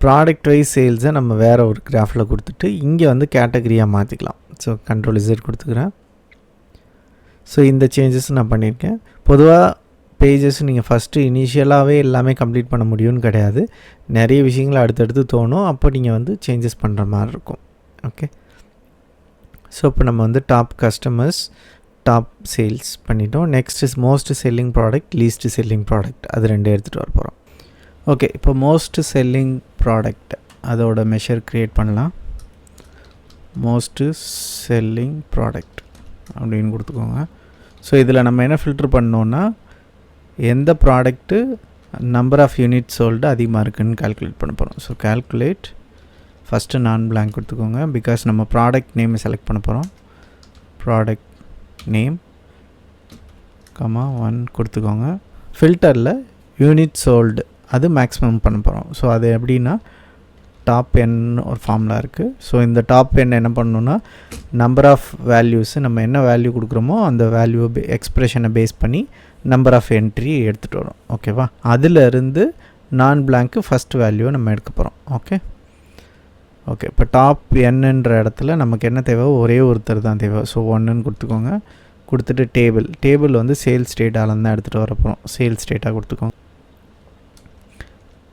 ப்ராடக்ட் வைஸ் சேல்ஸை நம்ம வேறு ஒரு கிராஃபில் கொடுத்துட்டு இங்கே வந்து கேட்டகரியாக மாற்றிக்கலாம். ஸோ கண்ட்ரோல் Z கொடுத்துக்கிறேன். ஸோ இந்த சேஞ்சஸ் நான் பண்ணியிருக்கேன். பொதுவாக பேஜஸ் நீங்கள் ஃபஸ்ட்டு இனிஷியலாகவே எல்லாமே கம்ப்ளீட் பண்ண முடியும்னு கிடையாது. நிறைய விஷயங்கள் அடுத்தடுத்து தோணும். அப்போ நீங்கள் வந்து சேஞ்சஸ் பண்ணுற மாதிரி இருக்கும். ஓகே, ஸோ இப்போ நம்ம வந்து டாப் கஸ்டமர்ஸ், டாப் சேல்ஸ் பண்ணிட்டோம். Next is most selling product, least selling product, அது ரெண்டு எடுத்துகிட்டு வர போகிறோம். ஓகே, இப்போ மோஸ்ட் செல்லிங் ப்ராடக்ட் அதோட மெஷர் க்ரியேட் பண்ணலாம். மோஸ்ட் செல்லிங் ப்ராடக்ட் அப்படின்னு கொடுத்துக்கோங்க. ஸோ இதில் நம்ம என்ன ஃபில்டர் பண்ணோன்னா எந்த product number of unit sold அதிகமாக இருக்குதுன்னு கால்குலேட் பண்ண போகிறோம். ஸோ கால்குலேட் ஃபஸ்ட்டு நான் பிளாங்க் கொடுத்துக்கோங்க. பிகாஸ் நம்ம ப்ராடக்ட் நேமை செலக்ட் பண்ண போகிறோம். ப்ராடக்ட் நேம் கமா 1 கொடுத்துக்கோங்க. ஃபில்டரில் யூனிட் சோல்டு அது மேக்ஸிமம் பண்ண போகிறோம். ஸோ அது எப்படின்னா டாப் n ஒரு ஃபார்முலா இருக்குது. ஸோ இந்த டாப் n என்ன பண்ணணுன்னா நம்பர் ஆஃப் வேல்யூஸு நம்ம என்ன வேல்யூ கொடுக்குறோமோ அந்த வேல்யூ எக்ஸ்ப்ரெஷனை பேஸ் பண்ணி நம்பர் ஆஃப் என்ட்ரி எடுத்துகிட்டு வரோம். ஓகேவா, அதிலிருந்து நான் பிளாங்க்கு ஃபஸ்ட் வேல்யூவை நம்ம எடுக்க போகிறோம். ஓகே ஓகே இப்போ டாப் nன்ற இடத்துல நமக்கு என்ன தேவை, ஒரே ஒருத்தர் தான் தேவை. ஸோ 1ன்னு கொடுத்துக்கோங்க. கொடுத்துட்டு டேபிள் வந்து சேல்ஸ் டேட்டாலேருந்து தான் எடுத்துகிட்டு வர போகிறோம். சேல்ஸ் டேட்டா கொடுத்துக்கோங்க.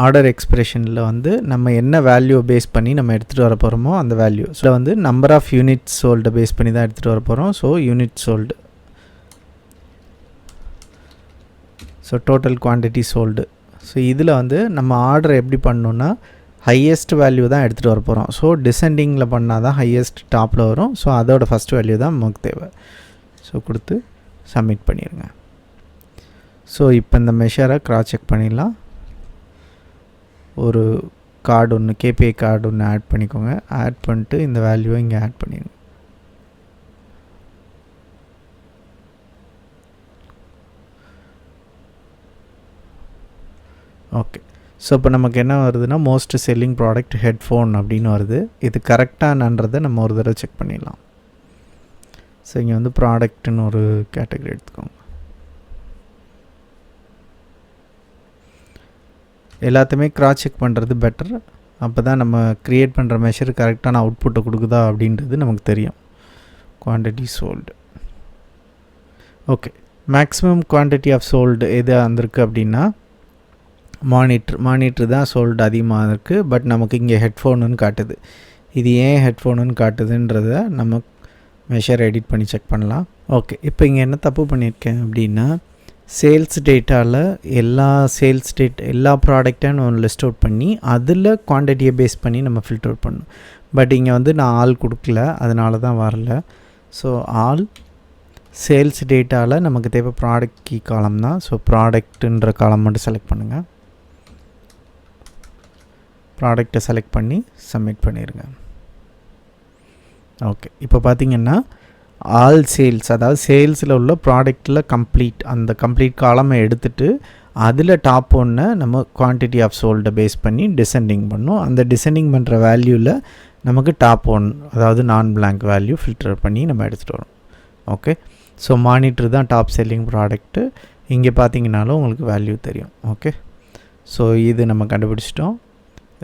ஆர்டர் எக்ஸ்பிரஷனில் வந்து நம்ம என்ன வேல்யூ பேஸ் பண்ணி நம்ம எடுத்துகிட்டு வர போகிறோமோ அந்த வேல்யூ. ஸோ வந்து number of unit sold base பண்ணி தான் எடுத்துகிட்டு வர போகிறோம். So unit sold, so total quantity sold. So இதில் வந்து நம்ம ஆர்டர் எப்படி பண்ணணுன்னா ஹையஸ்ட் வேல்யூ தான் எடுத்துகிட்டு வர போகிறோம். ஸோ டிசெண்டிங்கில் பண்ணால் தான் ஹையஸ்ட் டாப்பில் வரும். ஸோ அதோட ஃபஸ்ட் வேல்யூ தான் நமக்கு தேவை. ஸோ கொடுத்து சப்மிட் பண்ணிடுங்க. ஸோ இப்போ இந்த மெஷரை கிராஸ் செக் பண்ணிடலாம். ஒரு கார்டு ஒன்று, கேபிஐ கார்டு ஒன்று ஆட் பண்ணிக்கோங்க. ஆட் பண்ணிட்டு இந்த வேல்யூவை இங்கே ஆட் பண்ணிடுங்க. ஓகே, ஸோ இப்போ நமக்கு என்ன வருதுன்னா மோஸ்ட் செல்லிங் ப்ராடக்ட் ஹெட்ஃபோன் அப்படின்னு வருது. இது கரெக்டானன்றதை நம்ம ஒரு தடவை செக் பண்ணிடலாம். ஸோ இங்கே வந்து ப்ராடக்ட்னு ஒரு கேட்டகரி எடுத்துக்கோங்க. எல்லாத்தையுமே கிராஸ் செக் பண்ணுறது பெட்டர். அப்போ தான் நம்ம க்ரியேட் பண்ணுற மெஷர் கரெக்டான அவுட்புட்டை கொடுக்குதா அப்படின்றது நமக்கு தெரியும். Quantity sold. Okay, maximum quantity of sold எது வந்திருக்கு அப்படின்னா மானிட்ரு தான் சோல்டு அதிகமாக இருக்குது. பட் நமக்கு இங்கே ஹெட்ஃபோனுன்னு காட்டுது. இது ஏன் ஹெட்ஃபோனுன்னு காட்டுதுன்றதை நம்ம மெஷர் எடிட் பண்ணி செக் பண்ணலாம். ஓகே, இப்போ இங்கே என்ன தப்பு பண்ணியிருக்கேன் அப்படின்னா சேல்ஸ் டேட்டாவில் எல்லா ப்ராடக்டாக ஒன்று லிஸ்ட் அவுட் பண்ணி அதில் குவான்டிட்டியை பேஸ் பண்ணி நம்ம ஃபில்டர் அவுட் பண்ணணும். பட் இங்கே வந்து நான் ஆல் கொடுக்கல, அதனால தான் வரல. ஸோ ஆல் சேல்ஸ் டேட்டாவில் நமக்கு தேவை ப்ராடக்ட் கீ காலம் தான். ஸோ ப்ராடக்ட்டுன்ற காலம் மட்டும் செலக்ட் பண்ணுங்கள். ப்ராடக்டை செலக்ட் பண்ணி சப்மிட் பண்ணிடுங்க. ஓகே, இப்போ பார்த்திங்கன்னா ஆல் சேல்ஸ், அதாவது சேல்ஸில் உள்ள ப்ராடக்டில் அந்த கம்ப்ளீட் காலமை எடுத்துகிட்டு அதில் டாப் ஒன்று நம்ம குவான்டிட்டி ஆஃப் சோல்டை பேஸ் பண்ணி டிசெண்டிங் பண்ணோம். அந்த டிசெண்டிங் பண்ணுற வேல்யூவில் நமக்கு டாப் 1 அதாவது நான் blank வேல்யூ ஃபில்டர் பண்ணி நம்ம எடுத்துகிட்டு வரோம். ஓகே, ஸோ மானிட்டர் தான் டாப் செல்லிங் ப்ராடக்ட்டு. இங்கே பார்த்தீங்கனாலும் உங்களுக்கு வேல்யூ தெரியும். ஓகே, ஸோ இது நம்ம கண்டுபிடிச்சிட்டோம்.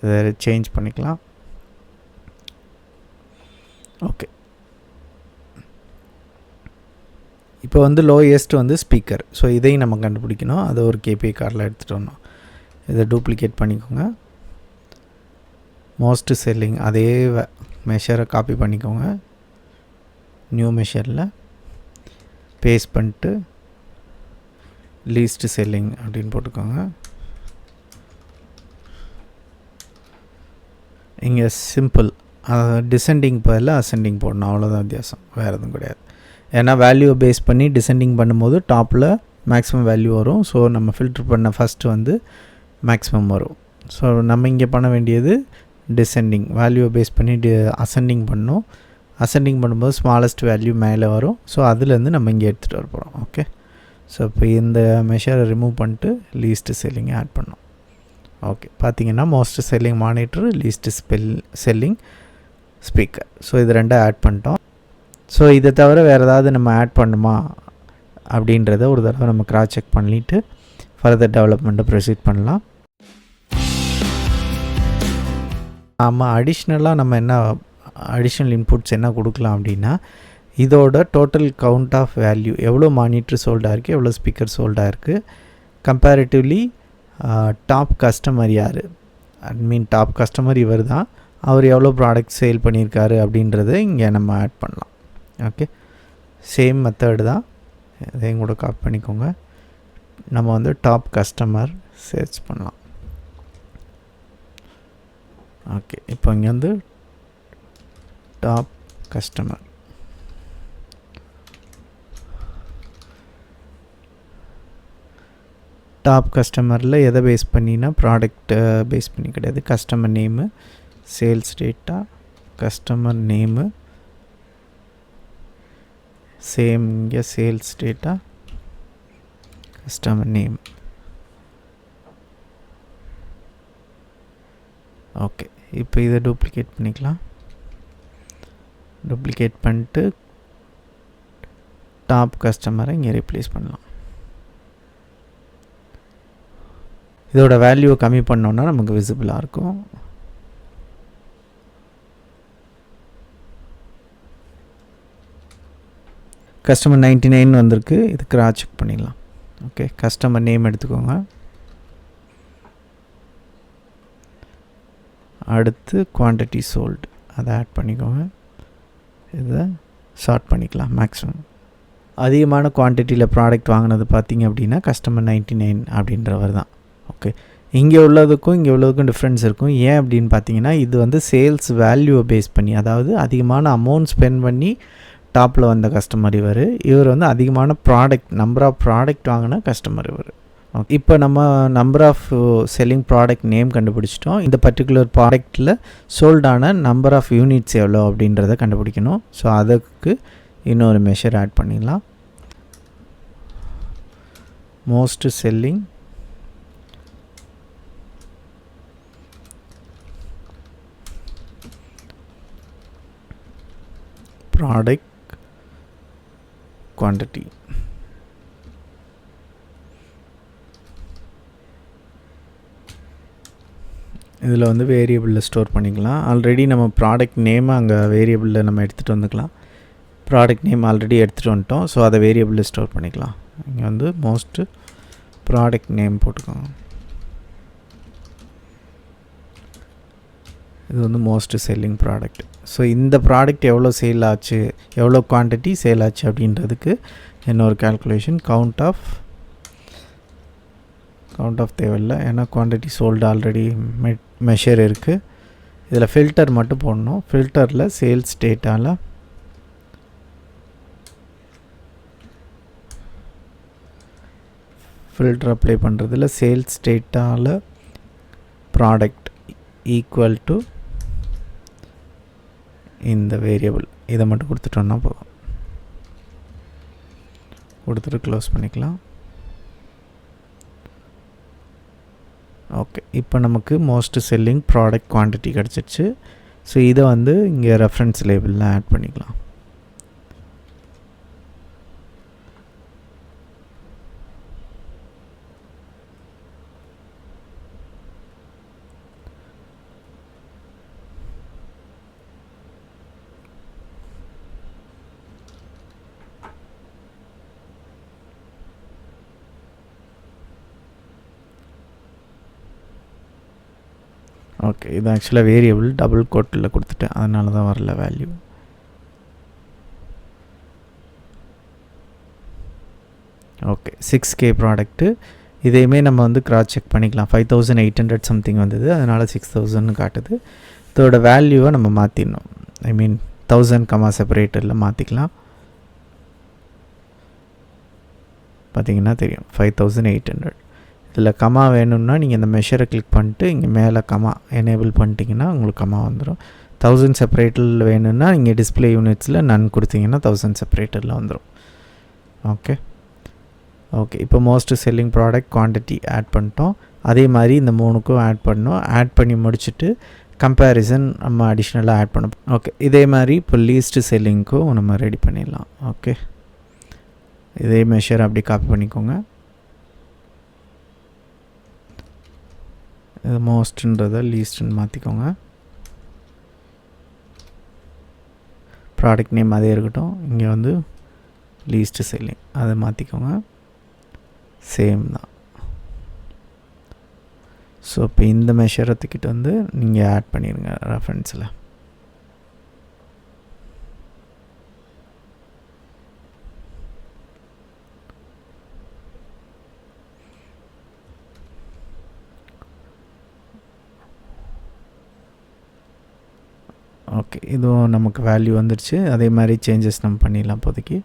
இதை சேஞ்ச் பண்ணிக்கலாம். ஓகே, இப்போ வந்து லோயஸ்ட் வந்து ஸ்பீக்கர். ஸோ இதையும் நம்ம கண்டுபிடிக்கணும். அதை ஒரு கேபிஐ கார்டில் எடுத்துகிட்டு வரணும். இதை டூப்ளிகேட் பண்ணிக்கோங்க. மோஸ்ட் செல்லிங் அதே மெஷரை காப்பி பண்ணிக்கோங்க. நியூ மெஷரில் பேஸ்ட் பண்ணிட்டு லீஸ்ட் செல்லிங் அப்படின்னு போட்டுக்கோங்க. இங்கே சிம்பிள் டிசெண்டிங் பதில் அசெண்டிங் போடணும், அவ்வளோதான் வித்தியாசம், வேறு எதுவும் கிடையாது. ஏன்னா வேல்யூவை பேஸ் பண்ணி டிசெண்டிங் பண்ணும்போது டாப்பில் மேக்ஸிமம் வேல்யூ வரும். ஸோ நம்ம ஃபில்டர் பண்ண ஃபஸ்ட்டு வந்து மேக்ஸிமம் வரும். ஸோ நம்ம இங்கே பண்ண வேண்டியது டிசெண்டிங், வேல்யூவை பேஸ் பண்ணி அசெண்டிங் பண்ணணும். அசெண்டிங் பண்ணும்போது ஸ்மாலஸ்ட் வேல்யூ மேலே வரும். ஸோ அதுலேருந்து நம்ம இங்கே எடுத்துகிட்டு வர போகிறோம். ஓகே, ஸோ இப்போ இந்த மெஷரை ரிமூவ் பண்ணிட்டு லீஸ்ட் செல்லிங்கை ஆட் பண்ணோம். ஓகே, பார்த்தீங்கன்னா most selling monitor, least selling speaker. So இது ரெண்டும் ஆட் பண்ணிட்டோம். ஸோ இதை தவிர வேறு ஏதாவது நம்ம ஆட் பண்ணுமா அப்படின்றத ஒரு தடவை நம்ம கிராஸ் செக் பண்ணிவிட்டு ஃபர்தர் டெவலப்மெண்ட்டை ப்ரொசீட் பண்ணலாம். ஆமாம், அடிஷ்னலாக நம்ம என்ன அடிஷ்னல் இன்புட்ஸ் என்ன கொடுக்கலாம் அப்படின்னா, இதோட டோட்டல் கவுண்ட் ஆஃப் வேல்யூ, எவ்வளோ மானிட்டர் சோல்டாக இருக்குது, எவ்வளோ ஸ்பீக்கர் சோல்டாக இருக்குது, கம்பேரிட்டிவ்லி டாப் கஸ்டமர் யார், டாப் கஸ்டமர் இவர் தான், அவர் எவ்வளோ ப்ராடக்ட் சேல் பண்ணியிருக்காரு அப்படின்றத இங்கே நம்ம ஆட் பண்ணலாம். ஓகே, சேம் மெத்தடு தான், இதையும் கூட காப்பி பண்ணிக்கோங்க. நம்ம வந்து டாப் கஸ்டமர் சர்ச் பண்ணலாம். ஓகே, இப்போ இங்கே வந்து டாப் கஸ்டமர், டாப் கஸ்டமரில் எதை பேஸ் பண்ணினா ப்ராடக்ட் பேஸ் பண்ணி கிடையாது, customer name, sales data, customer name, same இங்கே sales data, customer name. Okay, இப்போ இதை டூப்ளிகேட் பண்ணிக்கலாம். டூப்ளிகேட் பண்ணிட்டு டாப் கஸ்டமரை இங்கே ரீப்ளேஸ் பண்ணலாம். இதோட வேல்யூவை கம்மி பண்ணோன்னா நமக்கு விசிபிளாக இருக்கும். கஸ்டமர் 99 வந்திருக்கு. இது கிராஸ் செக் பண்ணிடலாம். ஓகே, கஸ்டமர் நேம் எடுத்துக்கோங்க. அடுத்து குவான்டிட்டி சோல்டு அதை ஆட் பண்ணிக்கோங்க. இதை ஷார்ட் பண்ணிக்கலாம். மேக்ஸிமம் அதிகமான குவான்டிட்டியில் ப்ராடக்ட் வாங்கினது பார்த்திங்க அப்படின்னா கஸ்டமர் 99 அப்படின்றவர் தான். ஓகே, இங்கே உள்ளதுக்கும் இங்கே உள்ளதுக்கும் டிஃப்ரென்ஸ் இருக்கும். ஏன் அப்படின்னு பார்த்தீங்கன்னா, இது வந்து சேல்ஸ் வேல்யூவை பேஸ் பண்ணி, அதாவது அதிகமான அமௌண்ட் ஸ்பெண்ட் பண்ணி டாப்பில் வந்த கஸ்டமர் இவர் வந்து அதிகமான ப்ராடக்ட், நம்பர் ஆஃப் ப்ராடக்ட் வாங்கின கஸ்டமர் இவர். ஓகே, இப்போ நம்ம number of selling product name கண்டுபிடிச்சிட்டோம். இந்த பர்டிகுலர் ப்ராடக்ட்டில் சோல்டான நம்பர் ஆஃப் யூனிட்ஸ் எவ்வளோ அப்படின்றத கண்டுபிடிக்கணும். ஸோ அதுக்கு இன்னொரு மெஷர் ஆட் பண்ணிடலாம். Most selling product quantity. இதில் வந்து வேரியபிளில் ஸ்டோர் பண்ணிக்கலாம். ஆல்ரெடி நம்ம ப்ராடக்ட் நேமை அங்கே வேரியபிளில் நம்ம எடுத்துகிட்டு வந்துக்கலாம். ப்ராடக்ட் நேம் ஆல்ரெடி எடுத்துகிட்டு வந்துட்டோம். ஸோ அதை வேரியபிளில் ஸ்டோர் பண்ணிக்கலாம். இங்கே வந்து மோஸ்ட் ப்ராடக்ட் நேம் போட்டுக்கோங்க. இது வந்து மோஸ்ட் செல்லிங் ப்ராடக்ட். ஸோ இந்த ப்ராடக்ட் எவ்வளோ சேல் ஆச்சு, எவ்வளோ குவான்டிட்டி சேல் ஆச்சு அப்படின்றதுக்கு இன்னொரு கால்குலேஷன். கவுண்ட் ஆஃப் தேவையில்லை, ஏன்னா குவான்டிட்டி சோல்டு ஆல்ரெடி மெஷர் இருக்குது. இதில் ஃபில்டர் மட்டும் போடணும். ஃபில்டரில் சேல்ஸ் டேட்டாவில் ஃபில்டர் அப்ளை பண்ணுறதுல சேல்ஸ் டேட்டாவில் ப்ராடக்ட் ஈக்குவல் டு இந்த வேரியபிள், இதை மட்டும் கொடுத்துட்டோன்னா போதும். கொடுத்துட்டு க்ளோஸ் பண்ணிக்கலாம். ஓகே, இப்போ நமக்கு மோஸ்ட் செல்லிங் ப்ராடக்ட் குவான்டிட்டி கிடச்சிருச்சு. ஸோ இதை வந்து இங்கே ரெஃபரன்ஸ் லேபிளில் ஆட் பண்ணிக்கலாம். ஓகே, இது ஆக்சுவலாக வேரியபிள் டபுள் கோட்டில் கொடுத்துட்டேன், அதனால தான் வரல வேல்யூ. Okay, 6K product. இதையுமே நம்ம வந்து கிராஸ் செக் பண்ணிக்கலாம். 5800 சம்திங் வந்தது, அதனால் 6000 காட்டுது. இதோட வேல்யூவை நம்ம மாற்றிடணும். ஐ மீன் 1000 கமா செப்பரேட்டரில் மாற்றிக்கலாம். பார்த்திங்கன்னா தெரியும் 5800. இதில் கமா வேணும்னா நீங்கள் இந்த மெஷரை கிளிக் பண்ணிட்டு இங்கே மேலே கமா எனேபிள் பண்ணிட்டீங்கன்னா உங்களுக்கு கமா வந்துடும். 1000 செப்பரேட்டரில் வேணும்னா நீங்கள் டிஸ்பிளே யூனிட்ஸில் நன் கொடுத்தீங்கன்னா 1000 செப்பரேட்டரில் வந்துடும். ஓகே ஓகே, இப்போ most selling product quantity add பண்ணிட்டோம். அதே மாதிரி இந்த 3க்கும் ஆட் பண்ணோம். ஆட் பண்ணி முடிச்சுட்டு கம்பேரிசன் நம்ம அடிஷ்னலாக ஆட் பண்ணோம். ஓகே, இதே மாதிரி இப்போ லீஸ்ட் செல்லிங்க்கும் நம்ம ரெடி பண்ணிடலாம். ஓகே, இதே மெஷர் அப்படி காப்பி பண்ணிக்கோங்க. இது மோஸ்ட்ன்றதை லீஸ்ட்னு மாற்றிக்கோங்க. ப்ராடக்ட் நேம் அதே இருக்கட்டும். இங்கே வந்து லீஸ்ட் செல்லிங் அதை மாற்றிக்கோங்க. சேம் தான். ஸோ இப்போ இந்த மெஷரத்துக்கிட்ட வந்து நீங்கள் ஆட் பண்ணிடுங்க ரெஃபரன்ஸில். ஓகே, இதுவும் நமக்கு வேல்யூ வந்துடுச்சு. அதே மாதிரி சேஞ்சஸ் நம்ம பண்ணிடலாம் இப்போதைக்கு.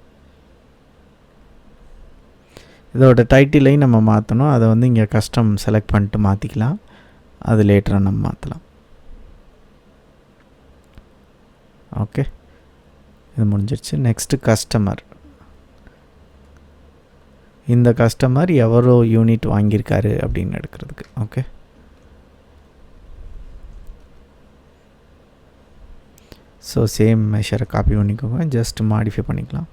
இதோட டைட்டிலையும் நம்ம மாற்றணும். அதை வந்து இங்கே கஸ்டம் செலக்ட் பண்ணிட்டு மாற்றிக்கலாம். அது லேட்டராக நம்ம மாற்றலாம். ஓகே, இது முடிஞ்சிருச்சு. Next customer. இந்த கஸ்டமர் எவ்வளோ யூனிட் வாங்கியிருக்காரு அப்படின்னு எடுக்கிறதுக்கு. ஓகே, ஸோ சேம் மெஷரை காப்பி பண்ணிக்கோங்க. ஜஸ்ட் மாடிஃபை பண்ணிக்கலாம்.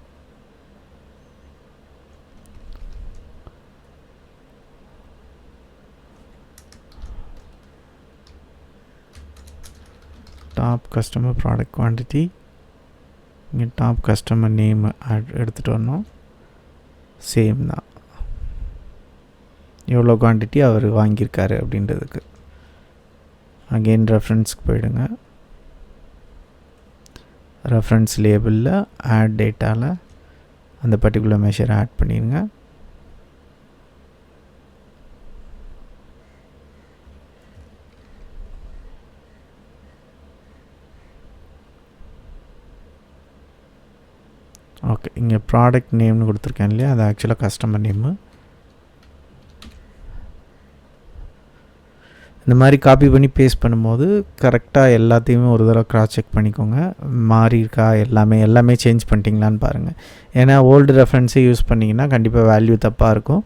டாப் கஸ்டமர் ப்ராடக்ட் குவான்டிட்டி, இங்கே டாப் கஸ்டமர் நேம் எடுத்துகிட்டு வரணும். சேம் தான், எவ்வளோ குவான்டிட்டி அவர் வாங்கியிருக்காரு அப்படின்றதுக்கு. அகெயின் ரெஃபரன்ஸ்க்கு போயிடுங்க. ரெஃபரன்ஸ் லேபிளில் ஆட் டேட்டாவில் அந்த பர்டிகுலர் மெஷரை ஆட் பண்ணிடுங்க. ஓகே, இங்கே ப்ராடக்ட் நேம்னு கொடுத்துருக்கேன் இல்லையா, அது ஆக்சுவலாக கஸ்டமர் நேமு. இந்த மாதிரி காப்பி பண்ணி பேஸ்ட் பண்ணும்போது கரெக்டாக எல்லாத்தையுமே ஒரு தடவை கிராஸ் செக் பண்ணிக்கோங்க. மாறி இருக்கா, எல்லாமே சேஞ்ச் பண்ணிட்டீங்களான்னு பாருங்கள். ஏன்னா ஓல்டு ரெஃபரன்ஸே யூஸ் பண்ணிங்கன்னா கண்டிப்பாக வேல்யூ தப்பாக இருக்கும்.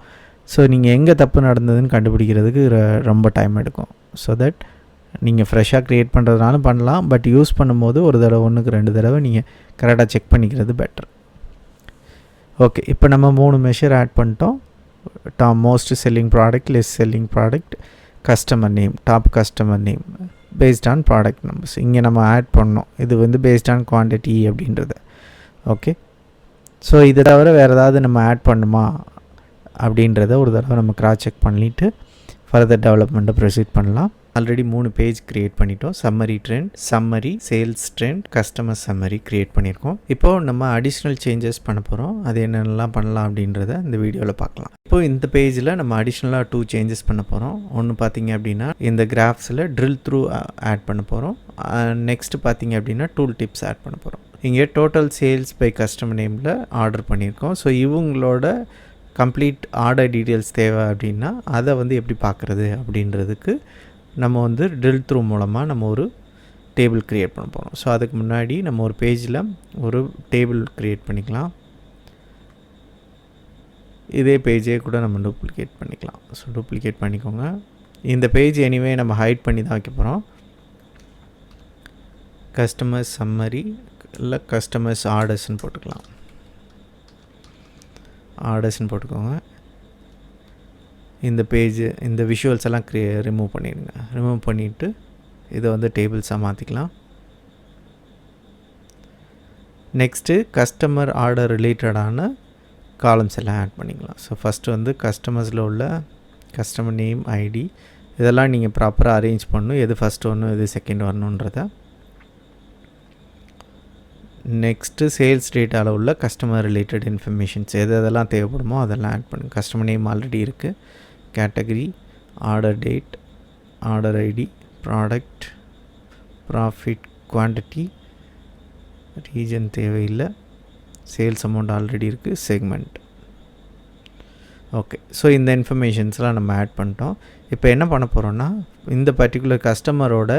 ஸோ நீங்கள் எங்கே தப்பு நடந்ததுன்னு கண்டுபிடிக்கிறதுக்கு ரொம்ப டைம் எடுக்கும். ஸோ தட் நீங்கள் ஃப்ரெஷ்ஷாக க்ரியேட் பண்ணுறதுனாலும் பண்ணலாம். பட் யூஸ் பண்ணும்போது ஒரு தடவை 1க்கு 2 தடவை நீங்கள் கரெக்டாக செக் பண்ணிக்கிறது பெட்டர். ஓகே, இப்போ நம்ம 3 மெஷர் ஆட் பண்ணிட்டோம். Most selling product, less selling product, customer name, top customer name, based on product numbers இங்கே நம்ம ஆட் பண்ணோம். இது வந்து பேஸ்ட் ஆன் குவான்டிட்டி அப்படின்றது. ஓகே, ஸோ இதை தவிர வேறு ஏதாவது நம்ம ஆட் பண்ணுமா அப்படின்றத ஒரு தடவை நம்ம கிராஸ் செக் பண்ணிவிட்டு ஃபர்தர் டெவலப்மெண்ட்டை ப்ரொசீட் பண்ணலாம். ஆல்ரெடி 3 பேஜ் க்ரியேட் பண்ணிட்டோம். Summary trend, summary, sales trend, customer summary create பண்ணியிருக்கோம். இப்போது நம்ம அடிஷ்னல் சேஞ்சஸ் பண்ண போகிறோம். அது என்னென்னலாம் பண்ணலாம் அப்படின்றத இந்த வீடியோவில் பார்க்கலாம். இப்போது இந்த பேஜில் நம்ம அடிஷ்னலாக 2 சேஞ்சஸ் பண்ண போகிறோம். ஒன்று பார்த்திங்க அப்படின்னா இந்த கிராஃப்ஸில் ட்ரில் த்ரூ ஆட் பண்ண போகிறோம். நெக்ஸ்ட்டு பார்த்திங்க அப்படின்னா டூல் டிப்ஸ் ஆட் பண்ண போகிறோம். இங்கே டோட்டல் சேல்ஸ் பை கஸ்டமர் நேமில் ஆர்டர் பண்ணியிருக்கோம். ஸோ இவங்களோட கம்ப்ளீட் ஆர்டர் டீட்டெயில்ஸ் தேவை அப்படின்னா அதை வந்து எப்படி பார்க்குறது அப்படின்றதுக்கு நம்ம வந்து ட்ரில் த்ரூ மூலமாக நம்ம ஒரு டேபிள் க்ரியேட் பண்ண போகிறோம். ஸோ அதுக்கு முன்னாடி நம்ம ஒரு பேஜில் ஒரு டேபிள் க்ரியேட் பண்ணிக்கலாம். இதே பேஜே கூட நம்ம டூப்ளிகேட் பண்ணிக்கலாம். ஸோ டூப்ளிகேட் பண்ணிக்கோங்க. இந்த பேஜ் எனிவே நம்ம ஹைட் பண்ணி தான் வைக்க போகிறோம். கஸ்டமர் சம்மரி இல்லை கஸ்டமர்ஸ் ஆர்டர்ஸ்ன்னு போட்டுக்கலாம். ஆர்டர்ஸ்ன்னு போட்டுக்கோங்க. இந்த பேஜ் இந்த விஷுவல்ஸ் எல்லாம் ரிமூவ் பண்ணிடுங்க. ரிமூவ் பண்ணிவிட்டு இதை வந்து டேபிள்ஸாக மாற்றிக்கலாம். நெக்ஸ்ட்டு கஸ்டமர் ஆர்டர் ரிலேட்டடான காலம்ஸ் எல்லாம் ஆட் பண்ணிக்கலாம். ஸோ ஃபஸ்ட்டு வந்து கஸ்டமர்ஸில் உள்ள கஸ்டமர் நேம், ஐடி இதெல்லாம் நீங்கள் ப்ராப்பராக அரேஞ்ச் பண்ணணும். எது ஃபஸ்ட்டு வரணும், எது செகண்ட் வரணுன்றத. நெக்ஸ்ட்டு சேல்ஸ் டேட்டாவில் உள்ள கஸ்டமர் ரிலேட்டட் இன்ஃபர்மேஷன்ஸ் எதெல்லாம் தேவைப்படுமோ அதெல்லாம் ஆட் பண்ணுங்கள். கஸ்டமர் நேம் ஆல்ரெடி இருக்குது. Category, order date, order ID, product, profit, quantity, region தேவையில்லை, சேல்ஸ் அமௌண்ட் ஆல்ரெடி இருக்குது, செக்மெண்ட். ஓகே, ஸோ இந்த இன்ஃபர்மேஷன்ஸ்லாம் நம்ம ஆட் பண்ணிட்டோம். இப்போ என்ன பண்ண போகிறோன்னா, இந்த பர்டிகுலர் கஸ்டமரோட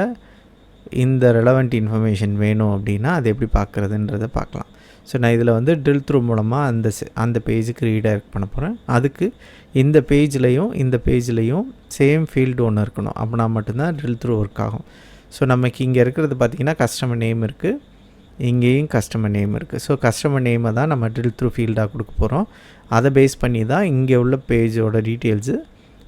இந்த ரெலவெண்ட் இன்ஃபர்மேஷன் வேணும் அப்படின்னா அது எப்படி பார்க்குறதுன்றதை பார்க்கலாம். ஸோ நான் இதில் வந்து ட்ரில் த்ரூ மூலமாக அந்த பேஜுக்கு ரீடைரக்ட் பண்ண போகிறேன். அதுக்கு இந்த பேஜ்லேயும் சேம் ஃபீல்டு ஒன்று இருக்கணும். அப்படின்னா மட்டும்தான் ட்ரில் த்ரூ ஒர்க் ஆகும். ஸோ நமக்கு இங்கே இருக்கிறது பார்த்திங்கன்னா கஸ்டமர் நேம் இருக்குது, இங்கேயும் கஸ்டமர் நேம் இருக்குது. ஸோ கஸ்டமர் நேமை தான் நம்ம ட்ரில் த்ரூ ஃபீல்டாக கொடுக்க போகிறோம். அதை பேஸ் பண்ணி தான் இங்கே உள்ள பேஜோட டீட்டெயில்ஸு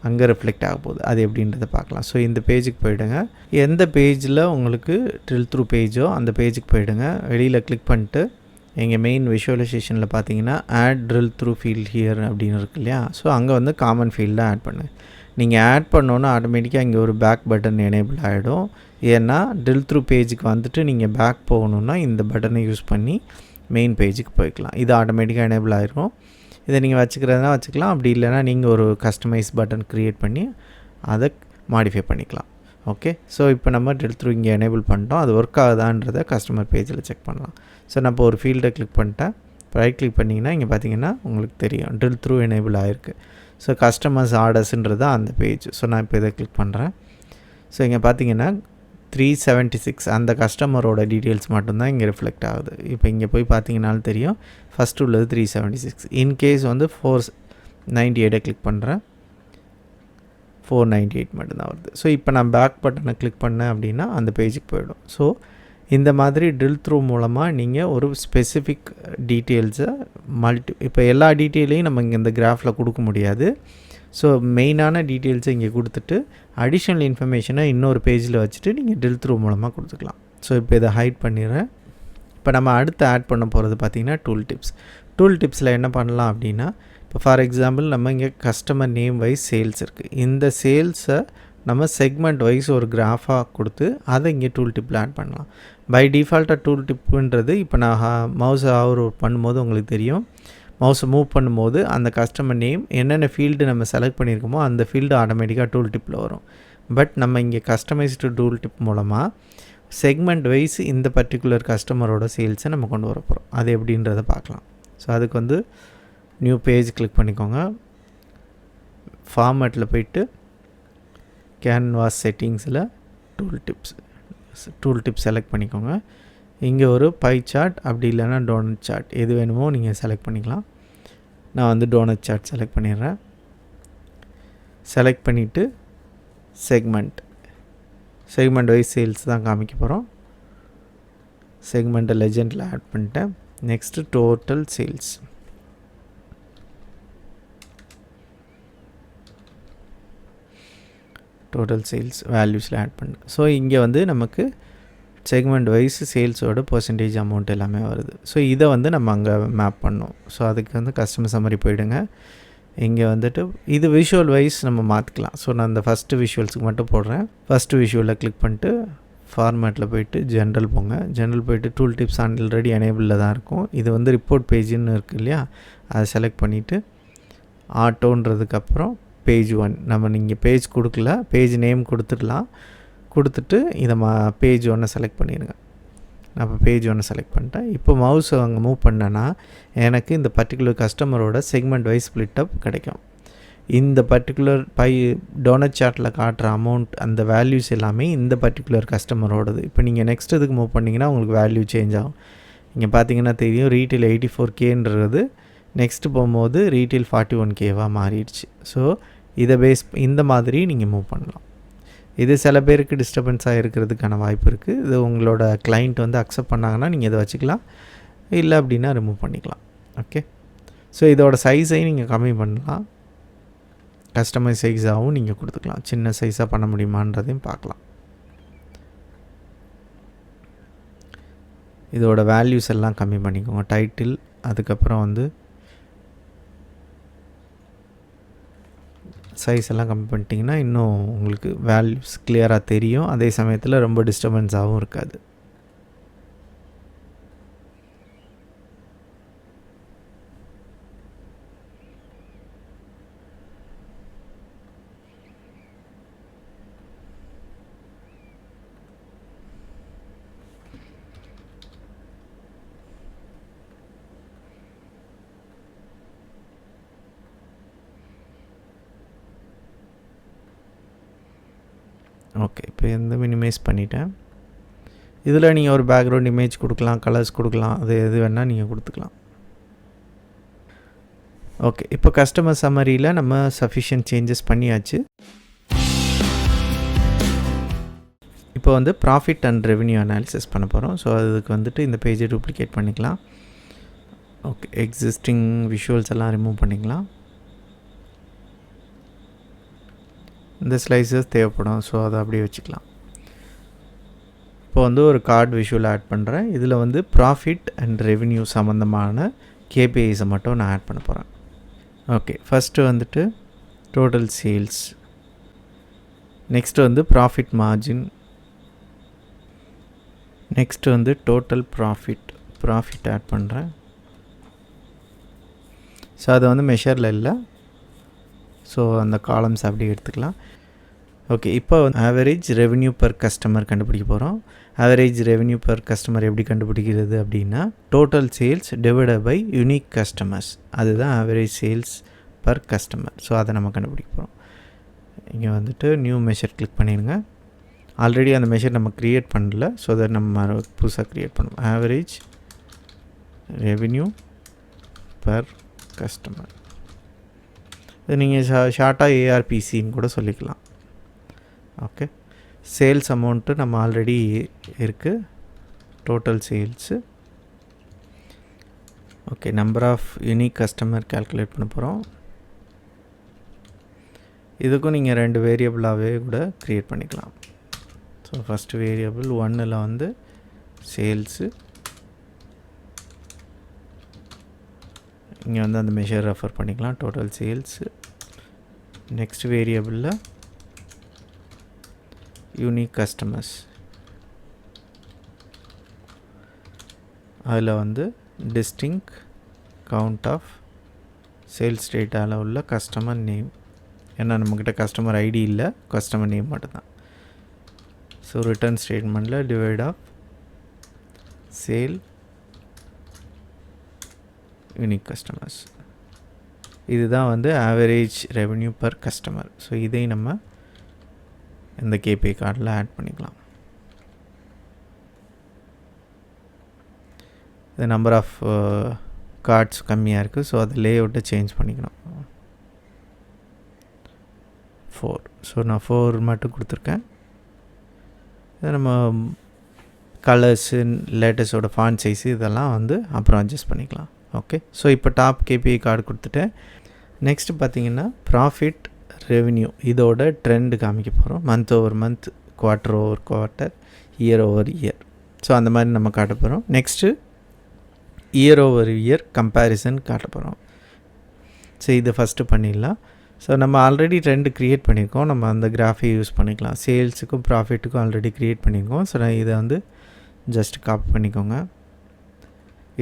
அங்கே ரிஃப்ளெக்ட் ஆக போகுது. அது எப்படின்றத பார்க்கலாம். ஸோ இந்த பேஜுக்கு போய்டுங்க. எந்த பேஜில் உங்களுக்கு ட்ரில் த்ரூ பேஜோ அந்த பேஜுக்கு போய்டுங்க. வெளியில் கிளிக் பண்ணிட்டு எங்கள் மெயின் விஷுவலைசேஷனில் பார்த்தீங்கன்னா add drill through field here அப்படின்னு இருக்கு இல்லையா. ஸோ அங்கே வந்து காமன் ஃபீல்டாக ஆட் பண்ணு. நீங்கள் ஆட் பண்ணோன்னா ஆட்டோமேட்டிக்காக இங்கே ஒரு பேக் பட்டன் எனேபிள் ஆகிடும். ஏன்னா ட்ரில் த்ரூ பேஜுக்கு வந்துட்டு நீங்கள் பேக் போகணுன்னா இந்த பட்டனை யூஸ் பண்ணி மெயின் பேஜுக்கு போய்க்கலாம். இது ஆட்டோமேட்டிக்காக எனேபிள் ஆகிரும். இதை நீங்கள் வச்சுக்கிறதுனா வச்சுக்கலாம். அப்படி இல்லைனா நீங்கள் ஒரு கஸ்டமைஸ் பட்டன் க்ரியேட் பண்ணி அதை மாடிஃபை பண்ணிக்கலாம். ஓகே, ஸோ இப்போ நம்ம ட்ரில் த்ரூ இங்கே எனேபிள் பண்ணிட்டோம். அது ஒர்க் ஆகுதான்றதை கஸ்டமர் பேஜில் செக் பண்ணலாம். ஸோ நான் இப்போ ஒரு ஃபீல்டை கிளிக் பண்ணிட்டேன். ரைட் கிளிக் பண்ணிங்கன்னா இங்கே பார்த்தீங்கன்னா உங்களுக்கு தெரியும் ட்ரில் த்ரூ எனேபிள் ஆகிருக்கு. ஸோ கஸ்டமர்ஸ் ஆர்டர்ஸுன்றது அந்த பேஜ். ஸோ நான் இப்போ இதை கிளிக் பண்ணுறேன். ஸோ இங்கே பார்த்தீங்கன்னா 376 அந்த கஸ்டமரோட டீட்டெயில்ஸ் மட்டும்தான் இங்கே ரிஃப்ளெக்ட் ஆகுது. இப்போ இங்கே போய் பார்த்தீங்கன்னாலும் தெரியும் ஃபஸ்ட்டு உள்ளது 376. இன்கேஸ் வந்து 498 கிளிக் பண்ணுறேன், 498 மட்டும்தான் வருது. ஸோ இப்போ நான் பேக் பட்டனை கிளிக் பண்ணேன் அப்படின்னா அந்த பேஜுக்கு போயிடும். ஸோ இந்த மாதிரி ட்ரில் த்ரூ மூலமாக நீங்கள் ஒரு ஸ்பெசிஃபிக் டீட்டெயில்ஸை இப்போ எல்லா டீட்டெயிலையும் நம்ம இங்கே இந்த கிராஃபில் கொடுக்க முடியாது. ஸோ மெயினான டீட்டெயில்ஸை இங்கே கொடுத்துட்டு அடிஷ்னல் இன்ஃபர்மேஷனை இன்னொரு பேஜில் வச்சுட்டு நீங்கள் ட்ரில் த்ரூ மூலமாக கொடுத்துக்கலாம். ஸோ இப்போ இதை ஹைட் பண்ணிடுறேன். இப்போ நம்ம அடுத்து ஆட் பண்ண போகிறது பார்த்திங்கன்னா டூல் டிப்ஸ். டூல் டிப்ஸில் என்ன பண்ணலாம் அப்படின்னா, இப்போ ஃபார் எக்ஸாம்பிள் நம்ம இங்கே கஸ்டமர் நேம் வைஸ் சேல்ஸ் இருக்குது. இந்த சேல்ஸை நம்ம செக்மெண்ட் வைஸ் ஒரு கிராஃபாக கொடுத்து அதை இங்கே டூல் டிப்பில் ஆட் பண்ணலாம். பை டிஃபால்ட்டாக டூல் டிப்புன்றது இப்போ நான் மவுஸ் பண்ணும்போது உங்களுக்கு தெரியும், மவுஸை மூவ் பண்ணும்போது அந்த கஸ்டமர் நேம் என்னென்ன ஃபீல்டு நம்ம செலக்ட் பண்ணியிருக்கோமோ அந்த ஃபீல்டு ஆட்டோமேட்டிக்காக டூல் டிப்பில் வரும். பட் நம்ம இங்கே கஸ்டமைஸ்டு டூல் டிப் மூலமாக செக்மெண்ட் வைஸ் இந்த பர்டிகுலர் கஸ்டமரோட சேல்ஸை நம்ம கொண்டு வர போகிறோம். அது எப்படின்றத பார்க்கலாம். ஸோ அதுக்கு வந்து நியூ பேஜ் கிளிக் பண்ணிக்கோங்க. ஃபார்மேட்டில் போயிட்டு கேன்வாஸ் செட்டிங்ஸில் டூல் டிப்ஸ் செலக்ட் பண்ணிக்கோங்க. இங்கே ஒரு பை சார்ட் அப்படி இல்லைன்னா டோனட் சார்ட் எது வேணுமோ நீங்கள் செலக்ட் பண்ணிக்கலாம். நான் வந்து டோனட் சார்ட் செலக்ட் பண்ணிடுறேன். செலக்ட் பண்ணிவிட்டு செக்மெண்ட் வைஸ் சேல்ஸ் தான் காமிக்க போகிறோம். செக்மெண்ட்டை லெஜெண்டில் ஆட் பண்ணிட்டேன். Next total sales. வேல்யூஸில் ஆட் பண்ணு. ஸோ இங்கே வந்து நமக்கு செக்மெண்ட் வைஸ் சேல்ஸோட பர்சன்டேஜ் அமௌண்ட் எல்லாமே வருது. ஸோ இதை வந்து நம்ம அங்கே மேப் பண்ணோம். ஸோ அதுக்கு வந்து கஸ்டமர் சம்மரி போயிடுங்க. இங்கே வந்துட்டு இது விஷுவல் வைஸ் நம்ம மாற்றிக்கலாம். ஸோ நான் இந்த ஃபஸ்ட்டு விஷுவல்ஸுக்கு மட்டும் போடுறேன். ஃபஸ்ட்டு விஷுவலில் கிளிக் பண்ணிட்டு ஃபார்மேட்டில் போய்ட்டு ஜென்ரல் போங்க. ஜென்ரல் போய்ட்டு டூல் டிப்ஸ் ஆல்ரெடி எனேபிளில் தான் இருக்கும். இது வந்து ரிப்போர்ட் பேஜுன்னு இருக்குது இல்லையா, அதை செலக்ட் பண்ணிவிட்டு ஆட்டோன்றதுக்கப்புறம் பேஜ் 1 நம்ம நீங்கள் பேஜ் கொடுக்கல, பேஜ் நேம் கொடுத்துடலாம். கொடுத்துட்டு இதை பேஜ் 1 செலக்ட் பண்ணிடுங்க. நான் இப்போ பேஜ் 1 செலக்ட் பண்ணிட்டேன். இப்போ மவுஸ் அங்கே மூவ் பண்ணேன்னா எனக்கு இந்த பர்டிகுலர் கஸ்டமரோட செக்மெண்ட் வைஸ் ஸ்ப்ளிட் அப் கிடைக்கும். இந்த பர்டிகுலர் டோனட் சார்ட்டில் காட்டுற அமௌண்ட் அந்த வேல்யூஸ் எல்லாமே இந்த பர்டிகுலர் கஸ்டமரோடது. இப்போ நீங்கள் நெக்ஸ்ட் இதுக்கு மூவ் பண்ணிங்கன்னா உங்களுக்கு வேல்யூ சேஞ்ச் ஆகும். இங்கே பார்த்தீங்கன்னா தெரியும் ரீட்டெயில் 84Kன்றது நெக்ஸ்ட்டு போகும்போது ரீட்டெயில் 41Kவாக மாறிடுச்சு. ஸோ இதை இந்த மாதிரி நீங்கள் மூவ் பண்ணலாம். இது சில பேருக்கு டிஸ்டர்பன்ஸாக இருக்கிறதுக்கான வாய்ப்பு இருக்குது. இது உங்களோட கிளைண்ட் வந்து அக்செப்ட் பண்ணாங்கன்னா நீங்கள் இதை வச்சுக்கலாம், இல்லை அப்படின்னா ரிமூவ் பண்ணிக்கலாம். ஓகே, ஸோ இதோட சைஸையும் நீங்கள் கம்மி பண்ணலாம், கஸ்டமைஸ் சைஸாகவும் நீங்கள் கொடுத்துக்கலாம். சின்ன சைஸாக பண்ண முடியுமான்றதையும் பார்க்கலாம். இதோட வேல்யூஸ் எல்லாம் கம்மி பண்ணிக்கோங்க. டைட்டில், அதுக்கப்புறம் வந்து சைஸ் எல்லாம் கம்மி பண்ணிட்டீங்கன்னா இன்னும் உங்களுக்கு வேல்யூஸ் கிளியராக தெரியும். அதே சமயத்தில் ரொம்ப டிஸ்டர்பன்ஸாகவும் இருக்காது. ஓகே, இப்போ எந்த மினிமைஸ் பண்ணிட்டேன். இதில் நீங்கள் ஒரு பேக்ரவுண்ட் இமேஜ் கொடுக்கலாம், கலர்ஸ் கொடுக்கலாம், அது எது வேணால் நீங்கள் கொடுத்துக்கலாம். ஓகே, இப்போ கஸ்டமர் சம்மரியில் நம்ம சஃபிஷியன்ட் சேஞ்சஸ் பண்ணியாச்சு. இப்போ வந்து ப்ராஃபிட் அண்ட் ரெவென்யூ அனாலிசிஸ் பண்ண போகிறோம். ஸோ அதுக்கு வந்துட்டு இந்த பேஜை டூப்ளிகேட் பண்ணிக்கலாம். ஓகே, எக்ஸிஸ்டிங் விஷுவல்ஸ் எல்லாம் ரிமூவ் பண்ணிக்கலாம். இந்த ஸ்லைசஸ் தேவைப்படும், ஸோ அதை அப்படியே வச்சுக்கலாம். இப்போ வந்து ஒரு கார்டு விஷுவல் ஆட் பண்ணுறேன். இதில் வந்து ப்ராஃபிட் அண்ட் ரெவென்யூ சம்மந்தமான கேபிஐஸை மட்டும் நான் ஆட் பண்ண போகிறேன். ஓகே, ஃபஸ்ட்டு வந்துட்டு டோட்டல் சேல்ஸ், நெக்ஸ்ட்டு வந்து ப்ராஃபிட் மார்ஜின், நெக்ஸ்ட்டு வந்து டோட்டல் ப்ராஃபிட் ஆட் பண்ணுறேன். ஸோ அது வந்து மெஷரில் இல்லை, ஸோ அந்த காலம்ஸ் அப்படி எடுத்துக்கலாம். ஓகே, இப்போ ஆவரேஜ் ரெவென்யூ பர் கஸ்டமர் கண்டுபிடிக்க போகிறோம். ஆவரேஜ் ரெவென்யூ பர் கஸ்டமர் எப்படி கண்டுபிடிக்கிறது அப்படின்னா, total sales divided by unique customers, அதுதான் average sales per customer. So அதை நம்ம கண்டுபிடிக்க போகிறோம். இங்கே வந்துட்டு நியூ மெஷர் கிளிக் பண்ணிடுங்க. ஆல்ரெடி அந்த மெஷர் நம்ம க்ரியேட் பண்ணல, ஸோ அதை நம்ம புதுசாக க்ரியேட் பண்ணுவோம். ஆவரேஜ் ரெவென்யூ பர் கஸ்டமர், இது நீங்கள் ஷார்ட்டாக ஏஆர்பிசின்னு கூட சொல்லிக்கலாம். ஓகே, சேல்ஸ் அமௌண்ட்டு நம்ம ஆல்ரெடி இருக்குது, total sales. Okay, number of unique customer calculate பண்ண போகிறோம். இதுக்கும் நீங்கள் 2 வேரியபிளாகவே கூட க்ரியேட் பண்ணிக்கலாம். ஸோ ஃபஸ்ட்டு வேரியபிள் 1ல் வந்து சேல்ஸு, இங்கே வந்து அந்த மெஷர் ரெஃபர் பண்ணிக்கலாம், டோட்டல் சேல்ஸு. நெக்ஸ்ட் வேரியபிளில் யூனிக் கஸ்டமர்ஸ், அதில் வந்து டிஸ்டிங்க் கவுண்ட் ஆஃப் சேல்ஸ் டேட்டாவில் உள்ள கஸ்டமர் நேம், ஏன்னா நம்மக்கிட்ட கஸ்டமர் ஐடி இல்லை, கஸ்டமர் நேம் மட்டும்தான். ஸோ ரிட்டர்ன் ஸ்டேட்மெண்ட்டில் divide of sale unique customers, இதுதான் வந்து average revenue per customer. So இதை நம்ம இந்த கேபிஐ கார்டில் ஆட் பண்ணிக்கலாம். இது நம்பர் ஆஃப் கார்ட்ஸ் கம்மியாக இருக்குது, ஸோ அது லேஅவுட்டை சேஞ்ச் பண்ணிக்கணும். 4, ஸோ நான் 4 மட்டும் கொடுத்துருக்கேன். இதை நம்ம கலர்ஸு, லேட்டஸ்டோட ஃபாண்ட் சைஸு இதெல்லாம் வந்து அப்புறம் அட்ஜஸ்ட் பண்ணிக்கலாம். ஓகே, ஸோ இப்போ டாப் கேபிஐ கார்டு கொடுத்துட்டேன். நெக்ஸ்ட்டு பார்த்திங்கன்னா ப்ராஃபிட் ரெவென்யூ, இதோட ட்ரெண்டு காமிக்க போகிறோம். Month over month, quarter over quarter, year over year. So அந்த மாதிரி நம்ம காட்ட போகிறோம். Next year over year comparison காட்ட போகிறோம். ஸோ இதை ஃபஸ்ட்டு பண்ணிடலாம். ஸோ நம்ம ஆல்ரெடி ட்ரெண்டு க்ரியேட் பண்ணியிருக்கோம், நம்ம அந்த கிராஃபை யூஸ் பண்ணிக்கலாம். சேல்ஸுக்கும் ப்ராஃபிட்டுக்கும் ஆல்ரெடி க்ரியேட் பண்ணியிருக்கோம். ஸோ நான் இதை வந்து ஜஸ்ட் காப்பி பண்ணிக்கோங்க.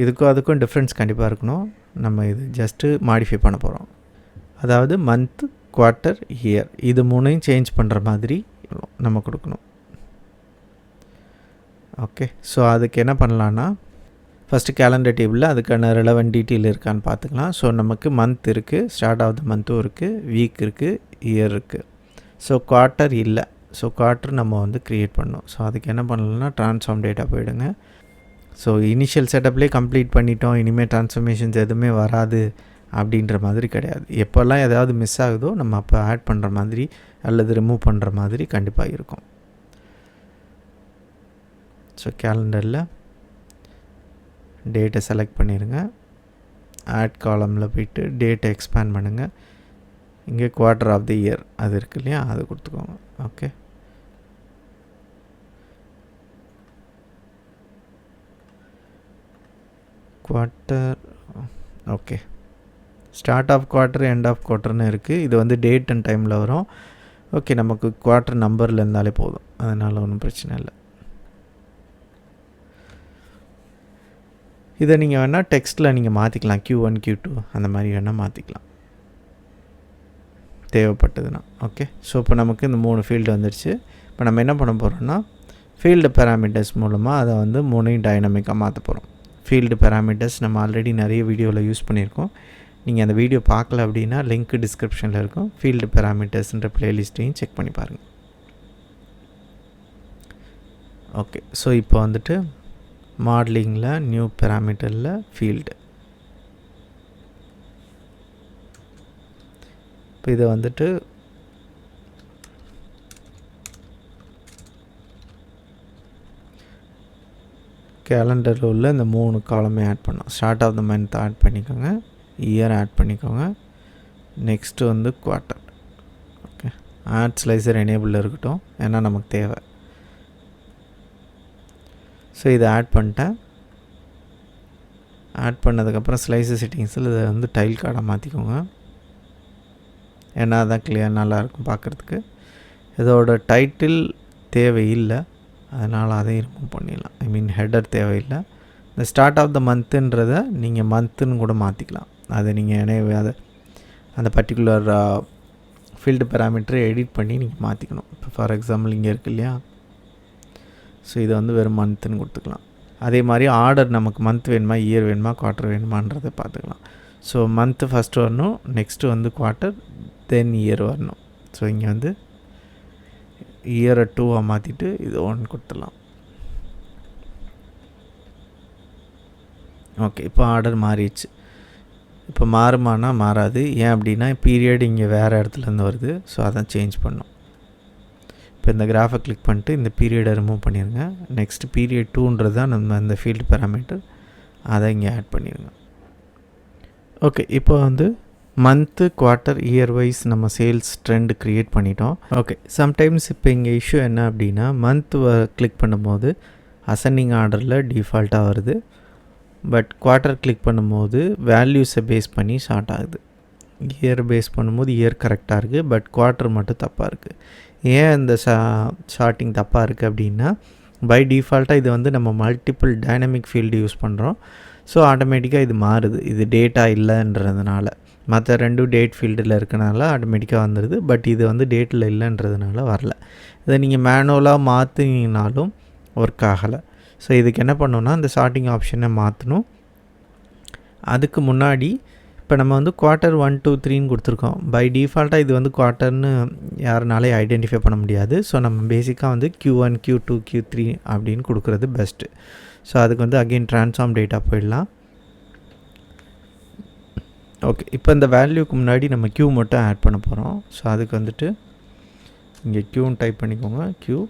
இதுக்கும் அதுக்கும் டிஃப்ரென்ஸ் கண்டிப்பாக இருக்கணும். நம்ம இது ஜஸ்ட்டு மாடிஃபை பண்ண போகிறோம். அதாவது மந்த், குவார்ட்டர், இயர், இது 3ஐயும் சேஞ்ச் பண்ணுற மாதிரி நம்ம கொடுக்கணும். ஓகே, ஸோ அதுக்கு என்ன பண்ணலான்னா, ஃபஸ்ட்டு கேலண்டர் டேபிளில் அதுக்கான ரெலவெண்ட் டீட்டெயில் இருக்கான்னு பார்த்துக்கலாம். ஸோ நமக்கு மந்த் இருக்குது, ஸ்டார்ட் ஆஃப் த மந்த்தும் இருக்குது, வீக் இருக்குது, இயர் இருக்குது. ஸோ குவார்ட்டர் இல்லை, ஸோ குவார்ட்டர் நம்ம வந்து க்ரியேட் பண்ணோம். ஸோ அதுக்கு என்ன பண்ணலாம்னா ட்ரான்ஸ்ஃபார்ம் டேட்டா போயிடுங்க. ஸோ இனிஷியல் செட்டப்லேயே கம்ப்ளீட் பண்ணிட்டோம், இனிமேல் ட்ரான்ஸ்ஃபர்மேஷன்ஸ் எதுவுமே வராது அப்படின்ற மாதிரி கிடையாது. எப்போல்லாம் ஏதாவது மிஸ் ஆகுதோ நம்ம அப்போ ஆட் பண்ணுற மாதிரி அல்லது ரிமூவ் பண்ணுற மாதிரி கண்டிப்பாக இருக்கும். ஸோ கேலண்டரில் டேட்டை செலக்ட் பண்ணிடுங்க. ஆட் காலமில் போய்ட்டு டேட்டை எக்ஸ்பேண்ட் பண்ணுங்கள். இங்கே குவார்ட்டர் ஆஃப் தி இயர் அது இருக்கு இல்லையா, அது கொடுத்துக்கோங்க. Okay, quarter. Okay, start of quarter end of குவார்ட்டர்னு இருக்குது. இது வந்து டேட் அண்ட் டைமில் வரும். ஓகே, நமக்கு குவார்ட்டர் நம்பரில் இருந்தாலே போதும், அதனால் ஒன்றும் பிரச்சனை இல்லை. இதை நீங்கள் வேணால் டெக்ஸ்ட்டில் நீங்கள் மாற்றிக்கலாம். Q1 Q2 அந்த மாதிரி வேணால் மாற்றிக்கலாம் தேவைப்பட்டதுன்னா. ஓகே, ஸோ இப்போ நமக்கு இந்த 3 ஃபீல்டு வந்துடுச்சு. இப்போ நம்ம என்ன பண்ண போகிறோம்னா ஃபீல்டு பேராமீட்டர்ஸ் மூலமாக அதை வந்து 3 டைனமிக்காக மாற்ற போகிறோம். ஃபீல்டு பேராமீட்டர்ஸ் நம்ம ஆல்ரெடி நிறைய வீடியோவில் யூஸ் பண்ணியிருக்கோம். நீங்கள் அந்த வீடியோ பார்க்கல அப்படின்னா லிங்க் டிஸ்கிரிப்ஷனில் இருக்கும். ஃபீல்டு பேராமீட்டர்ஸ்ன்ற ப்ளேலிஸ்ட்டையும் செக் பண்ணி பாருங்கள். ஓகே, ஸோ இப்போ வந்துட்டு மாடலிங்கில் நியூ பேராமீட்டரில் ஃபீல்டு, இப்போ இதை வந்துட்டு கேலண்டரில் உள்ள இந்த 3 காலமே ஆட் பண்ணோம். Start of the month add பண்ணிக்கோங்க, இயர் ஆட் பண்ணிக்கோங்க, நெக்ஸ்ட்டு வந்து குவார்ட்டர். ஓகே, ஆட் ஸ்லைசர் எனேபிளில் இருக்கட்டும், ஏன்னா நமக்கு தேவை. ஸோ இதை ஆட் பண்ணிட்டேன். ஆட் பண்ணதுக்கப்புறம் ஸ்லைசர் செட்டிங்ஸில் இதை வந்து டைல் கார்டாக மாற்றிக்கோங்க, ஏன்னா அதான் கிளியர் நல்லாயிருக்கும் பார்க்குறதுக்கு. இதோட டைட்டில் தேவையில்லை, அதனால் அதையும் ரிமூவ் பண்ணிடலாம். ஐ மீன் ஹெடர் தேவையில்லை. இந்த ஸ்டார்ட் ஆஃப் த மந்த்துன்றதை நீங்கள் மந்த்துன்னு கூட மாற்றிக்கலாம். அதை நீங்கள் அதை அந்த பர்டிகுலர் ஃபீல்டு பேராமீட்டரை எடிட் பண்ணி நீங்கள் மாற்றிக்கணும். இப்போ ஃபார் எக்ஸாம்பிள் இங்கே இருக்குது இல்லையா, ஸோ இதை வந்து வெறும் மந்த்துன்னு கொடுத்துக்கலாம். அதே மாதிரி ஆர்டர் நமக்கு மந்த் வேணுமா, இயர் வேணுமா, குவார்ட்டர் வேணுமான்றதை பார்த்துக்கலாம். ஸோ மந்த்து ஃபஸ்ட்டு வரணும், நெக்ஸ்ட்டு வந்து குவார்ட்டர், தென் இயர் வரணும். ஸோ இங்கே வந்து இயரை 2 மாற்றிட்டு இது 1 கொடுத்துடலாம். ஓகே, இப்போ ஆர்டர் மாறிடுச்சு. இப்போ மாறுமானா மாறாது. ஏன் அப்படின்னா பீரியட் இங்கே வேறு இடத்துலேருந்து வருது, ஸோ அதான் சேஞ்ச் பண்ணோம். இப்போ இந்த கிராஃபை கிளிக் பண்ணிட்டு இந்த பீரியடை ரிமூவ் பண்ணிடுங்க. நெக்ஸ்ட் பீரியட் 2ன்றது தான் நம்ம அந்த ஃபீல்டு பேராமீட்டர், அதை இங்கே ஆட் பண்ணிடுங்க. ஓகே, இப்போ வந்து மந்த்து, குவார்ட்டர், இயர் வைஸ் நம்ம சேல்ஸ் ட்ரெண்ட் க்ரியேட் பண்ணிட்டோம். ஓகே, சம்டைம்ஸ் இப்போ இங்கே இஷ்யூ என்ன அப்படின்னா மந்த்து கிளிக் பண்ணும்போது அசெண்டிங் ஆர்டரில் டிஃபால்ட்டாக வருது. பட் குவார்ட்டர் கிளிக் பண்ணும்போது வேல்யூஸை பேஸ் பண்ணி ஷார்ட் ஆகுது. இயர் பேஸ் பண்ணும்போது இயர் கரெக்டாக இருக்குது, பட் குவார்ட்டர் மட்டும் தப்பாக இருக்குது. ஏன் இந்த ஷார்ட்டிங் தப்பாக இருக்குது அப்படின்னா பை டிஃபால்ட்டாக இது வந்து நம்ம மல்டிபிள் டைனமிக் ஃபீல்டு யூஸ் பண்ணுறோம். ஸோ ஆட்டோமேட்டிக்காக இது மாறுது. இது டேட்டா இல்லைன்றதுனால, மற்ற 2 டேட் ஃபீல்டில் இருக்கனால ஆட்டோமேட்டிக்காக வந்துடுது. பட் இது வந்து டேட்டில் இல்லைன்றதுனால வரல. இதை நீங்கள் மேனுவலாக மாற்றினீங்கனாலும் ஒர்க் ஆகலை. ஸோ இதுக்கு என்ன பண்ணணும்னா இந்த ஷார்ட்டிங் ஆப்ஷனை மாற்றணும். அதுக்கு முன்னாடி இப்போ நம்ம வந்து குவார்ட்டர் 1 2 3ன்னு கொடுத்துருக்கோம். பை டிஃபால்ட்டாக இது வந்து குவார்ட்டர்னு யாருனாலே ஐடென்டிஃபை பண்ண முடியாது. ஸோ நம்ம பேசிக்காக வந்து Q1 Q2 Q3 அப்படின்னு கொடுக்குறது பெஸ்ட்டு. ஸோ அதுக்கு வந்து அகெயின் ட்ரான்ஸ்ஃபார்ம் டேட்டா போயிடலாம். ஓகே, இப்போ இந்த வேல்யூக்கு முன்னாடி நம்ம Q மட்டும் ஆட் பண்ண போகிறோம். ஸோ அதுக்கு வந்துட்டு இங்கே Qன்னு டைப் பண்ணிக்கோங்க, Q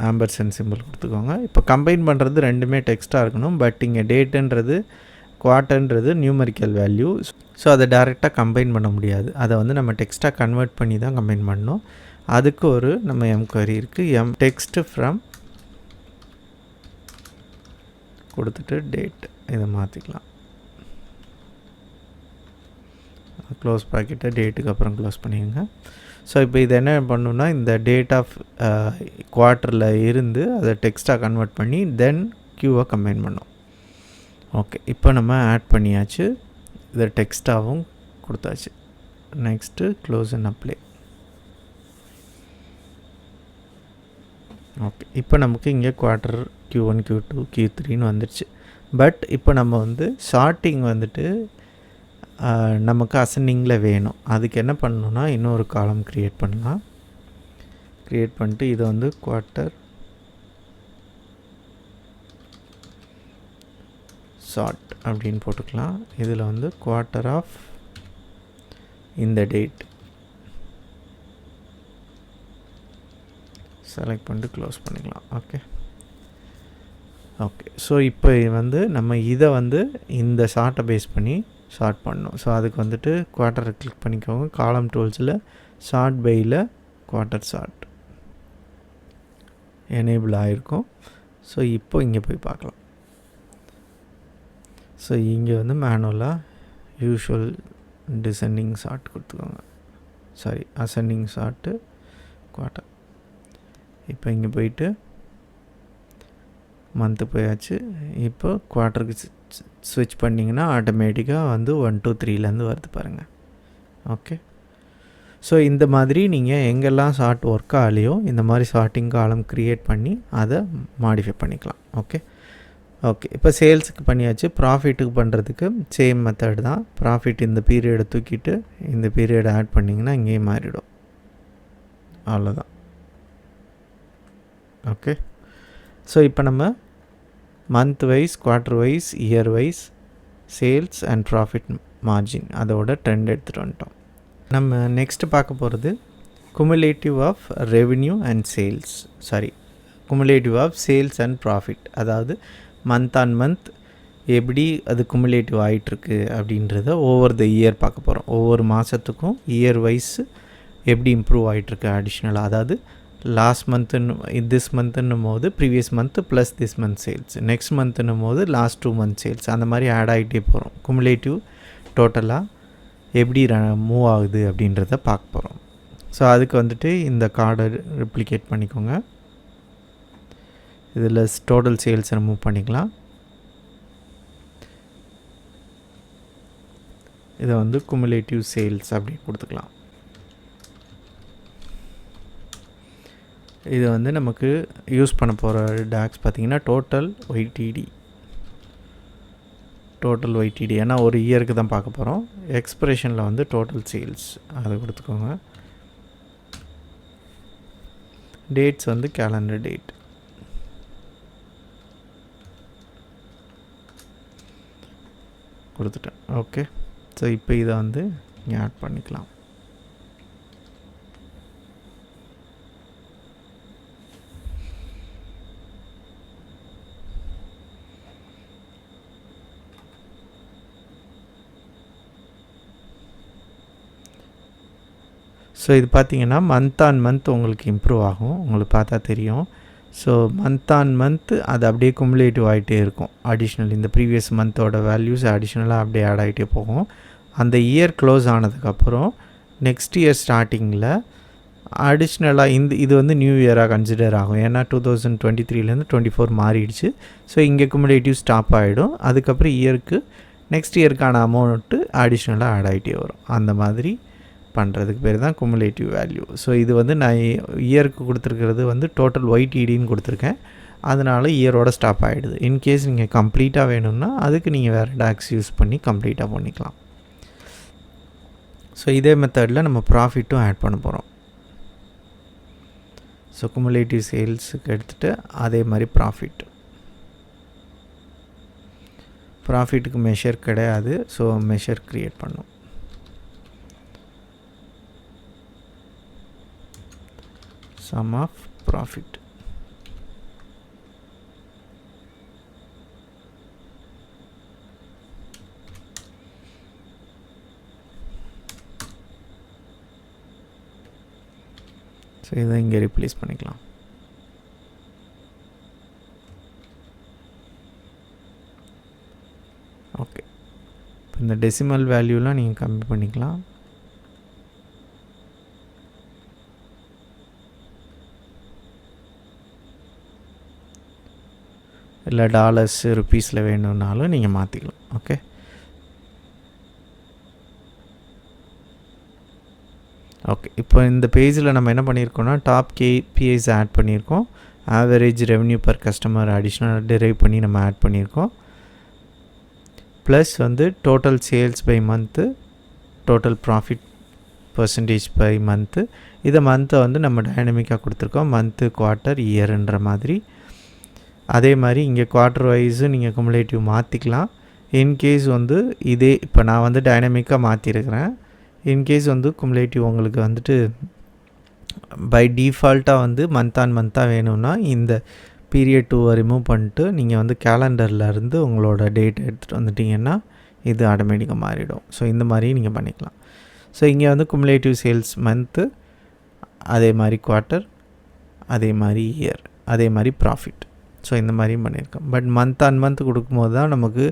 ஆம்பர்சன் சிம்பிள் கொடுத்துக்கோங்க. இப்போ கம்பைன் பண்ணுறது ரெண்டுமே டெக்ஸ்ட்டாக இருக்கணும். பட் இங்கே டேட்டுன்றது குவார்ட்டர்ன்றது நியூமரிக்கல் வேல்யூ. ஸோ அதை டைரெக்டாக கம்பைன் பண்ண முடியாது. அதை வந்து நம்ம டெக்ஸ்ட்டாக கன்வெர்ட் பண்ணி தான் கம்பைன் பண்ணணும். அதுக்கு ஒரு நம்ம எம்குவரி இருக்குது, டெக்ஸ்ட் ஃப்ரம் கொடுத்துட்டு டேட் இதை மாற்றிக்கலாம். க்ளோஸ் ப்ராக்கெட்டை டேட்டுக்கு அப்புறம் க்ளோஸ் பண்ணிடுங்க. ஸோ இப்போ இது என்ன பண்ணணுன்னா இந்த டேட் ஆஃப் குவார்ட்டரில் இருந்து அதை டெக்ஸ்ட்டாக கன்வெர்ட் பண்ணி தென் Qவை கம்பைன் பண்ணோம். ஓகே, இப்போ நம்ம ஆட் பண்ணியாச்சு, இதை டெக்ஸ்ட்டாகவும் கொடுத்தாச்சு. Next close and apply. Okay, இப்போ நமக்கு இங்கே குவார்ட்டர் Q1 Q2 Q3ன்னு வந்துடுச்சு. பட் இப்போ நம்ம வந்து ஷார்ட்டிங் வந்துட்டு நமக்கு அசெண்டிங்கில் வேணும். அதுக்கு என்ன பண்ணணுன்னா இன்னொரு காலம் க்ரியேட் பண்ணலாம். க்ரியேட் பண்ணிட்டு இதை வந்து குவார்ட்டர் சார்ட் அப்படின்னு போட்டுக்கலாம். இதில் வந்து குவார்ட்டர் ஆஃப் இந்த டேட் செலக்ட் பண்ணிட்டு க்ளோஸ் பண்ணிக்கலாம். ஓகே. ஸோ இப்போ வந்து நம்ம இதை வந்து இந்த ஷார்ட்டை பேஸ் பண்ணி ஷார்ட் பண்ணணும். ஸோ அதுக்கு வந்துட்டு குவார்ட்டரை கிளிக் பண்ணிக்கோங்க. காலம் டூல்ஸில் ஷார்ட் பையில் குவார்ட்டர் ஷார்ட் எனேபிள் ஆகிருக்கும். ஸோ இப்போ இங்கே போய் பார்க்கலாம். ஸோ இங்கே வந்து மேனுவலாக யூஷுவல் டிசெண்டிங் ஷார்ட் கொடுத்துக்கோங்க. Ascending sort quarter. இப்போ இங்கே போயிட்டு மந்த்து போயாச்சு. இப்போ குவார்ட்டருக்கு ஸ்விட்ச் பண்ணிங்கன்னா ஆட்டோமேட்டிக்காக வந்து 1 2 3லேருந்து வருது பாருங்கள். ஓகே. ஸோ இந்த மாதிரி நீங்கள் எங்கெல்லாம் ஷார்ட் ஒர்க் ஆகலையோ இந்த மாதிரி ஷார்ட்டிங் காலம் க்ரியேட் பண்ணி அதை மாடிஃபை பண்ணிக்கலாம். ஓகே. இப்போ சேல்ஸுக்கு பண்ணியாச்சு. ப்ராஃபிட்டுக்கு பண்ணுறதுக்கு சேம் மெத்தட் தான். ப்ராஃபிட் இந்த பீரியடை தூக்கிட்டு இந்த பீரியடை ஆட் பண்ணிங்கன்னா இங்கேயும் மாறிடும். அவ்வளோதான். ஓகே. ஸோ இப்போ நம்ம month wise, quarter wise, year wise sales and profit margin அதோட ட்ரெண்ட் எடுத்துகிட்டு வந்துட்டோம். நம்ம நெக்ஸ்ட்டு பார்க்க போகிறது cumulative of revenue and sales. Cumulative of sales and profit. அதாவது மந்த் ஆன் மந்த் எப்படி அது குமுலேட்டிவ் ஆகிட்டுருக்கு அப்படின்றத ஓவர் த இயர் பார்க்க போகிறோம். ஒவ்வொரு மாதத்துக்கும் இயர் வைஸ் எப்படி இம்ப்ரூவ் ஆகிட்டுருக்கு அடிஷ்னலாக. அதாவது லாஸ்ட் மந்த்துன்னு திஸ் மந்த்துன்னும் போது previous month plus this month sales, next மந்த்துன்னும் போது லாஸ்ட் 2 மந்த் சேல்ஸ், அந்த மாதிரி ஆட் ஆகிட்டே போகிறோம். குமுலேட்டிவ் டோட்டலாக எப்படி மூவ் ஆகுது அப்படின்றத பார்க்க போகிறோம். ஸோ அதுக்கு வந்துட்டு இந்த கார்டை ரிப்ளிகேட் பண்ணிக்கோங்க. இதில் டோட்டல் சேல்ஸை ரிமூவ் பண்ணிக்கலாம். இதை வந்து குமுலேட்டிவ் சேல்ஸ் அப்படின்னு கொடுத்துக்கலாம். இது வந்து நமக்கு யூஸ் பண்ண போகிற டாக்ஸ் பார்த்திங்கன்னா டோட்டல் ஒய்டிடி. ஏன்னா ஒரு இயருக்கு தான் பார்க்க போகிறோம். எக்ஸ்பிரஷனில் வந்து டோட்டல் சேல்ஸ் அதை கொடுத்துக்கோங்க. டேட்ஸ் வந்து கேலண்டர் டேட். கொடுத்துட்டேன். ஓகே. ஸோ இப்போ இதை வந்து இங்கே ஆட் பண்ணிக்கலாம். ஸோ இது பார்த்திங்கன்னா மந்த் ஆன் மந்த் உங்களுக்கு இம்ப்ரூவ் ஆகும். உங்களுக்கு பார்த்தா தெரியும். ஸோ மந்த் ஆன் மந்த் அது அப்படியே குமுலேட்டிவ் ஆகிட்டே இருக்கும். அடிஷ்னல் இந்த ப்ரீவியஸ் மந்தோட வேல்யூஸ் அடிஷ்னலாக அப்படியே ஆட் ஆகிட்டே போகும். அந்த இயர் க்ளோஸ் ஆனதுக்கப்புறம் நெக்ஸ்ட் இயர் ஸ்டார்டிங்கில் அடிஷ்னலாக இது வந்து நியூ இயராக கன்சிடர் ஆகும். ஏன்னா 2023லேருந்து 24 மாறிடுச்சு. ஸோ இங்கே குமுலேட்டிவ் ஸ்டாப் ஆகிடும். அதுக்கப்புறம் இயருக்கு நெக்ஸ்ட் இயருக்கான அமௌண்ட்டு அடிஷ்னலாக ஆட் ஆகிட்டே வரும். அந்த மாதிரி பண்ணுறதுக்கு பேர் தான் குமுலேட்டிவ் வேல்யூ. ஸோ இது வந்து நான் இயருக்கு கொடுத்துருக்கிறது வந்து டோட்டல் ஒய்டிடின்னு கொடுத்துருக்கேன். அதனால் இயரோட ஸ்டாப் ஆகிடுது. இன்கேஸ் நீங்கள் கம்ப்ளீட்டாக வேணும்னா அதுக்கு நீங்கள் வேறு டாக்ஸ் யூஸ் பண்ணி கம்ப்ளீட்டாக பண்ணிக்கலாம். ஸோ இதே மெத்தடில் நம்ம ப்ராஃபிட்டும் ஆட் பண்ண போகிறோம். ஸோ குமுலேட்டிவ் சேல்ஸுக்கு எடுத்துகிட்டு அதே மாதிரி ப்ராஃபிட்டுக்கு மெஷர் கிடையாது. ஸோ மெஷர் க்ரியேட் பண்ணோம். sum of profit. ஸோ இதை இங்கே ரீப்ளேஸ் பண்ணிக்கலாம். ஓகே. இப்போ இந்த டெசிமல் வேல்யூலாம் நீங்கள் கம்மி பண்ணிக்கலாம். இல்லை டாலர்ஸ் ருப்பீஸில் வேணும்னாலும் நீங்கள் மாற்றிக்கலாம். ஓகே. இப்போ இந்த பேஜில் நம்ம என்ன பண்ணியிருக்கோம்னா டாப் KPIs ஆட் பண்ணியிருக்கோம். ஆவரேஜ் ரெவென்யூ பர் கஸ்டமர் அடிஷ்னலாக டெரைவ் பண்ணி நம்ம ஆட் பண்ணியிருக்கோம். ப்ளஸ் வந்து total sales by month, total profit percentage by month. இதை மந்த்தை வந்து நம்ம டைனமிக்காக கொடுத்துருக்கோம். மந்த்து, குவார்ட்டர், இயர்ன்ற மாதிரி. அதே மாதிரி இங்கே குவார்ட்டர் வைஸும் நீங்கள் குமுலேட்டிவ் மாற்றிக்கலாம். இன்கேஸ் வந்து இதே இப்போ நான் வந்து டைனமிக்காக மாற்றிருக்கிறேன். இன்கேஸ் வந்து குமுலேட்டிவ் உங்களுக்கு வந்துட்டு பை டிஃபால்ட்டாக வந்து மந்த் ஆன் மந்த்தாக வேணும்னா இந்த பீரியட் 2 ரிமூவ் பண்ணிட்டு நீங்கள் வந்து கேலண்டர்லேருந்து உங்களோட டேட் எடுத்துகிட்டு வந்துட்டிங்கன்னா இது ஆட்டோமேட்டிக்காக மாறிடும். ஸோ இந்த மாதிரி நீங்கள் பண்ணிக்கலாம். ஸோ இங்கே வந்து குமுலேட்டிவ் சேல்ஸ் மந்த்து, அதே மாதிரி குவார்ட்டர், அதே மாதிரி இயர், அதே மாதிரி ப்ராஃபிட். ஸோ இந்த மாதிரியும் பண்ணியிருக்கோம். பட் மந்த் ஆன் மந்த் கொடுக்கும்போது தான் நமக்கு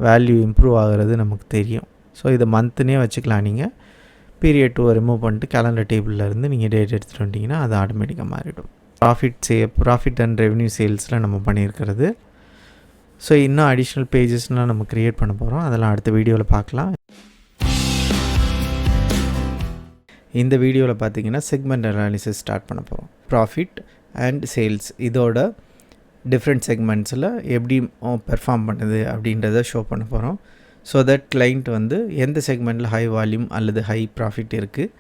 வேல்யூ இம்ப்ரூவ் ஆகிறது நமக்கு தெரியும். ஸோ இதை மந்த்துனே வச்சுக்கலாம். நீங்கள் பீரியட் 2 ரிமூவ் பண்ணிட்டு கேலண்டர் டேபிள்லேருந்து நீங்கள் டேட் எடுத்துகிட்டு வந்துட்டிங்கன்னா அது ஆட்டோமேட்டிக்காக மாறிடும். ப்ராஃபிட் அண்ட் ரெவன்யூ சேல்ஸில் நம்ம பண்ணியிருக்கிறது. ஸோ இன்னும் அடிஷ்னல் பேஜஸ்லாம் நம்ம க்ரியேட் பண்ண போகிறோம். அதெல்லாம் அடுத்த வீடியோவில் பார்க்கலாம். இந்த வீடியோவில் பார்த்தீங்கன்னா செக்மெண்ட் அனாலிசிஸ் ஸ்டார்ட் பண்ண போகிறோம். ப்ராஃபிட் அண்ட் சேல்ஸ் இதோட டிஃப்ரெண்ட் செக்மெண்ட்ஸில் எப்படி பெர்ஃபார்ம் பண்ணுது அப்படின்றத ஷோ பண்ண போகிறோம். ஸோ தட் கிளைண்ட் வந்து எந்த செக்மெண்ட்டில் ஹை வால்யூம் அல்லது ஹை ப்ராஃபிட் இருக்குது,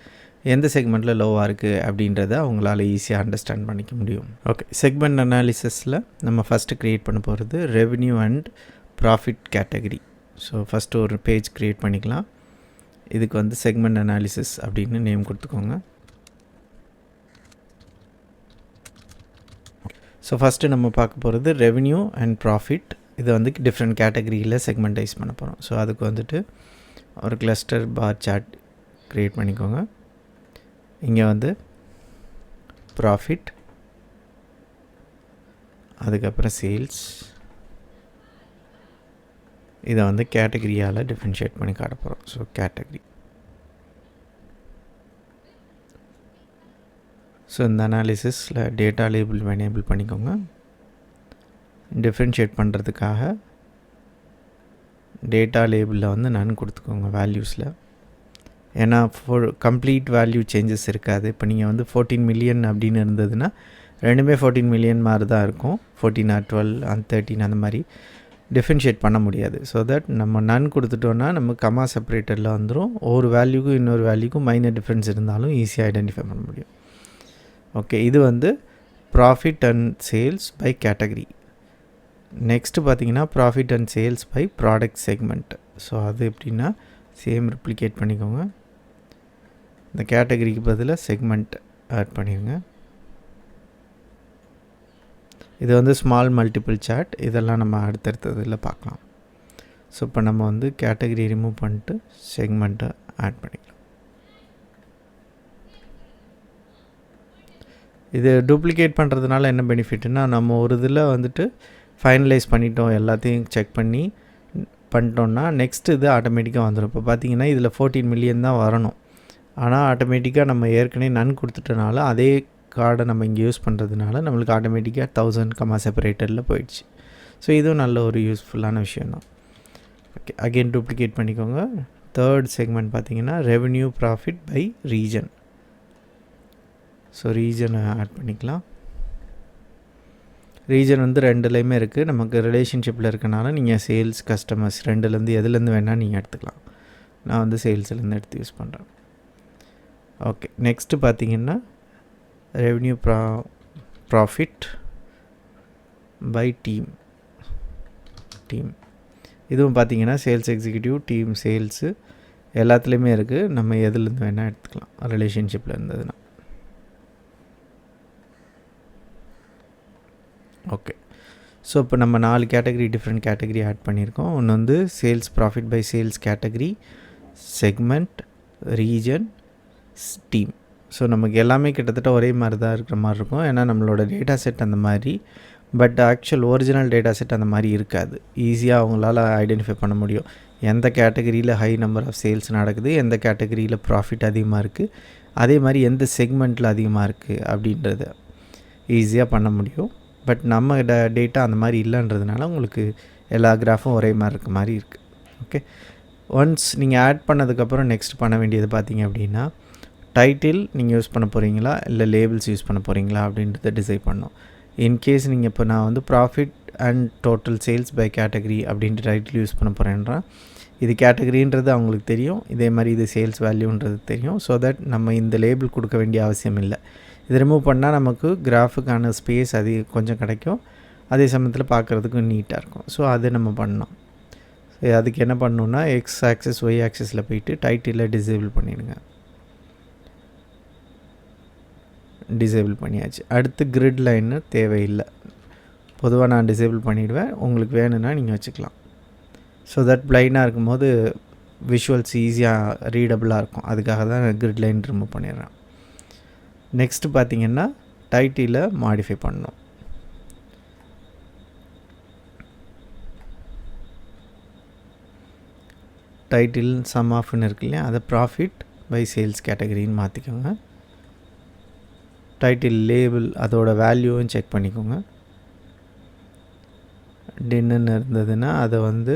எந்த செக்மெண்ட்டில் லோவாக இருக்குது அப்படின்றத அவங்களால ஈஸியாக அண்டர்ஸ்டாண்ட் பண்ணிக்க முடியும். ஓகே, செக்மெண்ட் அனாலிசிஸில் நம்ம ஃபஸ்ட்டு க்ரியேட் பண்ண போகிறது revenue and profit category. So first ஒரு பேஜ் க்ரியேட் பண்ணிக்கலாம். இதுக்கு வந்து செக்மெண்ட் அனாலிசிஸ் அப்படின்னு நேம் கொடுத்துக்கோங்க. ஸோ ஃபஸ்ட்டு நம்ம பார்க்க போகிறது ரெவென்யூ அண்ட் ப்ராஃபிட். இதை வந்து டிஃப்ரெண்ட் கேட்டகரியில் செக்மெண்டைஸ் பண்ண போகிறோம். ஸோ அதுக்கு வந்துட்டு ஒரு கிளஸ்டர் பார் சார்ட் க்ரியேட் பண்ணிக்கோங்க. இங்கே வந்து ப்ராஃபிட், அதுக்கப்புறம் சேல்ஸ், இதை வந்து கேட்டகரியால் டிஃப்ரென்ஷியேட் பண்ணி காட்ட போகிறோம். So category. ஸோ இந்த அனாலிசிஸில் டேட்டா லேபிள் எனேபிள் பண்ணிக்கோங்க. டிஃப்ரென்ஷியேட் பண்ணுறதுக்காக டேட்டா லேபிளில் வந்து நன் கொடுத்துக்கோங்க வேல்யூஸில். ஏன்னா கம்ப்ளீட் வேல்யூ சேஞ்சஸ் இருக்காது. இப்போ நீங்கள் வந்து 14 மில்லியன் அப்படின்னு இருந்ததுன்னா ரெண்டுமே 14 மில்லியன் மாதிரி தான் இருக்கும். 14 or 12 and 13 அந்த மாதிரி டிஃப்ரென்ஷியேட் பண்ண முடியாது. ஸோ தட் நம்ம நன் கொடுத்துட்டோன்னா நம்ம கமா செப்பரேட்டரில் வந்துடும். ஒரு வேல்யூக்கும் இன்னொரு வேல்யூக்கும் மைனர் டிஃப்ரென்ஸ் இருந்தாலும் ஈஸியாக ஐடென்டிஃபை பண்ண முடியும். ஓகே, இது வந்து profit and sales by category. Next பார்த்தீங்கன்னா profit and sales by product segment. So அது எப்படின்னா சேம் ரிப்ளிகேட் பண்ணிக்கோங்க. இந்த கேட்டகரிக்கு பதிலாக செக்மெண்ட் ஆட் பண்ணிடுங்க. இது வந்து ஸ்மால் மல்டிபிள் சார்ட். இதெல்லாம் நம்ம அடுத்தடுத்ததில் பார்க்கலாம். ஸோ இப்போ நம்ம வந்து கேட்டகரி ரிமூவ் பண்ணிட்டு செக்மெண்ட்டை ஆட் பண்ணிக்கலாம். இது டூப்ளிகேட் பண்ணுறதுனால என்ன பெனிஃபிட்னா, நம்ம ஒரு இதில் வந்துட்டு ஃபைனலைஸ் பண்ணிட்டோம், எல்லாத்தையும் செக் பண்ணிட்டோம்னா நெக்ஸ்ட் இது ஆட்டோமேட்டிக்காக வந்துடும். இப்போ பார்த்தீங்கன்னா இதில் 14 மில்லியன் தான் வரணும். ஆனால் ஆட்டோமேட்டிக்காக நம்ம ஏற்கனவே நன் கொடுத்துட்டனால அதே கார்டை நம்ம இங்கே யூஸ் பண்ணுறதுனால நம்மளுக்கு ஆட்டோமேட்டிக்காக 1000 கமா செப்பரேட்டரில் போயிடுச்சு. ஸோ இதுவும் நல்ல ஒரு யூஸ்ஃபுல்லான விஷயந்தான். ஓகே, அகெயின் டூப்ளிகேட் பண்ணிக்கோங்க. தேர்ட் செக்மெண்ட் பார்த்தீங்கன்னா revenue profit by region. So ரீஜனை ஆட் பண்ணிக்கலாம். ரீஜன் வந்து ரெண்டுலேயுமே இருக்குது. நமக்கு ரிலேஷன்ஷிப்பில் இருக்கனால நீங்கள் சேல்ஸ், கஸ்டமர்ஸ் ரெண்டுலேருந்து எதுலேருந்து வேணால் நீங்கள் எடுத்துக்கலாம். நான் வந்து சேல்ஸ்லேருந்து எடுத்து யூஸ் பண்ணுறேன். ஓகே, நெக்ஸ்ட்டு பார்த்தீங்கன்னா ரெவென்யூ ப்ராஃபிட் பை டீம். இதுவும் பார்த்தீங்கன்னா சேல்ஸ் எக்ஸிக்யூட்டிவ், டீம், சேல்ஸு எல்லாத்துலேயுமே இருக்குது. நம்ம எதுலேருந்து வேணால் எடுத்துக்கலாம் ரிலேஷன்ஷிப்பில் இருந்ததுன்னா. ஓகே, ஸோ இப்போ நம்ம 4 கேட்டகரி டிஃப்ரெண்ட் கேட்டகரி ஆட் பண்ணியிருக்கோம். ஒன்று வந்து sales profit by sales category, segment, region, team. So நமக்கு எல்லாமே கிட்டத்தட்ட ஒரே மாதிரி தான் இருக்கிற மாதிரி இருக்கும். ஏன்னா நம்மளோட டேட்டா செட் அந்த மாதிரி. But actual original data set அந்த மாதிரி இருக்காது. ஈஸியாக அவங்களால ஐடென்டிஃபை பண்ண முடியும் எந்த கேட்டகரியில் ஹை நம்பர் ஆஃப் சேல்ஸ் நடக்குது, எந்த கேட்டகரியில் ப்ராஃபிட் அதிகமாக இருக்குது, அதே மாதிரி எந்த செக்மெண்ட்டில் அதிகமாக இருக்குது அப்படின்றத ஈஸியாக பண்ண முடியும். பட் நம்ம டேட்டா அந்த மாதிரி இல்லைன்றதுனால உங்களுக்கு எல்லா கிராஃபும் ஒரே மாதிரி இருக்க மாதிரி இருக்குது. ஓகே, ஒன்ஸ் நீங்கள் ஆட் பண்ணதுக்கப்புறம் நெக்ஸ்ட் பண்ண வேண்டியது பார்த்தீங்க அப்படின்னா டைட்டில் நீங்கள் யூஸ் பண்ண போகிறீங்களா இல்லை லேபிள்ஸ் யூஸ் பண்ண போகிறீங்களா அப்படின்றத டிசைட் பண்ணோம். இன்கேஸ் நீங்கள் இப்போ நான் வந்து profit and total sales by category அப்படின்ட்டு டைட்டில் யூஸ் பண்ண போகிறேன்றா, இது கேட்டகரின்றது அவங்களுக்கு தெரியும், இதே மாதிரி இது சேல்ஸ் வேல்யூன்றது தெரியும். ஸோ தட் நம்ம இந்த லேபிள் கொடுக்க வேண்டிய அவசியம் இல்லை. இது ரிமூவ் பண்ணால் நமக்கு கிராஃபுக்கான ஸ்பேஸ் அது கொஞ்சம் கிடைக்கும், அதே சமயத்தில் பார்க்குறதுக்கும் நீட்டாக இருக்கும். ஸோ அது நம்ம பண்ணோம். அதுக்கு என்ன பண்ணணுன்னா எக்ஸ் ஆக்சிஸ் ஒய் ஆக்சிஸில் போயிட்டு டைட்டிலை டிசேபிள் பண்ணிடுங்க. டிசேபிள் பண்ணியாச்சு. அடுத்து கிரிட் லைன்னு தேவையில்லை, பொதுவாக நான் டிசேபிள் பண்ணிவிடுவேன். உங்களுக்கு வேணும்னா நீங்கள் வச்சுக்கலாம். ஸோ தட் பிளைனாக இருக்கும்போது விஷுவல்ஸ் ஈஸியாக ரீடபுளாக இருக்கும். அதுக்காக தான் கிரிட் லைன் ரிமூவ் பண்ணிடுறேன். நெக்ஸ்ட்டு பார்த்திங்கன்னா டைட்டிலை மாடிஃபை பண்ணணும். டைட்டில் சம் ஆஃப்னு இருக்கு இல்லையா, அதை ப்ராஃபிட் பை சேல்ஸ் கேட்டகரின்னு மாற்றிக்கோங்க. டைட்டில் லேபிள் அதோட வேல்யூவும் செக் பண்ணிக்கோங்க. டின்னு இருந்ததுன்னா அதை வந்து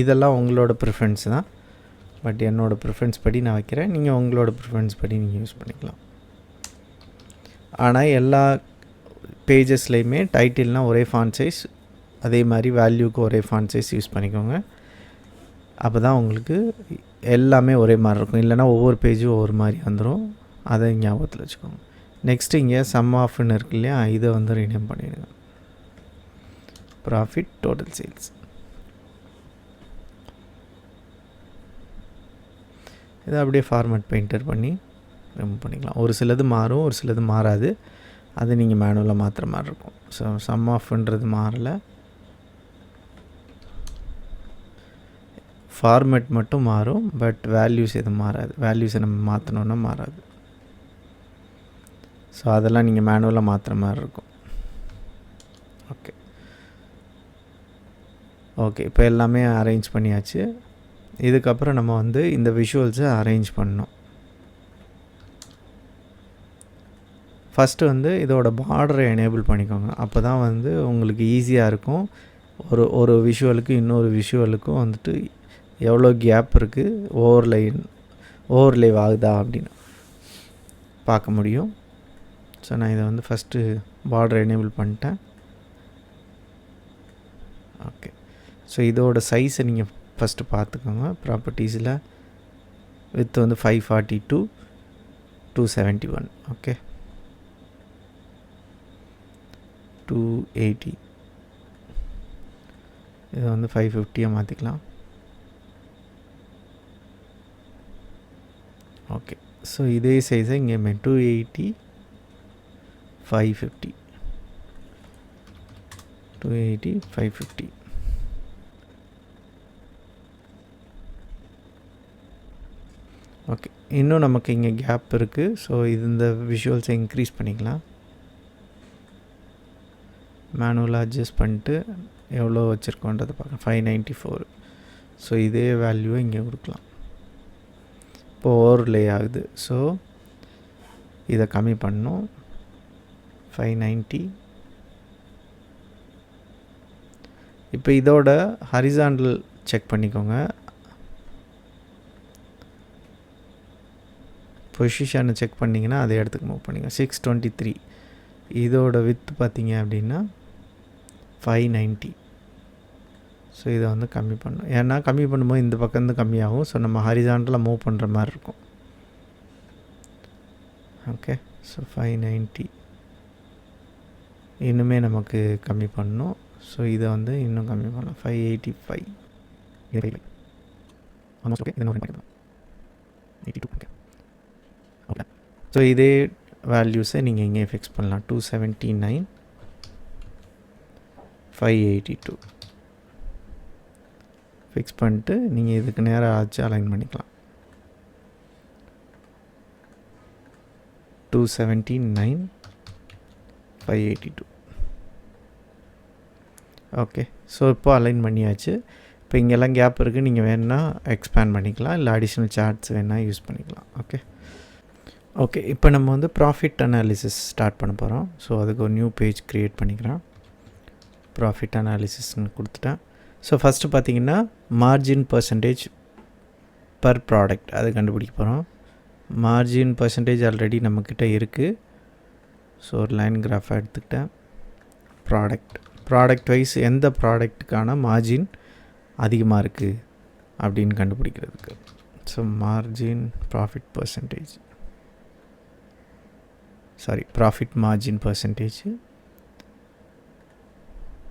இதெல்லாம் உங்களோட ப்ரிஃபரன்ஸ் தான். பட் என்னோடய ப்ரிஃபரன்ஸ் படி நான் வைக்கிறேன். நீங்கள் உங்களோட ப்ரிஃபரன்ஸ் படி நீங்கள் யூஸ் பண்ணிக்கலாம். ஆனால் எல்லா பேஜஸ்லேயுமே டைட்டில்னால் ஒரே ஃபாண்ட் சைஸ், அதே மாதிரி வேல்யூக்கு ஒரே ஃபாண்ட் சைஸ் யூஸ் பண்ணிக்கோங்க. அப்போ தான் உங்களுக்கு எல்லாமே ஒரே மாதிரி இருக்கும். இல்லைனா ஒவ்வொரு பேஜும் ஒவ்வொரு மாதிரி வந்துடும். அதை ஞாபகத்தில் வச்சுக்கோங்க. நெக்ஸ்ட்டு இங்கே சம் ஆஃப்னு இருக்கு இல்லையா, இதை வந்து ரீநேம் பண்ணிடுங்க. Profit total sales. இதை அப்படியே ஃபார்மேட் பெயிண்டர் பண்ணி ரிமூவ் பண்ணிக்கலாம். ஒரு சிலது மாறும், ஒரு சிலது மாறாது. அது நீங்கள் மேனுவலாக மாற்றுற மாதிரி இருக்கும். ஸோ சம் ஆஃப்ன்றது மாறலை, ஃபார்மேட் மட்டும் மாறும். பட் வேல்யூஸ் எதுவும் மாறாது. வேல்யூஸை நம்ம மாற்றணுன்னா மாறாது. ஸோ அதெல்லாம் நீங்கள் மேனுவலாக மாற்றுற மாதிரி இருக்கும். ஓகே ஓகே இப்போ எல்லாமே அரேஞ்ச் பண்ணியாச்சு. இதுக்கப்புறம் நம்ம வந்து இந்த விஷுவல்ஸை அரேஞ்ச் பண்ணணும். ஃபஸ்ட்டு வந்து இதோட பார்டரை எனேபிள் பண்ணிக்கோங்க. அப்போ தான் வந்து உங்களுக்கு ஈஸியாக இருக்கும். ஒரு விஷுவலுக்கு இன்னொரு விஷுவலுக்கும் வந்துட்டு எவ்வளோ கேப் இருக்குது, ஓவர்லே ஆகுதா அப்படின்னு பார்க்க முடியும். ஸோ நான் இதை வந்து ஃபஸ்ட்டு பார்டர் எனேபிள் பண்ணிட்டேன். ஓகே ஸோ இதோட சைஸை நீங்கள் ஃபஸ்ட்டு பார்த்துக்கோங்க. ப்ராப்பர்ட்டிஸில் வித் வந்து 542 271. ஓகே 280. இதை வந்து 550 மாற்றிக்கலாம். ஓகே ஸோ இதே சைஸை இங்கே 280 550 280 550. ஓகே இன்னும் நமக்கு இங்கே கேப் இருக்குது. ஸோ இந்த விஷுவல்ஸை இன்க்ரீஸ் பண்ணிக்கலாம். மேனுவலாக அட்ஜஸ்ட் பண்ணிட்டு எவ்வளோ வச்சுருக்கோன்றதை பார்க்கலாம். 594. ஸோ இதே வேல்யூவை இங்கே கொடுக்கலாம். இப்போ ஓவர்லே ஆகுது. ஸோ இதை கம்மி பண்ணணும். 590. இப்போ இதோட ஹரிசாண்டல் செக் பண்ணிக்கோங்க. பொசிஷனை செக் பண்ணிங்கன்னா அதே இடத்துக்கு மூவ் பண்ணிங்க. 623. இதோட வித் பார்த்திங்க அப்படின்னா 590. ஸோ இதை வந்து கம்மி பண்ணணும். ஏன்னா கம்மி பண்ணும்போது இந்த பக்கம் வந்து கம்மியாகும். ஸோ நம்ம ஹரிசாண்டலாக மூவ் பண்ணுற மாதிரி இருக்கும். ஓகே ஸோ 590 இன்னுமே நமக்கு கம்மி பண்ணணும். ஸோ இதை வந்து இன்னும் கம்மி பண்ணலாம். 585. Almost okay. இதெல்லாம் 82. ஓகே ஓகே ஸோ இதே வேல்யூஸை நீங்கள் இங்கே ஃபிக்ஸ் பண்ணலாம். 279 582 ஃபிக்ஸ் பண்ணிட்டு நீங்கள் இதுக்கு நேராக ஆச்சு அலைன் பண்ணிக்கலாம். 279 582. ஓகே ஸோ இப்போ அலைன் பண்ணியாச்சு. இப்போ இங்கெல்லாம் கேப் இருக்குது. நீங்கள் வேணுன்னா எக்ஸ்பேண்ட் பண்ணிக்கலாம், இல்லை அடிஷ்னல் சார்ட்ஸ் வேணால் யூஸ் பண்ணிக்கலாம். ஓகே ஓகே இப்போ நம்ம வந்து ப்ராஃபிட் அனாலிசிஸ் ஸ்டார்ட் பண்ண போகிறோம். ஸோ அதுக்கு ஒரு நியூ பேஜ் க்ரியேட் பண்ணிக்கிறேன். ப்ராஃபிட் அனாலிசிஸ்ன்னு கொடுத்துட்டேன். ஸோ ஃபஸ்ட்டு பார்த்திங்கன்னா மார்ஜின் பர்சன்டேஜ் பர் ப்ராடக்ட் அது கண்டுபிடிக்க போகிறோம். மார்ஜின் பர்சன்டேஜ் ஆல்ரெடி நம்மக்கிட்ட இருக்குது. ஸோ ஒரு லைன் கிராஃபாக எடுத்துக்கிட்டேன். ப்ராடக்ட் வைஸ் எந்த ப்ராடக்ட்டுக்கான மார்ஜின் அதிகமாக இருக்குது அப்படின்னு கண்டுபிடிக்கிறதுக்கு. So margin profit percentage profit margin percentage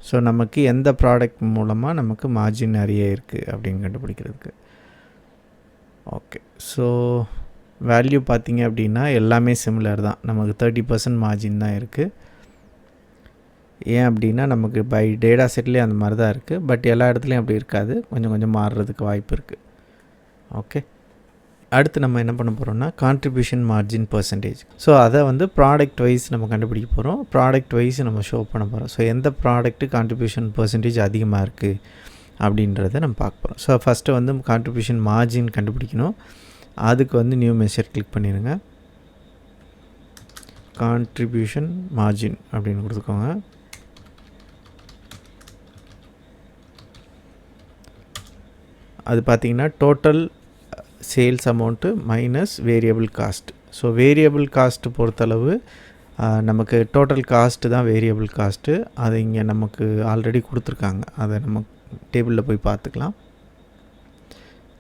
so நமக்கு எந்த ப்ராடக்ட் மூலமாக நமக்கு மார்ஜின் நிறைய இருக்குது அப்படின்னு கண்டுபிடிக்கிறதுக்கு. ஓகே, ஸோ வேல்யூ பார்த்திங்க அப்படின்னா எல்லாமே சிமிலர் தான். நமக்கு 30% மார்ஜின் தான் இருக்குது. ஏன் அப்படின்னா நமக்கு பை டேட்டா செட்லேயே அந்த மாதிரி தான் இருக்குது. பட் எல்லா இடத்துலையும் அப்படி இருக்காது, கொஞ்சம் கொஞ்சம் மாறுறதுக்கு வாய்ப்பு இருக்குது. ஓகே, அடுத்து நம்ம என்ன பண்ண போகிறோம்னா கான்ட்ரிபியூஷன் மார்ஜின் பர்சன்டேஜ். ஸோ அதை வந்து ப்ராடக்ட் வைஸ் நம்ம கண்டுபிடிக்க போகிறோம். ப்ராடக்ட் வைஸ் நம்ம ஷோ பண்ண போகிறோம். ஸோ எந்த ப்ராடக்ட்டு கான்ட்ரிபியூஷன் பர்சன்டேஜ் அதிகமாக இருக்குது அப்படின்றத நம்ம பார்க்க போகிறோம். ஸோ ஃபஸ்ட்டு வந்து கான்ட்ரிபியூஷன் மார்ஜின் கண்டுபிடிக்கணும். அதுக்கு வந்து நியூ மெஷர் கிளிக் பண்ணிடுங்க. கான்ட்ரிபியூஷன் மார்ஜின் அப்படின்னு கொடுத்துக்கோங்க. அது பார்த்திங்கன்னா total sales amount minus variable cost. So variable cost பொறுத்தளவு நமக்கு டோட்டல் காஸ்ட்டு தான் வேரியபிள் காஸ்ட்டு. அது இங்கே நமக்கு ஆல்ரெடி கொடுத்துருக்காங்க. அதை நம்ம டேபிளில் போய் பார்த்துக்கலாம்.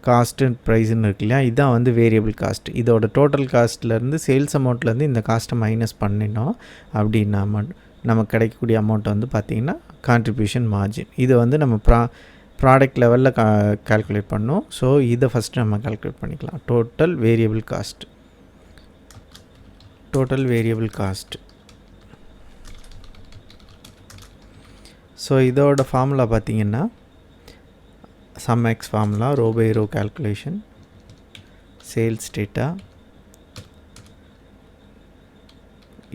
காஸ்ட்டு ப்ரைஸுன்னு இருக்கு இல்லையா, இதுதான் வந்து வேரியபிள் காஸ்ட். இதோட டோட்டல் காஸ்ட்லேருந்து சேல்ஸ் அமௌண்ட்லேருந்து இந்த காஸ்ட்டை மைனஸ் பண்ணினோம் அப்படின்னா நமக்கு கிடைக்கக்கூடிய அமௌண்ட்டை வந்து பார்த்திங்கன்னா கான்ட்ரிபியூஷன் மார்ஜின். இது வந்து நம்ம ப்ராடக்ட் லெவலில் கால்குலேட் பண்ணோம். ஸோ இதை ஃபஸ்ட்டு நம்ம கால்குலேட் பண்ணிக்கலாம். Total variable cost. ஸோ இதோட ஃபார்முலா பார்த்திங்கன்னா sum X formula, row by row calculation, sales data,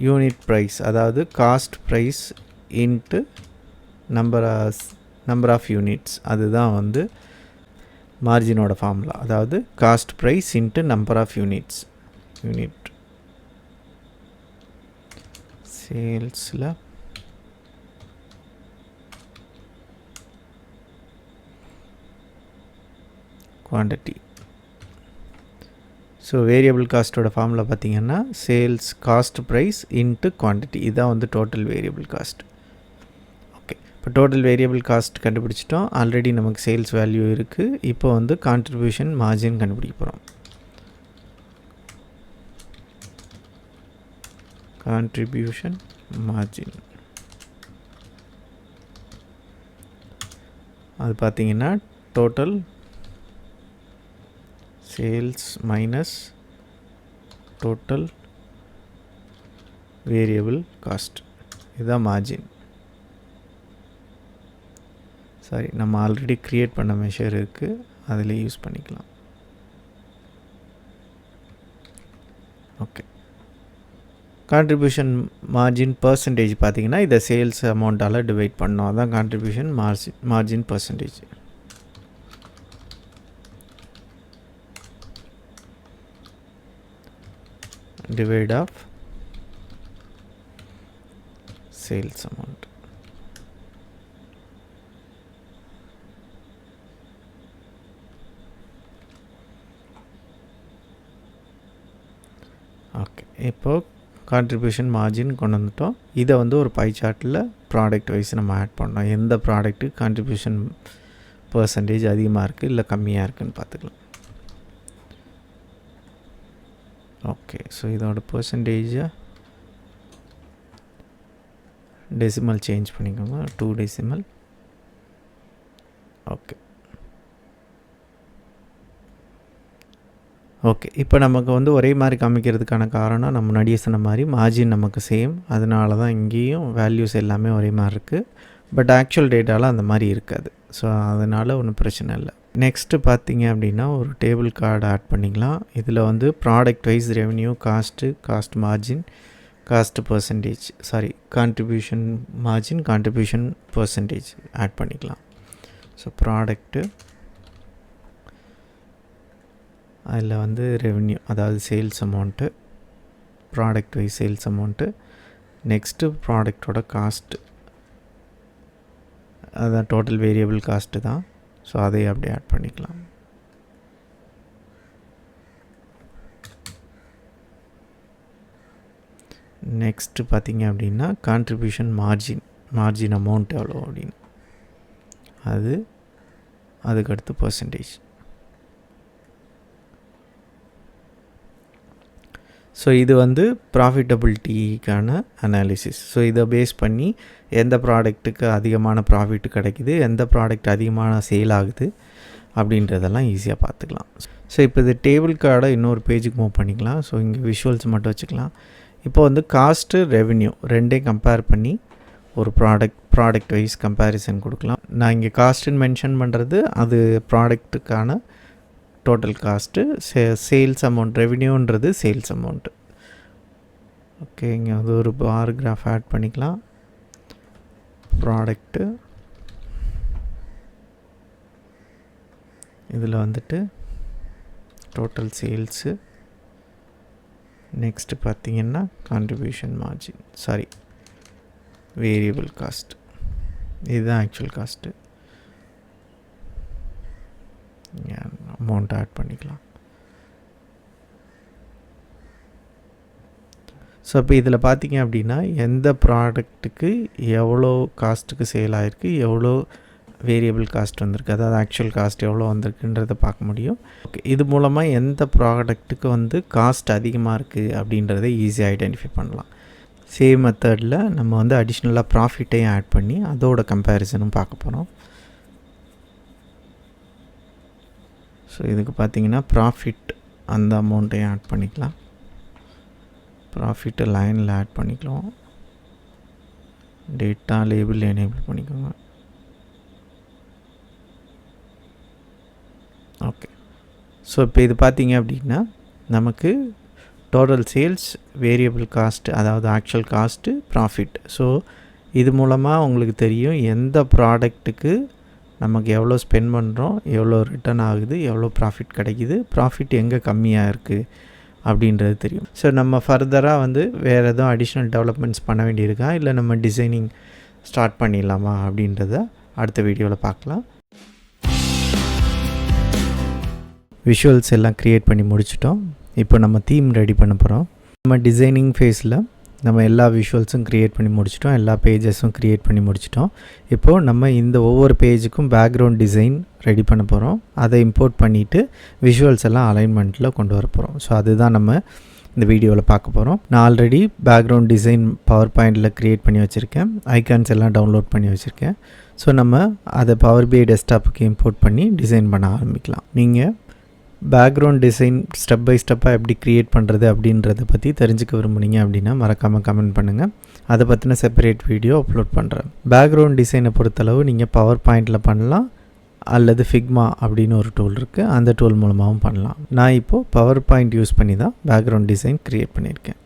unit price, அதாவது cost price into number of units. அதுதான் வந்து மார்ஜினோட ஃபார்முலா. அதாவது cost price into number of unit சேல்ஸில் குவான்டிட்டி. ஸோ வேரியபிள் காஸ்ட்டோட formula பார்த்திங்கன்னா sales cost price into quantity. இதுதான் வந்து டோட்டல் வேரியபிள் காஸ்ட். இப்போ டோட்டல் வேரியபிள் காஸ்ட் கண்டுபிடிச்சிட்டோம். ஆல்ரெடி நமக்கு சேல்ஸ் வேல்யூ இருக்குது. இப்போ வந்து கான்ட்ரிபியூஷன் மார்ஜின் கண்டுபிடிக்க போகிறோம். கான்ட்ரிபியூஷன் மார்ஜின் அது பார்த்திங்கன்னா total sales minus total variable cost. இதுதான் மார்ஜின். சாரி, நம்ம ஆல்ரெடி க்ரியேட் பண்ண மெஷர் இருக்குது, அதில் யூஸ் பண்ணிக்கலாம். ஓகே, கான்ட்ரிபியூஷன் மார்ஜின் பர்சன்டேஜ் பார்த்திங்கன்னா இதை சேல்ஸ் அமௌண்ட்டால் டிவைட் பண்ணோம். அதான் contribution margin percentage. Divide of sales amount. Okay, இப்போது கான்ட்ரிபியூஷன் மார்ஜின் கொண்டு வந்துட்டோம். இதை வந்து ஒரு பை சார்ட்டில் ப்ராடக்ட் வைஸ் நம்ம ஆட் பண்ணோம். எந்த ப்ராடக்ட்டு கான்ட்ரிபியூஷன் பர்சன்டேஜ் அதிகமாக இருக்குது இல்லை கம்மியாக இருக்குதுன்னு பார்த்துக்கலாம். ஓகே, ஸோ இதோட பர்சன்டேஜை டெசிமல் சேஞ்ச் பண்ணிக்கோங்க, 2 டெசிமல். ஓகே, இப்போ நமக்கு வந்து ஒரே மாதிரி காமிக்கிறதுக்கான காரணம் நம்ம முன்னாடியே சொன்ன மாதிரி மார்ஜின் நமக்கு சேம். அதனால தான் இங்கேயும் வேல்யூஸ் எல்லாமே ஒரே மாதிரி இருக்குது. பட் ஆக்சுவல் டேட்டாவில் அந்த மாதிரி இருக்காது. ஸோ அதனால் ஒன்றும் பிரச்சனை இல்லை. நெக்ஸ்ட்டு பார்த்திங்க அப்படின்னா ஒரு டேபிள் கார்டு ஆட் பண்ணிக்கலாம். இதில் வந்து product wise revenue, cost margin, cost percentage, contribution margin, contribution percentage add பண்ணிக்கலாம். ஸோ ப்ராடக்ட்டு, அதில் வந்து ரெவென்யூ, அதாவது sales amount, product wise sales amount, next ப்ராடக்டோட காஸ்ட்டு, அதுதான் டோட்டல் வேரியபிள் காஸ்ட்டு தான். ஸோ அதை அப்படியே ஆட் பண்ணிக்கலாம். நெக்ஸ்ட்டு பார்த்திங்க அப்படின்னா கான்ட்ரிபியூஷன் மார்ஜின் அமௌண்ட் எவ்வளோ அப்படின்னு, அதுக்கடுத்து பர்சன்டேஜ். ஸோ இது வந்து ப்ராஃபிட்டபிலிட்டிக்கான அனாலிசிஸ். ஸோ இதை பேஸ் பண்ணி எந்த ப்ராடக்ட்டுக்கு அதிகமான ப்ராஃபிட் கிடைக்குது, எந்த ப்ராடக்ட் அதிகமான சேல் ஆகுது அப்படின்றதெல்லாம் ஈஸியாக பார்த்துக்கலாம். ஸோ இப்போ இது டேபிள் கார்டை இன்னொரு பேஜுக்கு மூவ் பண்ணிக்கலாம். ஸோ இங்கே விஷுவல்ஸ் மட்டும் வச்சுக்கலாம். இப்போ வந்து காஸ்ட்டு ரெவென்யூ ரெண்டையும் கம்பேர் பண்ணி ஒரு ப்ராடக்ட் வைஸ் கம்பேரிசன் கொடுக்கலாம். நான் இங்கே காஸ்ட்டுன்னு மென்ஷன் பண்ணுறது அது ப்ராடக்ட்டுக்கான டோட்டல் காஸ்ட்டு, சேல்ஸ் அமௌண்ட், ரெவென்யூன்றது சேல்ஸ் அமௌண்ட்டு. ஓகே, இங்கே வந்து ஒரு பார் கிராஃப் ஆட் பண்ணிக்கலாம். ப்ராடக்ட்டு இதில் வந்துட்டு டோட்டல் சேல்ஸு, நெக்ஸ்ட்டு பார்த்திங்கன்னா contribution margin, sorry variable cost, இதுதான் ஆக்சுவல் காஸ்ட்டு. அமௌண்ட் ஆட் பண்ணிக்கலாம். ஸோ இப்போ இதில் பார்த்திங்க அப்படின்னா எந்த ப்ராடக்ட்டுக்கு எவ்வளோ காஸ்ட்டுக்கு சேல் ஆகிருக்கு, எவ்வளோ வேரியபிள் காஸ்ட் வந்திருக்கு, அதாவது ஆக்சுவல் காஸ்ட் எவ்வளோ வந்திருக்குன்றதை பார்க்க முடியும். ஓகே, இது மூலமாக எந்த ப்ராடக்ட்டுக்கு வந்து காஸ்ட் அதிகமாக இருக்குது அப்படின்றத ஈஸியாக ஐடென்டிஃபை பண்ணலாம். சேம் மெத்தடில் நம்ம வந்து அடிஷ்னலாக ப்ராஃபிட்டையும் ஆட் பண்ணி அதோட கம்பேரிசனும் பார்க்க போகிறோம். ஸோ இதுக்கு பார்த்திங்கன்னா ப்ராஃபிட் அந்த அமௌண்ட்டையும் ஆட் பண்ணிக்கலாம். ப்ராஃபிட்டை லைனில் ஆட் பண்ணிக்கலாம். டேட்டா லேபிள் எனேபிள் பண்ணிக்கோங்க. ஓகே, ஸோ இப்போ இது பார்த்திங்க அப்படின்னா நமக்கு டோட்டல் சேல்ஸ், வேரியபிள் காஸ்ட்டு, அதாவது ஆக்சுவல் காஸ்ட்டு, ப்ராஃபிட். ஸோ இது மூலமாக உங்களுக்கு தெரியும் எந்த ப்ராடக்ட்டுக்கு நமக்கு எவ்வளோ ஸ்பெண்ட் பண்ணுறோம், எவ்வளோ ரிட்டர்ன் ஆகுது, எவ்வளோ ப்ராஃபிட் கிடைக்கிது, ப்ராஃபிட் எங்கே கம்மியாக இருக்குது அப்படின்றது தெரியும். ஸோ நம்ம ஃபர்தராக வந்து வேறு எதுவும் அடிஷ்னல் டெவலப்மெண்ட்ஸ் பண்ண வேண்டியிருக்கா, இல்லை நம்ம டிசைனிங் ஸ்டார்ட் பண்ணிடலாமா அப்படின்றத அடுத்த வீடியோவில் பார்க்கலாம். விஷுவல்ஸ் எல்லாம் க்ரியேட் பண்ணி முடிச்சிட்டோம். இப்போ நம்ம தீம் ரெடி பண்ண போகிறோம். நம்ம டிசைனிங் ஃபேஸில் நம்ம எல்லா விஷுவல்ஸும் க்ரியேட் பண்ணி முடிச்சிட்டோம், எல்லா பேஜஸும் க்ரியேட் பண்ணி முடிச்சிட்டோம். இப்போது நம்ம இந்த ஒவ்வொரு பேஜுக்கும் பேக்ரவுண்ட் டிசைன் ரெடி பண்ண போகிறோம். அதை இம்போர்ட் பண்ணிவிட்டு விஷுவல்ஸ் எல்லாம் அலைன்மெண்ட்டில் கொண்டு வர போகிறோம். ஸோ அதுதான் நம்ம இந்த வீடியோவில் பார்க்க போகிறோம். நான் ஆல்ரெடி பேக்ரவுண்ட் டிசைன் பவர் பாயிண்டில் க்ரியேட் பண்ணி வச்சுருக்கேன், ஐகான்ஸ் எல்லாம் டவுன்லோட் பண்ணி வச்சுருக்கேன். ஸோ நம்ம அதை பவர் பிஐ டெஸ்க்டாப்புக்கு இம்போர்ட் பண்ணி டிசைன் பண்ண ஆரம்பிக்கலாம். நீங்கள் பேக்ரவுண்ட் டிசைன் ஸ்டெப் பை ஸ்டெப்பாக எப்படி க்ரியேட் பண்ணுறது அப்படின்றத பற்றி தெரிஞ்சுக்க விரும்புனீங்க அப்படின்னா மறக்காமல் கமெண்ட் பண்ணுங்கள். அதை பற்றின செப்பரேட் வீடியோ அப்லோட் பண்ணுறேன். பேக்ரவுண்ட் டிசைனை பொறுத்தளவு நீங்கள் பவர் பாயிண்டில் பண்ணலாம், அல்லது ஃபிக்மா அப்படின்னு ஒரு டூல் இருக்குது, அந்த டூல் மூலமாகவும் பண்ணலாம். நான் இப்போது பவர் பாயிண்ட் யூஸ் பண்ணி தான் பேக்ரவுண்ட் டிசைன் க்ரியேட் பண்ணியிருக்கேன்.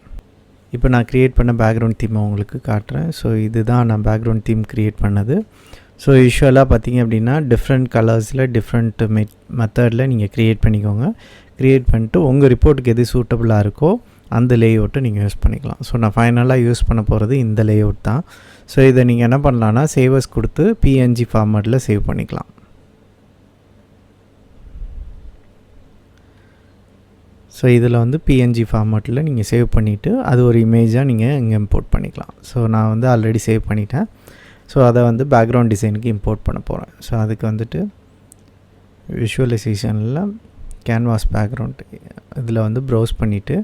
இப்போ நான் க்ரியேட் பண்ண பேக்ரவுண்ட் தீமை உங்களுக்கு காட்டுறேன். ஸோ இதுதான் நான் பேக்ரவுண்ட் தீம் க்ரியேட் பண்ணது. ஸோ யூஸ்வலாக பார்த்திங்க அப்படின்னா டிஃப்ரெண்ட் கலர்ஸில் டிஃப்ரெண்ட் மெத்தடில் நீங்கள் க்ரியேட் பண்ணிக்கோங்க. க்ரியேட் பண்ணிட்டு உங்கள் ரிப்போர்ட்டுக்கு எது சூட்டபுளாக இருக்கோ அந்த லேஅவுட்டை நீங்கள் யூஸ் பண்ணிக்கலாம். ஸோ நான் ஃபைனலாக யூஸ் பண்ண போகிறது இந்த லேஅவுட் தான். ஸோ இதை நீங்கள் என்ன பண்ணலான்னா சேவஸ் கொடுத்து பிஎன்ஜி ஃபார்மேட்டில் சேவ் பண்ணிக்கலாம். ஸோ இதில் வந்து பிஎன்ஜி ஃபார்மேட்டில் நீங்கள் சேவ் பண்ணிவிட்டு அது ஒரு இமேஜாக நீங்கள் இங்கே இம்போர்ட் பண்ணிக்கலாம். ஸோ நான் வந்து ஆல்ரெடி சேவ் பண்ணிட்டேன். ஸோ அதை வந்து பேக்ரவுண்ட் டிசைனுக்கு இம்போர்ட் பண்ண போகிறேன். ஸோ அதுக்கு வந்துட்டு விஷுவலைசேஷனில் கேன்வாஸ் பேக்ரவுண்ட் இதில் வந்து ப்ரௌஸ் பண்ணிவிட்டு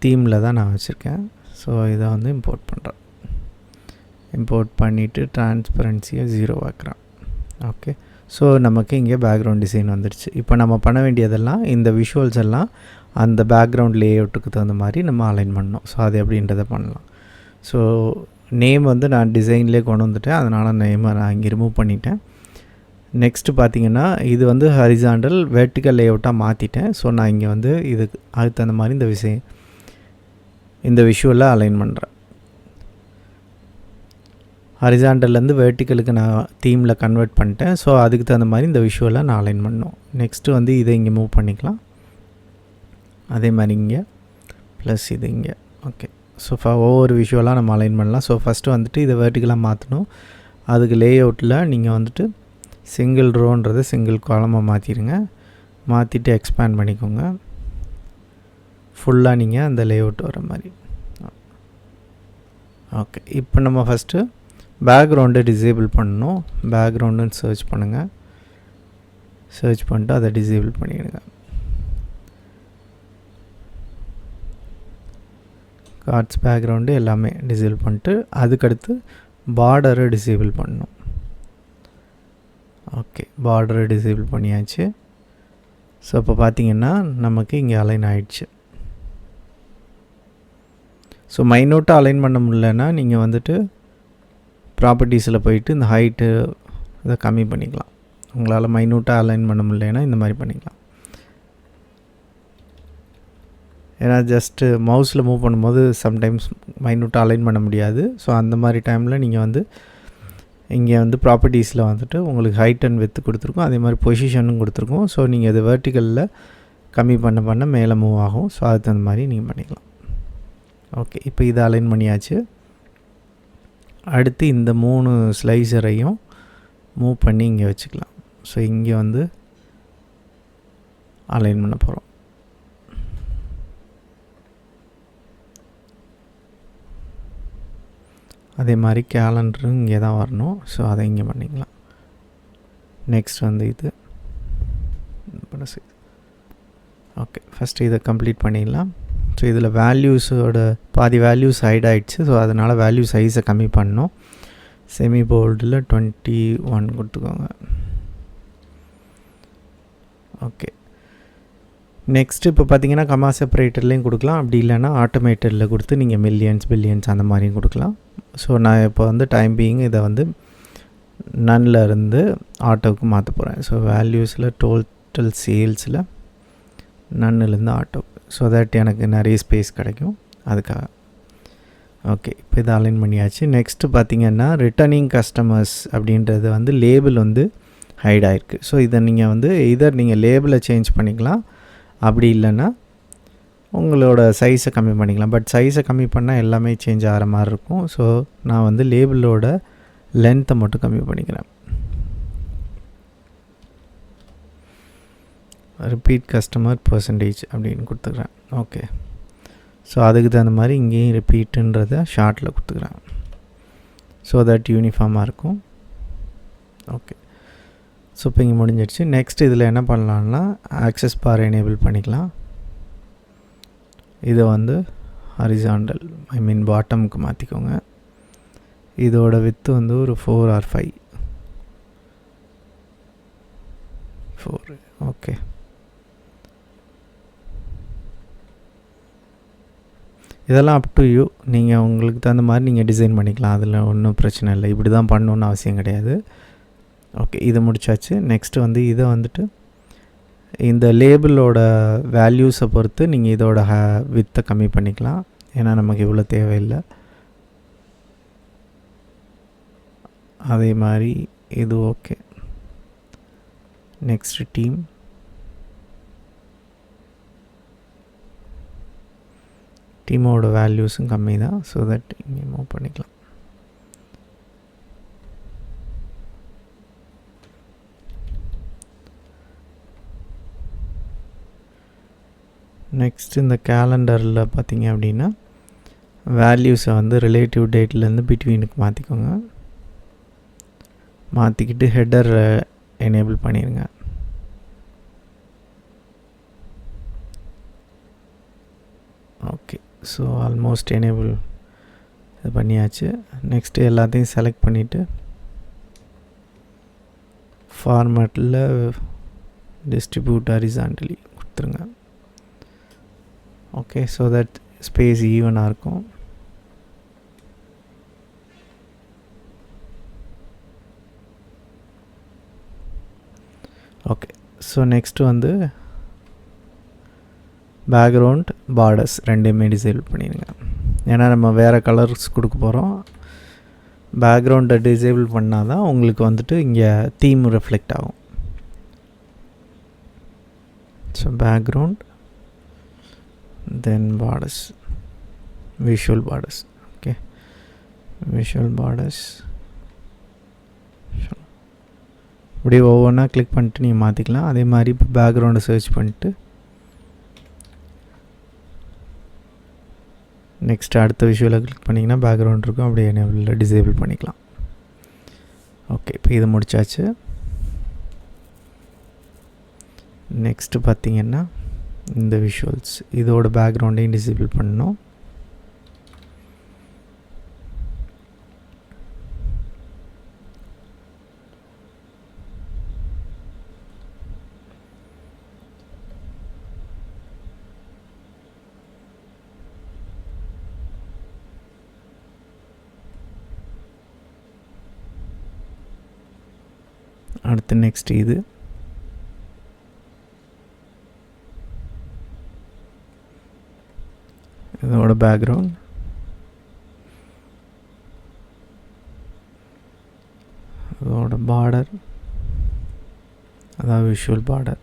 தீமில் தான் நான் வச்சுருக்கேன். ஸோ இதை வந்து இம்போர்ட் பண்ணுறேன். இம்போர்ட் பண்ணிவிட்டு டிரான்ஸ்பரன்சியை 0 ஆக்குறேன். ஓகே, ஸோ நமக்கு இங்கே பேக்ரவுண்ட் டிசைன் வந்துடுச்சு. இப்போ நம்ம பண்ண வேண்டியதெல்லாம் இந்த விஷுவல்ஸ் எல்லாம் அந்த பேக்ரவுண்ட் லேஅவுட்டுக்கு தகுந்த மாதிரி நம்ம அலைன் பண்ணணும். ஸோ அது எப்படின்றத பண்ணலாம். ஸோ நேம் வந்து நான் டிசைன்லேயே கொண்டு வந்துட்டேன், அதனால் நேமை நான் இங்கே ரிமூவ் பண்ணிட்டேன். நெக்ஸ்ட்டு பார்த்திங்கன்னா இது வந்து ஹரிசாண்டல் வெர்டிக்கல் லேஅவுட்டாக மாற்றிட்டேன். ஸோ நான் இங்கே வந்து இதுக்கு அதுக்கு தகுந்த மாதிரி இந்த விஷுவலை அலைன் பண்ணுறேன். ஹரிசாண்டல்லேருந்து வெர்டிக்கலுக்கு நான் தீமில் கன்வெர்ட் பண்ணிட்டேன். ஸோ அதுக்கு தகுந்த மாதிரி இந்த விஷுவலை நான் அலைன் பண்ணணும். நெக்ஸ்ட்டு வந்து இதை இங்கே மூவ் பண்ணிக்கலாம். அதே மாதிரி இங்கே ப்ளஸ் இது இங்கே. ஓகே, ஸோ ஒவ்வொரு விஷுவலாக நம்ம அலைன் பண்ணலாம். ஸோ ஃபஸ்ட்டு வந்துட்டு இதை வெர்டிக்கலாக மாற்றணும். அதுக்கு லேஅவுட்டில் நீங்கள் வந்துட்டு சிங்கிள் ரோன்றதை சிங்கிள் காலமாக மாற்றிடுங்க. மாற்றிட்டு எக்ஸ்பேண்ட் பண்ணிக்கோங்க. ஃபுல்லாக நீங்கள் அந்த லேஅவுட் வர மாதிரி. ஓகே, இப்போ நம்ம ஃபஸ்ட்டு பேக்ரவுண்டை டிசேபிள் பண்ணணும். பேக்ரவுண்டுன்னு சர்ச் பண்ணுங்கள். சர்ச் பண்ணிட்டு அதை டிசேபிள் பண்ணிவிடுங்க. கார்ட்ஸ் பேக்ரவுண்டு எல்லாமே டிசேபிள் பண்ணிட்டு அதுக்கடுத்து பார்டரை டிசேபிள் பண்ணணும். ஓகே, பார்டரை டிசேபிள் பண்ணியாச்சு. ஸோ இப்போ பார்த்திங்கன்னா நமக்கு இங்கே அலைன் ஆகிடுச்சு. ஸோ மைனூட்டாக அலைன் பண்ண முடியலன்னா நீங்கள் வந்துட்டு ப்ராப்பர்ட்டிஸில் போயிட்டு இந்த ஹைட்டு இதை கம்மி பண்ணிக்கலாம். உங்களால் மைனூட்டாக அலைன் பண்ண முடியலன்னா இந்த மாதிரி பண்ணிக்கலாம். ஏன்னா ஜஸ்ட்டு மவுஸில் மூவ் பண்ணும்போது சம்டைம்ஸ் மைனூட்டாக அலைன் பண்ண முடியாது. ஸோ அந்த மாதிரி டைமில் நீங்கள் வந்து இங்கே வந்து ப்ராப்பர்ட்டிஸில் வந்துட்டு உங்களுக்கு ஹைட் அண்ட் வித்து கொடுத்துருக்கோம், அதே மாதிரி பொசிஷனும் கொடுத்துருக்கோம். ஸோ நீங்கள் இது வெர்டிக்கலில் கம்மி பண்ண மேலே மூவ் ஆகும். ஸோ அதுக்கு தகுந்த மாதிரி நீங்கள் பண்ணிக்கலாம். ஓகே, இப்போ இதை அலைன் பண்ணியாச்சு. அடுத்து இந்த 3 ஸ்லைசரையும் மூவ் பண்ணி இங்கே வச்சுக்கலாம். ஸோ இங்கே வந்து அலைன் பண்ண போகிறோம். அதே மாதிரி கேலண்டரும் இங்கே தான் வரணும். ஸோ அதை இங்கே பண்ணிக்கலாம். நெக்ஸ்ட் வந்து இது ஓகே, ஃபஸ்ட்டு இதை கம்ப்ளீட் பண்ணிடலாம். ஸோ இதில் வேல்யூஸோட பாதி வேல்யூஸ் ஹைட் ஆகிடுச்சு. ஸோ அதனால் வேல்யூ சைஸை கம்மி பண்ணோம். செமி போல்டில் 21 கொடுத்துக்கோங்க. ஓகே, நெக்ஸ்ட்டு இப்போ பார்த்தீங்கன்னா கமா செப்பரேட்டர்லேயும் கொடுக்கலாம், அப்படி இல்லைன்னா ஆட்டோமேட்டரில் கொடுத்து நீங்கள் மில்லியன்ஸ் பில்லியன்ஸ் அந்த மாதிரியும் கொடுக்கலாம். ஸோ நான் இப்போ வந்து டைம் பீயிங் இதை வந்து நன்னில் இருந்து ஆட்டோவுக்கு மாற்ற போகிறேன். ஸோ வேல்யூஸில் டோட்டல் சேல்ஸில் நன்னிலேருந்து ஆட்டோ, ஸோ தட் எனக்கு நிறைய ஸ்பேஸ் கிடைக்கும் அதுக்காக. ஓகே, இப்போ இதை அலைன் பண்ணியாச்சு. நெக்ஸ்ட்டு பார்த்திங்கன்னா ரிட்டர்னிங் கஸ்டமர்ஸ் அப்படின்றது வந்து லேபிள் வந்து ஹைட் ஆகிருக்கு. ஸோ இதை நீங்கள் வந்து இதர் நீங்கள் லேபிளை சேஞ்ச் பண்ணிக்கலாம், அப்படி இல்லைன்னா உங்களோட சைஸை கம்மி பண்ணிக்கலாம். பட் சைஸை கம்மி பண்ணால் எல்லாமே சேஞ்ச் ஆகிற மாதிரி இருக்கும். ஸோ நான் வந்து லேபிளோட லென்த்தை மட்டும் கம்மி பண்ணிக்கிறேன். ரிப்பீட் கஸ்டமர் பர்சன்டேஜ் அப்படின்னு கொடுத்துக்கிறேன். ஓகே, ஸோ அதுக்கு தகுந்த மாதிரி இங்கேயும் ரிப்பீட்டுன்றதை ஷார்ட்டில் கொடுத்துக்கிறேன். ஸோ தட் யூனிஃபார்மாக இருக்கும். ஓகே, ஸோ இப்போ இங்கே முடிஞ்சிடுச்சு. நெக்ஸ்ட் இதில் என்ன பண்ணலான்னா ஆக்சஸ் பார் எனேபிள் பண்ணிக்கலாம். இதை வந்து ஹரிசாண்டல் பாட்டமுக்கு மாற்றிக்கோங்க. இதோட வித்து வந்து ஒரு 4 or 5. 4. ஓகே, இதெல்லாம் அப் டு யூ. நீங்கள் உங்களுக்கு தகுந்த மாதிரி நீங்கள் டிசைன் பண்ணிக்கலாம். அதில் ஒன்றும் பிரச்சனை இல்லை. இப்படி தான் பண்ணணுன்னு அவசியம் கிடையாது. ஓகே, இதை முடிச்சாச்சு. நெக்ஸ்ட்டு வந்து இதை வந்துட்டு இந்த லேபிளோட வேல்யூஸை பொறுத்து நீங்கள் இதோட வித்தை கம்மி பண்ணிக்கலாம். ஏன்னா நமக்கு இவ்வளோ தேவையில்லை. அதே மாதிரி இது ஓகே. நெக்ஸ்ட் டீமோட வேல்யூஸும் கம்மி தான். ஸோ தட் இங்கே மூவ் பண்ணிக்கலாம். நெக்ஸ்ட் இந்த கேலண்டரில் பார்த்தீங்க அப்படின்னா வேல்யூஸை வந்து ரிலேட்டிவ் டேட்லேருந்து பிட்வீனுக்கு மாற்றிக்கோங்க. மாற்றிக்கிட்டு ஹெட்டர் எனேபிள் பண்ணிடுங்க. ஓகே, ஸோ ஆல்மோஸ்ட் எனேபிள் இது பண்ணியாச்சு. நெக்ஸ்ட்டு எல்லாத்தையும் செலக்ட் பண்ணிவிட்டு ஃபார்மேட்டில் டிஸ்ட்ரிபியூட் ஹரிசாண்டலி கொடுத்துருங்க. ஓகே, ஸோ தட் ஸ்பேஸ் ஈவனாக இருக்கும். ஓகே, ஸோ நெக்ஸ்ட்டு வந்து பேக்ரவுண்ட் பார்டர்ஸ் ரெண்டையுமே டிசேபிள் பண்ணிடுங்க. ஏன்னா நம்ம வேறு கலர்ஸ் கொடுக்க போகிறோம். பேக்ரவுண்டை டிசேபிள் பண்ணால் தான் உங்களுக்கு வந்துட்டு இங்கே தீம் ரெஃப்ளெக்ட் ஆகும். So background then borders, visual borders. Okay, visual borders. இப்படி ஒவ்வொன்றா கிளிக் பண்ணிட்டு நீங்கள் மாற்றிக்கலாம். அதே மாதிரி இப்போ பேக்ரவுண்டை சர்ச் பண்ணிட்டு நெக்ஸ்ட் அடுத்த விஷுவலை கிளிக் பண்ணிங்கன்னா பேக்ரவுண்ட் இருக்கும். அப்படியே எனேபிள் டிசேபிள் பண்ணிக்கலாம். ஓகே, இப்போ இது முடிச்சாச்சு. நெக்ஸ்ட்டு பார்த்திங்கன்னா இந்த விஷுவல்ஸ் இதோட பேக்ரவுண்டையும் டிசேபிள் பண்ணணும். அடுத்து நெக்ஸ்ட் இது இதோட பேக்ரவுண்ட், இதோட பார்டர், அதாவது விஷுவல் பார்டர்.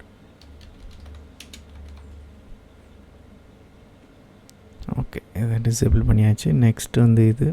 ஓகே, இதை டிசேபிள் பண்ணியாச்சு. நெக்ஸ்ட் வந்து இது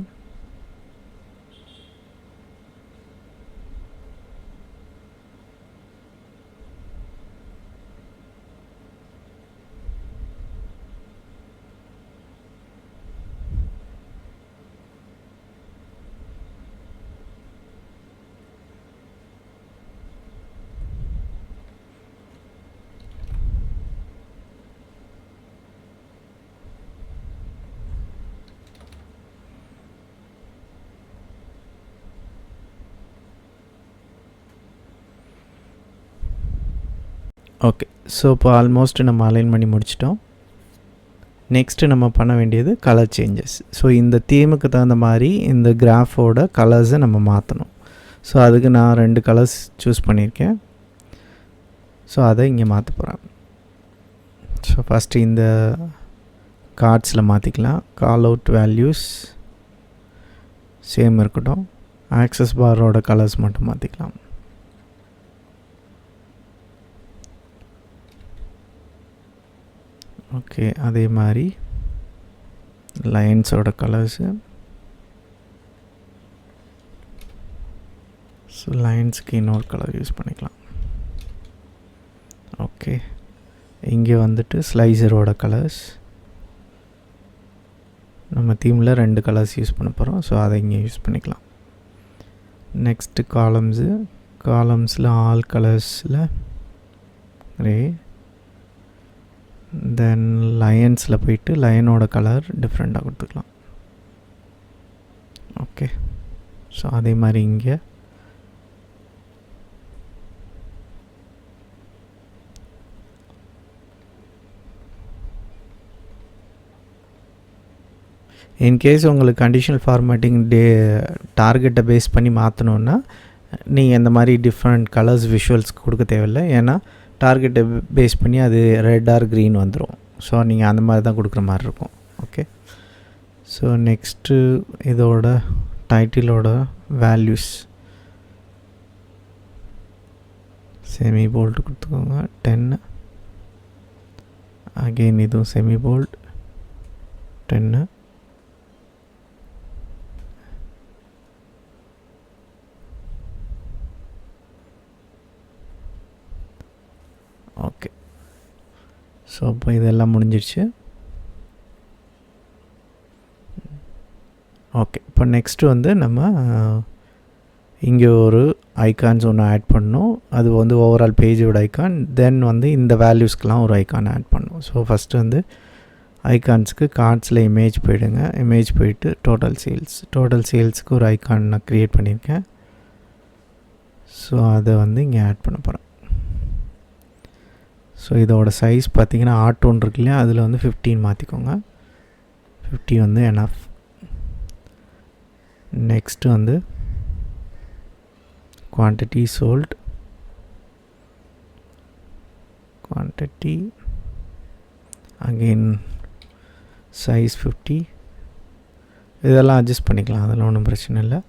ஓகே. ஸோ இப்போ ஆல்மோஸ்ட் நம்ம அலைன் பண்ணி முடிச்சிட்டோம். நெக்ஸ்ட்டு நம்ம பண்ண வேண்டியது கலர் சேஞ்சஸ். ஸோ இந்த தீமுக்கு தகுந்த மாதிரி இந்த கிராஃபோட கலர்ஸை நம்ம மாற்றணும். ஸோ அதுக்கு நான் 2 கலர்ஸ் சூஸ் பண்ணியிருக்கேன். ஸோ அதை இங்கே மாற்ற போகிறேன். ஸோ ஃபஸ்ட்டு இந்த கார்ட்ஸில் மாற்றிக்கலாம். கால் அவுட் வேல்யூஸ் சேம் இருக்கட்டும். ஆக்சஸ் பாரோட கலர்ஸ் மட்டும் மாற்றிக்கலாம். ஓகே, அதே மாதிரி லைன்ஸோட கலர்ஸு. ஸோ லைன்ஸ்க்கு இன்னொரு கலர் யூஸ் பண்ணிக்கலாம். ஓகே, இங்கே வந்துட்டு ஸ்லைசரோட கலர்ஸ். நம்ம தீமில் 2 கலர்ஸ் யூஸ் பண்ண போகிறோம். ஸோ அதை இங்கே யூஸ் பண்ணிக்கலாம். நெக்ஸ்ட்டு காலம்ஸில் ஆல் கலர்ஸில் ரே. தென் லயன்ஸில் போயிட்டு லயனோட கலர் டிஃப்ரெண்ட்டாக கொடுத்துக்கலாம். ஓகே, ஸோ அதே மாதிரி இங்கே இன்கேஸ் உங்களுக்கு கண்டிஷனல் ஃபார்மேட்டிங் டார்கெட்டை பேஸ் பண்ணி மாற்றணுன்னா நீங்கள் இந்த மாதிரி டிஃப்ரெண்ட் கலர்ஸ் விஷுவல்ஸ் கொடுக்க தேவையில்லை. ஏன்னா டார்கெட்டை பேஸ் பண்ணி அது ரெட் ஆர் க்ரீன் வந்துடும். ஸோ நீங்கள் அந்த மாதிரி தான் கொடுக்குற மாதிரி இருக்கும். ஓகே, ஸோ நெக்ஸ்ட்டு இதோட டைட்டிலோட வேல்யூஸ் செமி போல்டு கொடுத்துக்கோங்க 10. அகெயின் இதுவும் செமி போல்டு 10. ஓகே, ஸோ இப்போ இதெல்லாம் முடிஞ்சிடுச்சு. ஓகே, இப்போ நெக்ஸ்ட்டு வந்து நம்ம இங்கே ஒரு ஐக்கான்ஸ் ஒன்று ஆட் பண்ணணும். அது வந்து ஓவரால் பேஜோட ஐக்கான். தென் வந்து இந்த வேல்யூஸ்க்கெலாம் ஒரு ஐக்கான் ஆட் பண்ணணும். ஸோ ஃபஸ்ட்டு வந்து ஐக்கான்ஸுக்கு கார்ட்ஸில் இமேஜ் போயிடுங்க. இமேஜ் போயிட்டு டோட்டல் சேல்ஸுக்கு ஒரு ஐக்கான் நான் க்ரியேட் பண்ணியிருக்கேன். ஸோ அதை வந்து இங்கே ஆட் பண்ண போகிறேன். ஸோ இதோட சைஸ் பார்த்திங்கன்னா ஆட்டோன் இருக்கு இல்லையா, அதில் வந்து 15 மாற்றிக்கோங்க. 50 வந்து எனஃப். நெக்ஸ்ட்டு வந்து quantity sold, quantity again size 50. இதெல்லாம் அட்ஜஸ்ட் பண்ணிக்கலாம், அதெல்லாம் ஒன்றும் பிரச்சனை இல்லை.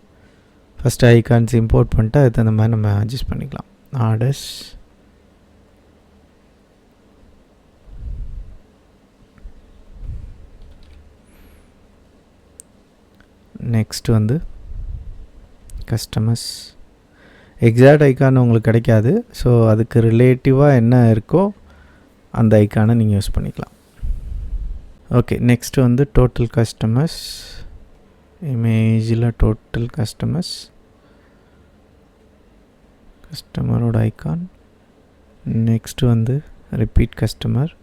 ஃபஸ்ட்டு ஐகான்ஸ் இம்போர்ட் பண்ணிட்டு அதுக்கு தகுந்த மாதிரி நம்ம அட்ஜஸ்ட் பண்ணிக்கலாம். ஆர்டர்ஸ், நெக்ஸ்ட்டு வந்து கஸ்டமர்ஸ். எக்ஸாக்ட் ஐக்கான் உங்களுக்கு கிடைக்காது. ஸோ அதுக்கு ரிலேட்டிவாக என்ன இருக்கோ அந்த ஐக்கானை நீங்கள் யூஸ் பண்ணிக்கலாம். ஓகே, நெக்ஸ்ட்டு வந்து டோட்டல் கஸ்டமர்ஸ். இமேஜில் டோட்டல் கஸ்டமரோட ஐக்கான். நெக்ஸ்ட்டு வந்து ரிப்பீட் கஸ்டமர்.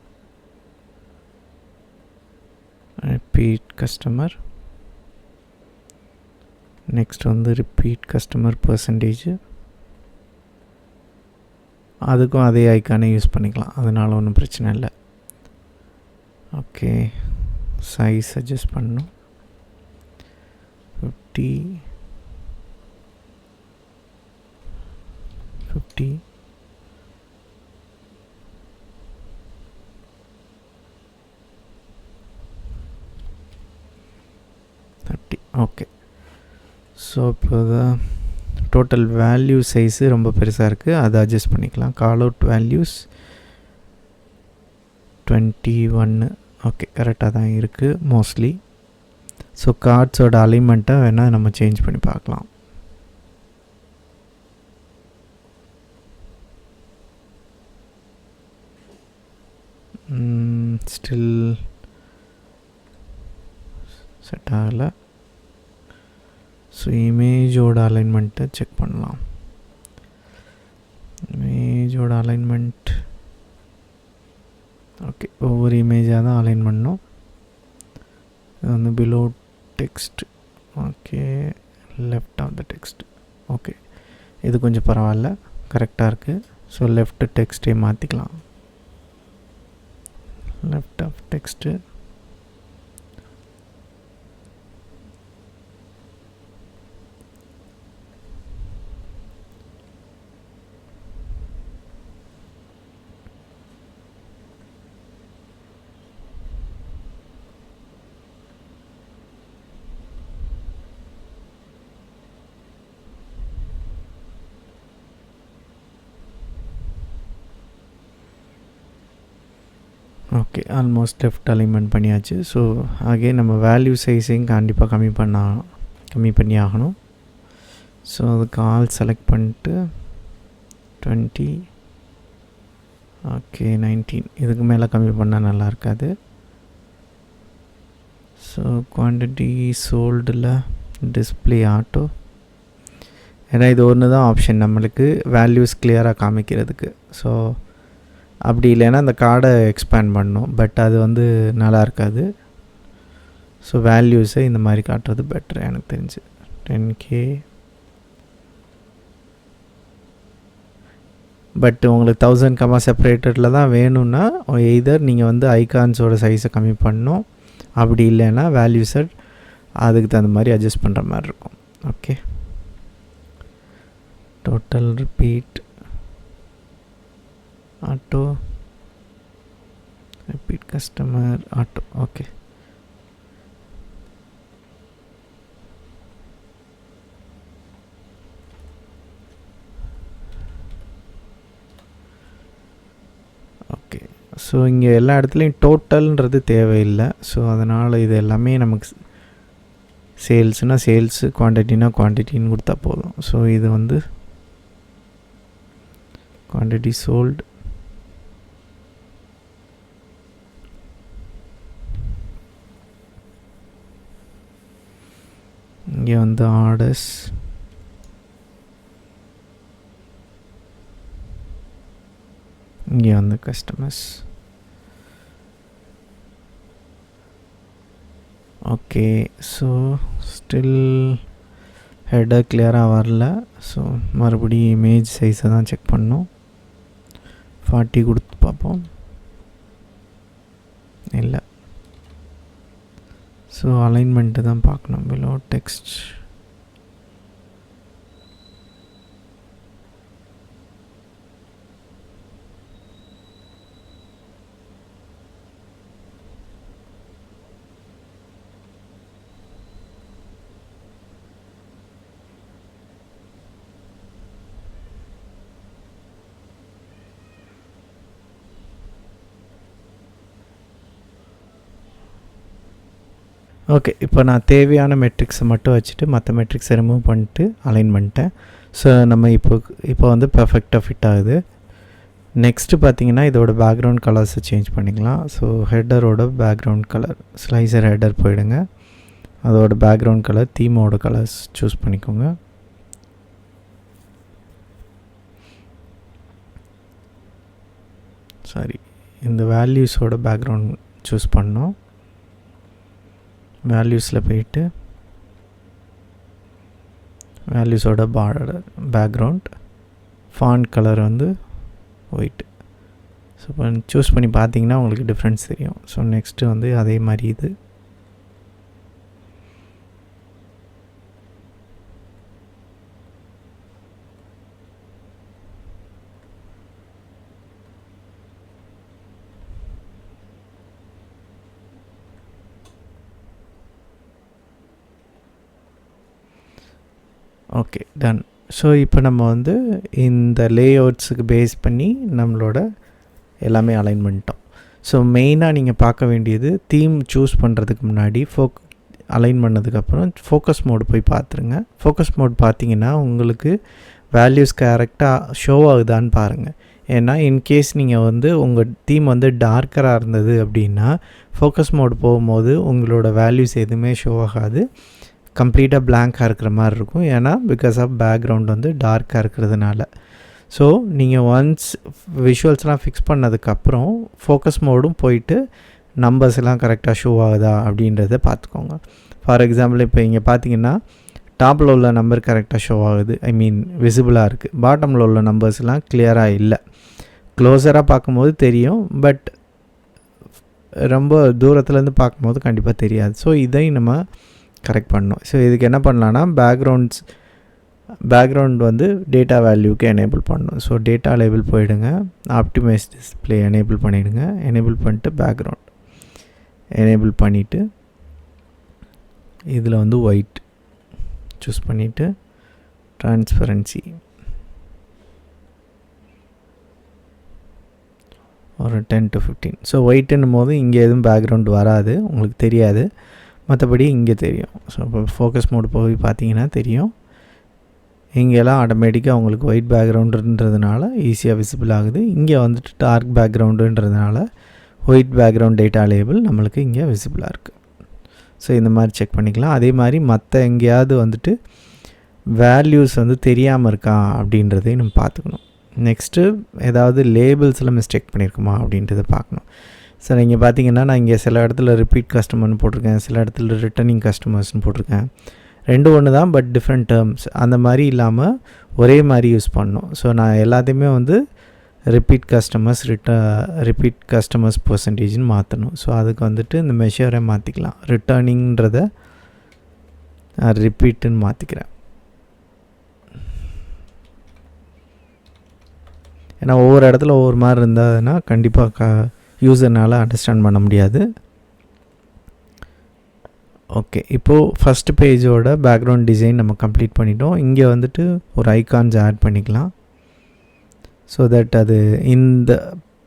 நெக்ஸ்ட் வந்து ரிப்பீட் கஸ்டமர் பர்சன்டேஜ். அதுக்கும் அதே ஐக்கானே யூஸ் பண்ணிக்கலாம், அதனால் ஒன்றும் பிரச்சனை இல்லை. ஓகே, சைஸ் அட்ஜஸ்ட் பண்ணணும். 50 50, 30. ஓகே. ஸோ இப்போ டோட்டல் வேல்யூ சைஸு ரொம்ப பெருசாக இருக்குது, அதை அட்ஜஸ்ட் பண்ணிக்கலாம். Call out values 21. ஓகே, கரெக்டாக தான் இருக்குது மோஸ்ட்லி. ஸோ கார்ட்ஸோட அலைன்மெண்ட்டை வேணால் நம்ம சேஞ்ச் பண்ணி பார்க்கலாம். ஸ்டில் செட் ஆகலை. ஸோ இமேஜோட அலைன்மெண்ட்டை செக் பண்ணலாம். இமேஜோட அலைன்மெண்ட் ஓகே, ஒவ்வொரு இமேஜாக தான் அலைன் பண்ணணும். இது வந்து below text. Okay, left of the text. Okay, இது கொஞ்சம் பரவாயில்ல, கரெக்டாக இருக்குது. ஸோ லெஃப்ட் டெக்ஸ்ட்டே மாற்றிக்கலாம். Left of text. Okay, almost left alignment பண்ணியாச்சு. ஸோ அகெயின் நம்ம வேல்யூ சைஸையும் கண்டிப்பாக கம்மி பண்ணி ஆகணும். ஸோ அதுக்கு ஆல் செலக்ட் பண்ணிட்டு 20, ஓகே 19, இதுக்கு மேலே கம்மி பண்ணால் நல்லா இருக்காது. ஸோ குவான்டிட்டி சோல்டில் டிஸ்பிளே ஆட்டோ, ஏன்னா இது ஒன்று தான் ஆப்ஷன் நம்மளுக்கு வேல்யூஸ் கிளியராக காமிக்கிறதுக்கு. ஸோ அப்படி இல்லைன்னா அந்த கார்டை எக்ஸ்பேண்ட் பண்ணணும், பட் அது வந்து நல்லா இருக்காது. ஸோ வேல்யூஸை இந்த மாதிரி காட்டுறது பெட்ரு எனக்கு தெரிஞ்சு. 10K. பட் உங்களுக்கு 1000 செப்பரேட்டடில் தான் வேணும்னா எய்தர் நீங்கள் வந்து ஐகான்ஸோட சைஸை கம்மி பண்ணணும், அப்படி இல்லைன்னா வேல்யூஸை அதுக்கு தகுந்த மாதிரி அட்ஜஸ்ட் பண்ணுற மாதிரி இருக்கும். Okay, total repeat auto, repeat customer auto. Okay, okay. So இங்கே எல்லா இடத்துலையும் டோட்டல்ன்றது தேவையில்லை. ஸோ அதனால் இது எல்லாமே நமக்கு சேல்ஸ்னால் சேல்ஸு, குவான்டிட்டினா குவான்டிட்டின்னு கொடுத்தா போதும். ஸோ இது வந்து குவான்டிட்டி சோல்டு. இங்கே வந்து ஆர்டர்ஸ், இங்கே வந்து customers. Okay, so still header கிளியராக வரல. ஸோ மறுபடியும் இமேஜ் சைஸை தான் செக் பண்ணோம். 40 கொடுத்து பார்ப்போம். இல்லை. ஸோ அலைன்மெண்ட்டு தான் பார்க்கணும். Below text. ஓகே, இப்போ நான் தேவையான மெட்ரிக்ஸை மட்டும் வச்சுட்டு மற்ற மெட்ரிக்ஸை ரிமூவ் பண்ணிட்டு அலைன் பண்ணிட்டேன். ஸோ நம்ம இப்போ வந்து பர்ஃபெக்டாக ஃபிட் ஆகுது. நெக்ஸ்ட்டு பார்த்திங்கன்னா இதோட பேக்ரவுண்ட் கலர்ஸை சேஞ்ச் பண்ணிக்கலாம். ஸோ ஹெட்டரோட பேக்ரவுண்ட் கலர், ஸ்லைசர் ஹெட்டர் போயிடுங்க, அதோட பேக்ரவுண்ட் கலர் தீமோட கலர்ஸ் சூஸ் பண்ணிக்கோங்க. சாரி, இந்த வேல்யூஸோட பேக்ரவுண்ட் சூஸ் பண்ணோம். வேல்யூஸில் போயிட்டு வேல்யூஸோட பேக்ரவுண்ட் ஃபாண்ட் கலர் வந்து ஒயிட். ஸோ இப்போ சூஸ் பண்ணி பார்த்தீங்கன்னா உங்களுக்கு டிஃப்ரென்ஸ் தெரியும். ஸோ நெக்ஸ்ட்டு வந்து அதே மாதிரி இது ஓகே டன். ஸோ இப்போ நம்ம வந்து இந்த லேஅவுட்ஸுக்கு பேஸ் பண்ணி நம்மளோட எல்லாமே அலைன் பண்ணிட்டோம். ஸோ மெயினாக நீங்கள் பார்க்க வேண்டியது தீம் சூஸ் பண்ணுறதுக்கு முன்னாடி அலைன் பண்ணதுக்கப்புறம் ஃபோக்கஸ் மோடு போய் பார்த்துருங்க. ஃபோக்கஸ் மோட் பார்த்தீங்கன்னா உங்களுக்கு வேல்யூஸ் கரெக்டாக ஷோ ஆகுதான்னு பாருங்கள். ஏன்னா இன்கேஸ் நீங்கள் வந்து உங்கள் தீம் வந்து டார்க்கராக இருந்தது அப்படின்னா ஃபோக்கஸ் மோடு போகும்போது உங்களோட வேல்யூஸ் எதுவுமே ஷோ ஆகாது, கம்ப்ளீட்டாக பிளாங்காக இருக்கிற மாதிரி இருக்கும். ஏன்னா பிகாஸ் ஆஃப் பேக்ரவுண்ட் வந்து டார்க்காக இருக்கிறதுனால. ஸோ நீங்கள் ஒன்ஸ் விஷுவல்ஸ்லாம் ஃபிக்ஸ் பண்ணதுக்கப்புறம் ஃபோக்கஸ் மோடும் போயிட்டு நம்பர்ஸ் எல்லாம் கரெக்டாக ஷோ ஆகுதா அப்படின்றத பார்த்துக்கோங்க. ஃபார் எக்ஸாம்பிள் இப்போ இங்கே பார்த்தீங்கன்னா டாப்பில் உள்ள நம்பர் கரெக்டாக ஷோ ஆகுது, ஐ மீன் விசிபிளாக இருக்குது. பாட்டமில் உள்ள நம்பர்ஸ்லாம் கிளியராக இல்லை. க்ளோஸராக பார்க்கும்போது தெரியும், பட் ரொம்ப தூரத்துலேருந்து பார்க்கும்போது கண்டிப்பாக தெரியாது. ஸோ இதை நம்ம கரெக்ட் பண்ணணும். ஸோ இதுக்கு என்ன பண்ணலான்னா பேக்ரவுண்ட் வந்து டேட்டா வேல்யூக்கு எனேபிள் பண்ணணும். ஸோ டேட்டா லேபிள் போயிடுங்க, ஆப்டிமைஸ் டிஸ்பிளே எனேபிள் பண்ணிவிடுங்க. எனேபிள் பண்ணிட்டு பேக்ரவுண்ட் எனேபிள் பண்ணிவிட்டு இதில் வந்து ஒயிட் சூஸ் பண்ணிவிட்டு ட்ரான்ஸ்பரன்சி ஒரு 10 to 15. ஸோ ஒயிட்டுன்னும் போது இங்கே எதுவும் பேக்ரவுண்ட் வராது, உங்களுக்கு தெரியாது, மற்றபடி இங்கே தெரியும். ஸோ இப்போ ஃபோக்கஸ் மோடு போய் பார்த்தீங்கன்னா தெரியும், இங்கெல்லாம் ஆட்டோமேட்டிக்காக உங்களுக்கு ஒயிட் பேக்ரவுண்டுன்றதுனால ஈஸியாக விசிபிள் ஆகுது. இங்கே வந்துட்டு டார்க் பேக்ரவுண்டுன்றதுனால ஒயிட் பேக்ரவுண்ட் டேட்டா லேபிள் நம்மளுக்கு இங்கே விசிபிளாக இருக்குது. ஸோ இந்த மாதிரி செக் பண்ணிக்கலாம். அதே மாதிரி மற்ற எங்கேயாவது வந்துட்டு வேல்யூஸ் வந்து தெரியாமல் இருக்கா அப்படின்றதையும் நம்ம பார்த்துக்கணும். நெக்ஸ்ட்டு ஏதாவது லேபிள்ஸில் மிஸ்டேக் பண்ணியிருக்குமா அப்படின்றத பார்க்கணும். ஸோ நீங்கள் பார்த்தீங்கன்னா நான் இங்கே சில இடத்துல ரிப்பீட் கஸ்டமர்னு போட்டிருக்கேன், சில இடத்துல ரிட்டர்னிங் கஸ்டமர்ஸ்னு போட்டிருக்கேன். ரெண்டு ஒன்று தான், பட் டிஃப்ரெண்ட் டேர்ம்ஸ். அந்த மாதிரி இல்லாமல் ஒரே மாதிரி யூஸ் பண்ணணும். ஸோ நான் எல்லாத்தையுமே வந்து ரிப்பீட் கஸ்டமர்ஸ் பர்சன்டேஜ்னு மாற்றணும். ஸோ அதுக்கு வந்துட்டு இந்த மெஷரை மாற்றிக்கலாம். ரிட்டர்னிங்கிறத ரிப்பீட்டுன்னு மாற்றிக்கிறேன். ஏன்னா ஒவ்வொரு இடத்துல ஒவ்வொரு மாதிரி இருந்ததுன்னா கண்டிப்பாக யூசர்னால் அண்டர்ஸ்டாண்ட் பண்ண முடியாது. ஓகே, இப்போது ஃபஸ்ட் பேஜோட பேக்ரவுண்ட் டிசைன் நம்ம கம்ப்ளீட் பண்ணிட்டோம். இங்கே வந்துட்டு ஒரு ஐகான்ஸ் ஆட் பண்ணிக்கலாம். ஸோ தட் அது இந்த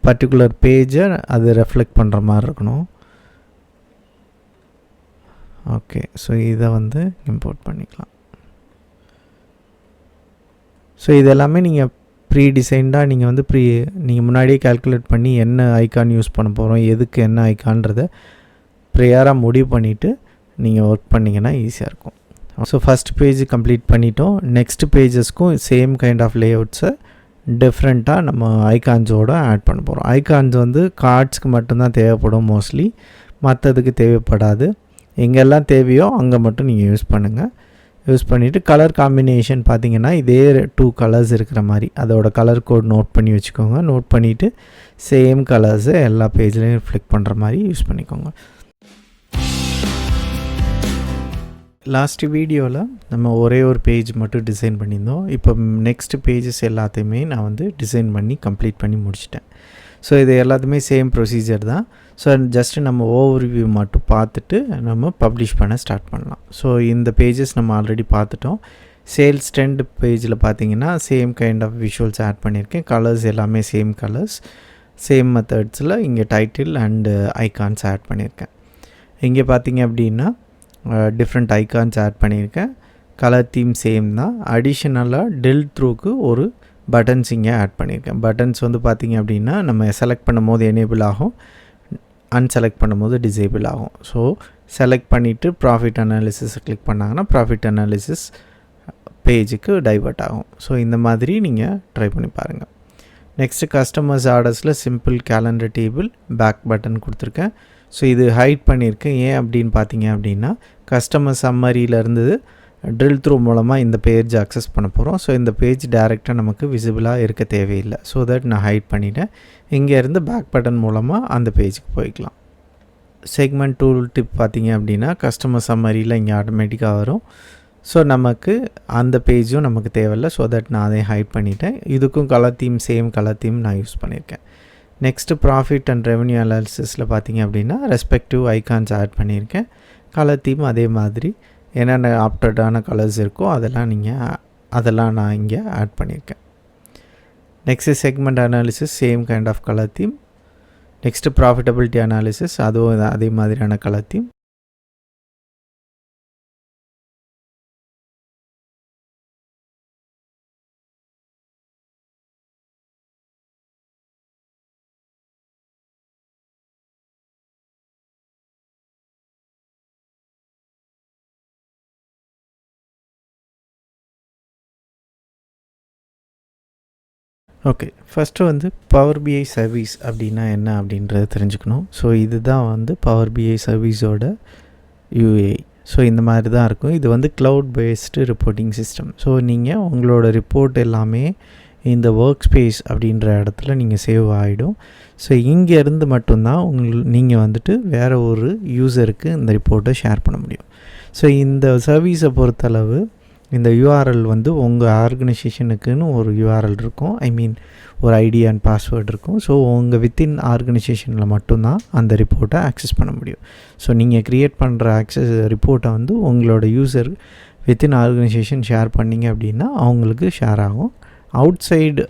பர்டிகுலர் பேஜை அது ரெஃப்ளெக்ட் பண்ணுற மாதிரி இருக்கணும். ஓகே, ஸோ இதை வந்து இம்போர்ட் பண்ணிக்கலாம். ஸோ இது எல்லாமே நீங்கள் ப்ரீ டிசைன்டாக நீங்கள் முன்னாடியே கால்குலேட் பண்ணி என்ன ஐகான் யூஸ் பண்ண போகிறோம், எதுக்கு என்ன ஐகான்றதை ப்ரேயராக முடிவு பண்ணிவிட்டு நீங்கள் ஒர்க் பண்ணிங்கன்னா ஈஸியாக இருக்கும். ஸோ ஃபஸ்ட் பேஜ் கம்ப்ளீட் பண்ணிட்டோம். நெக்ஸ்ட் பேஜஸ்க்கும் சேம் கைண்ட் ஆஃப் லேஅவுட்ஸை டிஃப்ரெண்ட்டாக நம்ம ஐகான்ஸோடு ஆட் பண்ண போகிறோம். ஐகான்ஸ் வந்து கார்ட்ஸ்க்கு மட்டும்தான் தேவைப்படும் மோஸ்ட்லி, மற்றதுக்கு தேவைப்படாது. எங்கெல்லாம் தேவையோ அங்கே மட்டும் நீங்கள் யூஸ் பண்ணுங்கள். யூஸ் பண்ணிவிட்டு கலர் காம்பினேஷன் பார்த்தீங்கன்னா இதே 2 கலர்ஸ் இருக்கிற மாதிரி அதோட கலர் கோட் நோட் பண்ணி வச்சுக்கோங்க. நோட் பண்ணிவிட்டு சேம் கலர்ஸை எல்லா பேஜ்லேயும் ரிஃப்ளெக்ட் பண்ணுற மாதிரி யூஸ் பண்ணிக்கோங்க. லாஸ்ட் வீடியோவில் நம்ம ஒரே ஒரு பேஜ் மட்டும் டிசைன் பண்ணியிருந்தோம். இப்போ நெக்ஸ்ட் பேஜஸ் எல்லாத்தையுமே நான் வந்து டிசைன் பண்ணி கம்ப்ளீட் பண்ணி முடிச்சிட்டேன். ஸோ இது எல்லாத்துமே சேம் ப்ரொசீஜர் தான். ஸோ ஜஸ்ட்டு நம்ம ஓவர்வியூ மட்டும் பார்த்துட்டு நம்ம பப்ளிஷ் பண்ண ஸ்டார்ட் பண்ணலாம். ஸோ இந்த பேஜஸ் நம்ம ஆல்ரெடி பார்த்துட்டோம். சேல்ஸ் ட்ரெண்ட் பேஜில் பார்த்தீங்கன்னா same kind of visuals add பண்ணியிருக்கேன். கலர்ஸ் எல்லாமே சேம் கலர்ஸ், சேம் மெத்தட்ஸில் இங்கே டைட்டில் அண்டு ஐகான்ஸ் ஆட் பண்ணியிருக்கேன். இங்கே பார்த்தீங்க அப்படின்னா டிஃப்ரெண்ட் ஐகான்ஸ் ஆட் பண்ணியிருக்கேன். கலர் தீம் சேம் தான். அடிஷ்னலாக டெல் த்ரூக்கு ஒரு பட்டன்ஸ் இங்கே ஆட் பண்ணியிருக்கேன். பட்டன்ஸ் வந்து பார்த்திங்க அப்படின்னா நம்ம செலக்ட் பண்ணும் போது எனேபிள் ஆகும், அன்செலக்ட் பண்ணும்போது டிசேபிள் ஆகும். ஸோ செலக்ட் பண்ணிவிட்டு ப்ராஃபிட் அனாலிசிஸை கிளிக் பண்ணாங்கன்னா ப்ராஃபிட் அனாலிசிஸ் பேஜுக்கு டைவர்ட் ஆகும். ஸோ இந்த மாதிரி நீங்கள் ட்ரை பண்ணி பாருங்கள். நெக்ஸ்ட்டு கஸ்டமர்ஸ் ஆர்டர்ஸில் simple calendar table back button கொடுத்துருக்கேன். ஸோ இது ஹைட் பண்ணியிருக்கேன். ஏன் அப்படின்னு பார்த்தீங்க அப்படின்னா கஸ்டமர் சம்மரியில் இருந்தது ட்ரில் த்ரூ மூலமாக இந்த பேஜ் அக்சஸ் பண்ண போகிறோம். ஸோ இந்த பேஜ் டைரெக்டாக நமக்கு விசிபிளாக இருக்க தேவையில்லை. ஸோ தட் நான் ஹைட் பண்ணிவிட்டேன். இங்கேருந்து பேக் பட்டன் மூலமாக அந்த பேஜுக்கு போய்க்கலாம். செக்மெண்ட் டூல் டிப் பார்த்தீங்க அப்படின்னா கஸ்டமர் சம்மரியில் இங்கே ஆட்டோமேட்டிக்காக வரும். ஸோ நமக்கு அந்த பேஜும் நமக்கு தேவையில்லை. ஸோ தட் நான் அதை ஹைட் பண்ணிவிட்டேன். இதுக்கும் colour theme same colour theme நான் யூஸ் பண்ணியிருக்கேன். நெக்ஸ்ட்டு ப்ராஃபிட் அண்ட் ரெவன்யூ அனாலிசிஸில் பார்த்தீங்க அப்படின்னா ரெஸ்பெக்டிவ் ஐகான்ஸ் ஆட் பண்ணியிருக்கேன். கலர் தீம் அதே மாதிரி என்னென்ன ஆப்டடான கலர்ஸ் இருக்கோ அதெல்லாம் நான் இங்கே ஆட் பண்ணியிருக்கேன். Next segment analysis, same kind of colour theme. Next profitability analysis, அதுவும் அதே மாதிரியான கலர் தீம். ஓகே, ஃபஸ்ட்டு வந்து பவர் பிஐ சர்வீஸ் அப்படின்னா என்ன அப்படின்றத தெரிஞ்சுக்கணும். ஸோ இதுதான் வந்து பவர் பிஐ சர்வீஸோட யூஏஐ. ஸோ இந்த மாதிரி தான் இருக்கும். இது வந்து cloud based reporting system. So நீங்கள் உங்களோட ரிப்போர்ட் எல்லாமே இந்த ஒர்க் ஸ்பேஸ் அப்படின்ற இடத்துல நீங்கள் சேவ் ஆகிடும். ஸோ இங்கேருந்து மட்டும்தான் நீங்கள் வந்துட்டு வேறு ஒரு யூஸருக்கு இந்த ரிப்போர்ட்டை ஷேர் பண்ண முடியும். ஸோ இந்த சர்வீஸை பொறுத்தளவு இந்த யூஆர்எல் வந்து உங்கள் ஆர்கனைசேஷனுக்குன்னு ஒரு யூஆர்எல் இருக்கும். ஒரு ஐடி அண்ட் பாஸ்வேர்டு இருக்கும். ஸோ உங்கள் வித்தின் ஆர்கனைசேஷனில் மட்டும்தான் அந்த ரிப்போர்ட்டை ஆக்சஸ் பண்ண முடியும். ஸோ நீங்கள் க்ரியேட் பண்ணுற ரிப்போர்ட்டை வந்து உங்களோட யூசர் வித்தின் ஆர்கனைசேஷன் ஷேர் பண்ணிங்க அப்படின்னா அவங்களுக்கு ஷேர் ஆகும். அவுட் சைடு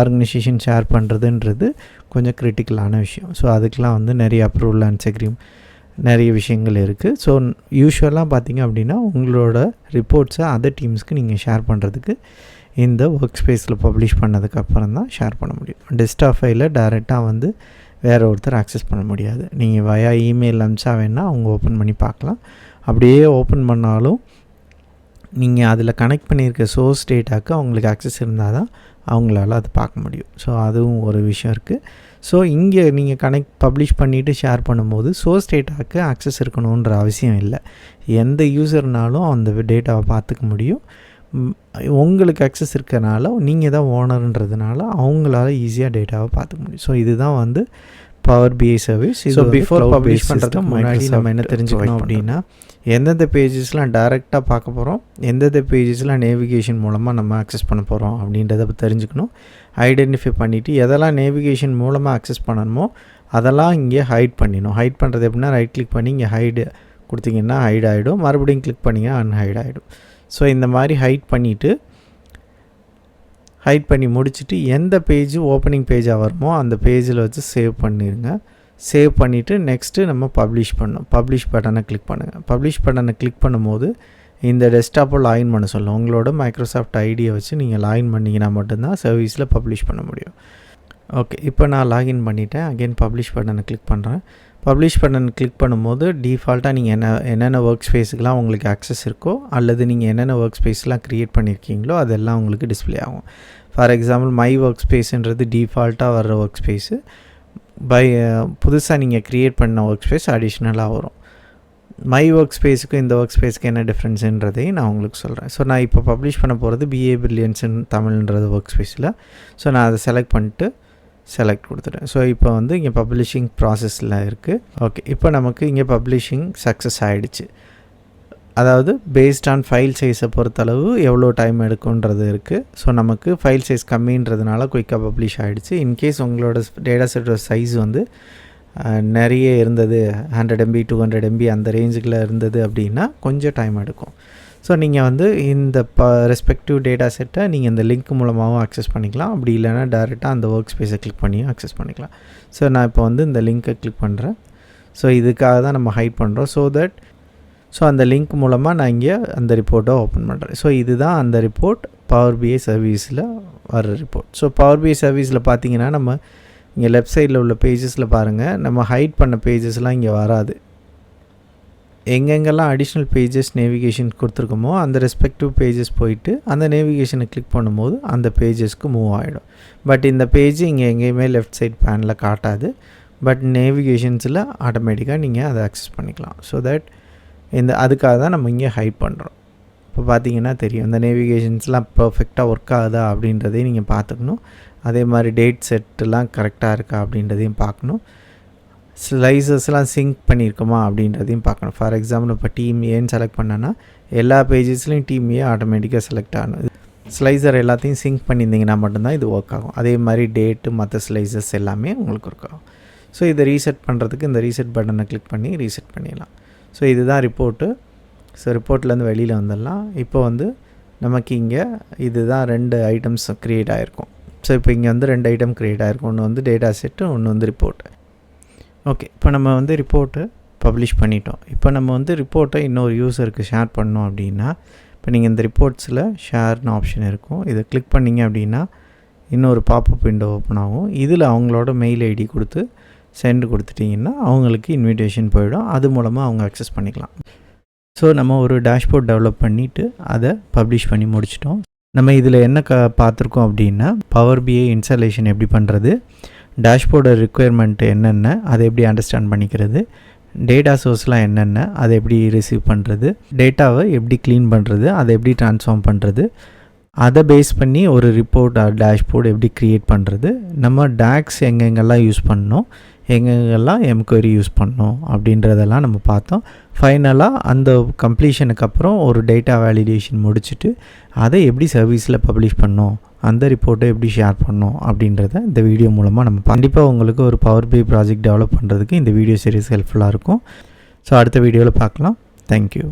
ஆர்கனைசேஷன் ஷேர் பண்ணுறதுன்றது கொஞ்சம் கிரிட்டிக்கலான விஷயம். ஸோ அதுக்கெலாம் வந்து நிறைய அப்ரூவல் அண்ட் செக்ரீம் நிறைய விஷயங்கள் இருக்குது. ஸோ யூஸ்வலாக பார்த்திங்க அப்படின்னா உங்களோட ரிப்போர்ட்ஸை அதர் டீம்ஸ்க்கு நீங்கள் ஷேர் பண்ணுறதுக்கு இந்த ஒர்க் ஸ்பேஸில் பப்ளிஷ் பண்ணதுக்கப்புறம் தான் ஷேர் பண்ண முடியும். டெஸ்க்டாப் ஃபைலை டைரெக்டாக வந்து வேறு ஒருத்தர் ஆக்சஸ் பண்ண முடியாது. நீங்கள் வயா இமெயில் அனுப்பிச்சா வேணால் அவங்க ஓப்பன் பண்ணி பார்க்கலாம். அப்படியே ஓப்பன் பண்ணாலும் நீங்கள் அதில் கனெக்ட் பண்ணியிருக்க சோர்ஸ் டேட்டாவுக்கு அவங்களுக்கு ஆக்சஸ் இருந்தால் தான் அவங்களால அதை பார்க்க முடியும். ஸோ அதுவும் ஒரு விஷயம் இருக்குது. ஸோ இங்கே நீங்கள் பப்ளிஷ் பண்ணிவிட்டு ஷேர் பண்ணும்போது சோர்ஸ் டேட்டாவுக்கு ஆக்சஸ் இருக்கணுன்ற அவசியம் இல்லை. எந்த யூசர்னாலும் அந்த டேட்டாவை பார்த்துக்க முடியும். உங்களுக்கு ஆக்சஸ் இருக்கிறனால நீங்கள் தான் ஓனர்ன்றதுனால அவங்களால ஈஸியாக டேட்டாவை பார்த்துக்க முடியும். ஸோ இதுதான் வந்து power BI service. So before publish பண்ணுறதுக்கு முன்னாடி நம்ம என்ன தெரிஞ்சுக்கணும் அப்படின்னா, எந்தெந்த பேஜஸ்லாம் டைரெக்டாக பார்க்க போகிறோம், எந்தெந்த பேஜஸ்லாம் நேவிகேஷன் மூலமாக நம்ம ஆக்சஸ் பண்ண போகிறோம் அப்படின்றத தெரிஞ்சுக்கணும். ஐடென்டிஃபை பண்ணிவிட்டு எதெல்லாம் நேவிகேஷன் மூலமாக ஆக்சஸ் பண்ணணுமோ அதெல்லாம் இங்கே ஹைட் பண்ணிடணும். ஹைட் பண்ணுறது எப்படின்னா, ரைட் கிளிக் பண்ணி இங்கே ஹைடு கொடுத்திங்கன்னா ஹைட் ஆகிடும். மறுபடியும் கிளிக் பண்ணிங்கன்னா அன்ஹைட் ஆகிடும். ஸோ இந்த மாதிரி ஹைட் பண்ணி முடிச்சுட்டு எந்த பேஜ் ஓப்பனிங் பேஜாக வருமோ அந்த பேஜில் வச்சு சேவ் பண்ணிடுங்க. சேவ் பண்ணிவிட்டு நெக்ஸ்ட்டு நம்ம பப்ளிஷ் பட்டனை கிளிக் பண்ணுங்கள். பப்ளிஷ் பட்டனை கிளிக் பண்ணும்போது இந்த டெஸ்க்டாப்பை லாகின் பண்ண சொல்லும். உங்களோட மைக்ரோசாஃப்ட் ஐடியை வச்சு நீங்கள் லாகின் பண்ணிங்கன்னா மட்டும்தான் சர்வீஸில் பப்ளிஷ் பண்ண முடியும். ஓகே, இப்போ நான் லாகின் பண்ணிவிட்டேன். அகெயின் பப்ளிஷ் பட்டனை கிளிக் பண்ணுறேன். பப்ளிஷ் பட்டன் கிளிக் பண்ணும்போது டிஃபால்ட்டாக நீங்கள் என்னென்ன ஒர்க் ஸ்பேஸுக்கெலாம் உங்களுக்கு ஆக்சஸ் இருக்கோ அல்லது நீங்கள் என்னென்ன ஒர்க் ஸ்பேஸ்லாம் க்ரியேட் பண்ணியிருக்கீங்களோ அதெல்லாம் உங்களுக்கு டிஸ்பிளே ஆகும். ஃபார் எக்ஸாம்பிள் மை ஒர்க் ஸ்பேஸுன்றது டிஃபால்ட்டாக வர்ற ஒர்க் ஸ்பேஸு. புதுசாக நீங்கள் க்ரியேட் பண்ண ஒர்க் ஸ்பேஸ் அடிஷ்னலாக வரும். மை ஒர்க் ஸ்பேஸுக்கும் இந்த ஒர்க் ஸ்பேஸுக்கு என்ன டிஃப்ரென்ஸுன்றதையும் நான் உங்களுக்கு சொல்கிறேன். ஸோ நான் இப்போ பப்ளிஷ் பண்ண போகிறது பிஏ பிரில்லியன்ஸ் இன் தமிழ்ன்றது ஒர்க் ஸ்பேஸில். ஸோ நான் அதை செலக்ட் கொடுத்துட்டேன். ஸோ இப்போ வந்து இங்கே பப்ளிஷிங் ப்ராசஸில் இருக்குது. ஓகே, இப்போ நமக்கு இங்கே பப்ளிஷிங் சக்ஸஸ் ஆகிடுச்சு. அதாவது பேஸ்ட் ஆன் ஃபைல் சைஸை பொறுத்தளவு எவ்வளோ டைம் எடுக்குன்றது இருக்குது. ஸோ நமக்கு ஃபைல் சைஸ் கம்மின்றதுனால குயிக்காக பப்ளிஷ் ஆகிடுச்சு. இன்கேஸ் உங்களோட டேட்டா செட்டோட சைஸ் வந்து நிறைய இருந்தது, 100 MB 200 MB அந்த ரேஞ்சுக்குள்ளே இருந்தது அப்படின்னா கொஞ்சம் டைம் எடுக்கும். ஸோ நீங்கள் வந்து இந்த ரெஸ்பெக்டிவ் டேட்டா செட்டை நீங்கள் இந்த லிங்க் மூலமாகவும் ஆக்சஸ் பண்ணிக்கலாம். அப்படி இல்லைனா டேரெக்டாக அந்த ஒர்க் ஸ்பேஸை கிளிக் பண்ணியும் ஆக்சஸ் பண்ணிக்கலாம். ஸோ நான் இப்போ வந்து இந்த லிங்க்கை கிளிக் பண்ணுறேன். ஸோ இதுக்காக தான் நம்ம ஹைட் பண்ணுறோம். ஸோ அந்த லிங்க் மூலமாக நான் இங்கே அந்த ரிப்போர்ட்டை ஓப்பன் பண்ணுறேன். ஸோ இதுதான் அந்த ரிப்போர்ட், பவர் பிஐ சர்வீஸில் வர ரிப்போர்ட். ஸோ பவர் பிஐ சர்வீஸில் பார்த்தீங்கன்னா நம்ம இங்கே லெஃப்ட் சைடில் உள்ள பேஜஸில் பாருங்கள், நம்ம ஹைட் பண்ண பேஜஸ்லாம் இங்கே வராது. எங்கெங்கெல்லாம் அடிஷ்னல் பேஜஸ் நேவிகேஷன் கொடுத்துருக்கோமோ அந்த ரெஸ்பெக்டிவ் பேஜஸ் போயிட்டு அந்த நேவிகேஷனை கிளிக் பண்ணும்போது அந்த பேஜஸ்க்கு மூவ் ஆகிடும். பட் இந்த பேஜ் இங்கே எங்கேயுமே லெஃப்ட் சைட் பேனில் காட்டாது. பட் நேவிகேஷன்ஸில் ஆட்டோமேட்டிக்காக நீங்கள் அதை ஆக்சஸ் பண்ணிக்கலாம். ஸோ தட் அதுக்காக தான் நம்ம இங்கே ஹைட் பண்ணுறோம். இப்போ பார்த்தீங்கன்னா தெரியும் இந்த நேவிகேஷன்ஸ்லாம் பர்ஃபெக்டாக ஒர்க் ஆகுதா அப்படின்றதையும் நீங்கள் பார்த்துக்கணும். அதே மாதிரி டேட் செட்டெலாம் கரெக்டாக இருக்கா அப்படின்றதையும் பார்க்கணும். ஸ்லைசஸ்லாம் சிங்க் பண்ணியிருக்கோமா அப்படின்றதையும் பார்க்கணும். ஃபார் எக்ஸாம்பிள் இப்போ டீம் ஏன்னு செலக்ட் பண்ணேன்னா எல்லா பேஜஸ்லையும் டீம் ஏ ஆட்டோமேட்டிக்காக செலக்ட் ஆகணும். ஸ்லைசர் எல்லாத்தையும் சிங்க் பண்ணியிருந்தீங்கன்னா மட்டும்தான் இது ஒர்க் ஆகும். அதே மாதிரி டேட்டு மற்ற ஸ்லைசஸ் எல்லாமே உங்களுக்கு ஒர்க் ஆகும். ஸோ இதை ரீசெட் பண்ணுறதுக்கு இந்த ரீசெட் பட்டனை கிளிக் பண்ணி ரீசெட் பண்ணிடலாம். ஸோ இதுதான் ரிப்போர்ட்டு. ஸோ ரிப்போர்ட்லேருந்து வெளியில் வந்துடலாம். இப்போ வந்து நமக்கு இங்கே இதுதான் 2 ஐட்டம்ஸ் க்ரியேட் ஆகிருக்கும். ஸோ இப்போ இங்கே வந்து 2 ஐட்டம் க்ரியேட் ஆகிருக்கும். ஒன்று வந்து டேட்டா செட்டு, ஒன்று வந்து ரிப்போர்ட்டு. ஓகே, இப்போ நம்ம வந்து ரிப்போர்ட்டு பப்ளிஷ் பண்ணிட்டோம். இப்போ நம்ம வந்து ரிப்போர்ட்டை இன்னொரு யூஸருக்கு ஷேர் பண்ணோம் அப்படின்னா, இப்போ நீங்கள் இந்த ரிப்போர்ட்ஸில் ஷேர்னு ஆப்ஷன் இருக்கும். இதை கிளிக் பண்ணிங்க அப்படின்னா இன்னொரு பாப்அப் விண்டோ ஓப்பன் ஆகும். இதில் அவங்களோட மெயில் ஐடி கொடுத்து சென்ட் கொடுத்துட்டிங்கன்னா அவங்களுக்கு இன்விடேஷன் போயிடும். அது மூலமாக அவங்க அக்சஸ் பண்ணிக்கலாம். ஸோ நம்ம ஒரு டேஷ்போர்ட் டெவலப் பண்ணிவிட்டு அதை பப்ளிஷ் பண்ணி முடிச்சிட்டோம். நம்ம இதில் என்ன பார்த்துருக்கோம் அப்படின்னா, பவர் பிஐ இன்ஸ்டாலேஷன் எப்படி பண்ணுறது, டேஷ்போர்டு ரிக்குயர்மெண்ட்டு என்னென்ன, அதை எப்படி அண்டர்ஸ்டாண்ட் பண்ணிக்கிறது, டேட்டா சோர்ஸ்லாம் என்னென்ன, அதை எப்படி ரிசீவ் பண்ணுறது, டேட்டாவை எப்படி க்ளீன் பண்ணுறது, அதை எப்படி ட்ரான்ஸ்ஃபார்ம் பண்ணுறது, அதை பேஸ் பண்ணி ஒரு ரிப்போர்ட் டேஷ்போர்டு எப்படி க்ரியேட் பண்ணுறது, நம்ம டேக்ஸ் எங்கெங்கெல்லாம் யூஸ் பண்ணணும், எங்கெங்கெல்லாம் எம்குவரி யூஸ் பண்ணணும் அப்படின்றதெல்லாம் நம்ம பார்த்தோம். ஃபைனலாக அந்த கம்ப்ளீஷனுக்கு அப்புறம் ஒரு டேட்டா வேலிடேஷன் முடிச்சுட்டு அதை எப்படி சர்வீஸில் பப்ளிஷ் பண்ணோம், அந்த ரிப்போர்ட்டை எப்படி ஷேர் பண்ணோம் அப்படின்றத இந்த வீடியோ மூலமாக நம்ம கண்டிப்பாக உங்களுக்கு ஒரு பவர் பிஐ ப்ராஜெக்ட் டெவலப் பண்ணுறதுக்கு இந்த வீடியோ சீரிஸ் ஹெல்ப்ஃபுல்லாக இருக்கும். ஸோ அடுத்த வீடியோவில் பார்க்கலாம். தேங்க்யூ.